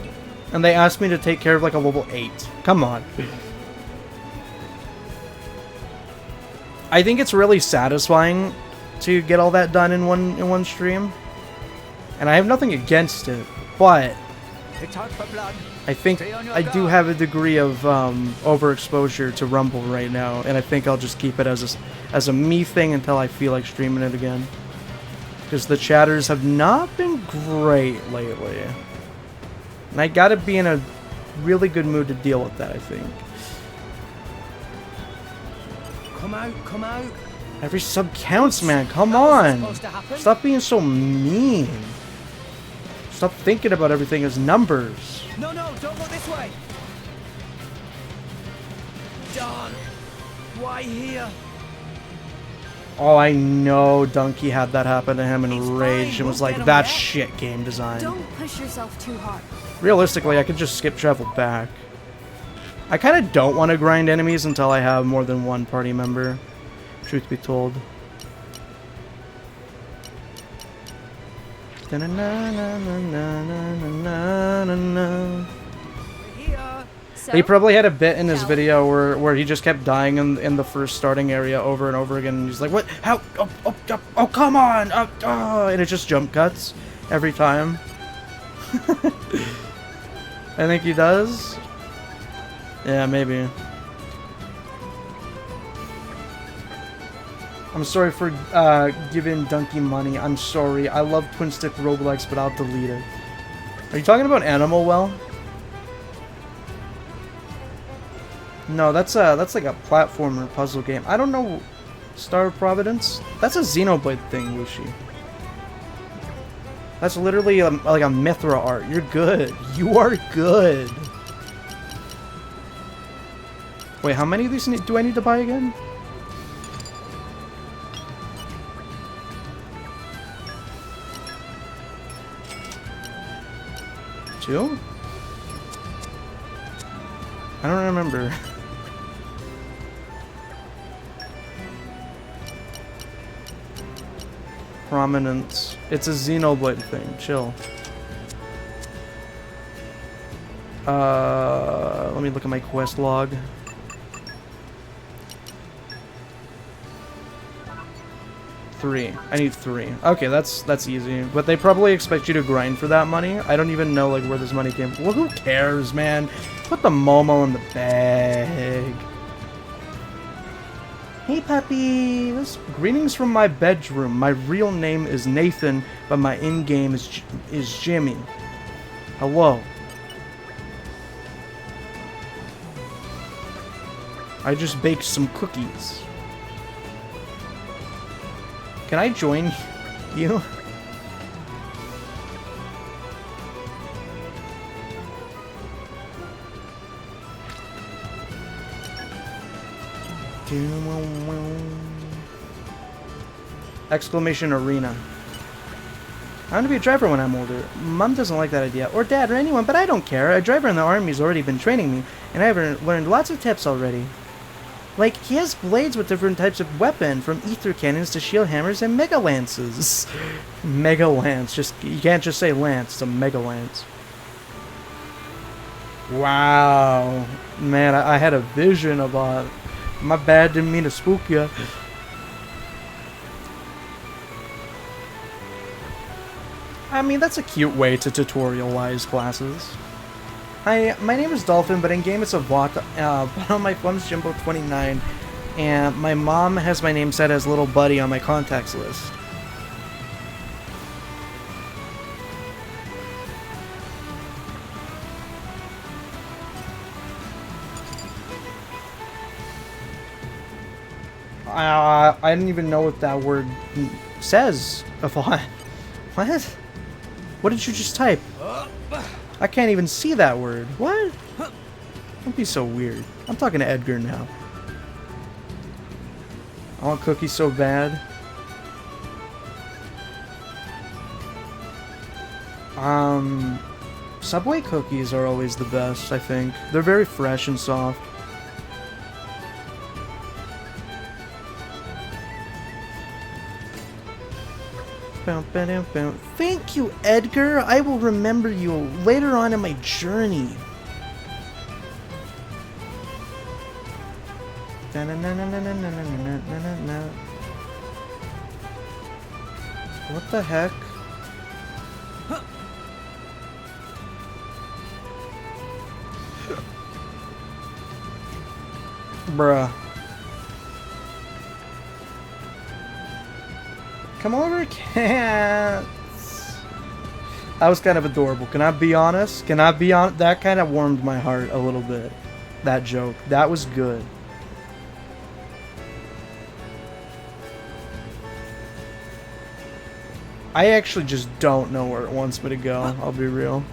and they asked me to take care of like a level 8. Come on. I think it's really satisfying to get all that done in one stream. And I have nothing against it, but I think I do have a degree of overexposure to Rumble right now, and I think I'll just keep it as a me thing until I feel like streaming it again. Because the chatters have not been great lately. And I gotta be in a really good mood to deal with that, I think. Come out, come out. Every sub counts, man. Come on. Stop being so mean. Stop thinking about everything as numbers. No, don't look this way. Darn. Why here? Oh, I know Donkey had that happen to him and raged and was like, that's shit game design. Don't push yourself too hard. Realistically, I could just skip travel back. I kind of don't want to grind enemies until I have more than one party member, truth be told. He probably had a bit in his video where he just kept dying in the first starting area over and over again. And he's like, what? How? Oh, come on! And it just jump cuts every time. I think he does. Yeah, maybe. I'm sorry for giving Donkey money. I'm sorry. I love twin stick roguelikes, but I'll delete it. Are you talking about Animal Well? No, that's like a platformer puzzle game. I don't know. Star of Providence? That's a Xenoblade thing, Wushi. That's literally like a Mithra art. You're good. You are good. Wait, how many of these do I need to buy again? Two? I don't remember. Prominence. It's a Xenoblade thing. Chill. Let me look at my quest log. Three. I need 3. Okay, that's easy. But they probably expect you to grind for that money. I don't even know like where this money came from. Well, who cares, man? Put the Momo in the bag. Hey puppies! Greetings from my bedroom. My real name is Nathan, but my in-game is Jimmy. Hello. I just baked some cookies. Can I join you? Exclamation arena. I want to be a driver when I'm older. Mom doesn't like that idea. Or dad or anyone, but I don't care. A driver in the army's already been training me, and I've learned lots of tips already. Like, he has blades with different types of weapon, from ether cannons to shield hammers and mega lances. Mega lance. You can't just say lance, it's a mega lance. Wow. Man, I had a vision of my bad, didn't mean to spook you. I mean, that's a cute way to tutorialize classes. Hi, my name is Dolphin, but in game it's a bot. But on my phone's Jimbo29, and my mom has my name set as Little Buddy on my contacts list. I didn't even know what that word says. What? What did you just type? I can't even see that word. What? Don't be so weird. I'm talking to Edgar now. I want cookies so bad. Subway cookies are always the best, I think. They're very fresh and soft. Thank you, Edgar. I will remember you later on in my journey. What the heck? Bruh. Come over, cats. That was kind of adorable. Can I be honest? Can I be honest? That kind of warmed my heart a little bit. That joke. That was good. I actually just don't know where it wants me to go. I'll be real.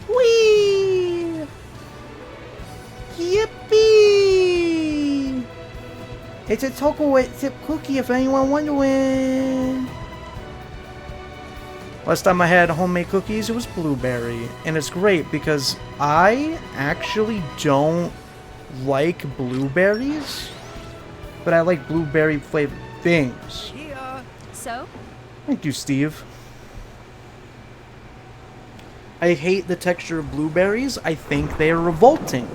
Whee! Yippee! It's a Toko Tip cookie if anyone wondering. Last time I had homemade cookies, it was blueberry. And it's great because I actually don't like blueberries, but I like blueberry flavored things. So? Thank you, Steve. I hate the texture of blueberries. I think they are revolting.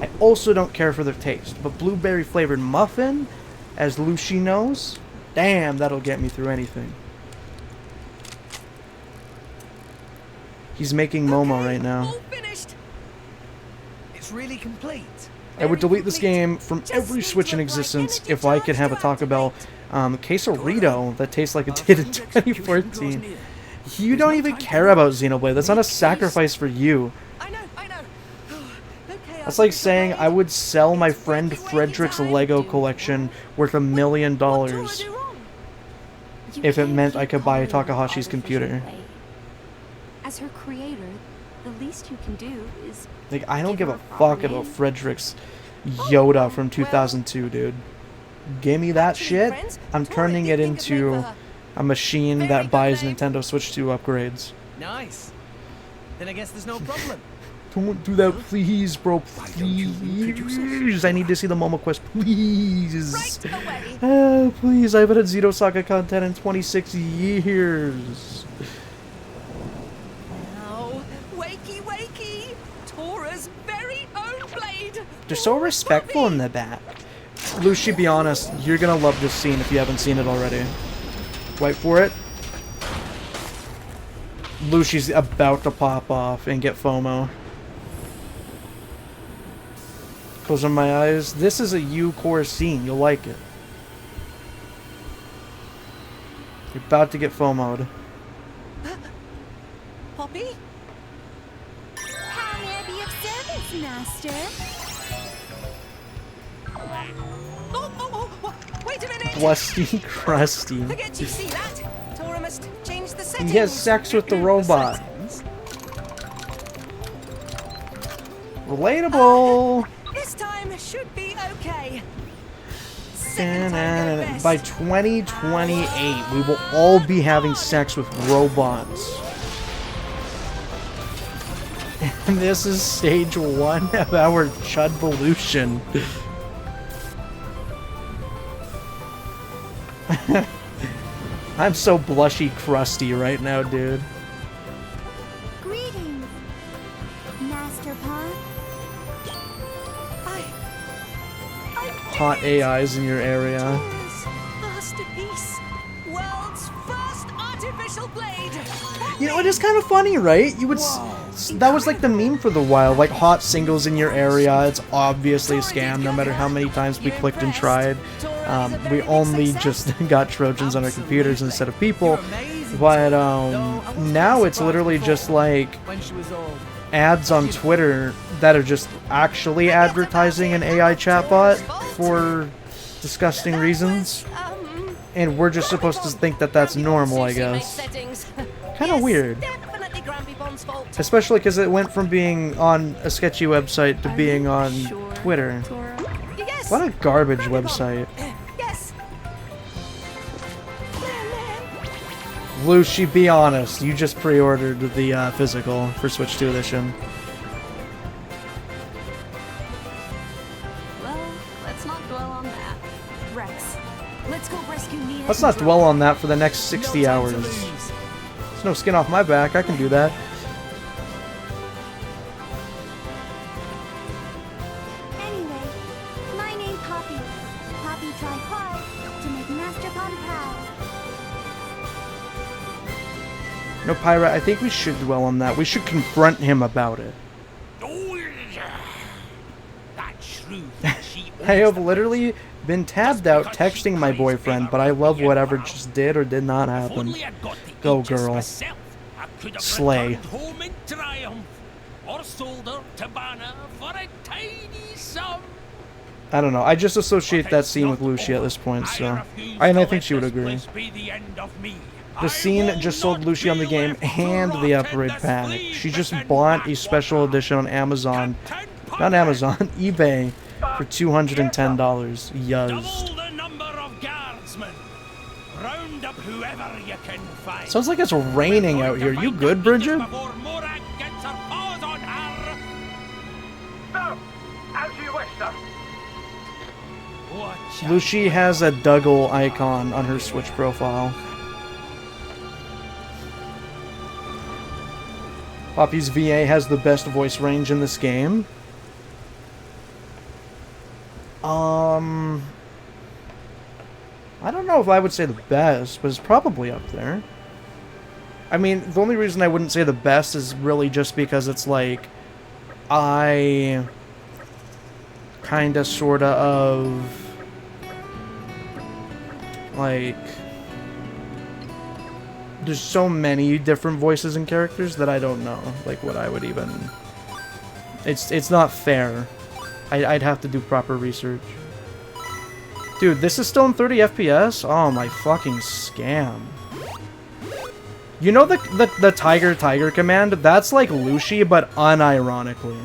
I also don't care for their taste, but blueberry flavored muffin, as Lucy knows, damn, that'll get me through anything. He's making MOMO right now. All finished. It's really complete. I would delete this game from every Switch in existence if I could have a Taco Bell quesarito that tastes like it did in 2014. You don't even care about Xenoblade. That's not a sacrifice for you. I know. That's like saying I would sell my friend Frederick's Lego collection worth $1 million if it meant I could buy Takahashi's computer. As her creator, the least you can do is... Like, I don't give a fuck about Frederick's Yoda from 2002, dude. Give me that shit, I'm turning it into a machine that buys Nintendo Switch 2 upgrades. Nice. Then I guess there's no problem. Don't do that, please, bro. Please. I need to see the MOMO quest, please. Please, I haven't had Xenosaga content in 26 years. Oh, wakey. Tora's very own blade. They're so respectful in the back. Lucy, be honest, you're gonna love this scene if you haven't seen it already. Wait for it. Lucy's about to pop off and get FOMO. Closing my eyes. This is a U-core scene. You'll like it. You're about to get FOMO'd. Poppy? How may I be of service, Master? Oh, wait a minute! Blusty crusty. Forget you see that. Tora must change the settings. He has sex with the robot. Relatable. This time should be okay. By 2028, we will all be having sex with robots. And this is stage 1 of our Chudvolution. I'm so blushy crusty right now, dude. Greetings, Master Pawn. Hot AIs in your area. Masterpiece. World's first artificial blade. You know, it is kind of funny, right? You would. That was like the meme for the while. Like, hot singles in your area. It's obviously a scam, no matter how many times we clicked and tried. We only just got Trojans on our computers instead of people. But now it's literally just like ads on Twitter that are just actually advertising an AI chatbot for disgusting reasons. And we're just supposed to think that that's normal, I guess. Kind of weird. Especially because it went from being on a sketchy website to being on Twitter. What a garbage website. Lucy, be honest. You just pre-ordered the physical for Switch 2 Edition. Well, let's not dwell on that. Rex, let's go rescue Nina. Let's not dwell on that for the next 60 hours. There's no skin off my back. I can do that. Anyway, my name's Poppy. Poppy tried hard to make Master Pawn proud. No, Pyra, I think we should dwell on that. We should confront him about it. I have literally been tabbed out texting my boyfriend, but I love whatever just did or did not happen. Go, girl. Slay. I don't know. I just associate that scene with Lucy at this point, so... And I think she would agree. The scene just sold Lucy on the game and the upgrade pack. She just bought a special edition on Amazon. Not Amazon, eBay for $210. Yuzzed. Sounds like it's raining out here. You good, Bridget? No, as you wish, sir. Lucy has a Dougal icon on her Switch profile. Poppy's VA has the best voice range in this game. I don't know if I would say the best, but it's probably up there. I mean, the only reason I wouldn't say the best is really just because it's like, I kinda sorta of like, there's so many different voices and characters that I don't know like what I would even, it's not fair. I'd have to do proper research. Dude, this is still in 30 FPS? Oh my fucking scam. You know the Tiger command? That's like Lucy, but unironically.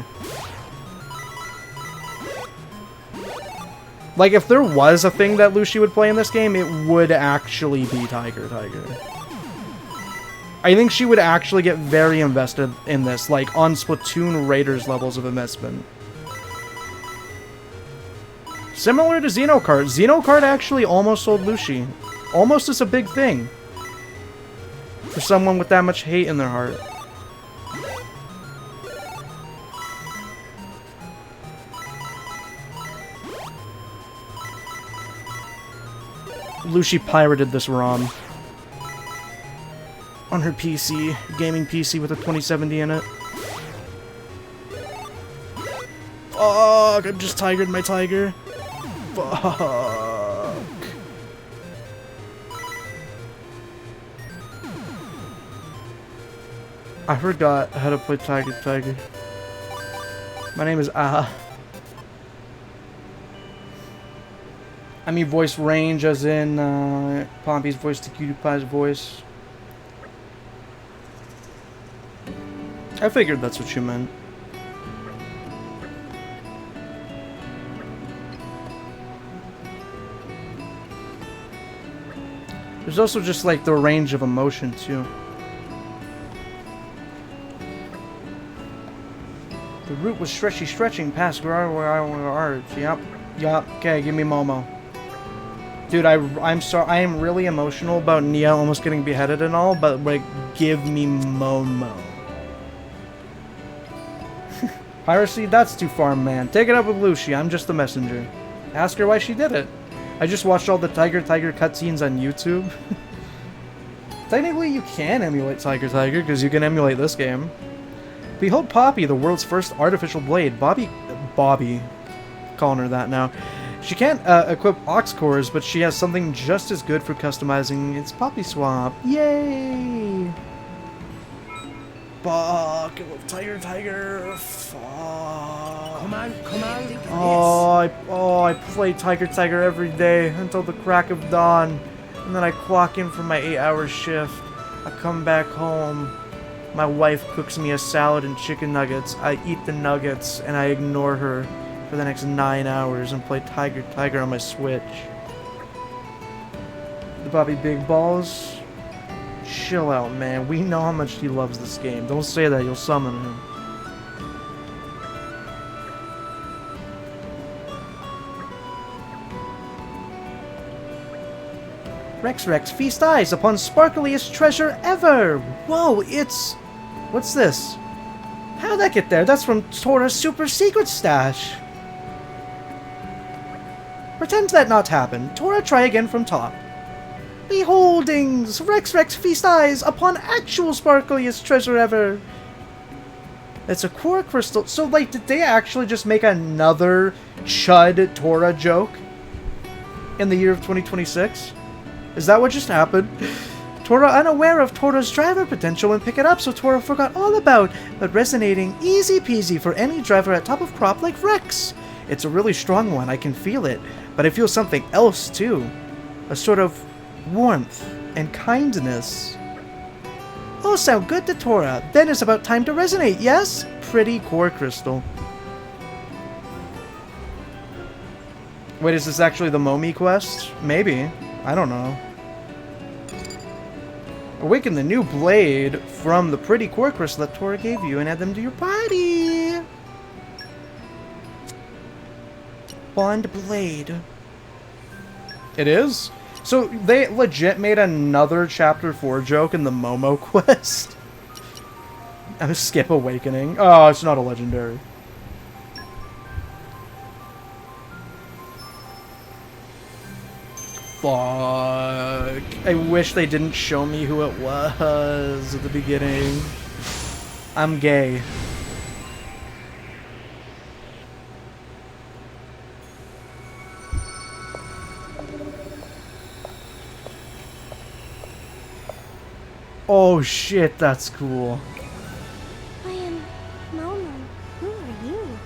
Like, if there was a thing that Lucy would play in this game, it would actually be Tiger. I think she would actually get very invested in this, like, on Splatoon Raiders levels of investment. Similar to Xenokart. Xenokart actually almost sold Lucy. Almost is a big thing. For someone with that much hate in their heart. Lucy pirated this ROM. On her PC. Gaming PC with a 2070 in it. Fuck, I've just tigered my tiger. Fuck. I forgot how to play Tiger. My name is Aha. I mean voice range as in Pompey's voice to Cutie Pie's voice. I figured that's what you meant. There's also just like the range of emotion too. The route was stretching past Garage. Yup. Okay, give me Momo. Dude, I'm sorry. I am really emotional about Nia almost getting beheaded and all, but like, give me Momo. Piracy? That's too far, man. Take it up with Lucy. I'm just the messenger. Ask her why she did it. I just watched all the Tiger cutscenes on YouTube. Technically, you can emulate Tiger, because you can emulate this game. Behold Poppy, the world's first artificial blade. Bobby, calling her that now. She can't equip ox cores, but she has something just as good for customizing. It's Poppy Swap. Yay! Fuck, I love Tiger. Fuck. Come on. I play Tiger every day until the crack of dawn. And then I clock in for my 8-hour shift. I come back home. My wife cooks me a salad and chicken nuggets. I eat the nuggets and I ignore her for the next 9 hours and play Tiger on my Switch. The Bobby Big Balls. Chill out, man. We know how much he loves this game. Don't say that, you'll summon him. Rex, feast eyes upon sparkliest treasure ever! Whoa, it's... What's this? How'd that get there? That's from Tora's super secret stash! Pretend that not happened. Tora, try again from top. Beholdings! Rex, feast eyes upon actual sparkliest treasure ever! It's a core crystal. So, like, did they actually just make another Chud Tora joke? In the year of 2026? Is that what just happened? Tora unaware of Tora's driver potential and pick it up, so Tora forgot all about, but resonating easy peasy for any driver at top of crop like Rex. It's a really strong one, I can feel it, but I feel something else too. A sort of warmth and kindness. All sound good to Tora. Then it's about time to resonate, yes? Pretty core crystal. Wait, is this actually the Momi quest? Maybe. I don't know. Awaken the new blade from the pretty core crystal that Tora gave you and add them to your party. Bond blade. It is? So they legit made another Chapter 4 joke in the Momo quest? I'm skip Awakening. Oh, it's not a legendary. fuck. I wish they didn't show me who it was at the beginning. I'm gay. Oh shit, that's cool. I am Momo. Who are you?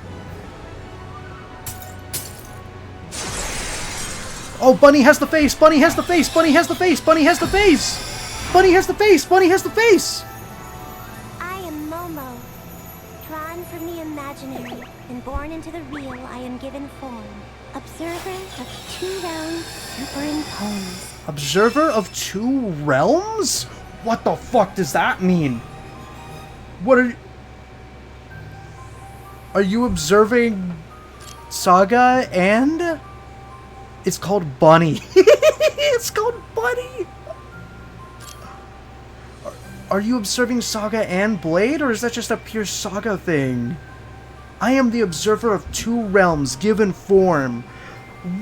Oh, Bunny has the face! Bunny has the face! Bunny has the face! Bunny has the face! Bunny has the face! Bunny has the face! I am Momo. Drawn from the imaginary and born into the real, I am given form. Observer of 2 realms superimposed. Observer of 2 realms? What the fuck does that mean? What are you... Are you observing Saga and... It's called Bunny. It's called Bunny! Are you observing Saga and Blade, or is that just a pure Saga thing? I am the observer of 2 realms, given form.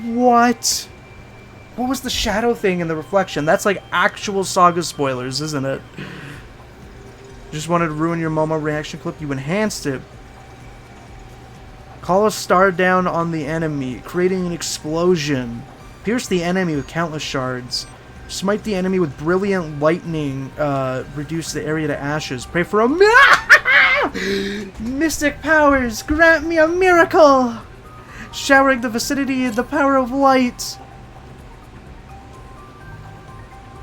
What? What was the shadow thing in the reflection? That's like actual Saga spoilers, isn't it? Just wanted to ruin your Momo reaction clip. You enhanced it. Call a star down on the enemy, creating an explosion. Pierce the enemy with countless shards. Smite the enemy with brilliant lightning. Reduce the area to ashes. Pray for a mystic powers. Grant me a miracle. Showering the vicinity in the power of light.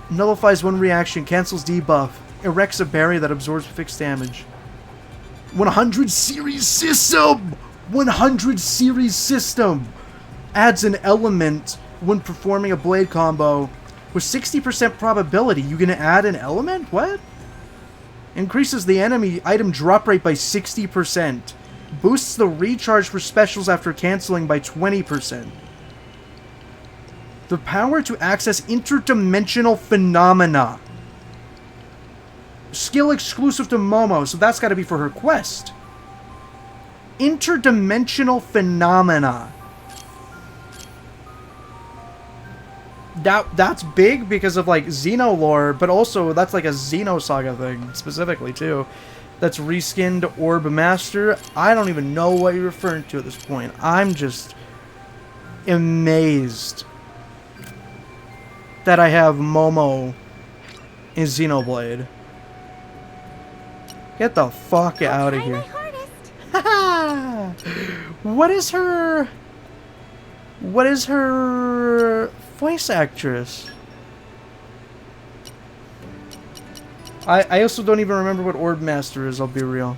Nullifies 1 reaction. Cancels debuff. Erects a barrier that absorbs fixed damage. 100 series system. 100 series system. Adds an element when performing a blade combo. With 60% probability, you gonna add an element? What? Increases the enemy item drop rate by 60%. Boosts the recharge for specials after canceling by 20%. The power to access interdimensional phenomena. Skill exclusive to Momo, so that's gotta be for her quest. Interdimensional phenomena. That's big because of like Xeno lore, but also that's like a Xeno Saga thing specifically too. That's reskinned Orb Master. I don't even know what you're referring to at this point. I'm just amazed that I have Momo in Xenoblade. Get the fuck out of here. What is her voice actress? I also don't even remember what Orb Master is, I'll be real.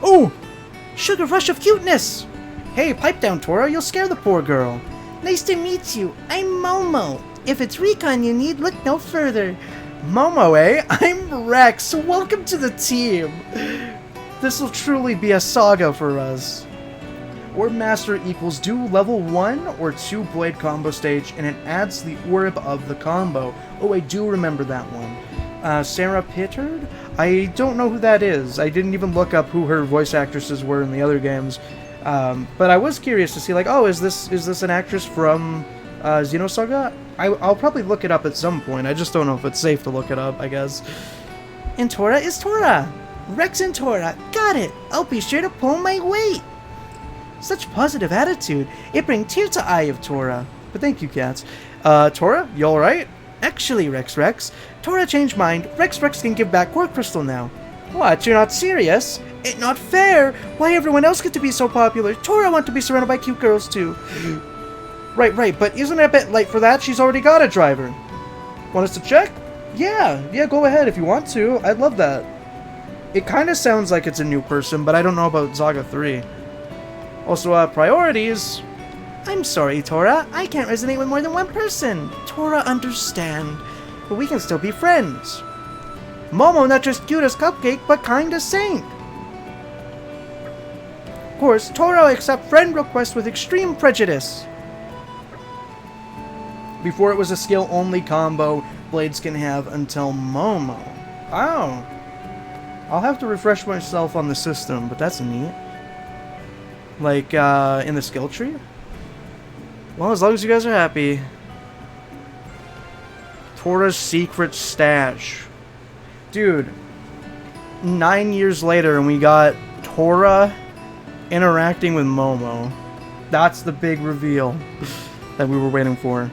Oh! Sugar rush of cuteness! Hey, pipe down, Tora. You'll scare the poor girl. Nice to meet you. I'm Momo. If it's recon you need, look no further. Momo, eh? I'm Rex. Welcome to the team. This will truly be a saga for us. Orb Master equals do level 1 or 2 blade combo stage, and it adds the orb of the combo. Oh, I do remember that one. Sarah Pittard? I don't know who that is. I didn't even look up who her voice actresses were in the other games. But I was curious to see, like, oh, is this an actress from Xenosaga? I'll probably look it up at some point. I just don't know if it's safe to look it up, I guess. And Tora is Tora! Rex and Tora, got it! I'll be sure to pull my weight! Such positive attitude. It brings tears to eye of Tora. But thank you, cats. Tora, you alright? Actually, Rex, Tora changed mind. Rex can give back Core Crystal now. What, you're not serious? It's not fair! Why everyone else get to be so popular? Tora want to be surrounded by cute girls too. Right, but isn't it a bit late for that? She's already got a driver. Want us to check? Yeah, go ahead if you want to. I'd love that. It kind of sounds like it's a new person, but I don't know about Saga 3. Also, priorities. I'm sorry, Tora. I can't resonate with more than one person. Tora, understand. But we can still be friends. Momo not just cute as cupcake, but kinda saint. Of course, Tora will accept friend requests with extreme prejudice. Before it was a skill-only combo, Blades can have until Momo. Oh. I'll have to refresh myself on the system, but that's neat. Like, in the skill tree? Well, as long as you guys are happy. Tora's secret stash. Dude, 9 years later and we got Tora interacting with Momo. That's the big reveal that we were waiting for.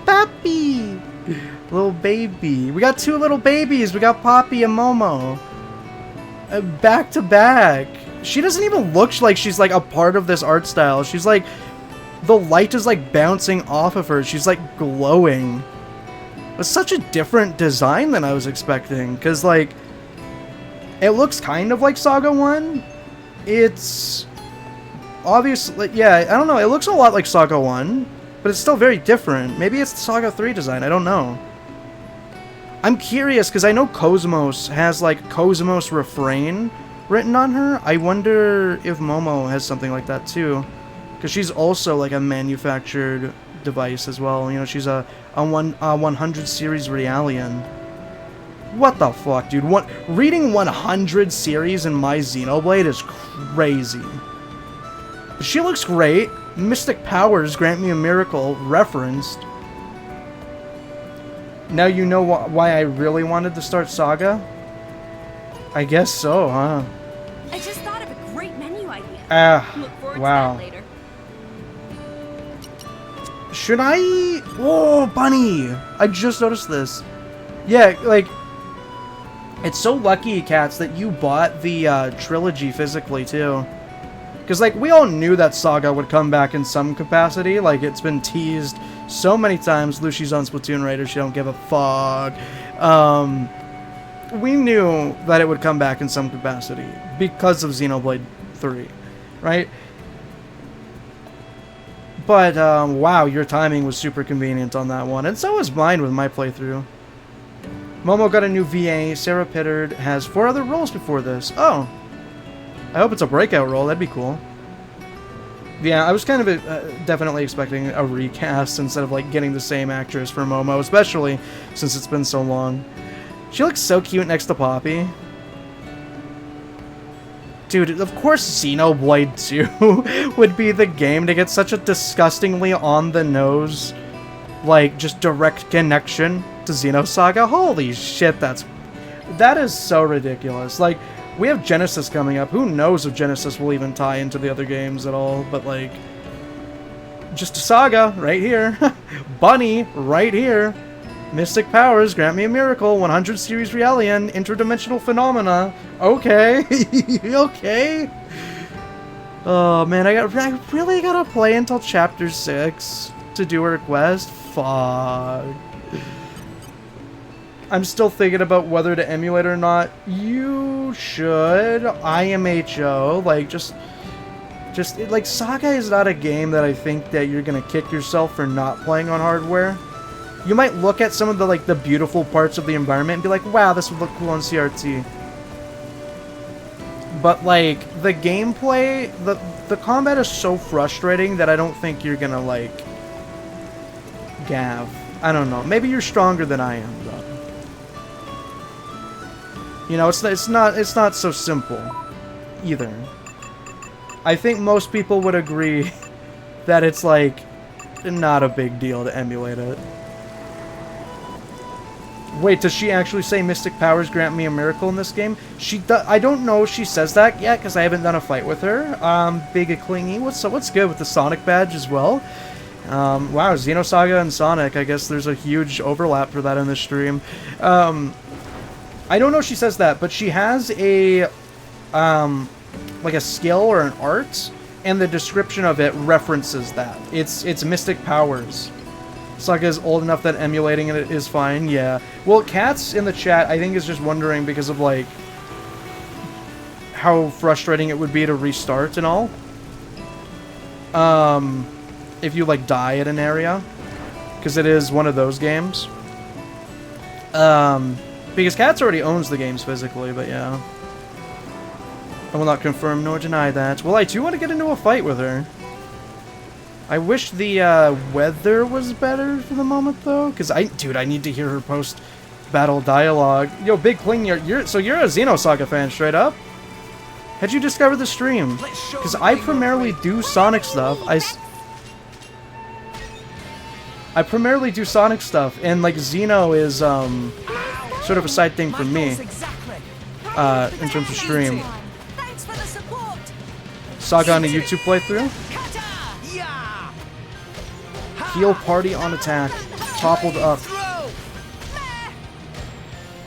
Pappy! Little baby. We got 2 little babies. We got Poppy and Momo. Back to back. She doesn't even look like she's like a part of this art style. She's like, the light is like bouncing off of her. She's like glowing. It's such a different design than I was expecting. Because like, it looks kind of like Saga 1. It's obviously, yeah, I don't know. It looks a lot like Saga 1. But it's still very different. Maybe it's the Saga 3 design. I don't know. I'm curious because I know Cosmos has like Cosmos Refrain written on her. I wonder if Momo has something like that too. Because she's also like a manufactured device as well. You know, she's a 100 series Realian. What the fuck, dude? Reading 100 series in my Xenoblade is crazy. She looks great. Mystic powers grant me a miracle referenced. Now you know why I really wanted to start Saga? I guess so, huh? I just thought of a great menu idea. Look forward wow. to that later. Should I? Whoa, Bunny! I just noticed this. Yeah, like, it's so lucky, Cats, that you bought the trilogy physically too. Because, like, we all knew that Saga would come back in some capacity. Like, it's been teased so many times. Lucy's on Splatoon Raider. She don't give a fuck. We knew that it would come back in some capacity because of Xenoblade 3, right? But, wow, your timing was super convenient on that one. And so was mine with my playthrough. Momo got a new VA. Sarah Pittard has 4 other roles before this. Oh. I hope it's a breakout role. That'd be cool. Yeah, I was kind of definitely expecting a recast instead of like getting the same actress for Momo, especially since it's been so long. She looks so cute next to Poppy. Dude, of course Xenoblade 2 would be the game to get such a disgustingly on-the-nose, like, just direct connection to Xenosaga. Holy shit, that is so ridiculous. Like, we have Genesis coming up. Who knows if Genesis will even tie into the other games at all, but like, just a Saga right here. Bunny right here. Mystic powers grant me a miracle. 100 series Realian. Interdimensional phenomena. Okay. Okay. Oh man, I really gotta play until chapter 6 to do a request. Fuck. I'm still thinking about whether to emulate or not. You should. IMHO. Like, just like, Saga is not a game that I think that you're gonna kick yourself for not playing on hardware. You might look at some of the, like, the beautiful parts of the environment and be like, wow, this would look cool on CRT. But, like, the gameplay, the combat is so frustrating that I don't think you're gonna, like, gav. I don't know. Maybe you're stronger than I am, though. You know, it's not so simple either. I think most people would agree that it's like not a big deal to emulate it. Wait, does she actually say Mystic powers grant me a miracle in this game? I don't know if she says that yet because I haven't done a fight with her. Big a clingy. What's good with the Sonic badge as well? Wow, Xenosaga and Sonic. I guess there's a huge overlap for that in this stream. I don't know if she says that, but she has a, like a skill or an art, and the description of it references that. It's Mystic powers. Saga is old enough that emulating it is fine, yeah. Well, Cats in the chat, I think, is just wondering because of, like, how frustrating it would be to restart and all. If you, like, die at an area. Because it is one of those games. Because Cats already owns the games physically, but yeah. I will not confirm nor deny that. Well, I do want to get into a fight with her. I wish the weather was better for the moment, though. Because, dude, I need to hear her post Battle dialogue. Yo, Big Kling, you're a Xenosaga fan, straight up? How'd you discover the stream? Because I primarily do Sonic stuff. I primarily do Sonic stuff, and like Xeno is sort of a side thing for me in terms of stream. Saga on a YouTube playthrough. Heal party on attack. Toppled up.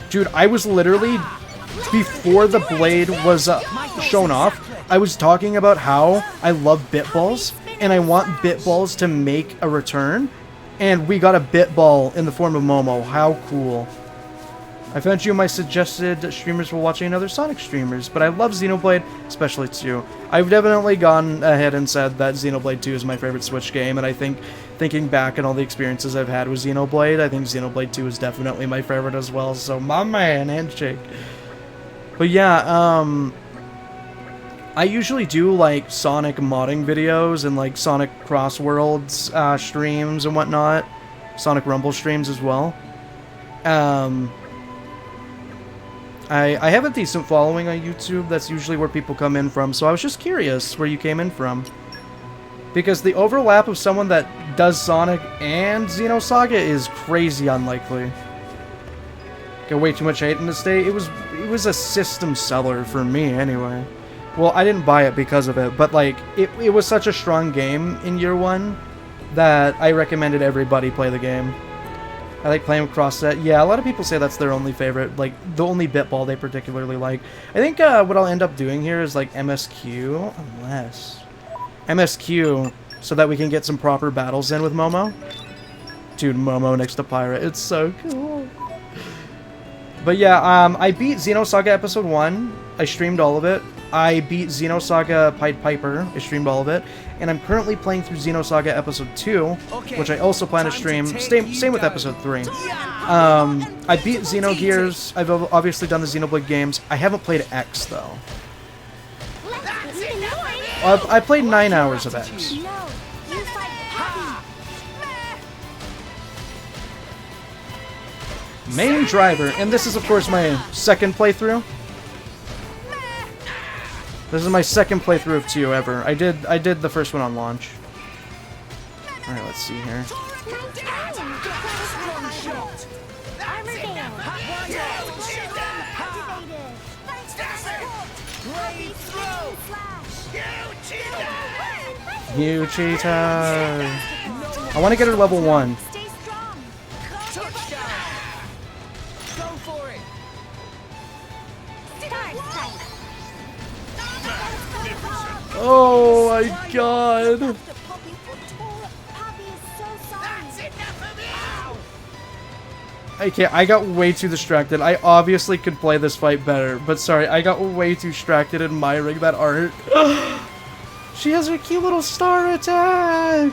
Dude, I was literally, before the blade was shown off, I was talking about how I love Bitballs, and I want Bitballs to make a return, and we got a Bitball in the form of Momo. How cool. I found you my suggested streamers while watching other Sonic streamers, but I love Xenoblade, especially 2. I've definitely gone ahead and said that Xenoblade 2 is my favorite Switch game, and I think, thinking back on all the experiences I've had with Xenoblade, I think Xenoblade 2 is definitely my favorite as well, so my man, handshake. But yeah, I usually do, like, Sonic modding videos and, like, Sonic Cross Worlds streams and whatnot. Sonic Rumble streams as well. I have a decent following on YouTube. That's usually where people come in from, so I was just curious where you came in from. Because the overlap of someone that does Sonic and Xenosaga is crazy unlikely. Got way too much hate in this day. It was a system seller for me anyway. Well, I didn't buy it because of it, but like it was such a strong game in year 1 that I recommended everybody play the game. I like playing with Cross-Set. Yeah, a lot of people say that's their only favorite, like, the only Bitball they particularly like. I think what I'll end up doing here is, like, MSQ, unless... MSQ, so that we can get some proper battles in with Momo. Dude, Momo next to Pyra, it's so cool. But yeah, I beat Xenosaga Episode 1. I streamed all of it. I beat Xenosaga Pied Piper. I streamed all of it. And I'm currently playing through Xenosaga Episode 2, which I also plan to stream. Same with Episode 3. I beat Xenogears. I've obviously done the Xenoblade games. I haven't played X, though. I played 9 hours of X. Main driver, and this is of course my second playthrough. This is my second playthrough of 2 ever. I did the first one on launch. Alright, let's see here. You cheater! I want to get her level 1. Oh my god! Okay, I got way too distracted. I obviously could play this fight better, but sorry, I got way too distracted admiring that art. She has her cute little star attack!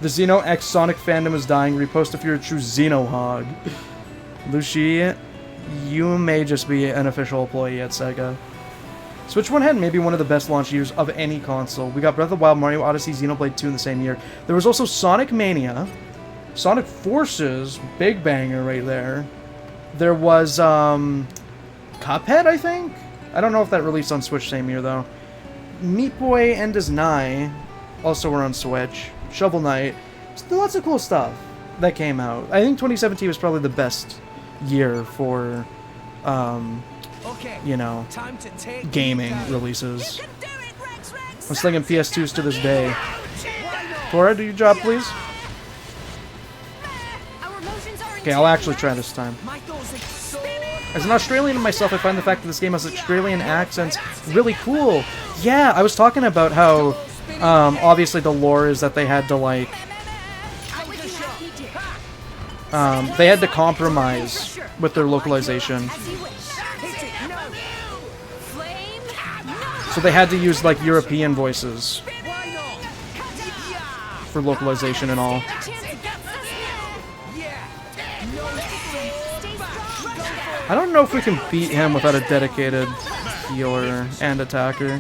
The Xeno X Sonic fandom is dying. Repost if you're a true Xeno hog. Lucy, you may just be an official employee at Sega. Switch 1 had maybe one of the best launch years of any console. We got Breath of the Wild, Mario Odyssey, Xenoblade 2 in the same year. There was also Sonic Mania, Sonic Forces, big banger right there. There was, Cuphead, I think? I don't know if that released on Switch same year, though. Meat Boy and His Nigh also were on Switch. Shovel Knight. Still lots of cool stuff that came out. I think 2017 was probably the best year for, you know, gaming releases. I was thinking PS2s to this day. Cora, do your job, please. Okay, I'll actually try this time. As an Australian myself, I find the fact that this game has Australian accents really cool. Yeah, I was talking about how, obviously the lore is that they had to, like, they had to compromise with their localization. So they had to use, like, European voices for localization and all. I don't know if we can beat him without a dedicated healer and attacker.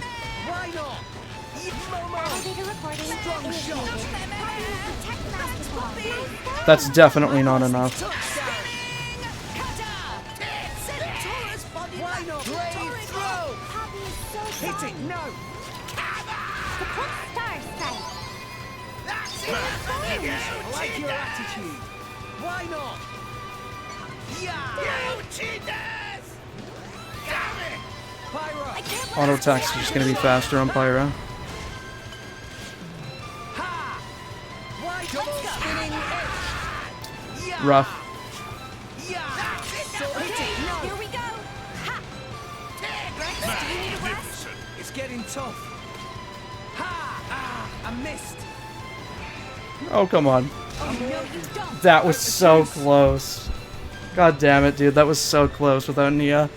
That's definitely not enough. Why not? Blade throw! Hit it! No! That's it! I like your attitude. Why not? Yeah! You cheaters! Damn it! Pyro! Auto attack's just gonna be faster on Pyra. Rough. Here we go. Ha! Rex, do you need a rest? It's getting tough. Ha! Ah! I missed. Oh, come on. Oh, no, you don't. That was so close. God damn it, dude. That was so close without Nia.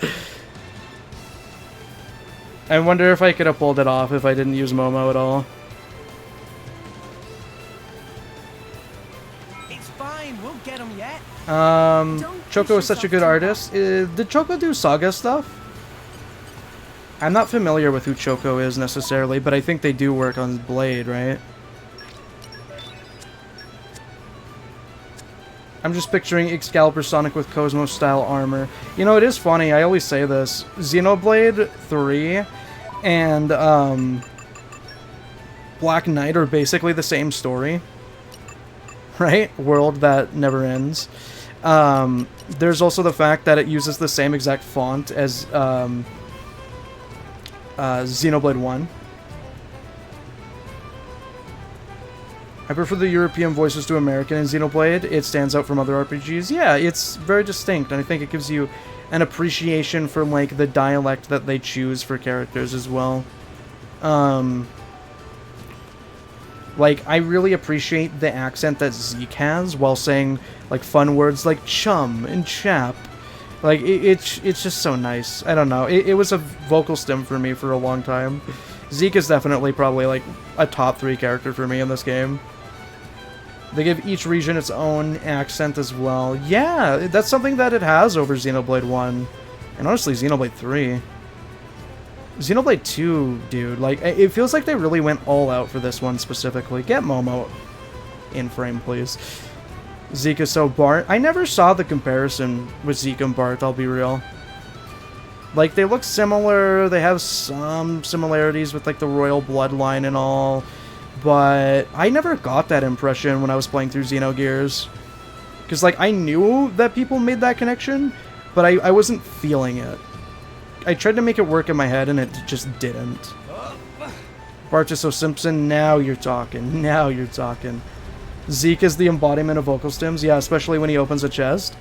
I wonder if I could have pulled it off if I didn't use Momo at all. It's fine. We'll get him yet. Choco is such a good artist. Did Choco do Saga stuff? I'm not familiar with who Choco is necessarily, but I think they do work on Blade, right? I'm just picturing Excalibur Sonic with Cosmos-style armor. You know, it is funny, I always say this. Xenoblade 3 and Black Knight are basically the same story. Right? World that never ends. There's also the fact that it uses the same exact font as Xenoblade 1. I prefer the European voices to American in Xenoblade. It stands out from other RPGs. Yeah, it's very distinct, and I think it gives you an appreciation for, like, the dialect that they choose for characters as well. Like, I really appreciate the accent that Zeke has while saying, like, fun words like chum and chap. Like, it's just so nice. I don't know. It was a vocal stim for me for a long time. Zeke is definitely probably, like, a top 3 character for me in this game. They give each region its own accent as well. Yeah, that's something that it has over Xenoblade 1. And honestly, Xenoblade 3. Xenoblade 2, dude, like, it feels like they really went all out for this one specifically. Get Momo in frame, please. Zeke is so Bart. I never saw the comparison with Zeke and Bart, I'll be real. Like, they look similar, they have some similarities with, like, the royal bloodline and all, but I never got that impression when I was playing through Xenogears. Because, like, I knew that people made that connection, but I wasn't feeling it. I tried to make it work in my head, and it just didn't. Bartiso Simpson, now you're talking. Now you're talking. Zeke is the embodiment of vocal stims. Yeah, especially when he opens a chest.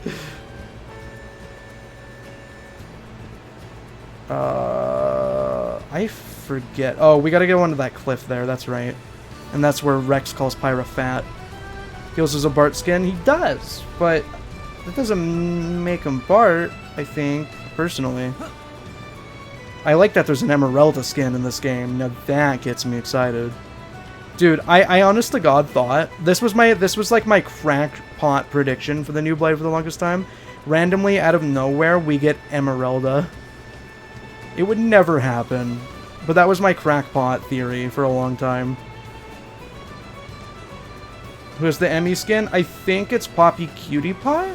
I forget. Oh, we gotta get onto that cliff there. That's right. And that's where Rex calls Pyra fat. He also has a Bart skin. He does, but that doesn't make him Bart, I think, personally. I like that there's an Emeralda skin in this game. Now that gets me excited. Dude, I honest to God thought this was like my crackpot prediction for the new Blade for the longest time. Randomly out of nowhere we get Emeralda. It would never happen, but that was my crackpot theory for a long time. Who's the Emmy skin? I think it's Poppy Cutie Pie.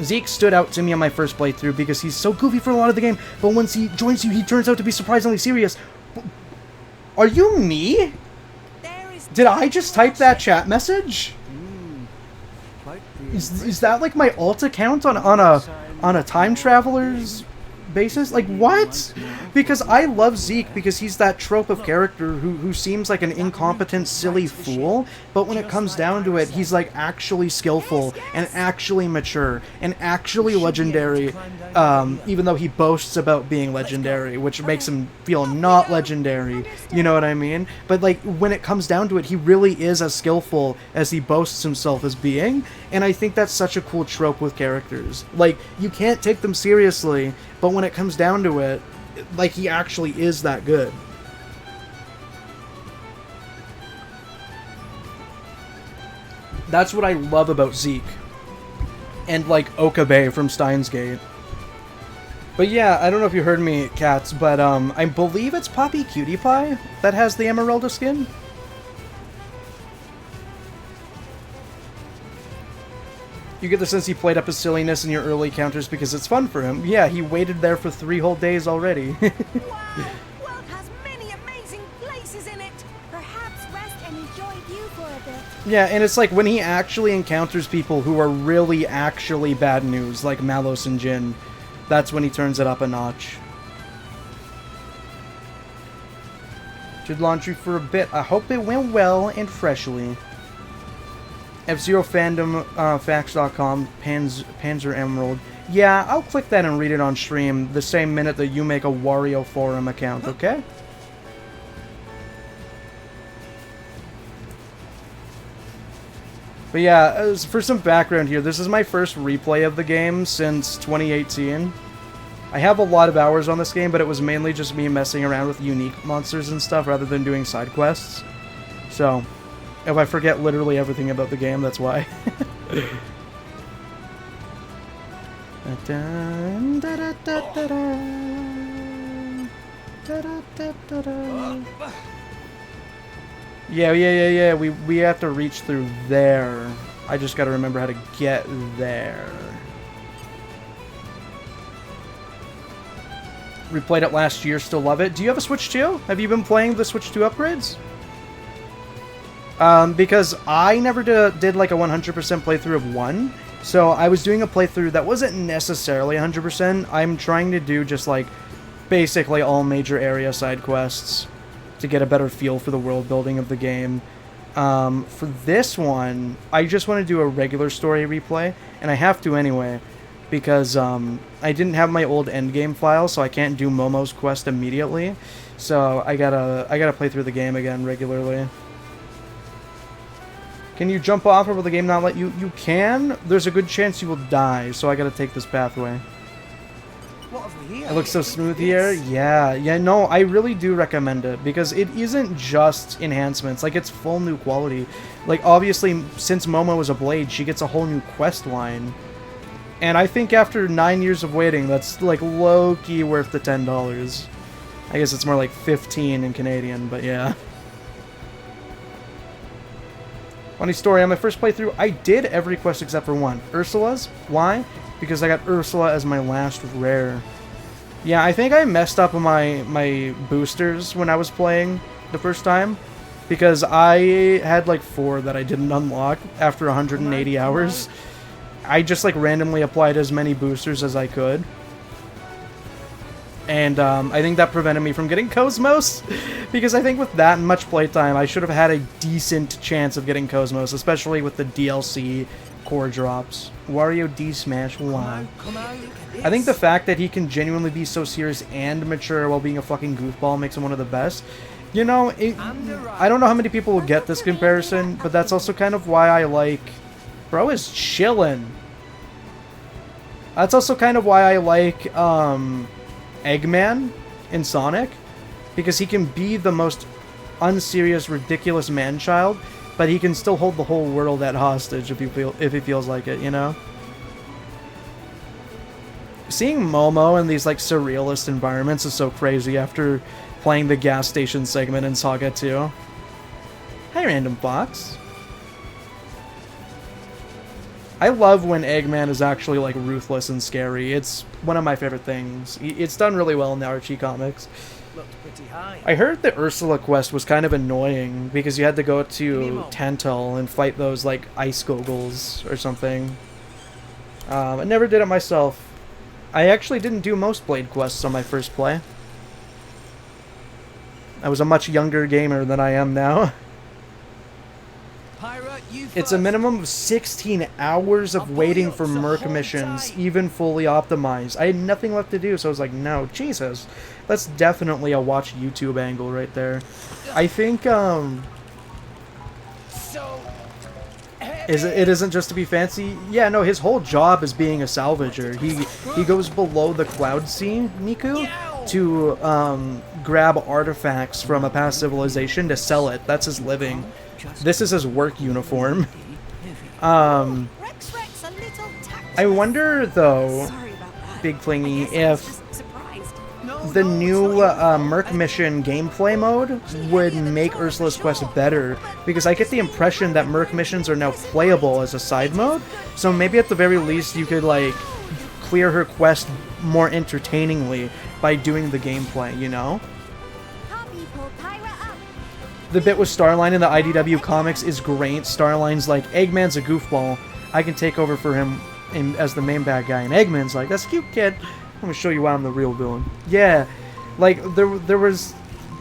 Zeke stood out to me on my first playthrough because he's so goofy for a lot of the game, but once he joins you, he turns out to be surprisingly serious. Are you me? Did I just type that chat message? Is that like my alt account on a time traveler's basis? Like, what? Because I love Zeke because he's that trope of character who seems like an incompetent, silly fool, but when it comes down to it, he's like actually skillful and actually mature and actually legendary, even though he boasts about being legendary, which makes him feel not legendary, you know what I mean? But like, when it comes down to it, he really is as skillful as he boasts himself as being, and I think that's such a cool trope with characters. Like, you can't take them seriously, but when it comes down to it, like, he actually is that good. That's what I love about Zeke. And, like, Okabe from Steins Gate. But yeah, I don't know if you heard me, cats, but I believe it's Poppy Cutie Pie that has the Emeralda skin. You get the sense he played up his silliness in your early encounters because it's fun for him. Yeah, he waited there for 3 whole days already. World has many amazing places in it. Perhaps rest and enjoy view for a bit. Yeah, and it's like when he actually encounters people who are really actually bad news, like Malos and Jin, that's when he turns it up a notch. Did laundry for a bit. I hope it went well and freshly. F-Zero Fandom, Facts.com, Panzer Emerald. Yeah, I'll click that and read it on stream the same minute that you make a Wario Forum account, okay? But yeah, for some background here, this is my first replay of the game since 2018. I have a lot of hours on this game, but it was mainly just me messing around with unique monsters and stuff rather than doing side quests. So, if I forget literally everything about the game, that's why. Yeah. We have to reach through there. I just gotta remember how to get there. Replayed it last year, still love it. Do you have a Switch 2? Have you been playing the Switch 2 upgrades? Because I never did like a 100% playthrough of 1, so I was doing a playthrough that wasn't necessarily 100%. I'm trying to do just like basically all major area side quests to get a better feel for the world building of the game. For this one, I just want to do a regular story replay, and I have to anyway, because I didn't have my old endgame file, so I can't do Momo's quest immediately. So I gotta play through the game again regularly. Can you jump off, or will the game not let you? You can. There's a good chance you will die, so I gotta take this pathway. What have we here? It looks so smooth here. Yeah, no, I really do recommend it, because it isn't just enhancements, like it's full new quality. Like obviously, since Momo is a blade, she gets a whole new quest line. And I think after 9 years of waiting, that's like low-key worth the $10. I guess it's more like 15 in Canadian, but yeah. Funny story, on my first playthrough, I did every quest except for one. Ursula's. Why? Because I got Ursula as my last rare. Yeah, I think I messed up my boosters when I was playing the first time, because I had like 4 that I didn't unlock after 180 hours. I just like randomly applied as many boosters as I could. And I think that prevented me from getting Cosmos, because I think with that much playtime, I should have had a decent chance of getting Cosmos, especially with the DLC core drops. Wario D Smash 1. I think the fact that he can genuinely be so serious and mature while being a fucking goofball makes him one of the best. You know, I don't know how many people will get this comparison, but that's also kind of why I like... Bro is chillin'. That's also kind of why I like Eggman in Sonic, because he can be the most unserious, ridiculous man-child, but he can still hold the whole world at hostage if he feels like it, you know? Seeing Momo in these like surrealist environments is so crazy after playing the gas station segment in Saga 2. Hi, Random Fox. I love when Eggman is actually, like, ruthless and scary. It's one of my favorite things. It's done really well in the Archie comics. Looked pretty high. I heard the Ursula quest was kind of annoying, because you had to go to Tantal and fight those, like, ice goggles or something. I never did it myself. I actually didn't do most Blade quests on my first play. I was a much younger gamer than I am now. It's a minimum of 16 hours of waiting for Merc missions, even fully optimized. I had nothing left to do, so I was like, no, Jesus. That's definitely a watch YouTube angle right there. I think, it isn't just to be fancy. Yeah, no, his whole job is being a salvager. He goes below the Cloud Sea, Miku, to grab artifacts from a past civilization to sell it. That's his living. This is his work uniform. I wonder, though, Big Flingy, if the new Merc Mission gameplay mode would make Ursula's quest better, because I get the impression that Merc Missions are now playable as a side mode, so maybe at the very least you could, like, clear her quest more entertainingly by doing the gameplay, you know? The bit with Starline in the IDW comics is great. Starline's like, Eggman's a goofball. I can take over for him as the main bad guy. And Eggman's like, that's cute, kid. I'm gonna show you why I'm the real villain. Yeah, like, there was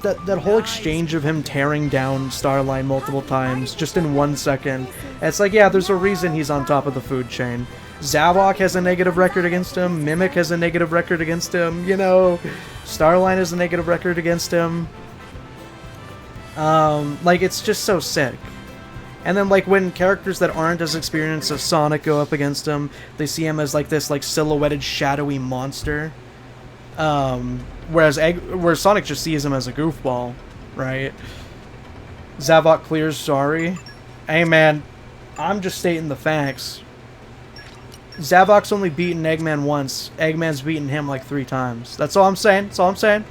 that whole exchange of him tearing down Starline multiple times, just in 1 second. And it's like, yeah, there's a reason he's on top of the food chain. Zavok has a negative record against him. Mimic has a negative record against him. You know, Starline has a negative record against him. Like, it's just so sick. And then, like, when characters that aren't as experienced as Sonic go up against him, they see him as, like, this, like, silhouetted, shadowy monster. Whereas Sonic just sees him as a goofball, right? Zavok clears sorry. Hey, man, I'm just stating the facts. Zavok's only beaten Eggman once. Eggman's beaten him, like, 3 times. That's all I'm saying. That's all I'm saying.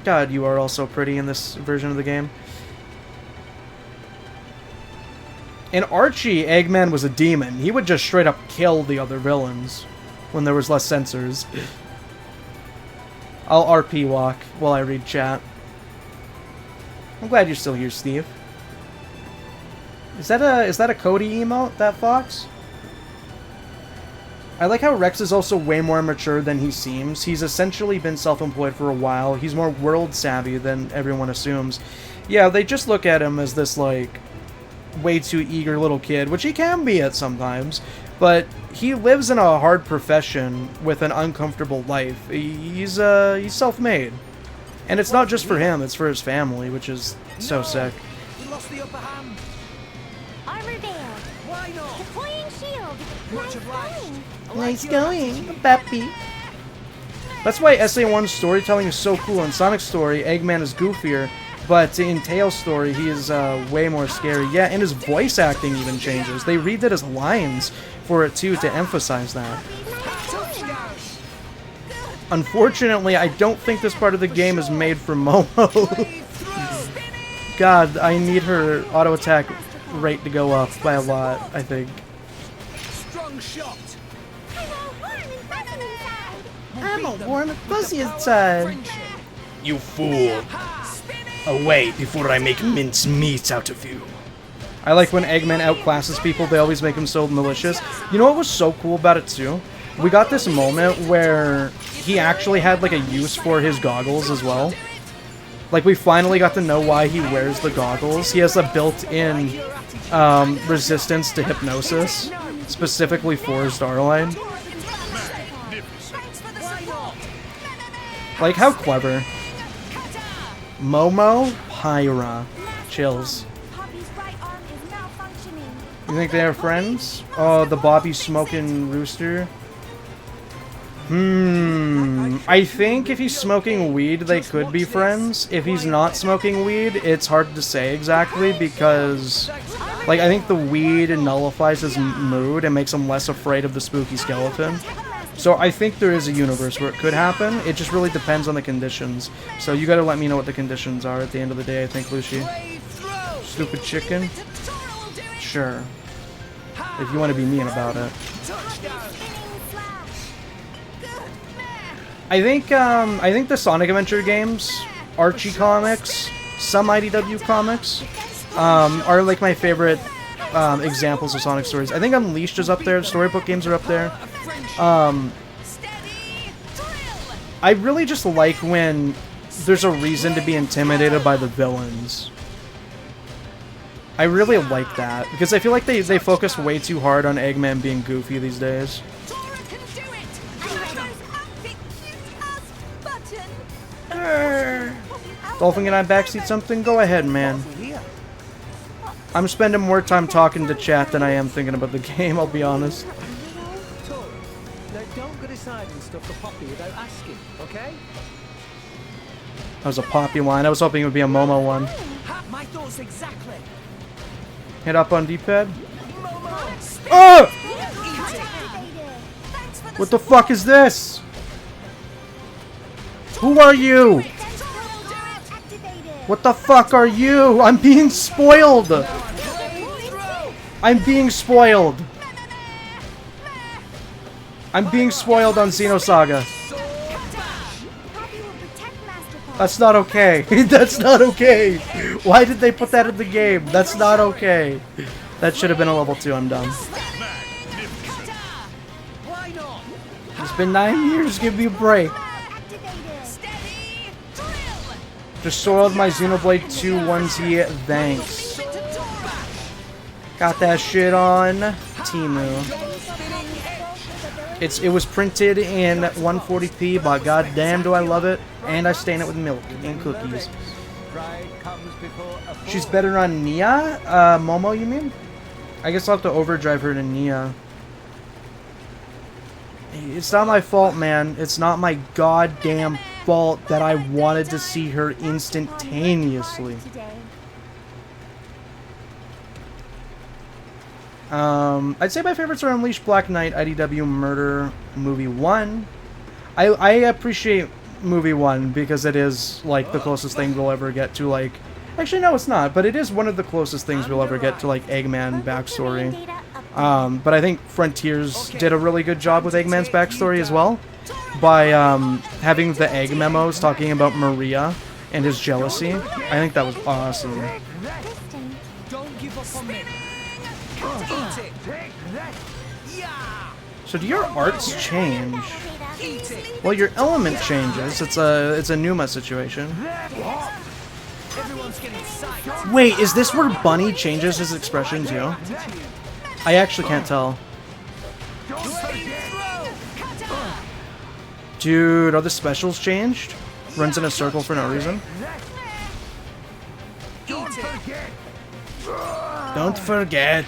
God, you are all so pretty in this version of the game. In Archie, Eggman was a demon. He would just straight up kill the other villains when there was less censors. I'll RP walk while I read chat. I'm glad you're still here, Steve. Is that a Cody emote, that fox? I like how Rex is also way more mature than he seems. He's essentially been self-employed for a while. He's more world-savvy than everyone assumes. Yeah, they just look at him as this, like, way too eager little kid, which he can be at sometimes, but he lives in a hard profession with an uncomfortable life. He's self-made. And it's not just for him, it's for his family, which is so sick. You lost the upper hand. Armor Veil. Why not? Deploying shield. Much obliged. Nice going, Bappy. That's why SA1's storytelling is so cool. In Sonic's story, Eggman is goofier, but in Tails' story, he is way more scary. Yeah, and his voice acting even changes. They redid his lines for it, too, to emphasize that. Unfortunately, I don't think this part of the game is made for Momo. God, I need her auto-attack rate to go up by a lot, I think. Strong shot. I'm a warm and fuzzy inside. You fool. Away before I make mince meat out of you. I like when Eggman outclasses people, they always make him so malicious. You know what was so cool about it too? We got this moment where he actually had like a use for his goggles as well. Like, we finally got to know why he wears the goggles. He has a built-in resistance to hypnosis, specifically for Starline. Like, how clever. Momo, Pyra. Chills. You think they are friends? Oh, the Bobby smoking rooster. I think if he's smoking weed, they could be friends. If he's not smoking weed, it's hard to say exactly because, like, I think the weed nullifies his mood and makes him less afraid of the spooky skeleton. So I think there is a universe where it could happen. It just really depends on the conditions. So you gotta let me know what the conditions are at the end of the day, I think, Lucy. Stupid chicken? Sure. If you want to be mean about it. I think the Sonic Adventure games, Archie comics, some IDW comics, are like my favorite examples of Sonic stories. I think Unleashed is up there, storybook games are up there. I really just like when there's a reason to be intimidated by the villains. I really like that, because I feel like they focus way too hard on Eggman being goofy these days. Dolphin, can I backseat something? Go ahead, man. I'm spending more time talking to chat than I am thinking about the game, I'll be honest. Now don't go deciding stuff for Poppy without asking, okay? That was a Poppy line. I was hoping it would be a Momo one. My thoughts exactly. Hit up on D-pad. Oh! What the fuck is this? Who are you? What the fuck are you? I'm being spoiled! I'm being spoiled! I'm being spoiled on Xenosaga. That's not okay. That's not okay. Why did they put that in the game? That's not okay. That should have been a level 2. I'm dumb. It's been 9 years. Give me a break. Just soiled my Xenoblade 2 onesie. Thanks. Got that shit on Temu. It was printed in 140p, but goddamn do I love it. And I stain it with milk and cookies. She's better on Nia? Momo, you mean? I guess I'll have to overdrive her to Nia. It's not my fault, man. It's not my goddamn fault that I wanted to see her instantaneously. I'd say my favorites are Unleash, Black Knight, IDW, Murder, Movie 1. I appreciate Movie 1 because it is, like, the closest thing we'll ever get to, like... Actually, no, it's not, but it is one of the closest things we'll ever get to, like, Eggman backstory. But I think Frontiers did a really good job with Eggman's backstory as well. By, having the egg memos talking about Maria and his jealousy. I think that was awesome. Don't give up on me. So do your arts change? Well, your element changes. It's a Numa situation. Wait, is this where Bunny changes his expression too? I actually can't tell. Dude, are the specials changed? Runs in a circle for no reason. Don't forget.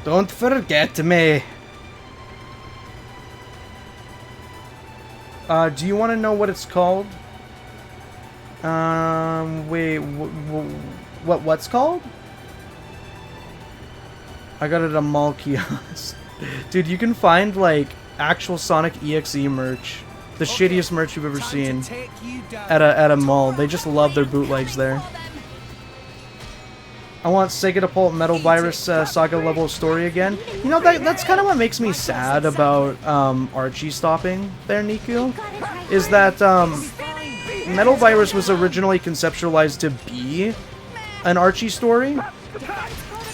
Don't forget me. Do you want to know what it's called? Wait, what's called? I got it at a mall kiosk. Dude, you can find, like, actual Sonic EXE merch. The shittiest merch you've ever seen. At a mall. They just love their bootlegs there. I want Sega to pull Metal Virus Saga level story again. You know, that's kind of what makes me sad about Archie stopping there, Niku. Is that Metal Virus was originally conceptualized to be an Archie story.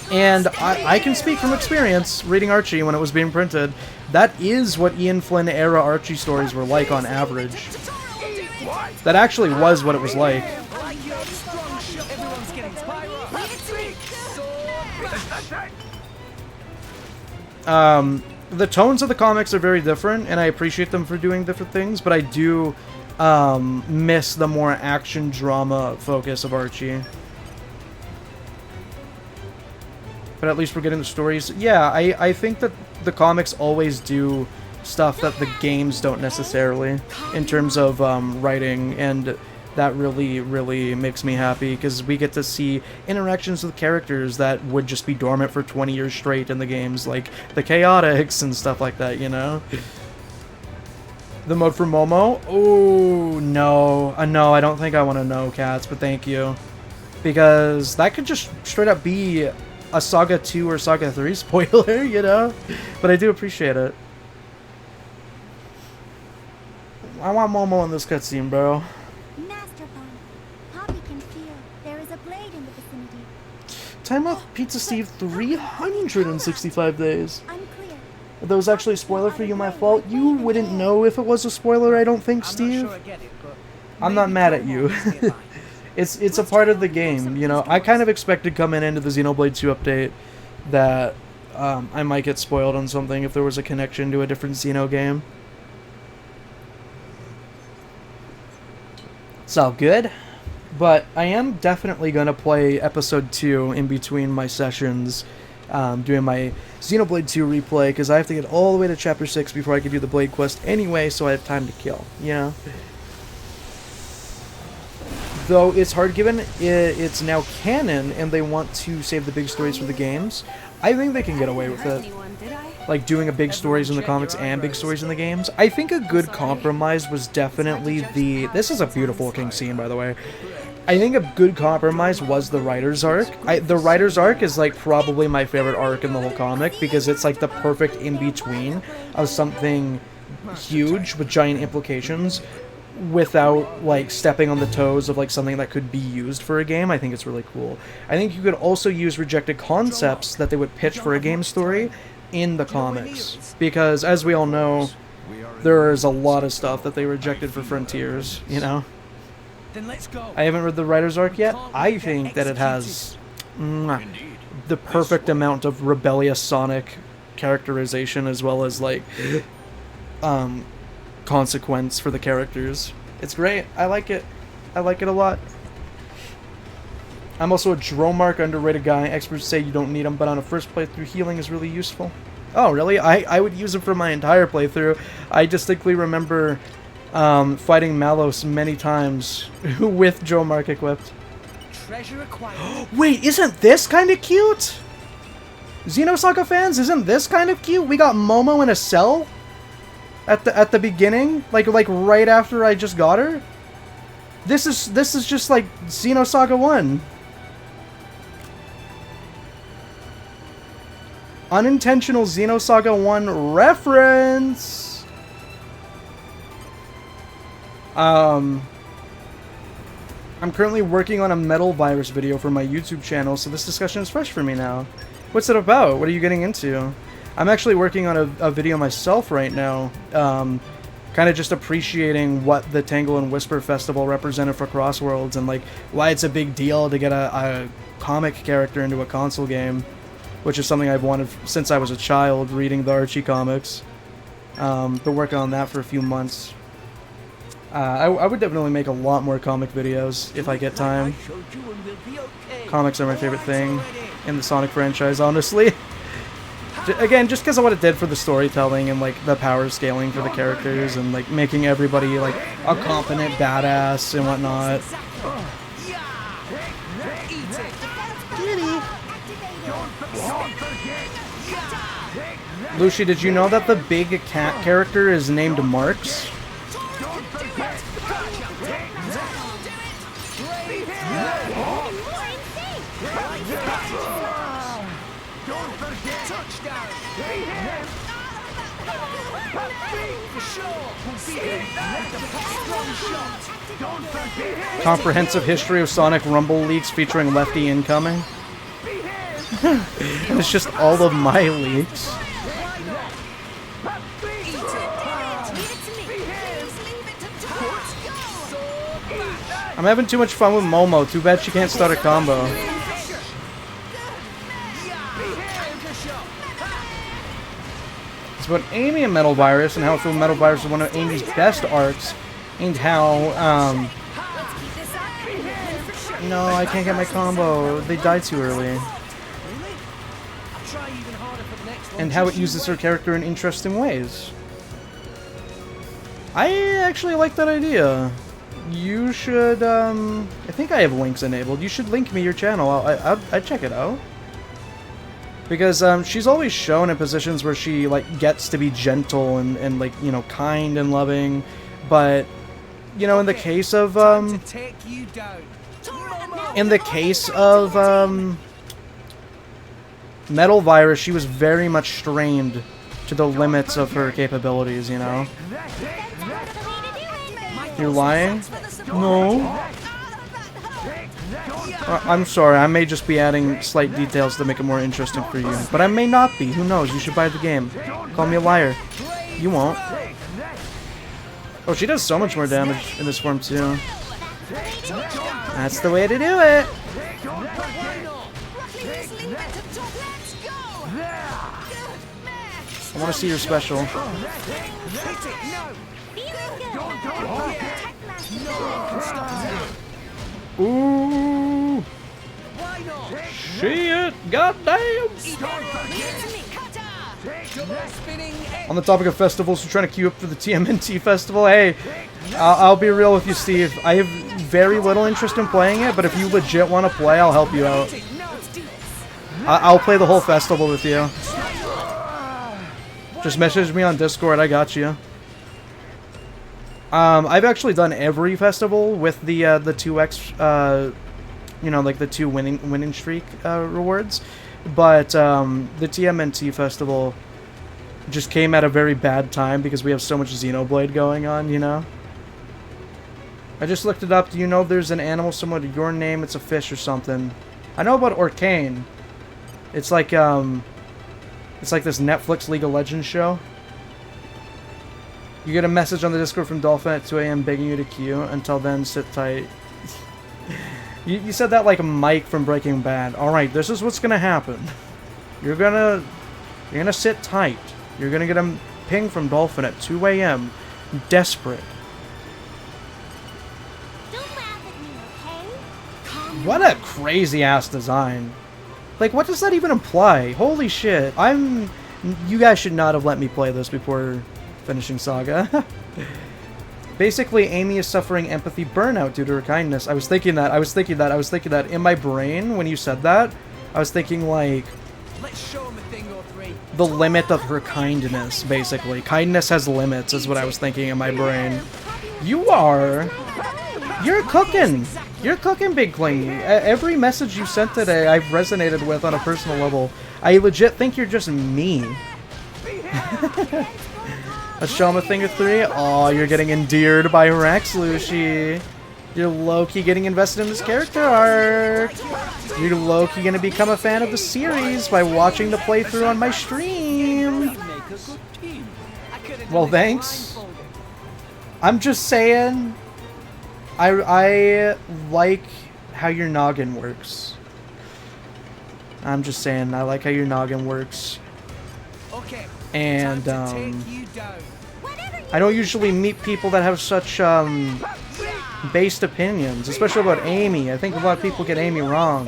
And I can speak from experience, reading Archie when it was being printed. That is what Ian Flynn era Archie stories were like on average. That actually was what it was like. The tones of the comics are very different, and I appreciate them for doing different things, but I do miss the more action drama focus of Archie. But at least we're getting the stories. Yeah, I think that the comics always do stuff that the games don't necessarily, in terms of writing, and that really, really makes me happy, because we get to see interactions with characters that would just be dormant for 20 years straight in the games, like the Chaotix and stuff like that, you know? The mode for Momo? Oh, no. No, I don't think I want to know, Cats, but thank you. Because that could just straight up be a Saga 2 or Saga 3 spoiler, you know? But I do appreciate it. I want Momo in this cutscene, bro. Time off Pizza Steve 365 days. If that was actually a spoiler for you, my fault. You wouldn't know if it was a spoiler, I don't think, Steve. I'm not mad at you. It's a part of the game, you know. I kind of expected coming into the Xenoblade 2 update that I might get spoiled on something if there was a connection to a different Xeno game. It's all good. But I am definitely going to play Episode 2 in between my sessions, doing my Xenoblade 2 replay, because I have to get all the way to Chapter 6 before I can do the Blade Quest anyway, so I have time to kill, you know? Though it's hard given it's now canon and they want to save the big stories for the games. I think they can get away with it. Like doing a big stories in the comics and big stories in the games. I think a good compromise was definitely the... This is a beautiful looking scene, by the way. I think a good compromise was the writer's arc. The writer's arc is like probably my favorite arc in the whole comic because it's like the perfect in-between of something huge with giant implications without like stepping on the toes of like something that could be used for a game. I think it's really cool. I think you could also use rejected concepts that they would pitch for a game story in the comics because as we all know there is a lot of stuff that they rejected for Frontiers, you know. Then let's go. I haven't read the writer's arc yet. I think that it has the perfect amount of rebellious Sonic characterization as well as like consequence for the characters. It's great. I like it. I like it a lot. I'm also a Dromark underrated guy. Experts say you don't need them, but on a first playthrough, healing is really useful. Oh, really? I would use it for my entire playthrough. I distinctly remember fighting Malos many times with Dromark equipped. Treasure acquired. Wait, isn't this kind of cute? Xenosaga fans, isn't this kind of cute? We got Momo in a cell at the beginning, like right after I just got her. This is just like Xenosaga 1. Unintentional Xenosaga 1 reference. I'm currently working on a Metal Virus video for my YouTube channel, so this discussion is fresh for me now. What's it about? What are you getting into? I'm actually working on a video myself right now, kind of just appreciating what the Tangle and Whisper Festival represented for Crossworlds and like why it's a big deal to get a comic character into a console game, which is something I've wanted since I was a child, reading the Archie comics. Been working on that for a few months. I would definitely make a lot more comic videos if I get time. Comics are my favorite thing in the Sonic franchise, honestly. Again, just because of what it did for the storytelling and like the power scaling for the characters and like making everybody like a competent badass and whatnot. Lucy, did you know that the big cat character is named Marks? Comprehensive history of Sonic Rumble leaks featuring Lefty incoming. And it's just all of my leaks. I'm having too much fun with Momo. Too bad she can't start a combo. It's about Amy and Metal Virus and how I feel Metal Virus is one of Amy's best arcs, and how no, I can't get my combo. They died too early. And how it uses her character in interesting ways. I actually like that idea. You should, I think I have links enabled. You should link me your channel. I'd check it out. Because she's always shown in positions where she like gets to be gentle and like, you know, kind and loving, but you know, in the case of Metal Virus, she was very much strained to the limits of her capabilities, you know. You're lying? No. I'm sorry, I may just be adding slight details to make it more interesting for you. But I may not be, who knows, you should buy the game. Call me a liar. You won't. Oh, she does so much more damage in this form too. That's the way to do it! I want to see your special. Ooh! Shit! Goddamn! On the topic of festivals, we're trying to queue up for the TMNT festival. Hey, I'll be real with you, Steve. I have very little interest in playing it, but if you legit want to play, I'll help you out. I'll play the whole festival with you. Just message me on Discord, I got you. I've actually done every festival with the 2x, you know, like the 2 winning streak rewards, but the TMNT festival just came at a very bad time because we have so much Xenoblade going on, you know? I just looked it up. Do you know if there's an animal similar to your name? It's a fish or something. I know about Orcane. It's like this Netflix League of Legends show. You get a message on the Discord from Dolphin at 2 a.m. begging you to queue. Until then, sit tight. You said that like Mike from Breaking Bad. Alright, this is what's gonna happen. You're gonna sit tight. You're gonna get a ping from Dolphin at 2 a.m. Desperate. What a crazy ass design. Like, what does that even imply? Holy shit. You guys should not have let me play this before finishing Saga. Basically, Amy is suffering empathy burnout due to her kindness. I was thinking that in my brain when you said that. I was thinking, like, Let's show him a thing or three. the limit of her kindness, basically. Kindness has limits, is what I was thinking in my brain. You're cooking! You're cooking, Big Clingy. Every message you sent today, I've resonated with on a personal level. I legit think you're just me. Let's show him a thing or three. Oh, you're getting endeared by Rex, Lucy. You're low-key getting invested in this character arc. You're low-key gonna become a fan of the series by watching the playthrough on my stream. Well, thanks. I'm just saying, I like how your noggin works. I'm just saying, I like how your noggin works. And, I don't usually meet people that have such, based opinions, especially about Amy. I think a lot of people get Amy wrong.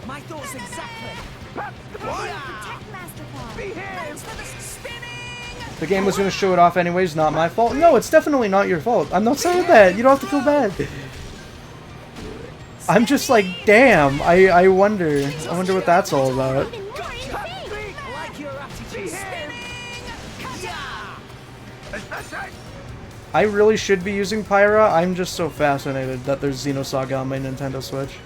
My thoughts exactly. The game was going to show it off anyways, not my fault. No, it's definitely not your fault. I'm not saying that. You don't have to feel bad. I'm just like, damn, I wonder what that's all about. I really should be using Pyra. I'm just so fascinated that there's Xenosaga on my Nintendo Switch.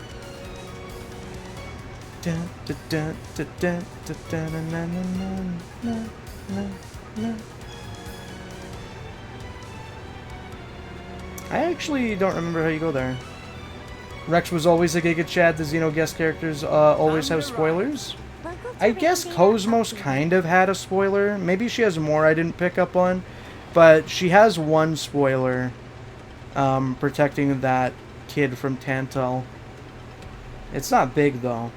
I actually don't remember how you go there. Rex was always a Giga Chad. The Xeno guest characters always have spoilers. I guess Cosmos kind of had a spoiler. Maybe she has more I didn't pick up on. But she has one spoiler protecting that kid from Tantal. It's not big, though.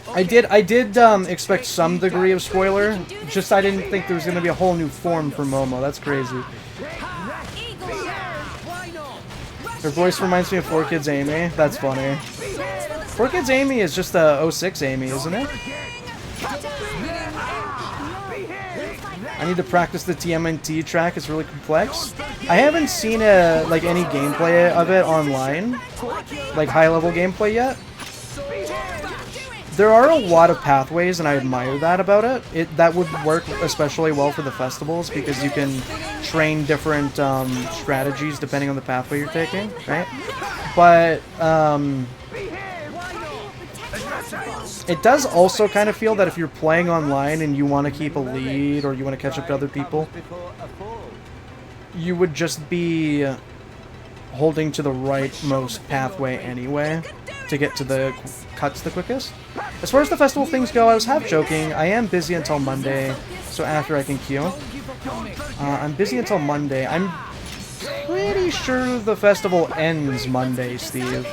I did expect some degree of spoiler. Just I didn't think there was going to be a whole new form for Momo. That's crazy. Her voice reminds me of 4Kids Amy. That's funny. 4Kids Amy is just a 06 Amy, isn't it? I need to practice the TMNT track. It's really complex. I haven't seen like any gameplay of it online, like high-level gameplay yet. There are a lot of pathways, and I admire that about it. That would work especially well for the festivals because you can train different strategies depending on the pathway you're taking, right? But it does also kind of feel that if you're playing online and you want to keep a lead or you want to catch up to other people, you would just be holding to the rightmost pathway anyway to get to the cuts the quickest. As far as the festival things go, I was half joking. I am busy until Monday, so after I can queue. I'm busy until Monday. I'm pretty sure the festival ends Monday, Steve.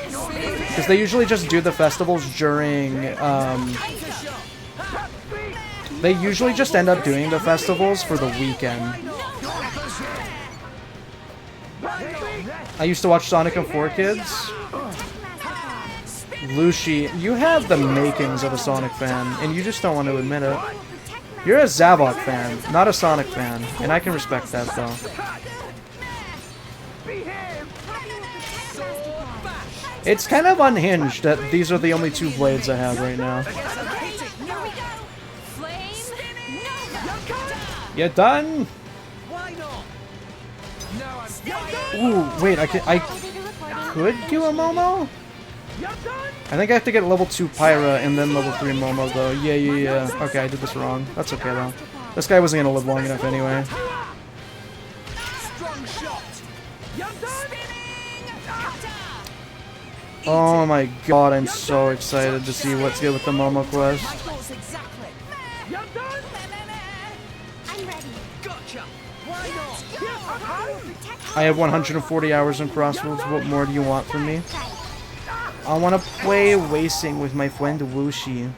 Because they usually just do the festivals during, they usually just end up doing the festivals for the weekend. I used to watch Sonic and 4Kids. Lucy, you have the makings of a Sonic fan, and you just don't want to admit it. You're a Zavok fan, not a Sonic fan, and I can respect that though. It's kind of unhinged that these are the only two blades I have right now. You done? Ooh, wait, I could do a Momo? I think I have to get level 2 Pyra and then level 3 Momo though. Yeah. Okay, I did this wrong. That's okay though. This guy wasn't gonna live long enough anyway. Oh my god, I'm so excited to see what's good with the Momo quest. I have 140 hours in Crossroads. What more do you want from me? I want to play Wacing with my friend Wushi.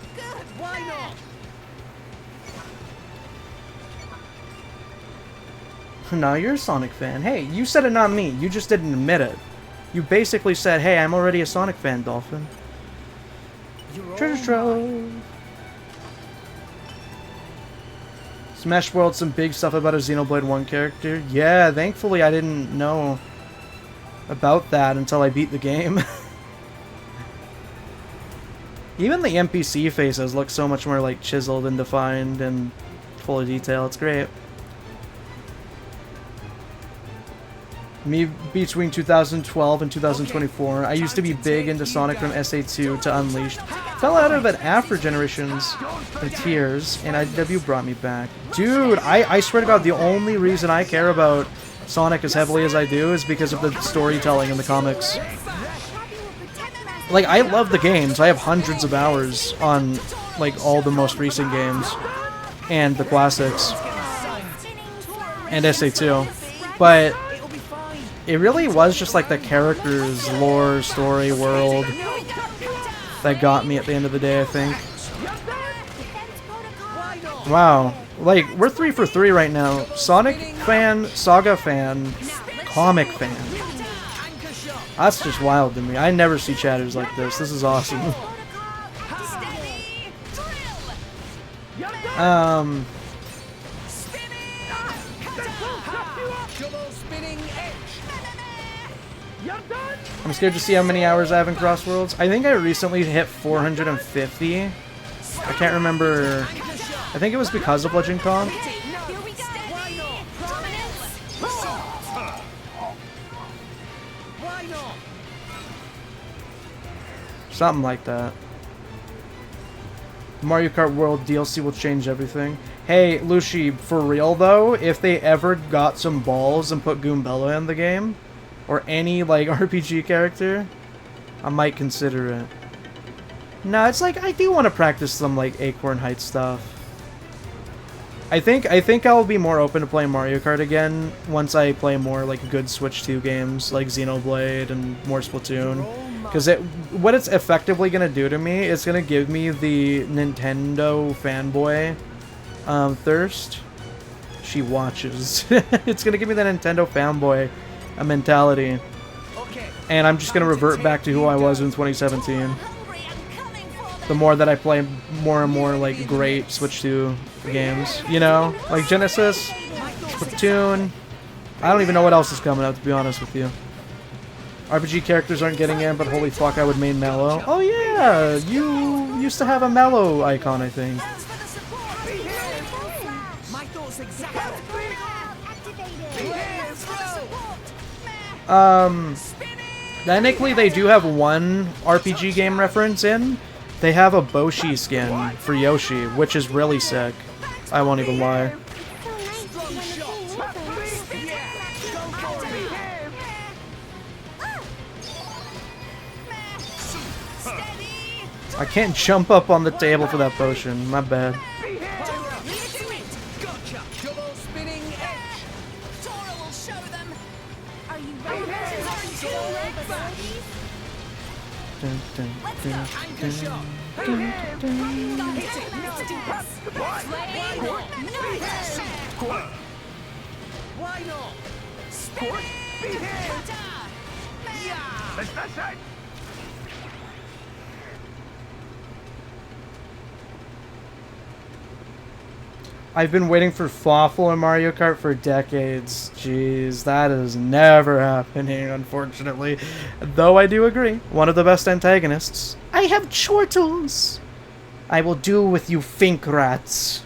No, you're a Sonic fan. Hey, you said it, not me. You just didn't admit it. You basically said, hey, I'm already a Sonic fan, Dolphin. Treasure trove. Smash World, some big stuff about a Xenoblade 1 character. Yeah, thankfully I didn't know about that until I beat the game. Even the NPC faces look so much more like chiseled and defined and full of detail. It's great. Me between 2012 and 2024, I used to be big into Sonic from SA2 to Unleashed. Fell out of it after Generations and Tears, and IDW brought me back. Dude, I swear to God, the only reason I care about Sonic as heavily as I do is because of the storytelling in the comics. Like, I love the games. I have hundreds of hours on, like, all the most recent games. And the classics. And SA2. But it really was just, like, the characters, lore, story, world that got me at the end of the day, I think. Wow. Like, we're 3 for 3 right now. Sonic fan, Saga fan, comic fan. That's just wild to me. I never see chatters like this. This is awesome. I'm scared to see how many hours I have in Crossworlds. I think I recently hit 450. I can't remember. I think it was because of Legend Con. Something like that. Mario Kart World DLC will change everything. Hey, Lucy, for real though, if they ever got some balls and put Goombella in the game, or any, like, RPG character, I might consider it. No, it's like, I do want to practice some, like, Acorn Heights stuff. I think I'll be more open to playing Mario Kart again once I play more, like, good Switch 2 games, like Xenoblade and more Splatoon. Because what it's effectively going to do to me, it's going to give me the Nintendo fanboy thirst. She watches. It's going to give me the Nintendo fanboy mentality. And I'm just going to revert back to who I was in 2017. The more that I play more and more, like, great Switch 2 games. You know? Like Genesis, Splatoon. I don't even know what else is coming out, to be honest with you. RPG characters aren't getting in, but holy fuck, I would main Mallow. Oh yeah! You used to have a Mallow icon, I think. Technically they do have one RPG game reference in. They have a Boshi skin for Yoshi, which is really sick. I won't even lie. I can't jump up on the table for that potion. My bad. Dun, dun, dun, dun, dun, dun. Why not? Sport? Behave! Let's not. I've been waiting for Fawful in Mario Kart for decades. Jeez, that is never happening, unfortunately. Though I do agree, one of the best antagonists. I have chortles! I will do with you fink rats.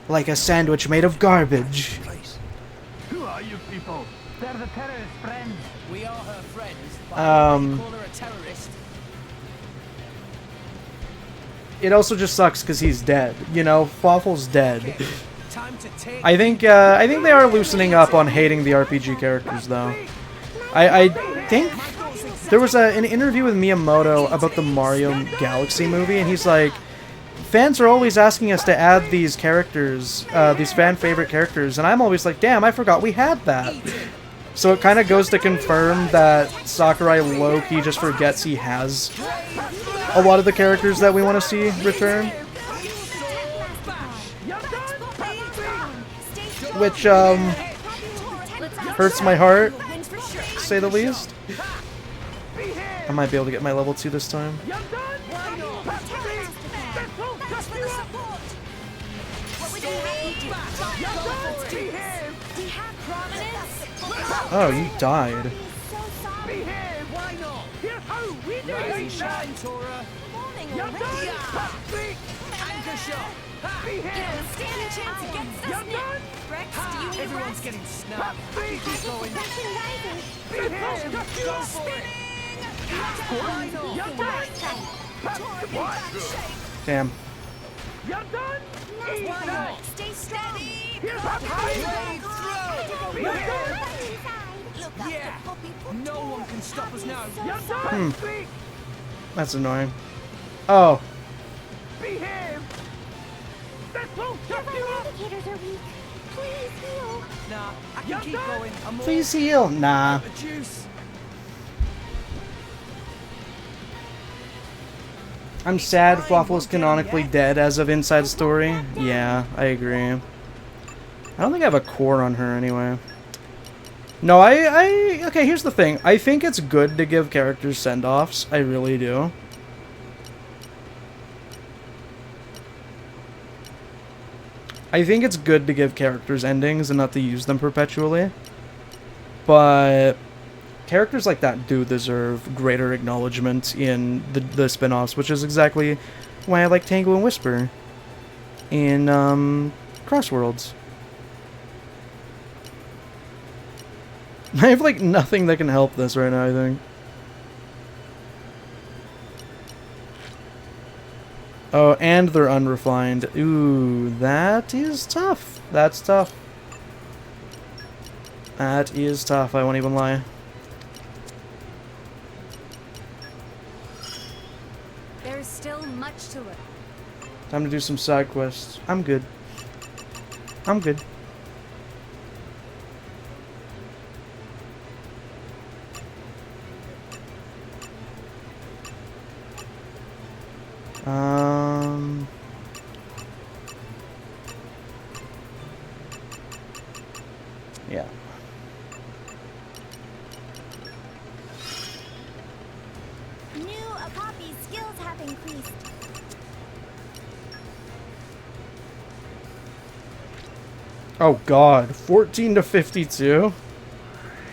Like a sandwich made of garbage. Who are you people? They're the terrorist friends. We are her friends, but I don't call her a terrorist. It also just sucks because he's dead. You know, Fawful's dead. Time to take I think they are loosening up on hating the RPG characters, though. I think there was an interview with Miyamoto about the Mario Galaxy movie, and he's like, fans are always asking us to add these characters, these fan-favorite characters, and I'm always like, damn, I forgot we had that. So it kind of goes to confirm that Sakurai low-key just forgets he has a lot of the characters that we want to see return. Which, hurts my heart, to say the least. I might be able to get my level 2 this time. Oh, you died. Rise and shine, Tora. Anchor shot. Stand a chance against us now. Rex, do you need Everyone's rest? getting snapped. Keep going. Go for it. Damn. You're done? Why not? Stay steady. Yeah. No one can stop us now. That's annoying. Oh. Behave! That won't shut you up! Indicators are weak. Please heal. Nah, I can keep going. I'm all Please heal. Nah. out of juice. I'm sad Fawful's canonically dead as of Inside Story. Yeah, I agree. I don't think I have a core on her anyway. No, okay, here's the thing. I think it's good to give characters send-offs. I really do. I think it's good to give characters endings and not to use them perpetually. But characters like that do deserve greater acknowledgement in the spin-offs, which is exactly why I like Tango and Whisper in Crossworlds. I have, like, nothing that can help this right now, I think. Oh, and they're unrefined. Ooh, that is tough. That's tough. That is tough, I won't even lie. There's still much to learn. Time to do some side quests. I'm good. I'm good. Yeah. New Akapi's skills have increased. Oh god, 14 to 52?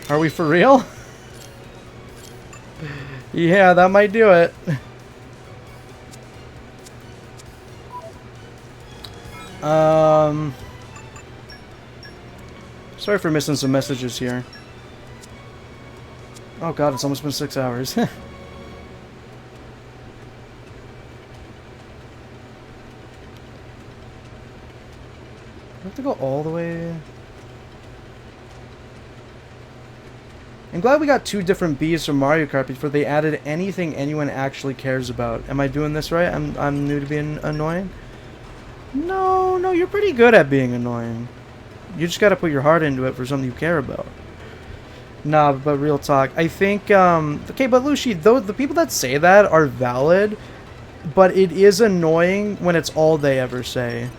Are we for real? Yeah, that might do it. Sorry for missing some messages here. Oh god, it's almost been 6 hours. I have to go all the way. I'm glad we got 2 different Bs from Mario Kart before they added anything anyone actually cares about. Am I doing this right? I'm new to being annoying? No, you're pretty good at being annoying. You just gotta put your heart into it for something you care about. Nah, but real talk. I think, okay, but Lucy, though, the people that say that are valid, but it is annoying when it's all they ever say.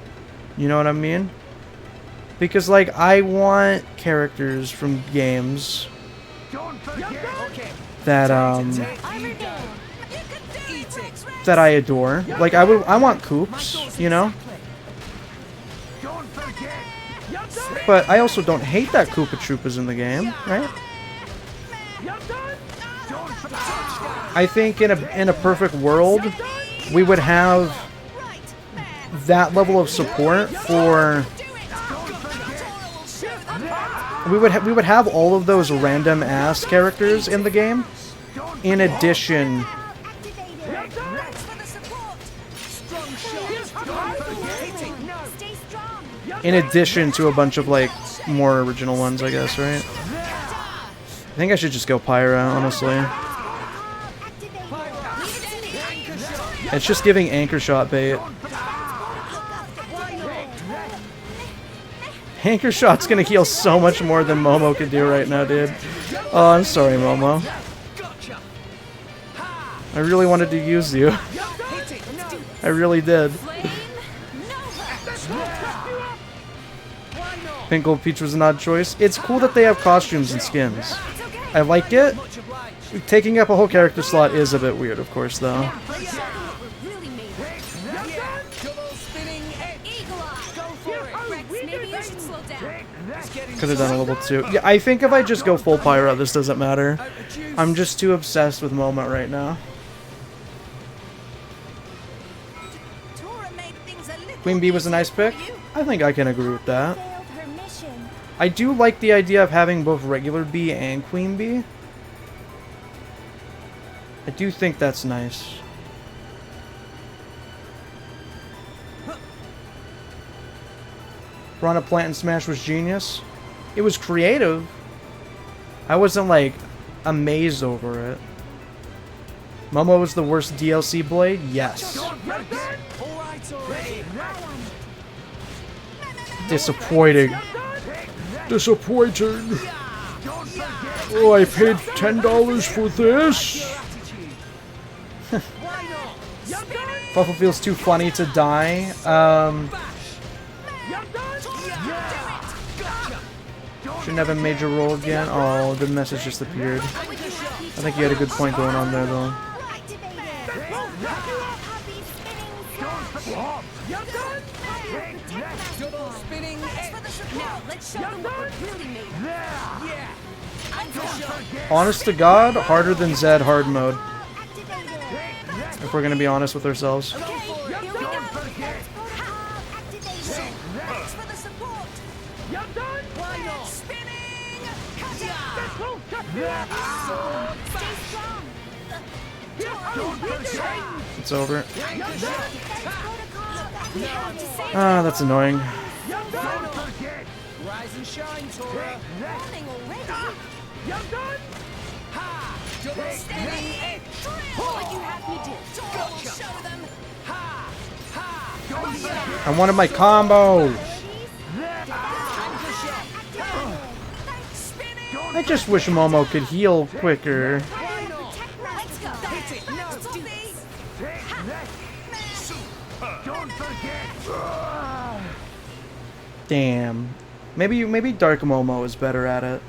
You know what I mean? Because, like, I want characters from games that, that I adore. Like, I want Koops, you know? But I also don't hate that Koopa Troopa's in the game, right? I think in a perfect world, we would have that level of support for. We would have all of those random ass characters in the game, in addition. In addition to a bunch of like more original ones, I guess, right? I think I should just go Pyra, honestly. It's just giving anchor shot bait. Anchor shot's gonna heal so much more than Momo can do right now, dude. Oh, I'm sorry, Momo. I really wanted to use you. I really did. Pink Gold Peach was an odd choice. It's cool that they have costumes and skins. I like it. Taking up a whole character slot is a bit weird, of course, though. Could have done a level 2. Yeah, I think if I just go full Pyra, this doesn't matter. I'm just too obsessed with Momo right now. Queen Bee was a nice pick. I think I can agree with that. I do like the idea of having both regular Bee and Queen Bee. I do think that's nice. Piranha Plant and Smash was genius. It was creative. I wasn't like amazed over it. Momo was the worst DLC Blade? Yes. Disappointing. Disappointing. Oh, I paid $10 for this. Fuffle feels too funny to die. Shouldn't have a major role again. Oh, the message just appeared. I think you had a good point going on there, though. Honest to God, harder than Zed hard mode. If we're gonna be honest with ourselves. It's over. Ah, that's annoying. Rise and shine, Tora. Morning already. You're done. Ha! Steady edge. What you have me do. Tora will show them. Ha! Ha! I wanted my combo. I just wish Momo could heal quicker. Damn. Maybe Dark Momo is better at it.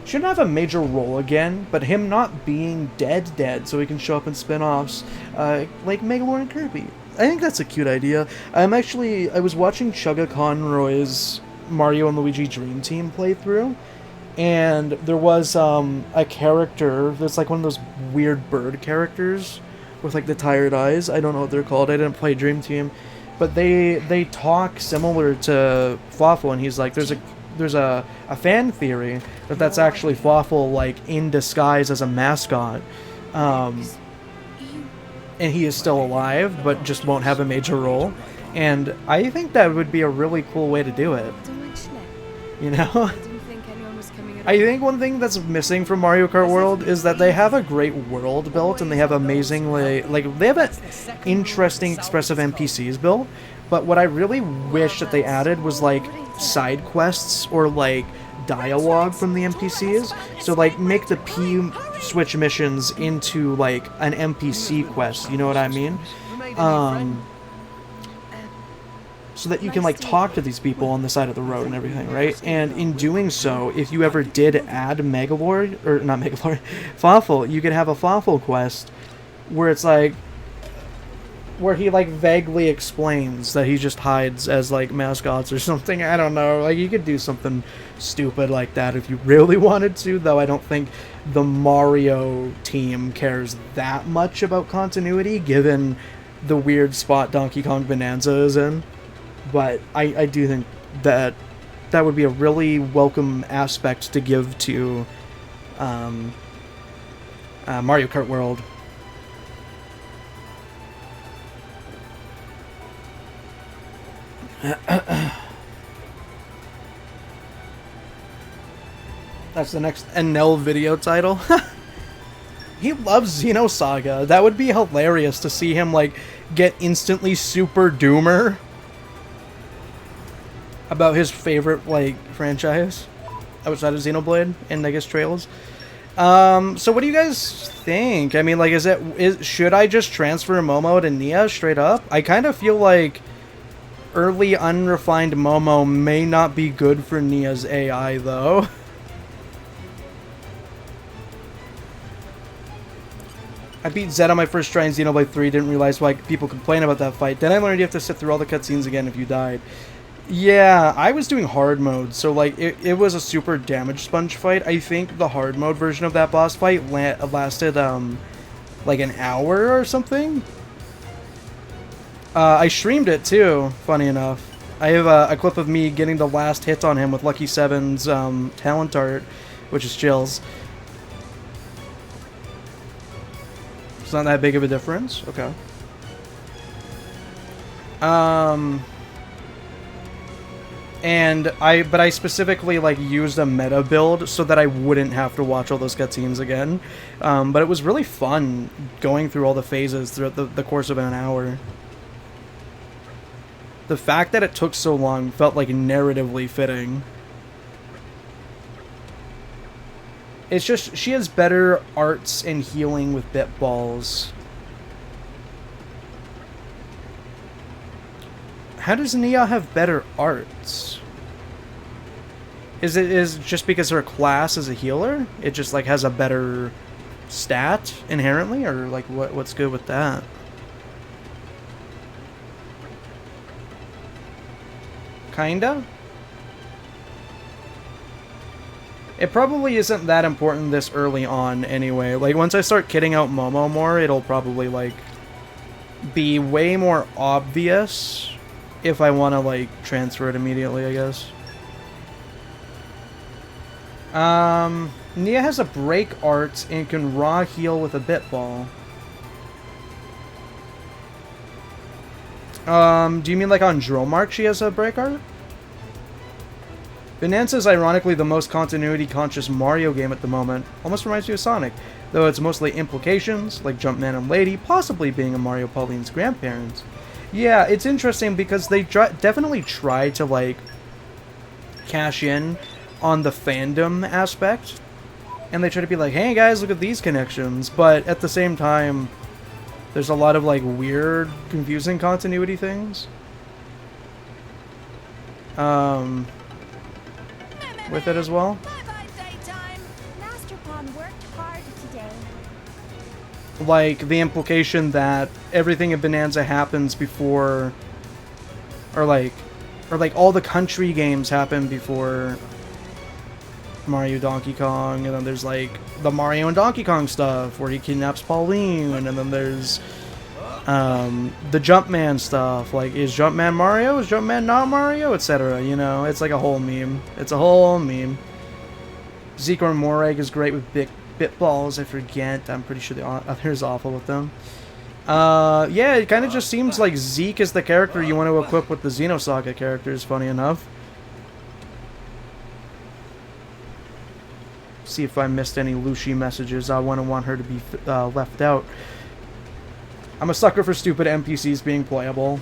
Shouldn't have a major role again, but him not being dead so he can show up in spin-offs like Megalore and Kirby. I think that's a cute idea. I was watching Chugga Conroy's Mario and Luigi Dream Team playthrough, and there was a character that's like one of those weird bird characters with like the tired eyes. I don't know what they're called. I didn't play Dream Team. But they talk similar to Fawful, and he's like, there's a fan theory that that's actually Fawful, like in disguise as a mascot, and he is still alive, but just won't have a major role. And I think that would be a really cool way to do it. You know? I think one thing that's missing from Mario Kart World is that they have a great world built, and they have amazingly, they have an interesting, expressive NPCs built, but what I really wish that they added was, like, side quests or, like, dialogue from the NPCs. So, like, make the P-switch missions into, like, an NPC quest, you know what I mean? So that you can like talk to these people on the side of the road and everything, right? And in doing so, if you ever did add Megalore, or not Megalore, Fawful, you could have a Fawful quest where it's like, where he like vaguely explains that he just hides as like mascots or something. I don't know. Like you could do something stupid like that if you really wanted to, though I don't think the Mario team cares that much about continuity given the weird spot Donkey Kong Bonanza is in. But I do think that that would be a really welcome aspect to give to Mario Kart World. That's the next NL video title. He loves Xenosaga. That would be hilarious to see him like get instantly super doomer about his favorite like franchise outside of Xenoblade and I guess Trails. So what do you guys think? I mean, like, should I just transfer Momo to Nia straight up? I kind of feel like early unrefined Momo may not be good for Nia's AI though. I beat Zed on my first try in Xenoblade 3, didn't realize why people complain about that fight. Then I learned you have to sit through all the cutscenes again if you died. Yeah, I was doing hard mode, so like it was a super damage sponge fight. I think the hard mode version of that boss fight lasted like an hour or something. I streamed it too, funny enough. I have a clip of me getting the last hit on him with Lucky Seven's talent art, which is chills. It's not that big of a difference. Okay. But I specifically like used a meta build so that I wouldn't have to watch all those cutscenes again. But it was really fun going through all the phases throughout the course of an hour. The fact that it took so long felt like narratively fitting. It's just, she has better arts and healing with bit balls. How does Nia have better arts? Is it just because her class is a healer? It just like has a better stat inherently, or like what's good with that? Kinda? It probably isn't that important this early on anyway. Like once I start kitting out Momo more, it'll probably like be way more obvious if I want to like transfer it immediately, I guess. Nia has a break art and can raw heal with a bit ball. Do you mean like on Drillmark she has a break art? Bonanza is ironically the most continuity-conscious Mario game at the moment. Almost reminds me of Sonic, though it's mostly implications, like Jumpman and Lady possibly being a Mario Pauline's grandparents. Yeah, it's interesting because they definitely try to, like, cash in on the fandom aspect. And they try to be like, hey guys, look at these connections. But at the same time, there's a lot of, like, weird, confusing continuity things. With it as well. Master Pawn worked hard today. Like the implication that everything in Bonanza happens before, or like all the country games happen before Mario Donkey Kong, and then there's like the Mario and Donkey Kong stuff where he kidnaps Pauline, and then there's the Jumpman stuff, like is Jumpman Mario, is Jumpman not Mario, etc. You know, it's like a whole meme. It's a whole meme. Zeke or Morag is great with bit balls, I forget. I'm pretty sure the other's awful with them. Yeah, it kind of just seems like Zeke is the character you want to equip with the Xenosaga characters, funny enough. See if I missed any Lucy messages. I want her to be left out. I'm a sucker for stupid NPCs being playable.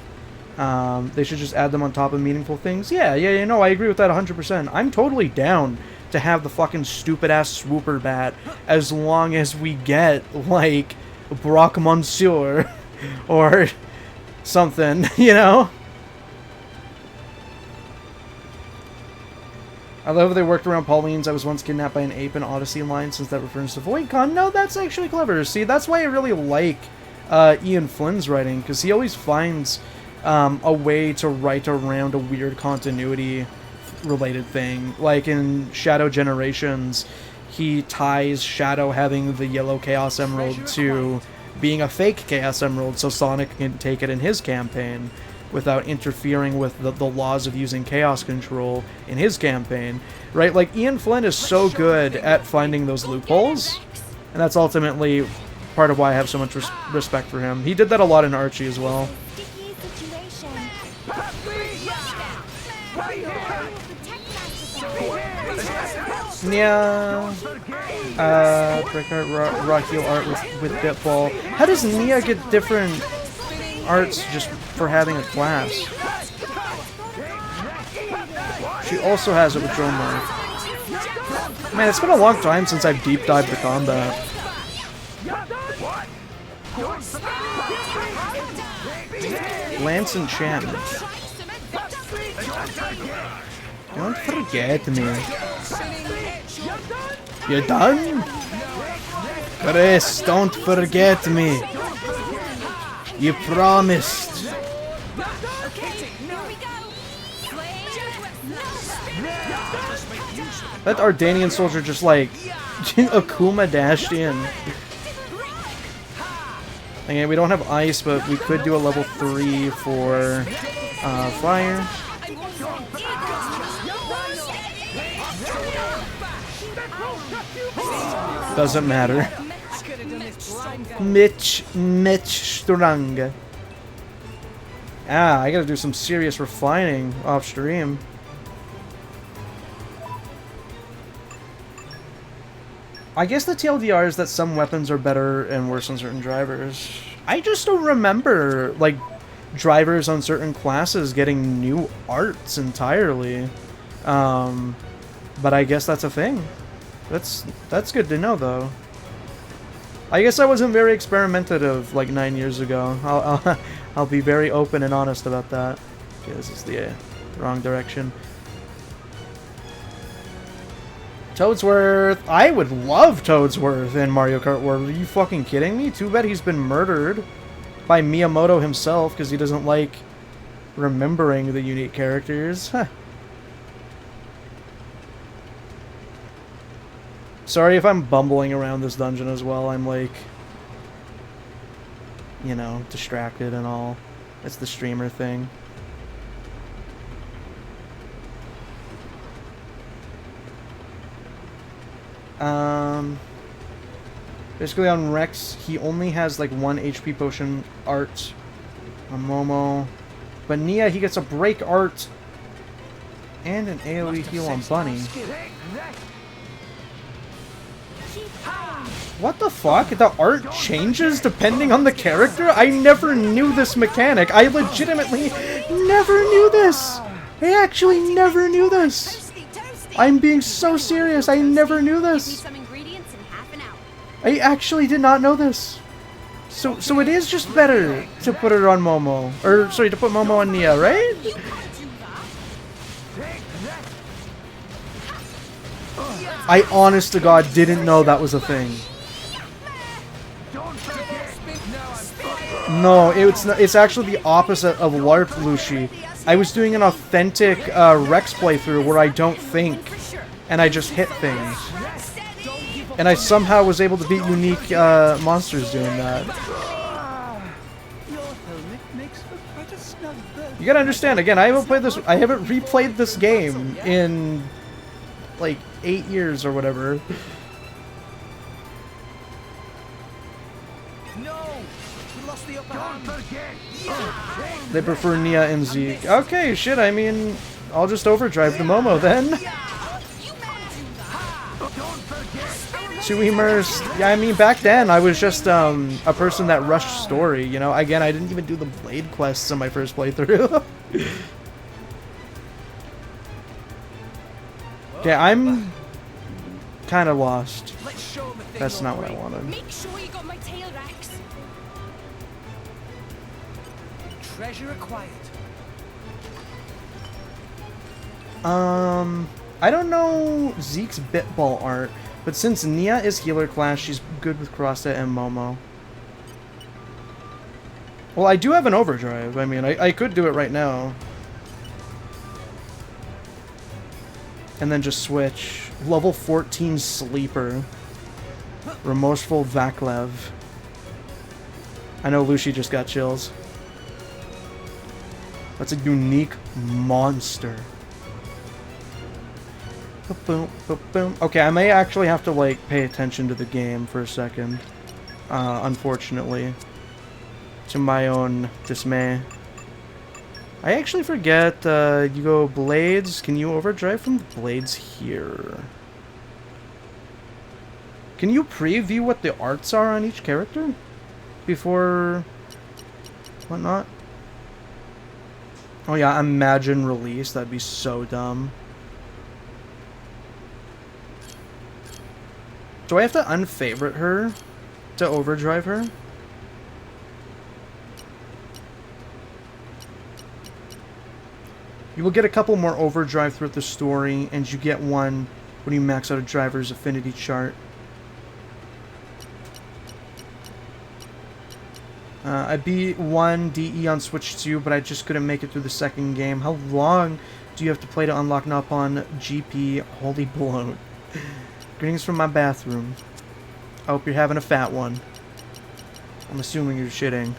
They should just add them on top of meaningful things. Yeah, you know, I agree with that 100%. I'm totally down to have the fucking stupid-ass swooper bat as long as we get, like, Brock Monsieur or something, you know? I love they worked around Pauline's I was once kidnapped by an ape in Odyssey line, since that refers to VoidCon. No, that's actually clever. See, that's why I really like Ian Flynn's writing, because he always finds a way to write around a weird continuity related thing. Like in Shadow Generations, he ties Shadow having the yellow Chaos Emerald to being a fake Chaos Emerald so Sonic can take it in his campaign without interfering with the laws of using Chaos Control in his campaign. Right? Like, Ian Flynn is so good at finding those loopholes, and that's ultimately part of why I have so much respect for him. He did that a lot in Archie as well. Nia, brick art, rock heel art with Bitball. How does Nia get different arts just for having a class? She also has it with Drone Knife. Man, it's been a long time since I've deep dived the combat. Lance enchantment. Don't forget me. You done? Chris, don't forget me. You promised. That Ardanian soldier just like Akuma dashed in. Again, we don't have ice, but we could do a level 3 for fire. Doesn't matter. Mitch Strang. Ah, I gotta do some serious refining off stream. I guess the TLDR is that some weapons are better and worse on certain drivers. I just don't remember, like, drivers on certain classes getting new arts entirely. But I guess that's a thing. That's good to know, though. I guess I wasn't very experimentative like 9 years ago. I'll be very open and honest about that. Okay, this is the wrong direction. Toadsworth! I would love Toadsworth in Mario Kart World. Are you fucking kidding me? Too bad he's been murdered by Miyamoto himself because he doesn't like remembering the unique characters. Huh. Sorry if I'm bumbling around this dungeon as well. I'm like, you know, distracted and all. It's the streamer thing. Basically on Rex, he only has like 1 HP potion art on Momo. But Nia, he gets a break art and an AoE heal on Bunny. What the fuck? The art changes depending on the character? I never knew this mechanic. I legitimately never knew this. I actually never knew this. I'm being so serious. I never knew this. I actually did not know this. So it is just better to put it on Momo. Or, sorry, to put Momo on Nia, right? I honest to God didn't know that was a thing. No, it's actually the opposite of LARP Lushi. I was doing an authentic Rex playthrough where I don't think, and I just hit things. And I somehow was able to beat unique monsters doing that. You gotta understand, again, I haven't replayed this game in like 8 years or whatever. They prefer Nia and Zeke. Okay, shit, I mean, I'll just overdrive the Momo then. Too immersed. Yeah, I mean, back then I was just a person that rushed story, you know? Again, I didn't even do the Blade quests in my first playthrough. Okay, I'm kind of lost. That's not what I wanted. Make sure you got my tail, Rex. Treasure acquired. I don't know Zeke's Bitball art, but since Nia is healer class, she's good with Crossset and Momo. Well, I do have an overdrive. I mean, I could do it right now. And then just switch. Level 14 Sleeper. Remorseful Vaclav. I know Lucy just got chills. That's a unique monster. Boom, boom, boom. Okay, I may actually have to, like, pay attention to the game for a second. Unfortunately. To my own dismay. I actually forget, you go blades. Can you overdrive from the blades here? Can you preview what the arts are on each character? Before... whatnot? Oh yeah, imagine release. That'd be so dumb. Do I have to unfavorite her to overdrive her? You will get a couple more overdrive throughout the story, and you get one when you max out a driver's affinity chart. I beat 1 DE on Switch 2, but I just couldn't make it through the second game. How long do you have to play to unlock Nopon GP? Holy blown. Greetings from my bathroom. I hope you're having a fat one. I'm assuming you're shitting.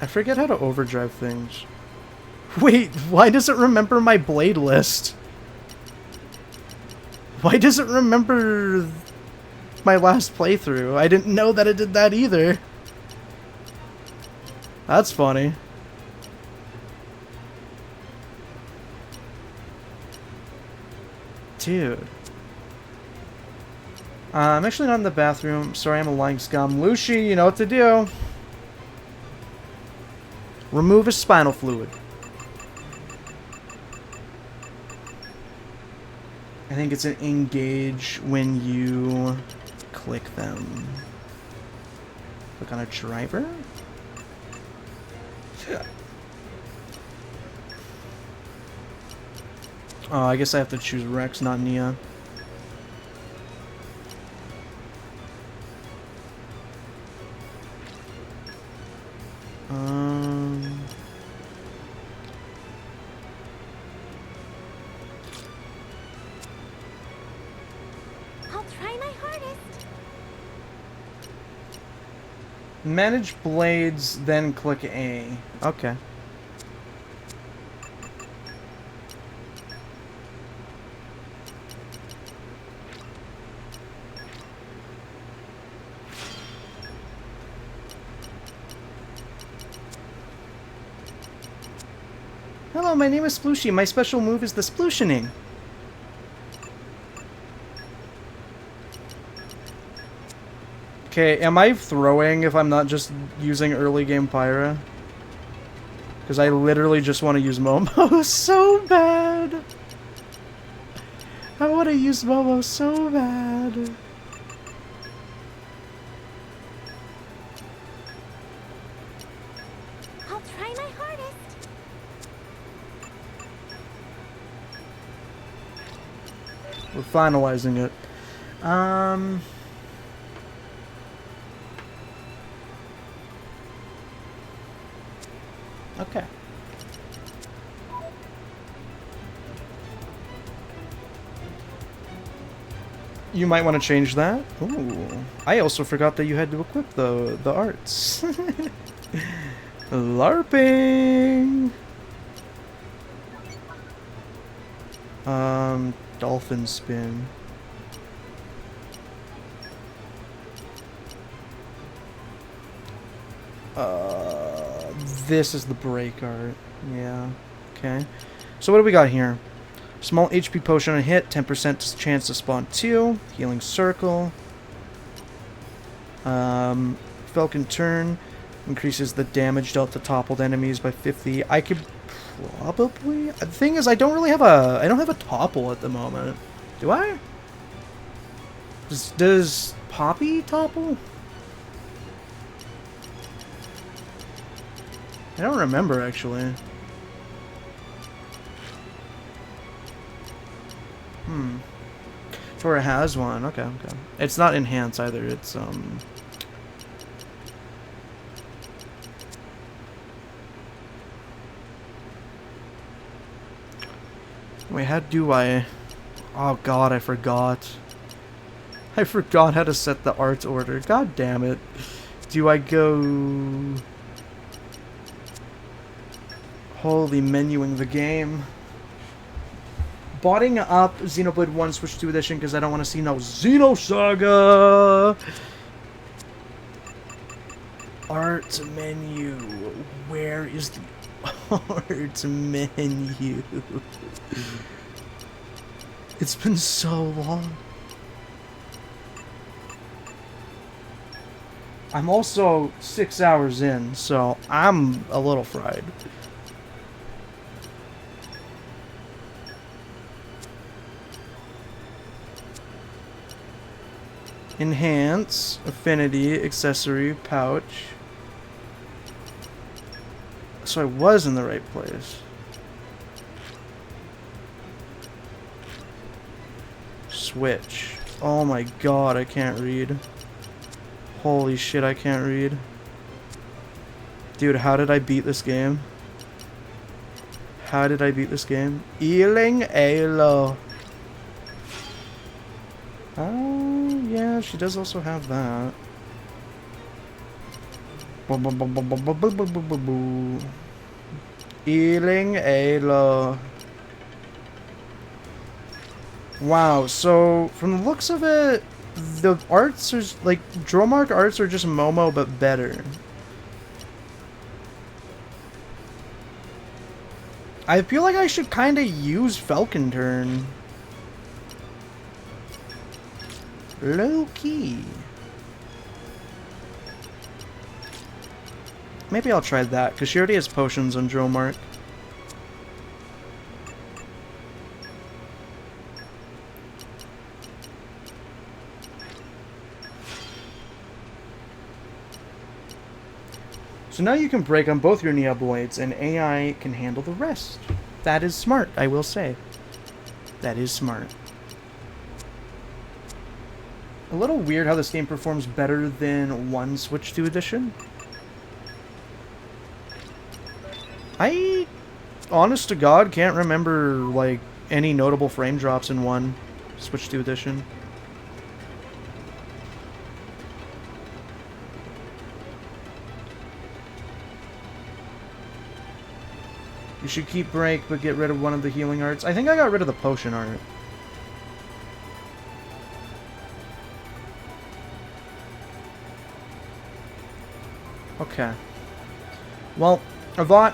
I forget how to overdrive things. Wait, why does it remember my blade list? Why does it remember my last playthrough? I didn't know that it did that either. That's funny. Dude. I'm actually not in the bathroom. Sorry, I'm a lying scum. Lucy, you know what to do. Remove his spinal fluid. I think it's an engage when you click them. Click on a driver? Oh, I guess I have to choose Rex, not Nia. I'll try my hardest. Manage blades, then click A. Okay. Hello, my name is Splooshy. My special move is the splooshioning. Okay, am I throwing if I'm not just using early game Pyra? Because I literally just want to use Momo so bad. I want to use Momo so bad. I'll try my hardest. We're finalizing it. Okay. You might want to change that. Ooh. I also forgot that you had to equip the arts. LARPing! Dolphin spin. This is the break art. Yeah. Okay. So what do we got here? Small HP potion on hit, 10% chance to spawn 2. Healing circle. Falcon turn. Increases the damage dealt to toppled enemies by 50. I could probably... The thing is, I don't have a topple at the moment. Do I? Does Poppy topple? I don't remember, actually. Or it has one. Okay, okay. It's not enhanced either. It's Wait, how do I... Oh god, I forgot. I forgot how to set the art order. God damn it. Do I go... Holy, menuing the game. Botting up Xenoblade 1 Switch 2 Edition because I don't want to see no Xenosaga! Art menu. Where is the art menu? It's been so long. I'm also 6 hours in, so I'm a little fried. Enhance, affinity, accessory, pouch. So I was in the right place. Switch. Oh my god, I can't read. Holy shit, I can't read. Dude, how did I beat this game? How did I beat this game? Ealing Alo. Oh, yeah, she does also have that. Ealing Alo. Wow, so from the looks of it, the arts are like Dromark arts are just Momo but better. I feel like I should kind of use Falcon Turn. Low key. Maybe I'll try that because she already has potions on Dromark. So now you can break on both your Neo Blades, and AI can handle the rest. That is smart, I will say. That is smart. A little weird how this game performs better than 1 Switch 2 Edition. I, honest to God, can't remember, like, any notable frame drops in 1 Switch 2 Edition. You should keep break, but get rid of one of the healing arts. I think I got rid of the potion art. Okay. Well, Avant,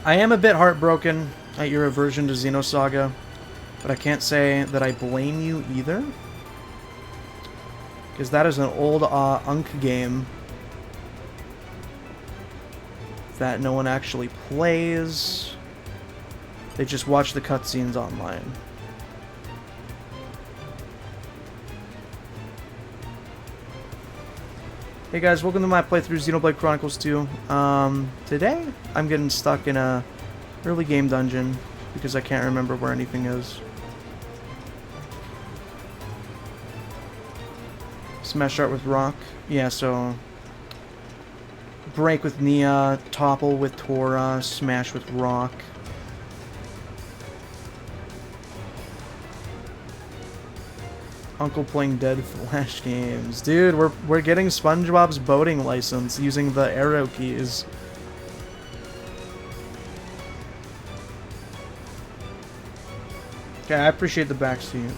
I am a bit heartbroken at your aversion to Xenosaga, but I can't say that I blame you either. Because that is an old Unk game that no one actually plays. They just watch the cutscenes online. Hey guys, welcome to my playthrough Xenoblade Chronicles 2. Today I'm getting stuck in a early game dungeon because I can't remember where anything is. Smash art with rock. Yeah, so break with Nia, topple with Tora, smash with rock. Uncle playing dead Flash games. Dude, we're getting SpongeBob's boating license using the arrow keys. Okay, I appreciate the backseat.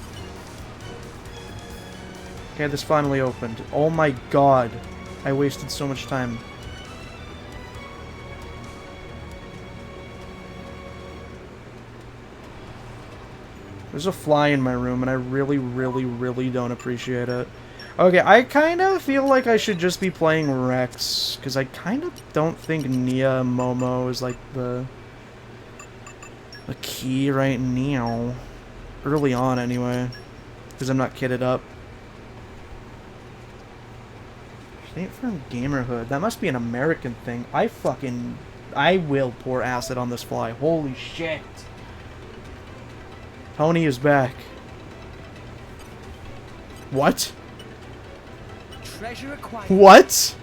Okay, this finally opened. Oh my god. I wasted so much time. There's a fly in my room, and I really, really, really don't appreciate it. Okay, I kind of feel like I should just be playing Rex, because I kind of don't think Nia Momo is, like, the key right now. Early on, anyway. Because I'm not kitted up. State from Gamerhood. That must be an American thing. I will pour acid on this fly. Holy shit. Tony is back. What? Treasure acquired. What?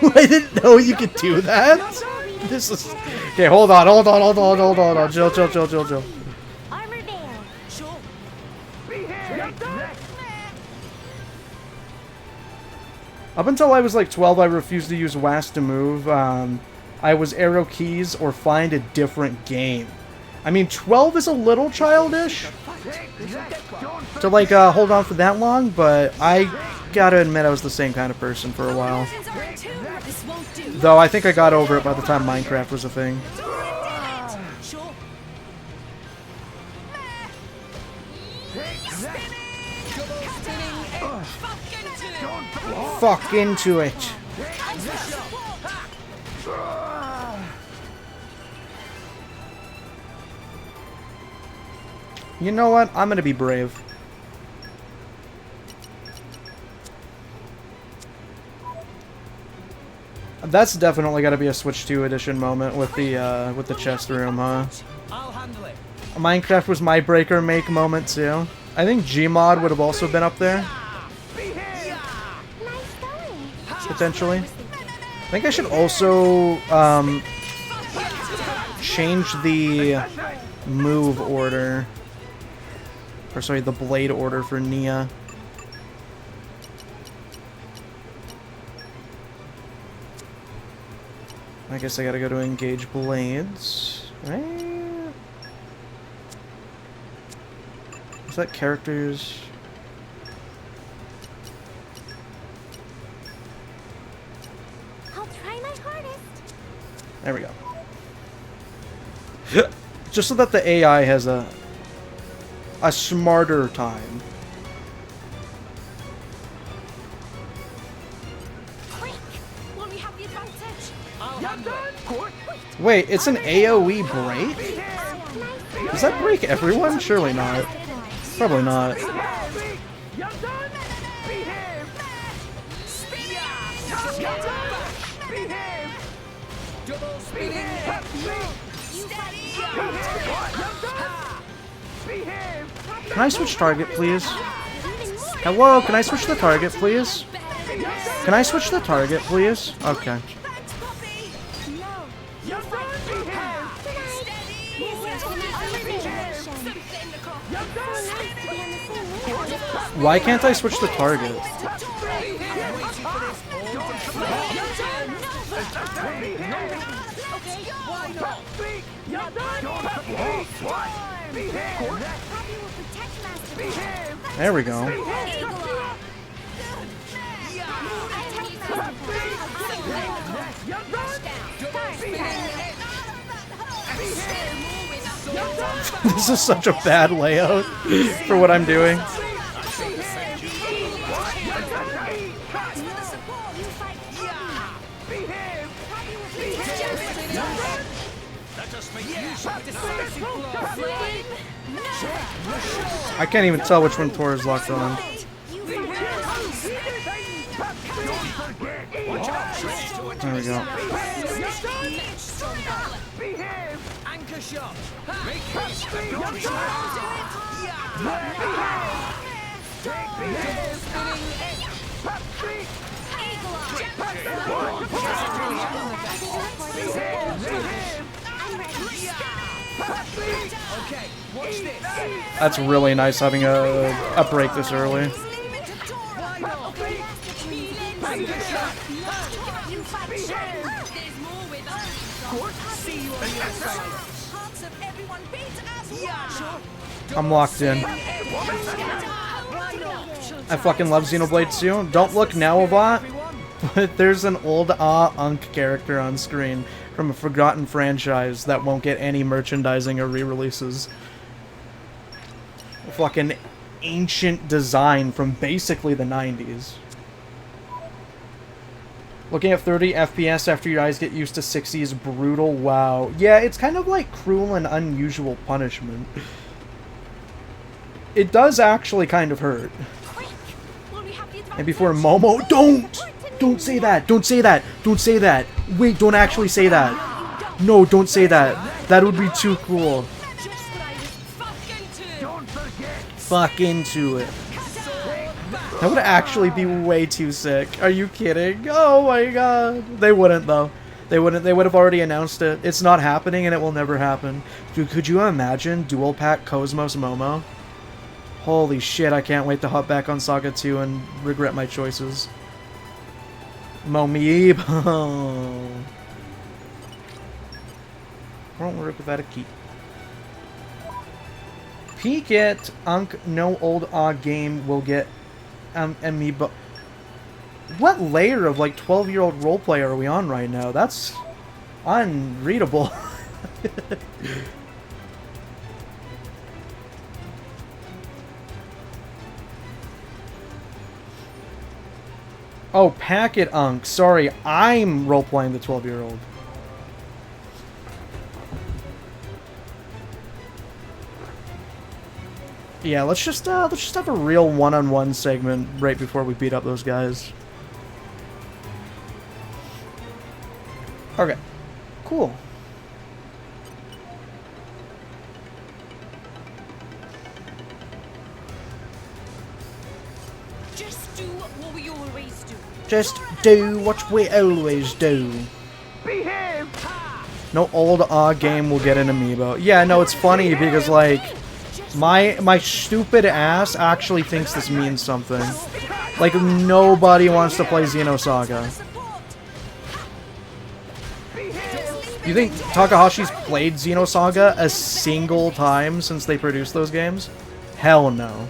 I didn't know you could do that. This is... Okay, hold on. Chill. Up until I was like 12, I refused to use WASD to move. I was arrow keys or find a different game. I mean, 12 is a little childish to like hold on for that long, but I gotta admit I was the same kind of person for a while. Though I think I got over it by the time Minecraft was a thing. Fuck into it. You know what? I'm gonna be brave. That's definitely gotta be a Switch 2 edition moment with the chest room, huh? I'll handle it. Minecraft was my break or make moment too. I think Gmod would have also been up there. Potentially. I think I should also change the move order. Or sorry, the blade order for Nia. I guess I gotta go to engage blades. Right? Is that characters? I'll try my hardest. There we go. Just so that the AI has a smarter time. Quick! While we have the advantage. Wait, it's an AoE break? Does that break everyone? Surely not. Probably not. Can I switch target, please? Hello, can I switch the target, please? Can I switch the target, please? Okay. Why can't I switch the target? There we go. This is such a bad layout for what I'm doing. I can't even tell which one Tor is locked on. There we go. Anchor shot. That's really nice having a break this early. I'm locked in. I fucking love Xenoblade too. Don't look now, Avant, but there's an old Unk character on screen from a forgotten franchise that won't get any merchandising or re-releases. A fucking ancient design from basically the 90s. Looking at 30 FPS after your eyes get used to 60 is brutal. Wow. Yeah, it's kind of like cruel and unusual punishment. It does actually kind of hurt. And before Momo, don't say that. Don't say that. Don't say that. Wait, don't actually say that. No, don't say that. That would be too cool. fuck into it. That would actually be way too sick. Are you kidding? Oh my god. They wouldn't though. They wouldn't. They would have already announced it. It's not happening and it will never happen. Dude, could you imagine Dual Pack Cosmos Momo? Holy shit, I can't wait to hop back on Saga 2 and regret my choices. Momeebo. Won't work without a key. Peek it. No old game will get amiibo. What layer of like 12-year-old roleplay are we on right now? That's unreadable. Oh, Packet Unk. Sorry, I'm roleplaying the 12-year-old. Yeah, let's just have a real one-on-one segment right before we beat up those guys. Okay, cool. Just do what we always do. Just do what we always do. Behave! No old game will get an amiibo. Yeah, no, it's funny because like my stupid ass actually thinks this means something. Like nobody wants to play Xenosaga. You think Takahashi's played Xenosaga a single time since they produced those games? Hell no.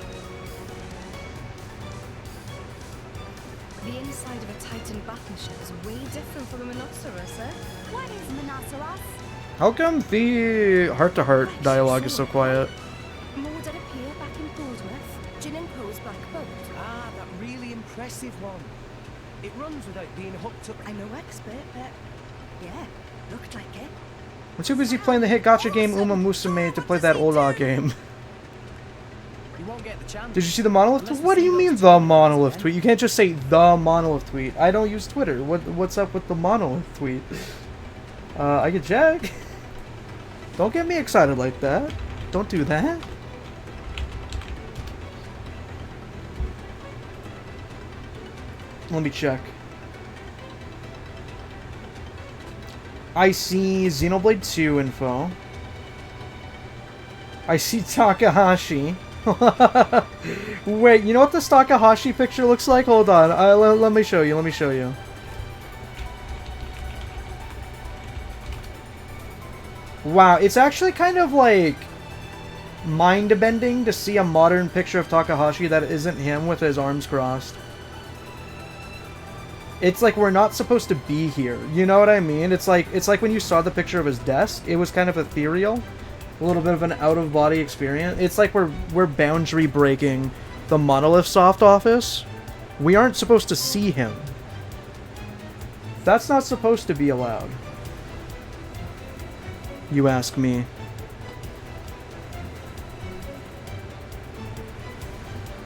The inside of a Titan battleship is way different from a Monoceros, eh? What is Monoceros? How come the heart-to-heart dialogue is so quiet? More did appear back in Broadworth, Jin and Poe's black boat. Ah, that really impressive one. It runs without being hooked up. I'm no expert, but yeah, looked like it. I'm too busy playing the hit gacha game Uma Musume to play that old game. You won't get the chance. Did you see the Monolith tweet? What do you mean the Monolith tweet? You can't just say the Monolith tweet. I don't use Twitter. What's up with the Monolith tweet? I get Jack. Don't get me excited like that. Don't do that. Let me check. I see Xenoblade 2 info. I see Takahashi. Wait, you know what this Takahashi picture looks like? Hold on. Let me show you. Let me show you. Wow, it's actually kind of like mind-bending to see a modern picture of Takahashi that isn't him with his arms crossed. It's like we're not supposed to be here. You know what I mean? It's like when you saw the picture of his desk, it was kind of ethereal. A little bit of an out-of-body experience. It's like we're boundary breaking the Monolith Soft office. We aren't supposed to see him. That's not supposed to be allowed. You ask me.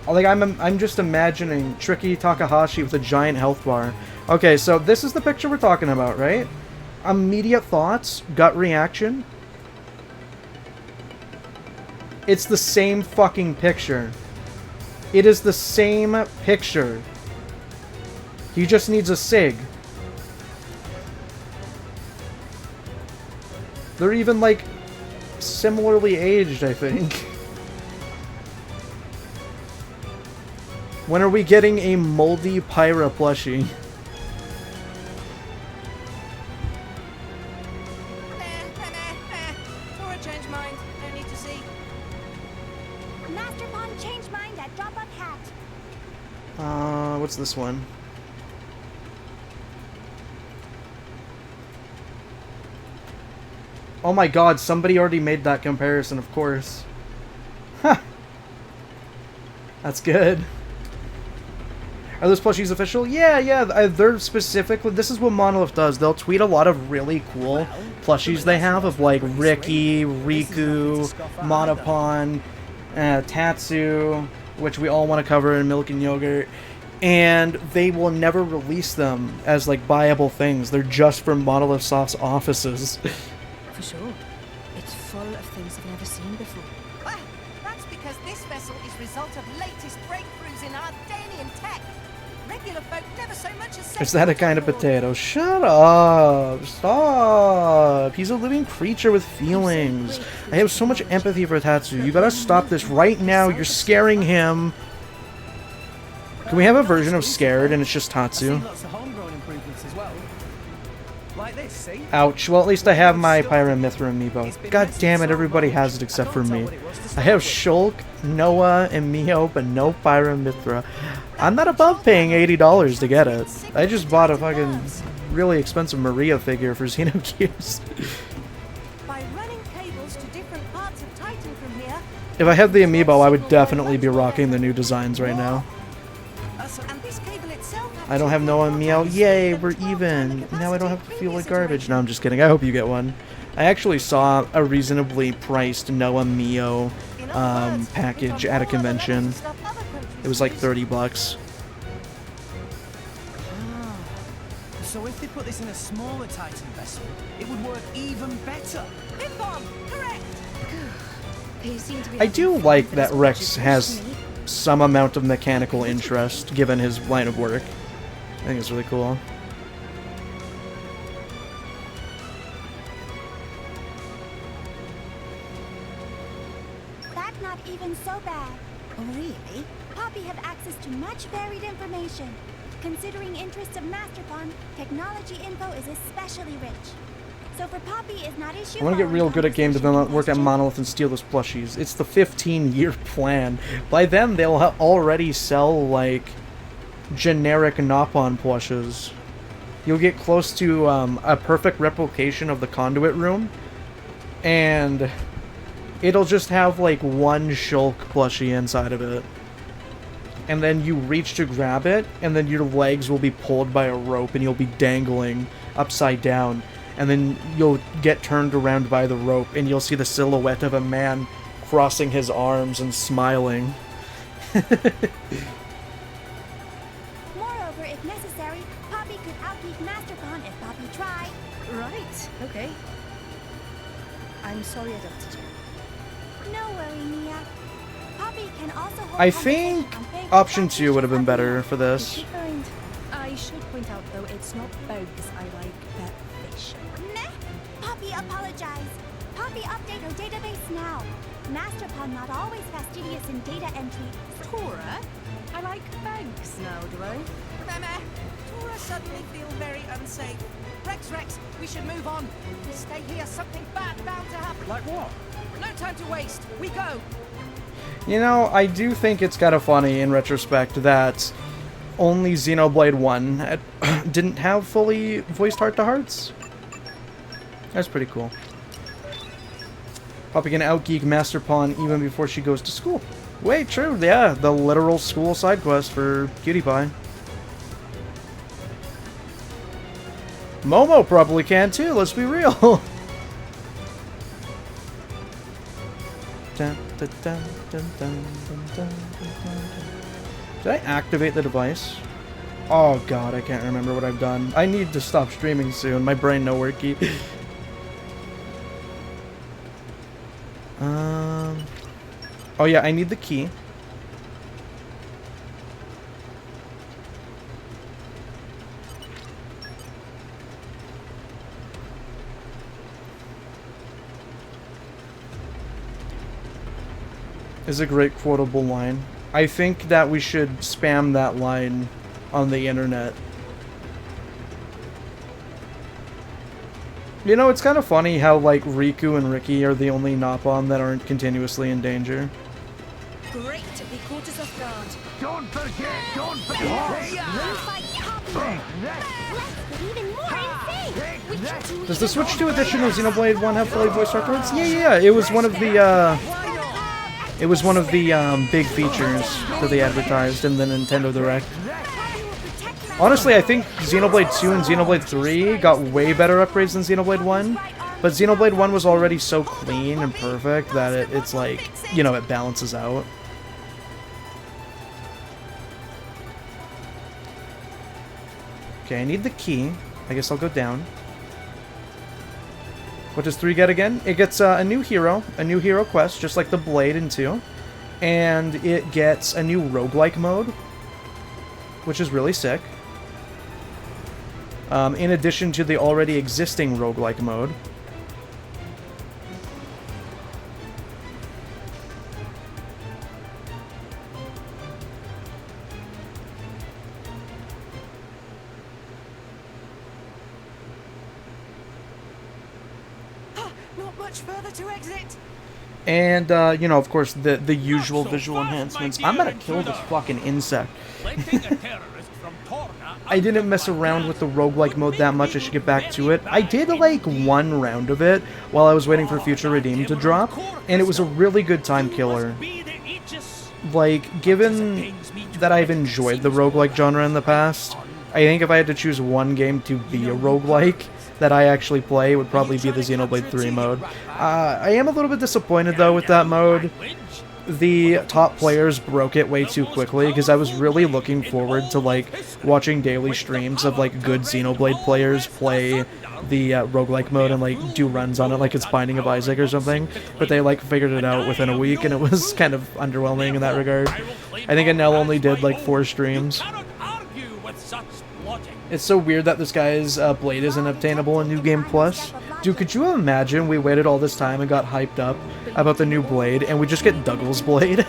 Like, I'm just imagining Tricky Takahashi with a giant health bar. Okay, so this is the picture we're talking about, right? Immediate thoughts, gut reaction. It's the same fucking picture. It is the same picture. He just needs a SIG. They're even, like, similarly aged, I think. When are we getting a moldy Pyra plushie? Tora changed mind. No need to see. Master Pond changed mind at drop of hat. What's this one? Oh my god, somebody already made that comparison, of course. Huh. That's good. Are those plushies official? Yeah, they're specifically... This is what Monolith does. They'll tweet a lot of really cool plushies they have of, like, Ricky, Riku, Monopon, Tatsu, which we all want to cover in Milk and Yogurt. And they will never release them as, like, buyable things. They're just for Monolith Soft's offices. For sure. It's full of things I've never seen before. Well, that's because because this vessel is result of latest breakthroughs in Ardanian tech. Regular folk never so much as Is that a kind of potato? Shut up! Stop! He's a living creature with feelings. I have so much empathy for Tatsu. You gotta stop this right now. You're scaring him. Can we have a version of Scared and it's just Tatsu? Lots of homegrown improvements as well. Like this, see? Ouch. Well, at least I have my Pyramithra amiibo. God damn it, everybody has it except for me. I have Shulk, Noah, and Mio, but no Pyramithra. I'm not above paying $80 to get it. I just bought a fucking really expensive Maria figure for Xenogears. By running cables to different parts of Titan from here. If I had the amiibo, I would definitely be rocking the new designs right now. And this cable itself. I don't have Noah and Mio. Yay, we're even. Now I don't have to feel like garbage. No, I'm just kidding. I hope you get one. I actually saw a reasonably priced Noah Mio package at a convention. It was like $30. So if they put this in a smaller Titan vessel, it would work even better. Ping-pong, correct. They seem to be I do like that Rex has some amount of mechanical interest given his line of work. I think it's really cool. That's not even so bad. Oh, really? Poppy have access to much varied information. Considering interests of Masterpon, technology info is especially rich. So for Poppy is not issue. I want to get real good at game development, work at Monolith, and steal those plushies. It's the 15-year plan. By then, they'll already sell, like, generic Nopon plushes. You'll get close to a perfect replication of the conduit room, and it'll just have, like, one Shulk plushie inside of it. And then you reach to grab it, and then your legs will be pulled by a rope, and you'll be dangling upside down. And then you'll get turned around by the rope, and you'll see the silhouette of a man crossing his arms and smiling. Moreover, if necessary, Poppy could outgeek Masterpon if Poppy tried. Right, okay. I'm sorry I doubted you. No worry, Mia. Poppy can also hold I think option 2 would have been better for this. Kind. I should point out, though, it's not bugs I like, but fish. Meh! Poppy apologize. Poppy update her database now. Masterpon not always fastidious in data entry. Tora? I like bugs now, do I? Meh. Tora suddenly feel very unsafe. Rex, we should move on. Stay here, something bad bound to happen. Like what? No time to waste. We go. You know, I do think it's kind of funny in retrospect that only Xenoblade 1 didn't have fully voiced heart-to-hearts. That's pretty cool. Poppy can outgeek Masterpon even before she goes to school. Wait, true, yeah, the literal school side quest for Cutie Pie. Momo probably can too, let's be real. Dun, dun, dun, dun, dun, dun, dun, dun. Did I activate the device? Oh god, I can't remember what I've done. I need to stop streaming soon. My brain no worky. Oh yeah, I need the key. Is a great quotable line. I think that we should spam that line on the internet. You know, it's kind of funny how, like, Riku and Ricky are the only Nopon that aren't continuously in danger. Great, they caught us off guard. Don't forget! Does the Switch 2 edition of Xenoblade 1 have fully voiced afterwards? Yeah. It was one of the, big features that they advertised in the Nintendo Direct. Honestly, I think Xenoblade 2 and Xenoblade 3 got way better upgrades than Xenoblade 1, but Xenoblade 1 was already so clean and perfect that it's like, you know, it balances out. Okay, I need the key. I guess I'll go down. What does 3 get again? It gets a new hero quest, just like the Blade in 2. and it gets a new roguelike mode, which is really sick. In addition to the already existing roguelike mode. Not much further to exit. And, you know, of course, the usual visual enhancements. I'm gonna kill this fucking insect. I didn't mess around with the roguelike mode that much. I should get back to it. I did, like, one round of it while I was waiting for Future Redeem to drop, and it was a really good time killer. Like, given that I've enjoyed the roguelike genre in the past, I think if I had to choose one game to be a roguelike that I actually play, it would probably be the Xenoblade 3 mode. I am a little bit disappointed, though, with that mode. The top players broke it way too quickly, because I was really looking forward to, like, watching daily streams of, like, good Xenoblade players play the roguelike mode and, like, do runs on it like it's Binding of Isaac or something, but they, like, figured it out within a week, and it was kind of underwhelming in that regard. I think Anel only did, like, 4 streams. It's so weird that this guy's blade isn't obtainable in New Game Plus. Dude, could you imagine we waited all this time and got hyped up about the new blade, and we just get Douglas Blade?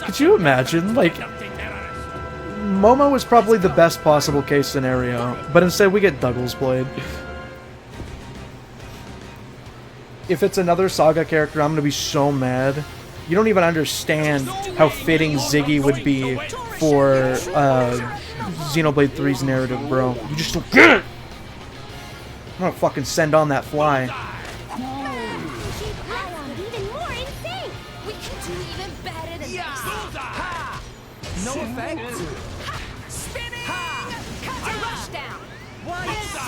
Could you imagine? Like, Momo is probably the best possible case scenario, but instead we get Douglas Blade. If it's another Saga character, I'm gonna be so mad. You don't even understand how fitting Ziggy would be for Xenoblade 3's narrative, bro. You just don't get it! I'm gonna fucking send on that fly. No effect.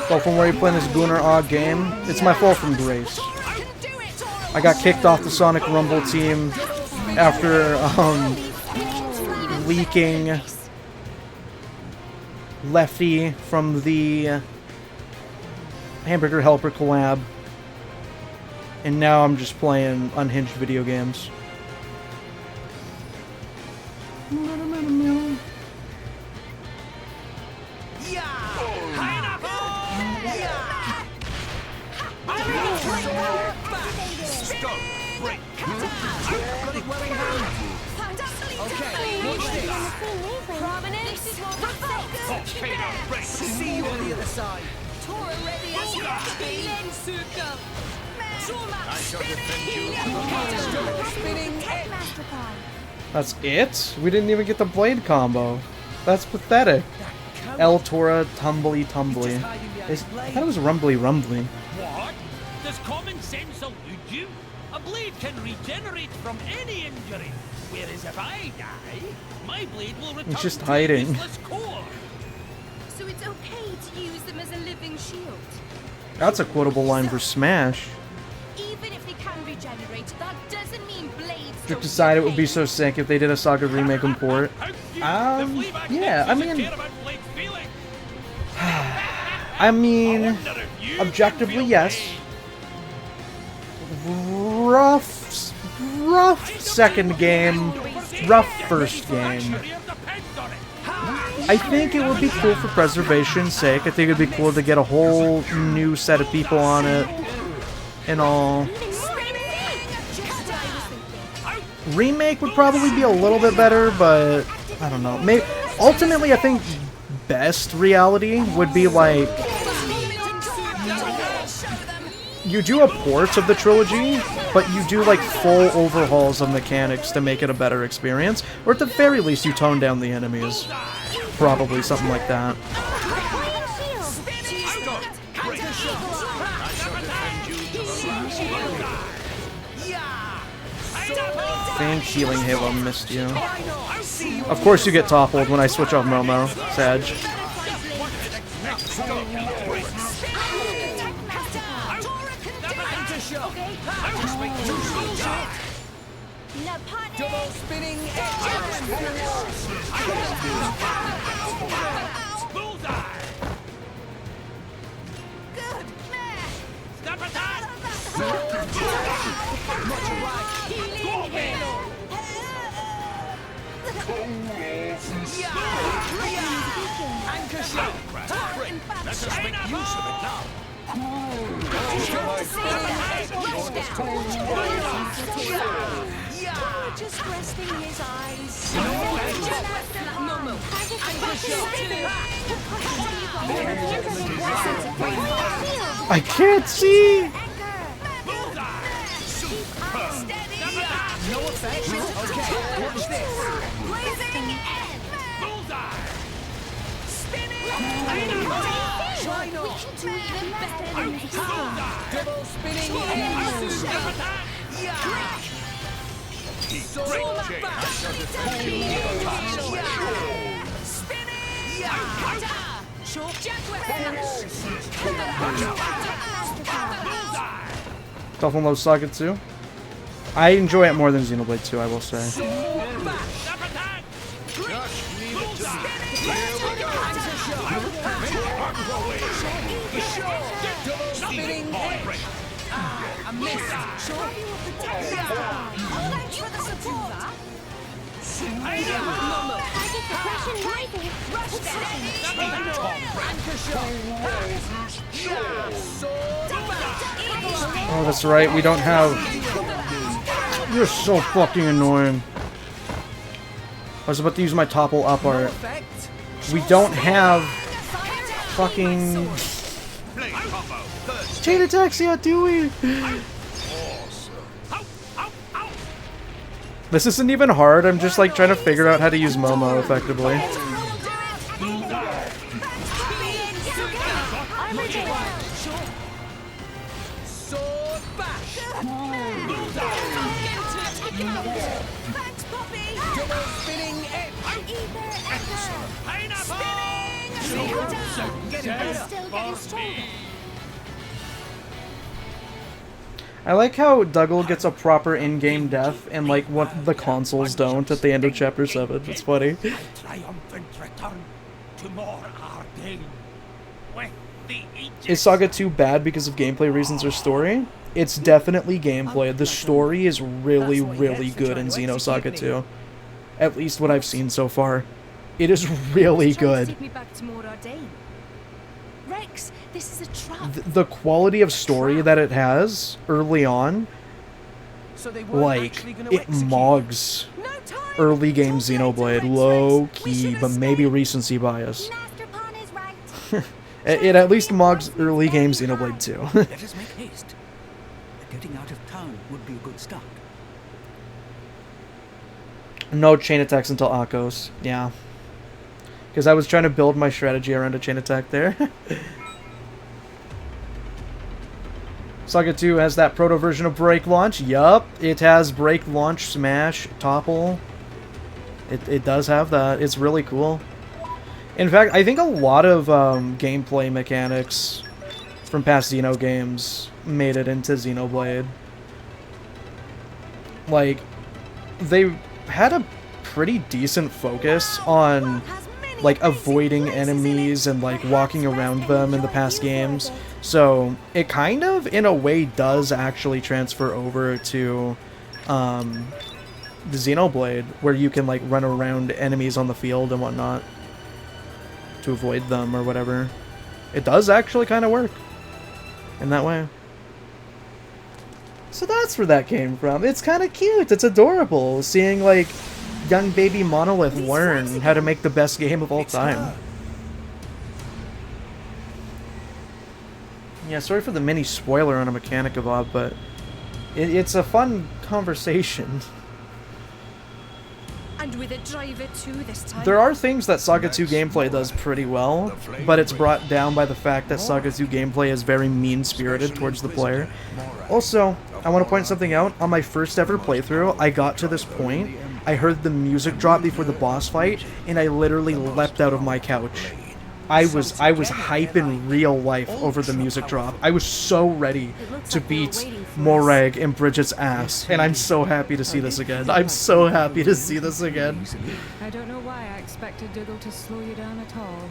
So from where you playing this Gunnar odd game, it's my fall from grace. I got kicked off the Sonic Rumble team after leaking Lefty from the Hamburger Helper collab, and now I'm just playing unhinged video games. See you on the other side. That's it? We didn't even get the blade combo. That's pathetic. El Tora Tumbly Tumbly. I thought it was Rumbly Rumbly. What? Does common sense elude you? A blade can regenerate from any injury, whereas if I die, my blade will return It's just to hiding. a useless core. So it's okay to use them as a living shield. That's a quotable line for Smash. Even if they can regenerate, that doesn't mean blades Just decided it would be so sick if they did a Saga remake and port. Yeah, I mean, objectively, yes. Rough second game, rough first game. I think it would be cool for preservation's sake. I think it'd be cool to get a whole new set of people on it and all. Remake would probably be a little bit better, but I don't know. Maybe ultimately, I think best reality would be like you do a port of the trilogy, but you do like full overhauls of mechanics to make it a better experience, or at the very least, you tone down the enemies. Probably something like that. Thank healing Halo missed you. Of course you get toppled when I switch off Momo, Sag. Double spinning Good man. Much obliged. Anchor shot! Let us make use of it now! Just resting his eyes. MOMO. I can't see! No effect? Okay, watch this! Try not. Double spinning Buffalo Saga 2. I enjoy it more than Xenoblade 2, I will say. Oh, that's right, we don't have... You're so fucking annoying. I was about to use my topple up art. We don't have... fucking... chain attacks yet, do we? This isn't even hard, I'm just like trying to figure out how to use MOMO effectively. I like how Dougal gets a proper in-game death and like what the consoles don't at the end of Chapter 7. It's funny. triumphant return to more Arden. With the Is Saga 2 bad because of gameplay reasons or story? It's definitely gameplay. The story is really, really good in Xenosaga 2. At least what I've seen so far. It is really good. Take me back to Mor Ardain. Rex, this is a trap. The quality of story that it has early on, like, it mogs early game Xenoblade, low key, but maybe recency bias. It at least mogs early game Xenoblade 2. Let us make haste. Getting out of town would be a good start. No chain attacks until Akos, yeah. Because I was trying to build my strategy around a chain attack there. Saga 2 has that proto version of Break Launch. Yup, it has Break Launch, Smash, Topple. It does have that. It's really cool. In fact, I think a lot of gameplay mechanics from past Xeno games made it into Xenoblade. Like, they had a pretty decent focus on like avoiding enemies and like walking around them in the past games. So it kind of, in a way, does actually transfer over to the Xenoblade, where you can like run around enemies on the field and whatnot to avoid them or whatever. It does actually kind of work in that way. So that's where that came from. It's kind of cute. It's adorable seeing like young baby Monolith learn how to make the best game of all time. Yeah, sorry for the mini spoiler on a mechanic of Ob, but it's a fun conversation. And with a driver too this time. There are things that Saga 2 gameplay does pretty well, but it's brought down by the fact that Saga 2 gameplay is very mean-spirited towards the player. Also, I want to point something out. On my first ever playthrough, I got to this point, I heard the music drop before the boss fight, and I literally leapt out of my couch. I was hype in real life over the music drop. I was so ready to beat Morag and Bridget's ass, and I'm so happy to see this again. I'm so happy to see this again. I don't know why I expected Dougal to slow you down at all.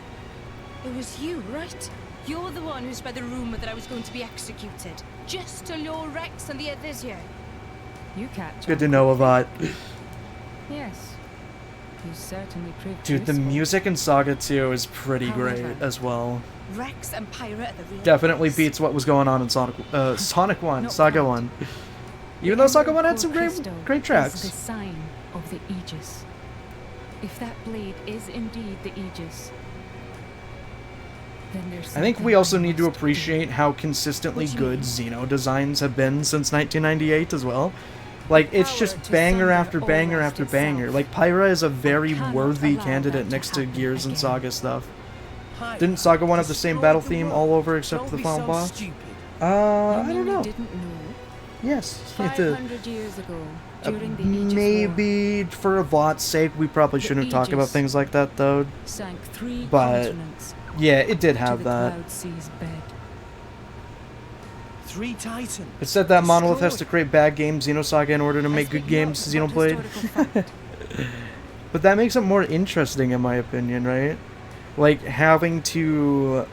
It was you, right? You're the one who spread the rumor that I was going to be executed, just to lure Rex and the others here. You catch. Good to know about. Yes. You certainly proved Dude, the useful. music in Saga 2 is pretty However, great as well. Rex and Pyra are the real Definitely boss. beats what was going on in Sonic 1, Not Saga quite. 1. The Even though Saga Emerald 1 had Core some crystal great is tracks. the sign of the Aegis. If that blade is indeed the Aegis, then there's I think we something also I need to must do. appreciate how consistently What do you good mean? Xeno designs have been since 1998 as well. Like, it's Power just to banger sunder after banger almost after banger. itself. Like, Pyra is a very cannot worthy allow candidate that to next to happen Gears and again. Saga stuff. Pyra, Didn't Saga 1 have the same destroyed battle the theme world. all over except Don't for the be final so boss? stupid. I You don't mean know. you didn't know? Yes, it did. 500 years ago, during the Aegis War, Maybe for a VOD's sake, we probably The shouldn't talk about Aegis things like that, though. sank 3 But continents yeah, it did to have the that. Cloud Sea's bed. 3 Titans. It said that Monolith has to destroyed. create bad games, Xenosaga, in order to make good games, Xenoblade. But that makes it more interesting, in my opinion, right? Like, having to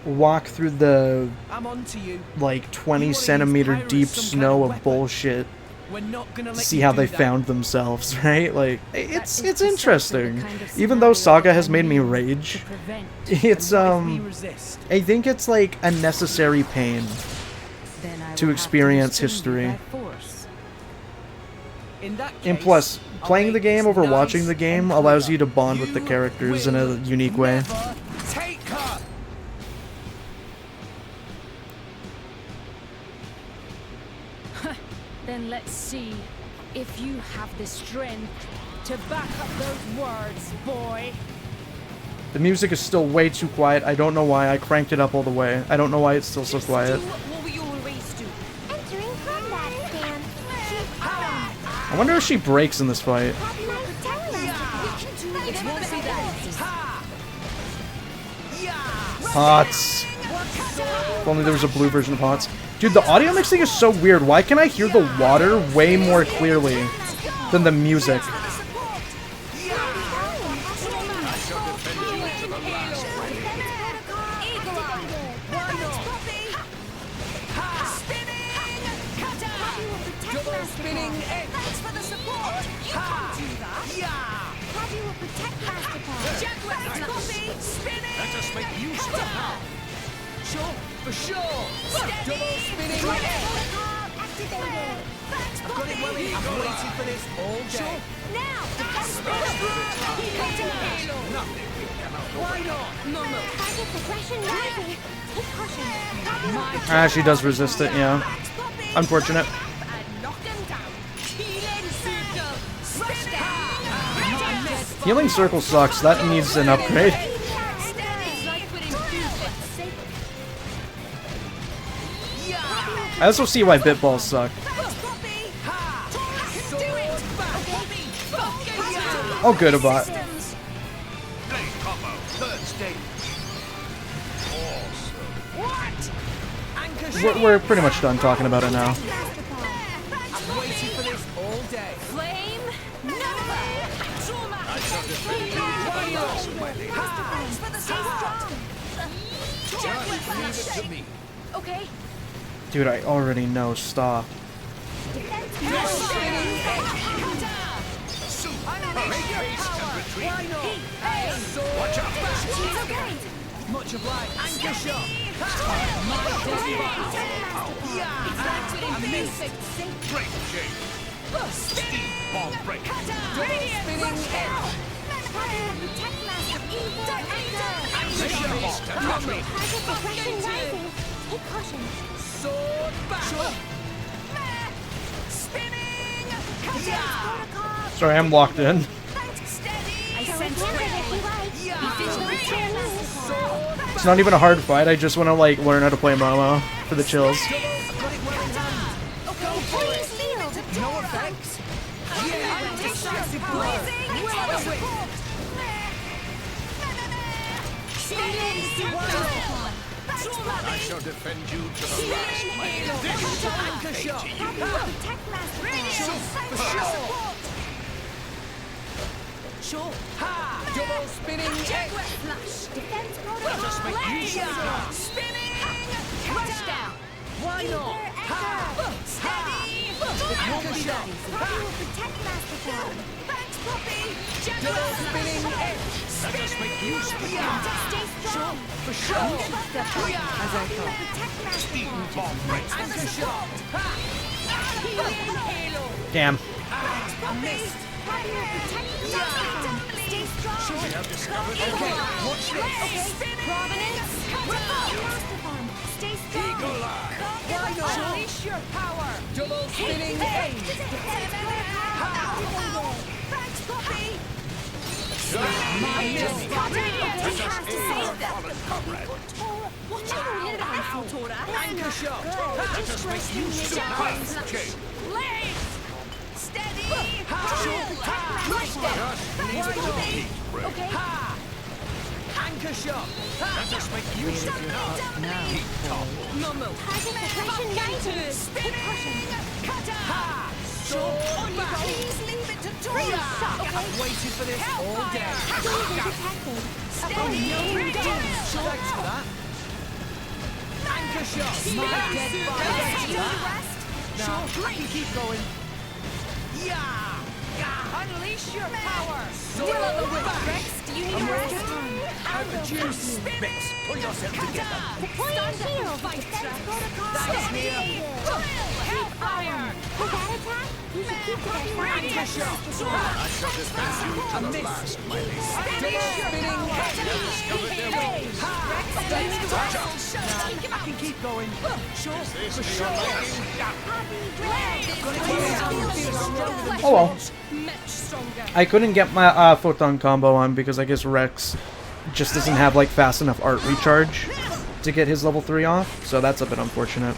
walk through the, I'm on to you. like, 20 You wanna centimeter use Pyra deep as some snow kind of of weapon? bullshit. We're not gonna To let see you how do they that. found themselves, right? Like, it's is precisely interesting. the kind of Even though scenario Saga that has I made me need rage, to prevent. it's, And what if we resist? I think it's, like, a necessary pain Then I to will have experience restrain you history. by force. In that And case, plus, I'll playing make the game this over nice watching the and game allows clear. you to bond with the You characters in a will unique way. never take her. Then let's see if you have the strength to back up those words, boy. The music is still way too quiet. I don't know why. I cranked it up all the way. I don't know why it's still so quiet. What we always do. Entering combat stand. Keep on. I wonder if she breaks in this fight. Have nice time. It won't be that easy. Hots. If only there was a blue version of Hots. Dude, the audio mixing is so weird. Why can I hear the water way more clearly than the music? Double spinning edge. Thanks for the support. You can't do that. Have you will protect Master Paw. Jaguar copy. Spinning. Let us make use of the power. Sure, for sure. Double spinning edge. Activated. I've got it well in. I've waited for this all day. Now, defense Why not? No. target progression rising. Take caution. Have you Ah, she does resist it, yeah. Unfortunate. And knock him down. Healing circle. Rush down. Healing Circle sucks. That needs an upgrade. It's like we're in movement. I also see why Bitballs suck. Oh, good about. Blade combo, third stage. Awesome. We're pretty much done talking about it now. I've waited for this all day. Flame. Nova. Trauma. I shall defend you. Thanks for the support. Just leave it to me. Okay. Dude, I already know. Stop. Make haste and retreat. Why not? Watch out. It's okay. Much obliged. Anchor shot. It's like we're in perfect sync. Break shape. Steam bomb break. Radiant. protect Master Evil. Make haste and retreat. Target progression rising. Take caution. Sword back. Sorry, I'm locked in. I So sense remember great. if you like. It's not even a hard fight. I just want to like learn how to play MOMO for the chills. I've got it well in hand. Okay, Please field. No effects. Yeah, decisive blow. Will of the wind. I shall defend you to the last. This Anchor shot. Protect Master Paw. For sure. Sure. Ha! Double spinning edge. Defense Let us make use of the power. Spinning. Rush down. Why not? Ha! Steady. Anchor shot. You will protect Master Paw. Thanks Poppy! Double spinning edge! Let us make use of it! Stay strong! For sure! As I thought. Eaton bomb breaks! Anchor shot! Healing halo! Damn. Missed! Stay strong! We have discovered the Okay, watch this! Okay, Providence! Stay strong! Eagle Eye! Unleash your power! Double spinning edge! Thanks, Poppy! Anchor shot! Let us make use of the path chain! Steady! Okay. Anchor shot! Let us make use of the path. Keep toppled. Momo! Spinning! Cutter! Sword back! Please leave it to Tora! I've waited for this all day. Steady! Thanks for that. Anchor shot! My dead body. No, I can keep going. Yeah! Unleash your power! Sword back! Rex, do you need a rest? Have the juice. Rex, pull yourself together. Deploy your shield! Thanks, Mia. Hellfire! With that attack, you should keep that Anchor shot! I shall dispense you to the last, my lady. Double spinning head! We have discovered their weakness. Touch up! I can keep going. Sure, for sure. Oh well. Much stronger. I couldn't get my photon combo on because I guess Rex just doesn't have like fast enough art recharge to get his level 3 off, so that's a bit unfortunate.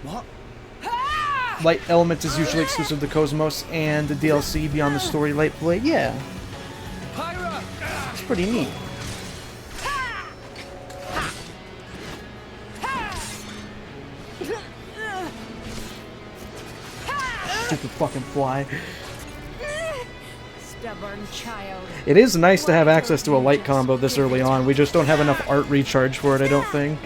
What? Light Element is usually exclusive to Cosmos and the DLC Beyond the Story Light Blade. Yeah, it's pretty neat. Stupid fucking fly. Stubborn child. It is nice to have access to a light combo this early on. We just don't have enough art recharge for it, I don't think.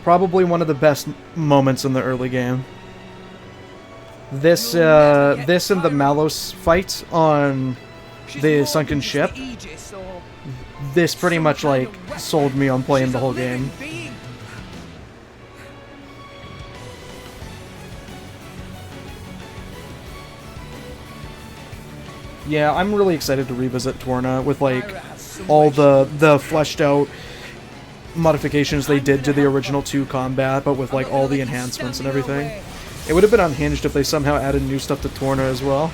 Probably one of the best moments in the early game. This and the Malos fight on the sunken ship. This pretty much like sold me on playing the whole game. Yeah, I'm really excited to revisit Torna with like all the fleshed out modifications they did to the original 2 combat, but with like all the enhancements and everything. It would have been unhinged if they somehow added new stuff to Torna as well.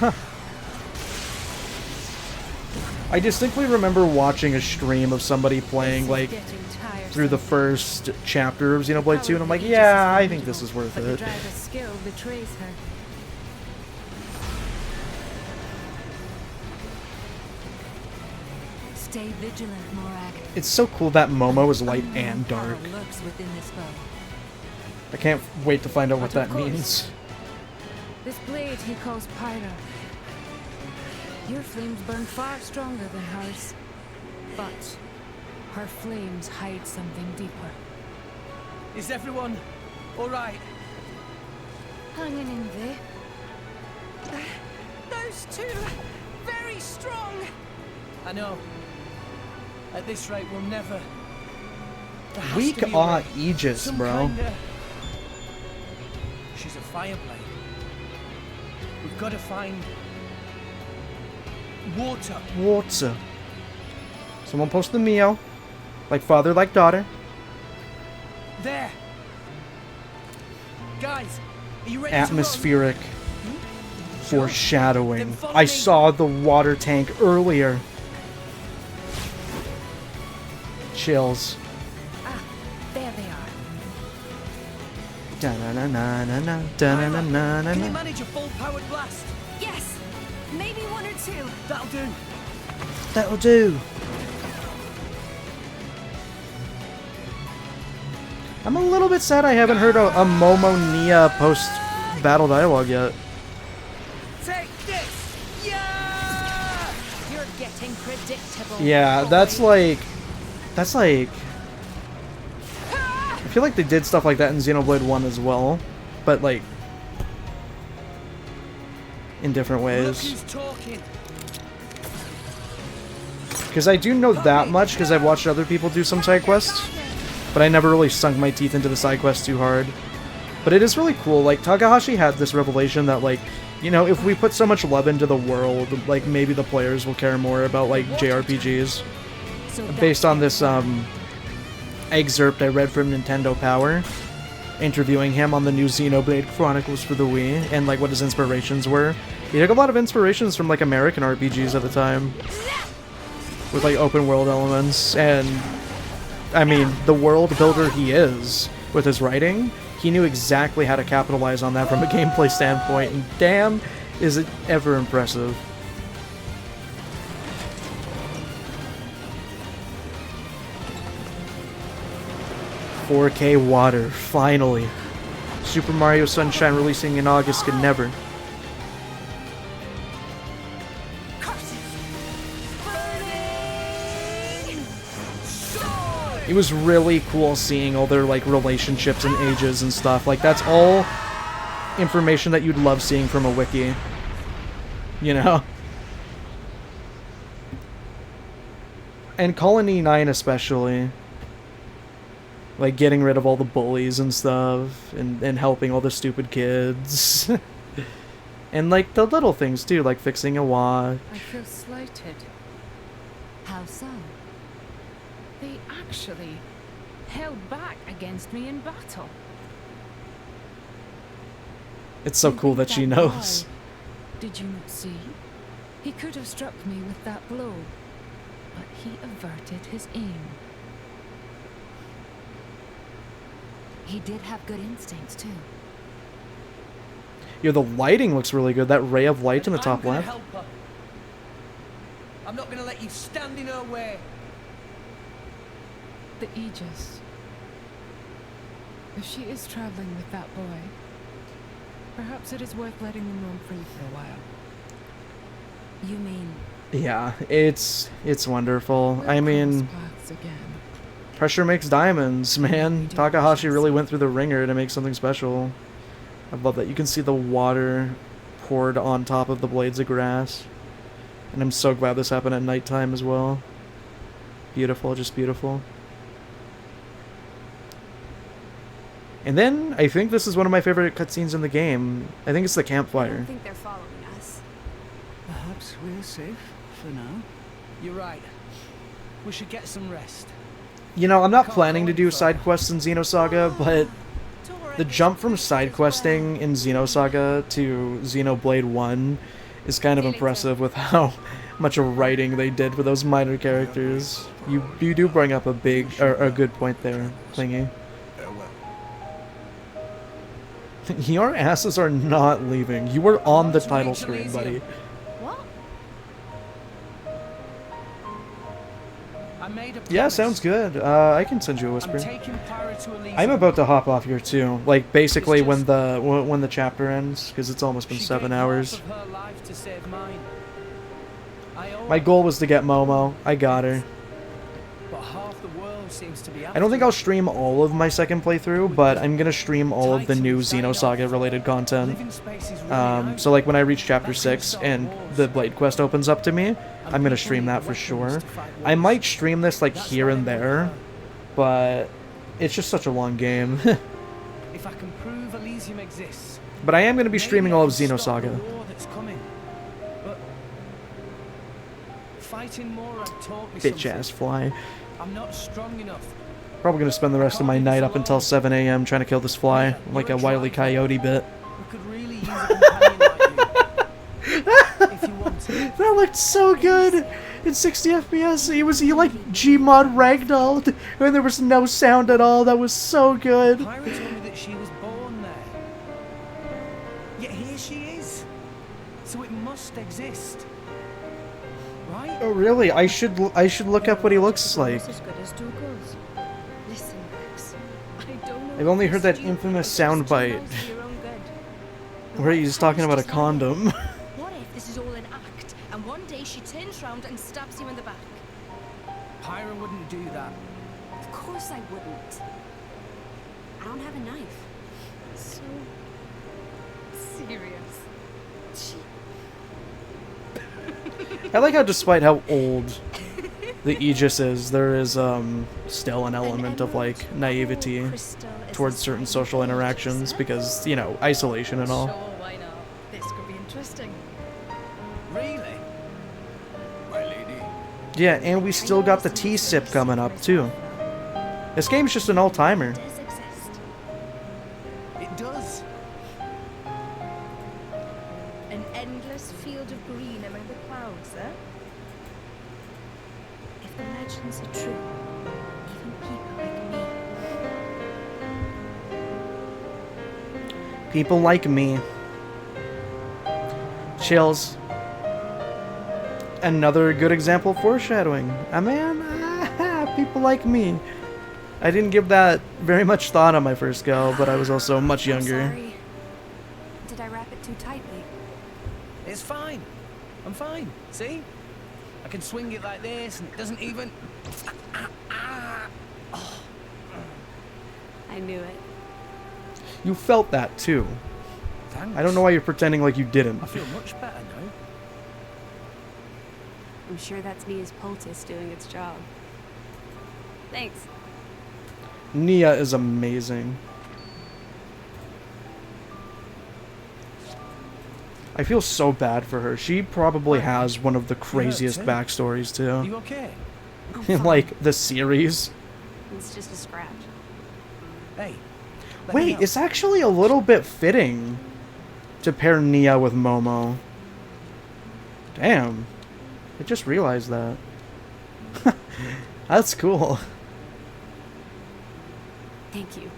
I distinctly remember watching a stream of somebody playing like through the first chapter of Xenoblade 2, and I'm like, yeah, I think this is worth it. Skill betrays her. Stay vigilant, Morag. It's so cool that Momo is light and dark. Lurks within this bow. I can't wait to find out what But of that course. means. This blade he calls Pyra. Your flames burn far stronger than hers. But her flames hide something deeper. Is everyone alright? Hanging in there. Those two, very strong. I know. At this rate, we'll never. There has Weak to be a awe way. Aegis, Some bro. kinda- She's a fireblade. We've got to find water. Water. Someone post the meow. Like father, like daughter. There. Guys, are you ready to Atmospheric foreshadowing. Then follow I me. saw the water tank earlier. Chills. There they are. Da-na-na-na-na-na, Can you da-na-na-na-na-na. manage a full-powered blast? Yes, maybe one or two. That'll do. That'll do. I'm a little bit sad I haven't heard a Momo Nia post-battle dialogue yet. Take this! Yeah! Your getting predictable. Yeah, that's like... I feel like they did stuff like that in Xenoblade 1 as well, but like in different ways. Because I do know that much because I've watched other people do some side quests, but I never really sunk my teeth into the side quests too hard. But it is really cool. Like, Takahashi had this revelation that, like, you know, if we put so much love into the world, like, maybe the players will care more about, like, JRPGs. Based on this, excerpt I read from Nintendo Power, interviewing him on the new Xenoblade Chronicles for the Wii, and, like, what his inspirations were. He took a lot of inspirations from, like, American RPGs at the time. With, like, open-world elements, and, I mean, the world builder he is, with his writing, he knew exactly how to capitalize on that from a gameplay standpoint, and damn, is it ever impressive. $4K water, finally. Super Mario Sunshine releasing in August could never. It was really cool seeing all their, like, relationships and ages and stuff. Like, that's all information that you'd love seeing from a wiki. You know? And Colony 9 especially. Like, getting rid of all the bullies and stuff, and helping all the stupid kids. And, like, the little things, too, like fixing a watch. I feel slighted. How so? They actually held back against me in battle. It's so cool that she knows. Did you not see? He could have struck me with that blow, but he averted his aim. He did have good instincts, too. Yeah, the lighting looks really good. That ray of light in the top left. I'm not gonna let you stand in her way. The Aegis. If she is traveling with that boy, perhaps it is worth letting them roam free for a while. You mean... Yeah, it's wonderful. I mean, pressure makes diamonds, man. Takahashi really went through the ringer to make something special. I love that. You can see the water poured on top of the blades of grass. And I'm so glad this happened at nighttime as well. Beautiful, just beautiful. And then, I think this is one of my favorite cutscenes in the game. I think it's the I campfire. don't think they're following us. Perhaps we're safe for now. You're right. We should get some rest. You know, I'm not planning to do side quests in Xenosaga, but the jump from side questing in Xenosaga to Xenoblade 1 is kind of impressive with how much writing they did for those minor characters. You do bring up a good point there, Clingy. Your asses are not leaving. You were on the title screen, buddy. What? I made a promise. Yeah, sounds good. I can send you a whisper. I'm taking Pyra to Elysium. I'm about to hop off here too. Like basically when the chapter ends, because it's almost been 7 hours. Half of her life to save mine. My goal was to get Momo. I got her. But half the world seems to be I don't think I'll stream all of my second playthrough, but I'm gonna stream all of the new Xenosaga related content. So like when I reach chapter 6 and the Blade Quest opens up to me, I'm gonna stream that for sure. I might stream this like here and there, but it's just such a long game. If I can prove Elysium exists. But I am gonna be streaming all of Xenosaga. Fighting Mora taught me Bitch ass fly. I'm not strong enough. Probably gonna spend the rest of my night up until 7 AM trying to kill this fly, like a Wile E. Coyote bit. We could really use a companion like you. If you want to. That looked so good! In 60 FPS, he like Gmod ragdolled, and there was no sound at all. That was so good. Pyra told me that she was born there. Yet here she is. So it must exist. Right? Oh really? I should look up what he looks like. Listen, Rex. I don't know. I've only heard that infamous soundbite where he's talking about a condom. What if this is all an act, and one day way, she turns round and stabs you in the back. Pyra wouldn't do that. Of course I wouldn't. I don't have a knife. So serious. I like how despite how old the Aegis is, there is still an element of like naivety towards certain social interactions because, you know, isolation and all. Sure, why not? This could be interesting. Really? My lady. Yeah, and we still got the T-Sip coming up too. This game's just an all-timer. It does. An endless field of green among the clouds, eh? If the legends are true, even people like me. People like me. Chills. Another good example of foreshadowing. People like me. I didn't give that very much thought on my first go, but I was also much younger. Sorry. Did I wrap it too tightly? It's fine. I'm fine. See? I can swing it like this and it doesn't even... I knew it. You felt that too. Thanks. I don't know why you're pretending like you didn't. I feel much better now. I'm sure that's Nia's poultice doing its job. Thanks. Nia is amazing. I feel so bad for her. She probably has one of the craziest backstories You too. okay? In like the series. It's just a scratch. Hey. let me Wait, help. it's actually a little bit fitting to pair Nia with Momo. Damn. I just realized that. That's cool. Thank you,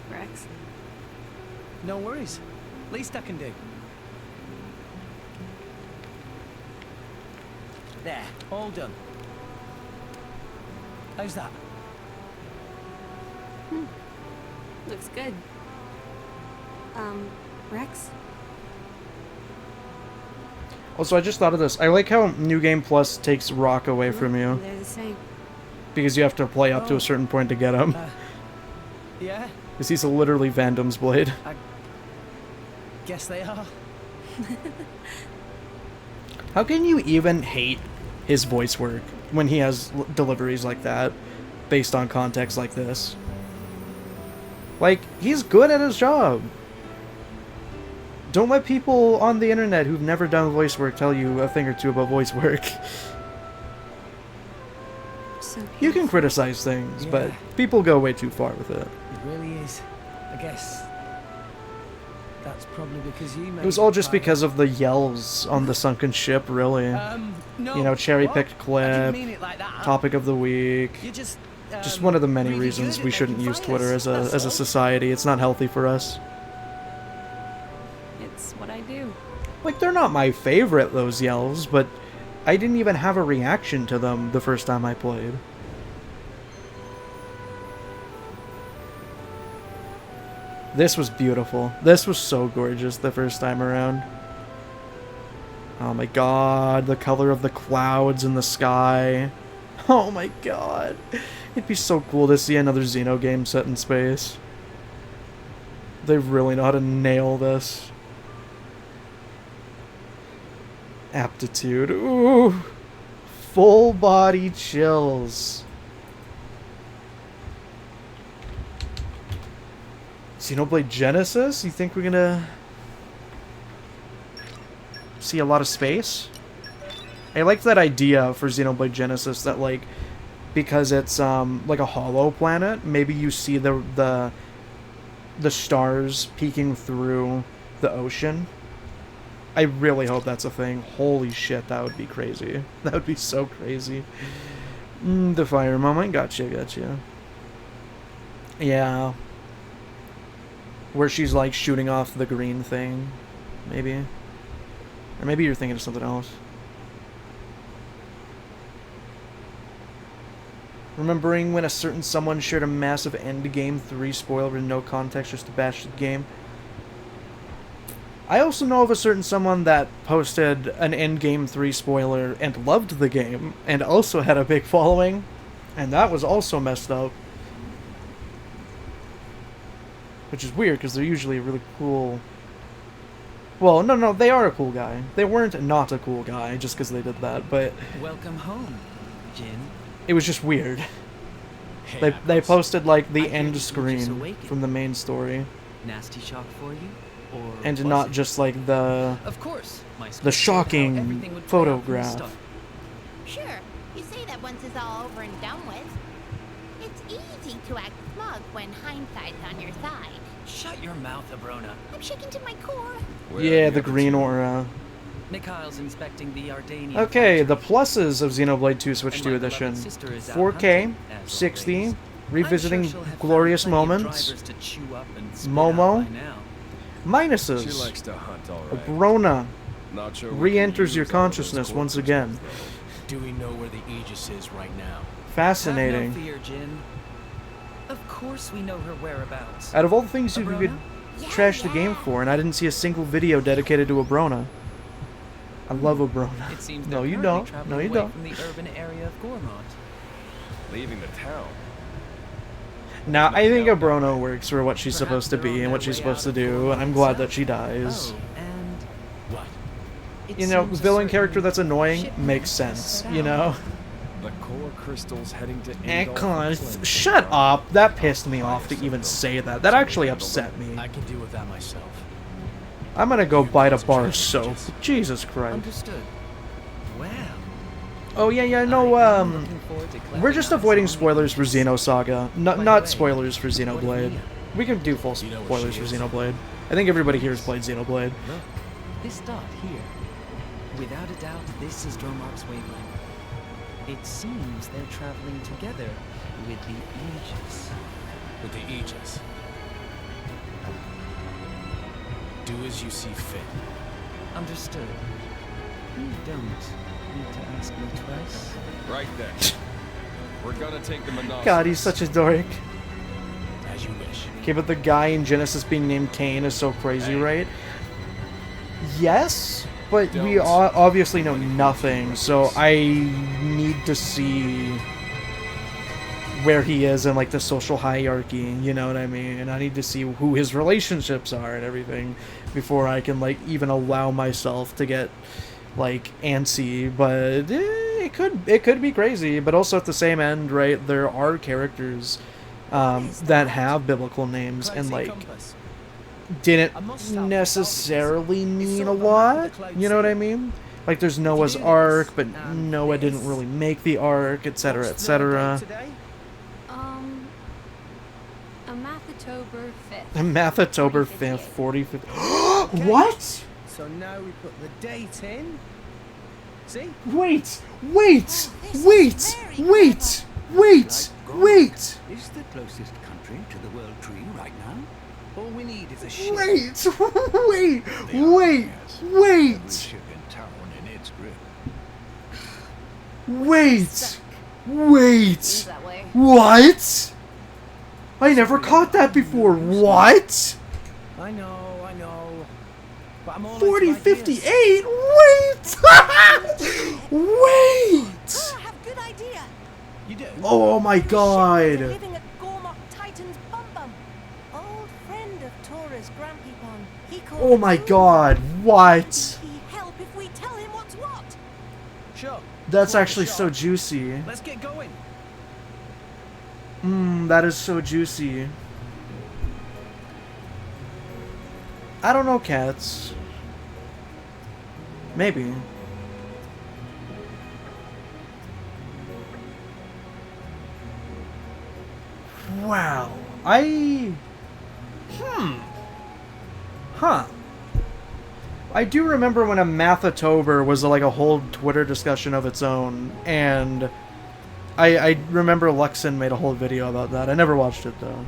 Rex. No worries. Least I can do. There, all done. How's that? Looks good. Rex? Also, I just thought of this. I like how New Game Plus takes Rock away from you. They're the same. Because you have to play up to a certain point to get him. Yeah? Because he's literally Vandom's blade. I guess they are. How can you even hate his voice work when he has deliveries like that, based on context like this? Like, he's good at his job. Don't let people on the internet who've never done voice work tell you a thing or two about voice work. So You can criticize things, but people go way too far with it. It really is. I guess that's probably because you made It was all just because of the yells on the sunken ship, really. No, You know, cherry-picked I clip, didn't mean it like that. topic of the week. You just One of the many really reasons good we at shouldn't making use Twitter fires, as that's a all. society. It's not healthy for us. It's what I do. Like, they're not my favorite, those yells, but I didn't even have a reaction to them the first time I played. This was beautiful. This was so gorgeous the first time around. Oh my god, the color of the clouds in the sky. Oh my god. It'd be so cool to see another Xeno game set in space. They really know how to nail this. Aptitude. Ooh. Full body chills. Xenoblade Genesis? You think we're gonna see a lot of space? I like that idea for Xenoblade Genesis that, like, because it's like a hollow planet, maybe you see the stars peeking through the ocean. I really hope that's a thing. Holy shit, that would be crazy. That would be so crazy. The fire moment. Gotcha. Yeah. Where she's, like, shooting off the green thing. Maybe. Or maybe you're thinking of something else. Remembering when a certain someone shared a massive Endgame 3 spoiler with no context just to bash the game. I also know of a certain someone that posted an Endgame 3 spoiler and loved the game, and also had a big following, and that was also messed up. Which is weird, because they're usually really cool. Well, no, they are a cool guy. They weren't not a cool guy just because they did that, but... Welcome home, Jin. It was just weird. They posted, like, the end screen from the main story. Nasty shock for you? Or And not just, like, the... Of course, the shocking photograph. Sure, you say that once it's all over and done with. It's easy to act smug when hindsight's on your side. Shut your mouth, Abrona. I'm shaking to my core. Yeah, the green aura. Mikhail's inspecting the Ardanian. Okay, the pluses of Xenoblade 2 Switch 2 Edition. 4K, 60, revisiting glorious moments. MOMO. Minuses. She likes to hunt, all right. Brona Not sure re-enters your consciousness once again. Do we know where the Aegis is right now? Fascinating. Have no fear, Jin. Of course we know her whereabouts. Out of all the things you could trash the game for, and I didn't see a single video dedicated to Abrona. I love Abrona. It seems No, they're you currently don't. traveling No, you away don't. From the urban area of Gormont. Leaving the town. Now, I think Abrona works for what she's supposed to be and what she's supposed to do, and I'm glad that she dies. You know, villain character that's annoying makes sense, you know? The core crystals heading to Econ, shut up! That pissed me off to even say that. That actually upset me. I can deal with that myself. I'm gonna go bite a bar of soap. Jesus Christ. Understood. Wow. Oh yeah, no, we're just avoiding spoilers for Xenosaga. Not spoilers for Xenoblade. We can do full spoilers for Xenoblade. I think everybody here has played Xenoblade. Look, this dot here. Without a doubt, this is Dromark's wavelength. It seems they're traveling together with the Aegis. With the Aegis. Do as you see fit. Understood. You don't need to ask me twice. Right then. We're gonna take the Monopoly. God, he's such a dork. As you wish. Okay, but the guy in Genesis being named Cain is so crazy, right? Yes, but we obviously know nothing, so I need to see where he is in, like, the social hierarchy, you know what I mean? And I need to see who his relationships are and everything before I can, like, even allow myself to get, like, antsy. But it could be crazy, but also at the same end, right, there are characters that have biblical names and, like, didn't necessarily mean a lot, you know what I mean? Like, there's Noah's Ark, but Noah didn't really make the Ark, etc., etc. A Mathatober 5th. A Mathatober 5th, 45th. What? So now we put the date in. See? Wait! Wait! Wait! Wait! Wait! Wait! Is the closest country to the World Tree right now? All we need is a ship. Wait! Wait! Wait! Wait! Ship in town in its grip. Wait! Wait! What? I never caught that before. What? I know. But I'm all 4058? Wait! Wait! I have a good idea. You do? Oh my god. Living at Gormok Titan's Bum Bum. Old friend of Tora's Grampy. He called Oh my god. What? he help if we tell him what's what. Sure. That's actually so juicy. Let's get going. That is so juicy. I don't know, cats. Maybe. Wow. Huh. I do remember when a Mathatober was like a whole Twitter discussion of its own, and I remember Luxon made a whole video about that. I never watched it though.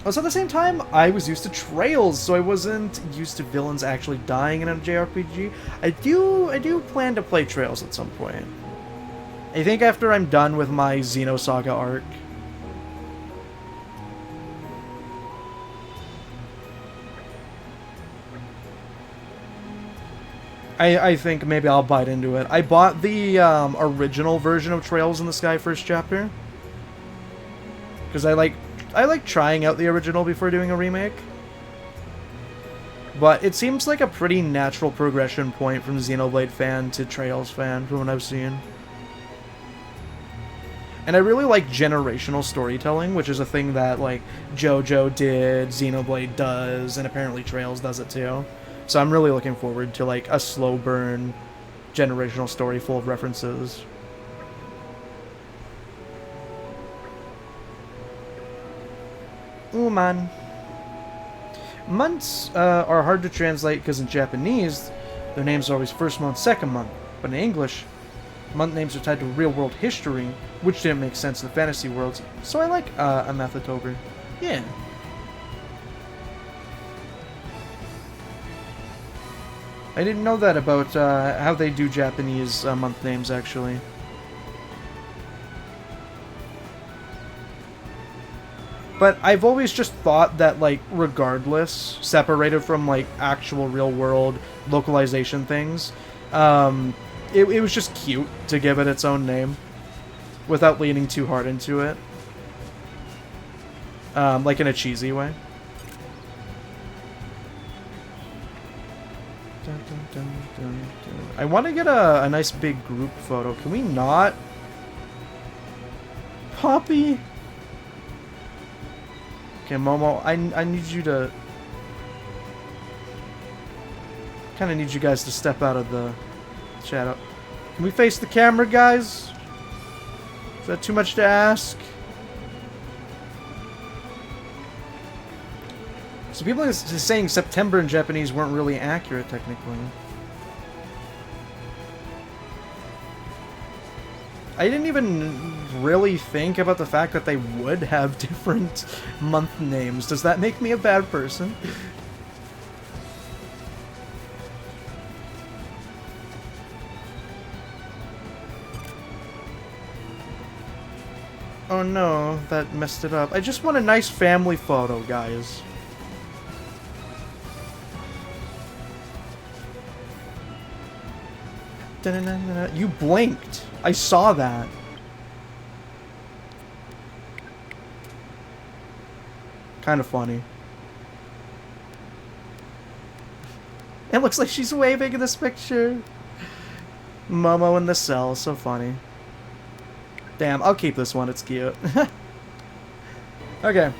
Also, at the same time, I was used to trails, so I wasn't used to villains actually dying in a JRPG. I do plan to play Trails at some point. I think after I'm done with my Xenosaga arc. I think maybe I'll bite into it. I bought the original version of Trails in the Sky first chapter. Because I like trying out the original before doing a remake. But it seems like a pretty natural progression point from Xenoblade fan to Trails fan from what I've seen. And I really like generational storytelling, which is a thing that, like, JoJo did, Xenoblade does, and apparently Trails does it too. So I'm really looking forward to, like, a slow burn generational story full of references. Ooh, man. Months are hard to translate because in Japanese, their names are always first month, second month. But in English, month names are tied to real-world history, which didn't make sense in the fantasy worlds. So I like a Mathatober. Yeah. I didn't know that about how they do Japanese month names, actually. But I've always just thought that, like, regardless, separated from, like, actual real-world localization things, it was just cute to give it its own name without leaning too hard into it. Like in a cheesy way. Dun, dun, dun, dun, dun. I want to get a nice big group photo. Can we not? Poppy? Okay, Momo, I need you to... kind of need you guys to step out of the shadow. Can we face the camera, guys? Is that too much to ask? So people are saying September in Japanese weren't really accurate, technically. I didn't even really think about the fact that they would have different month names. Does that make me a bad person? Oh no, that messed it up. I just want a nice family photo, guys. You blinked. I saw that. Kind of funny. It looks like she's waving in this picture. Momo in the cell, so funny. Damn, I'll keep this one, it's cute. Okay.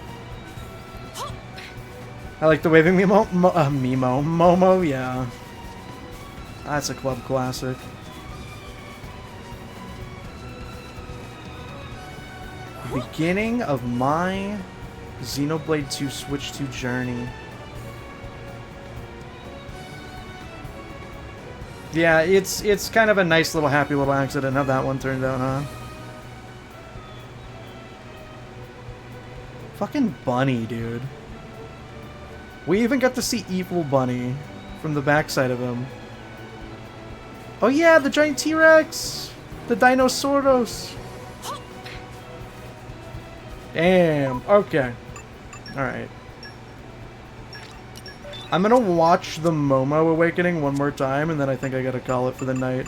I like the waving Mimo. Momo, yeah. That's a club classic. Beginning of my Xenoblade 2 Switch 2 journey. Yeah, it's kind of a nice little happy little accident how that one turned out, huh? Fucking Bunny, dude. We even got to see Evil Bunny from the backside of him. Oh yeah, the giant T-Rex! The Dinosauros! Damn, okay. Alright. I'm gonna watch the Momo Awakening one more time, and then I think I gotta call it for the night.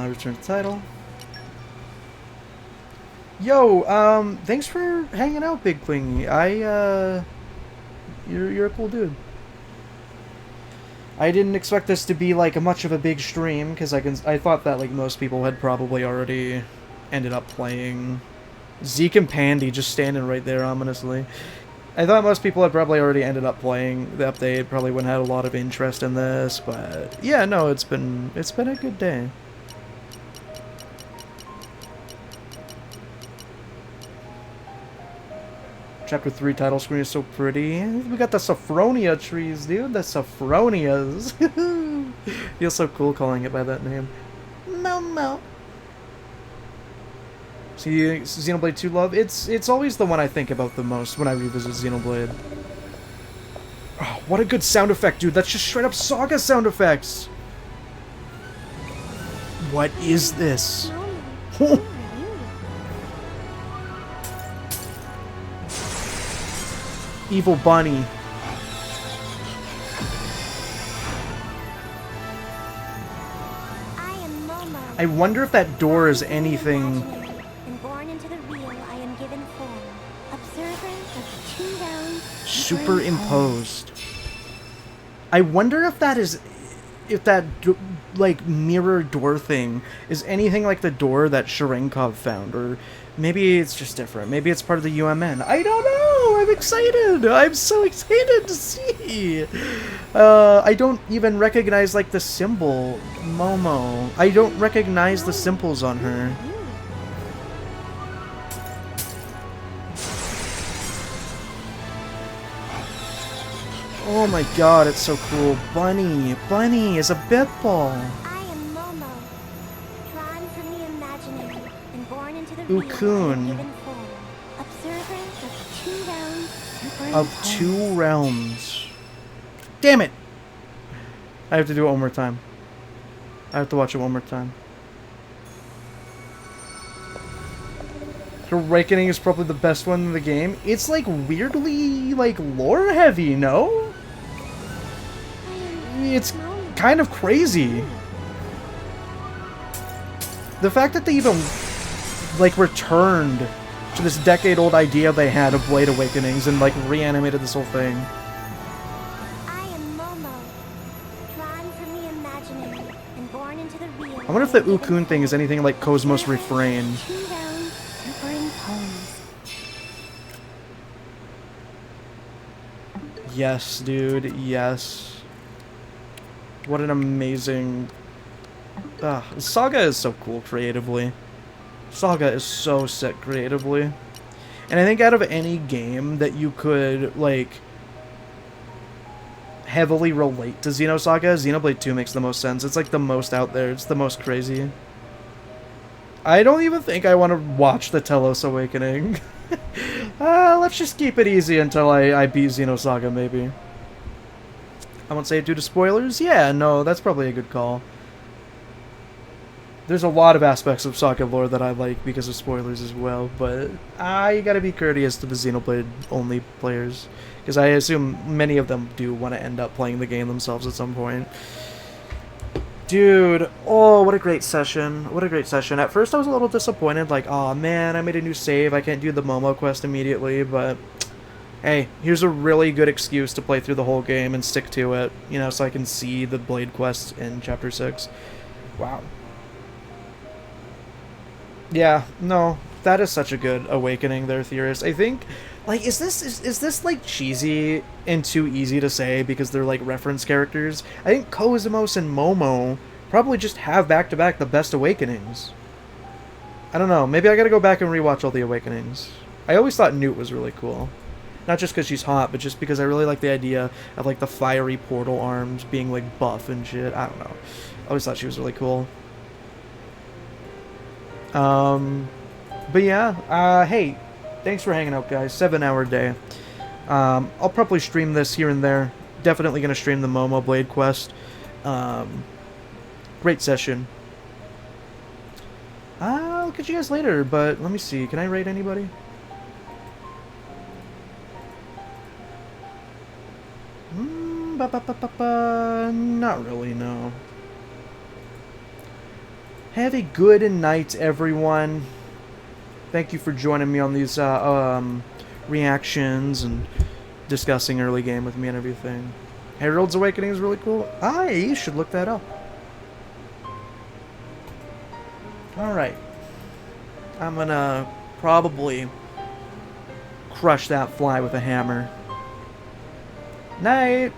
Return to title. Yo, thanks for hanging out, Big Clingy. You're a cool dude. I didn't expect this to be like much of a big stream, because I thought that like most people had probably already ended up playing. Zeke and Pandy just standing right there ominously. I thought most people had probably already ended up playing the update, probably wouldn't have had a lot of interest in this, but yeah, no, it's been a good day. Chapter 3 title screen is so pretty. We got the Sophronia trees, dude. The Sophronias. Feels so cool calling it by that name. Momo. See, Xenoblade 2 love? It's always the one I think about the most when I revisit Xenoblade. Oh, what a good sound effect, dude. That's just straight up Saga sound effects. What is this? Evil Bunny. I wonder if that door is anything... And born into the real, I am given form. Observer of 2 realms. Superimposed. I wonder if that is... If that, like, mirror door thing is anything like the door that Cherenkov found, or maybe it's just different. Maybe it's part of the UMN. I don't know! I'm excited! I'm so excited to see! I don't even recognize, like, the symbol, Momo. I don't recognize the symbols on her. Oh my god, it's so cool. Bunny! Bunny is a bit ball! I am Momo, drawn from the imaginary and born into the real, I am Ukun. given form. Observer of 2 realms. Of 2 realms. Damn it! I have to do it one more time. I have to watch it one more time. Awakening is probably the best one in the game. It's like weirdly like lore heavy, no? It's kind of crazy. The fact that they even like returned to this decade-old idea they had of Blade Awakenings and like reanimated this whole thing. I am Momo, drawn from the imaginary and born into the real. I wonder if the Ukun thing is anything like Cosmos Refrain. 2 realms superimposed. Yes, dude, yes. What an amazing... Saga is so cool creatively. Saga is so sick creatively. And I think out of any game that you could, like, heavily relate to Xenosaga, Xenoblade 2 makes the most sense. It's, like, the most out there. It's the most crazy. I don't even think I want to watch the Telos Awakening. Let's just keep it easy until I beat Xenosaga, maybe. I won't say it due to spoilers. Yeah, no, that's probably a good call. There's a lot of aspects of Saga lore that I like because of spoilers as well, but you gotta be courteous to the Xenoblade-only players, because I assume many of them do want to end up playing the game themselves at some point. Dude, oh, what a great session. What a great session. At first I was a little disappointed, like, oh man, I made a new save, I can't do the Momo quest immediately, but hey, here's a really good excuse to play through the whole game and stick to it, you know, so I can see the Blade quest in Chapter 6. Wow. Yeah, no, that is such a good awakening there, Theorist. I think, like, is this like cheesy and too easy to say because they're like reference characters? I think Cosmos and Momo probably just have back-to-back the best awakenings. I don't know, maybe I gotta go back and rewatch all the awakenings. I always thought Newt was really cool. Not just because she's hot, but just because I really like the idea of like the fiery portal arms being like buff and shit. I don't know. I always thought she was really cool. But yeah, hey, thanks for hanging out, guys. 7-hour day. I'll probably stream this here and there. Definitely gonna stream the Momo Blade quest. Great session. I'll catch you guys later, but let me see. Can I rate anybody? Not really, no. Have a good night, everyone. Thank you for joining me on these reactions and discussing early game with me and everything. Herald's Awakening is really cool. You should look that up. Alright. I'm gonna probably crush that fly with a hammer. Night!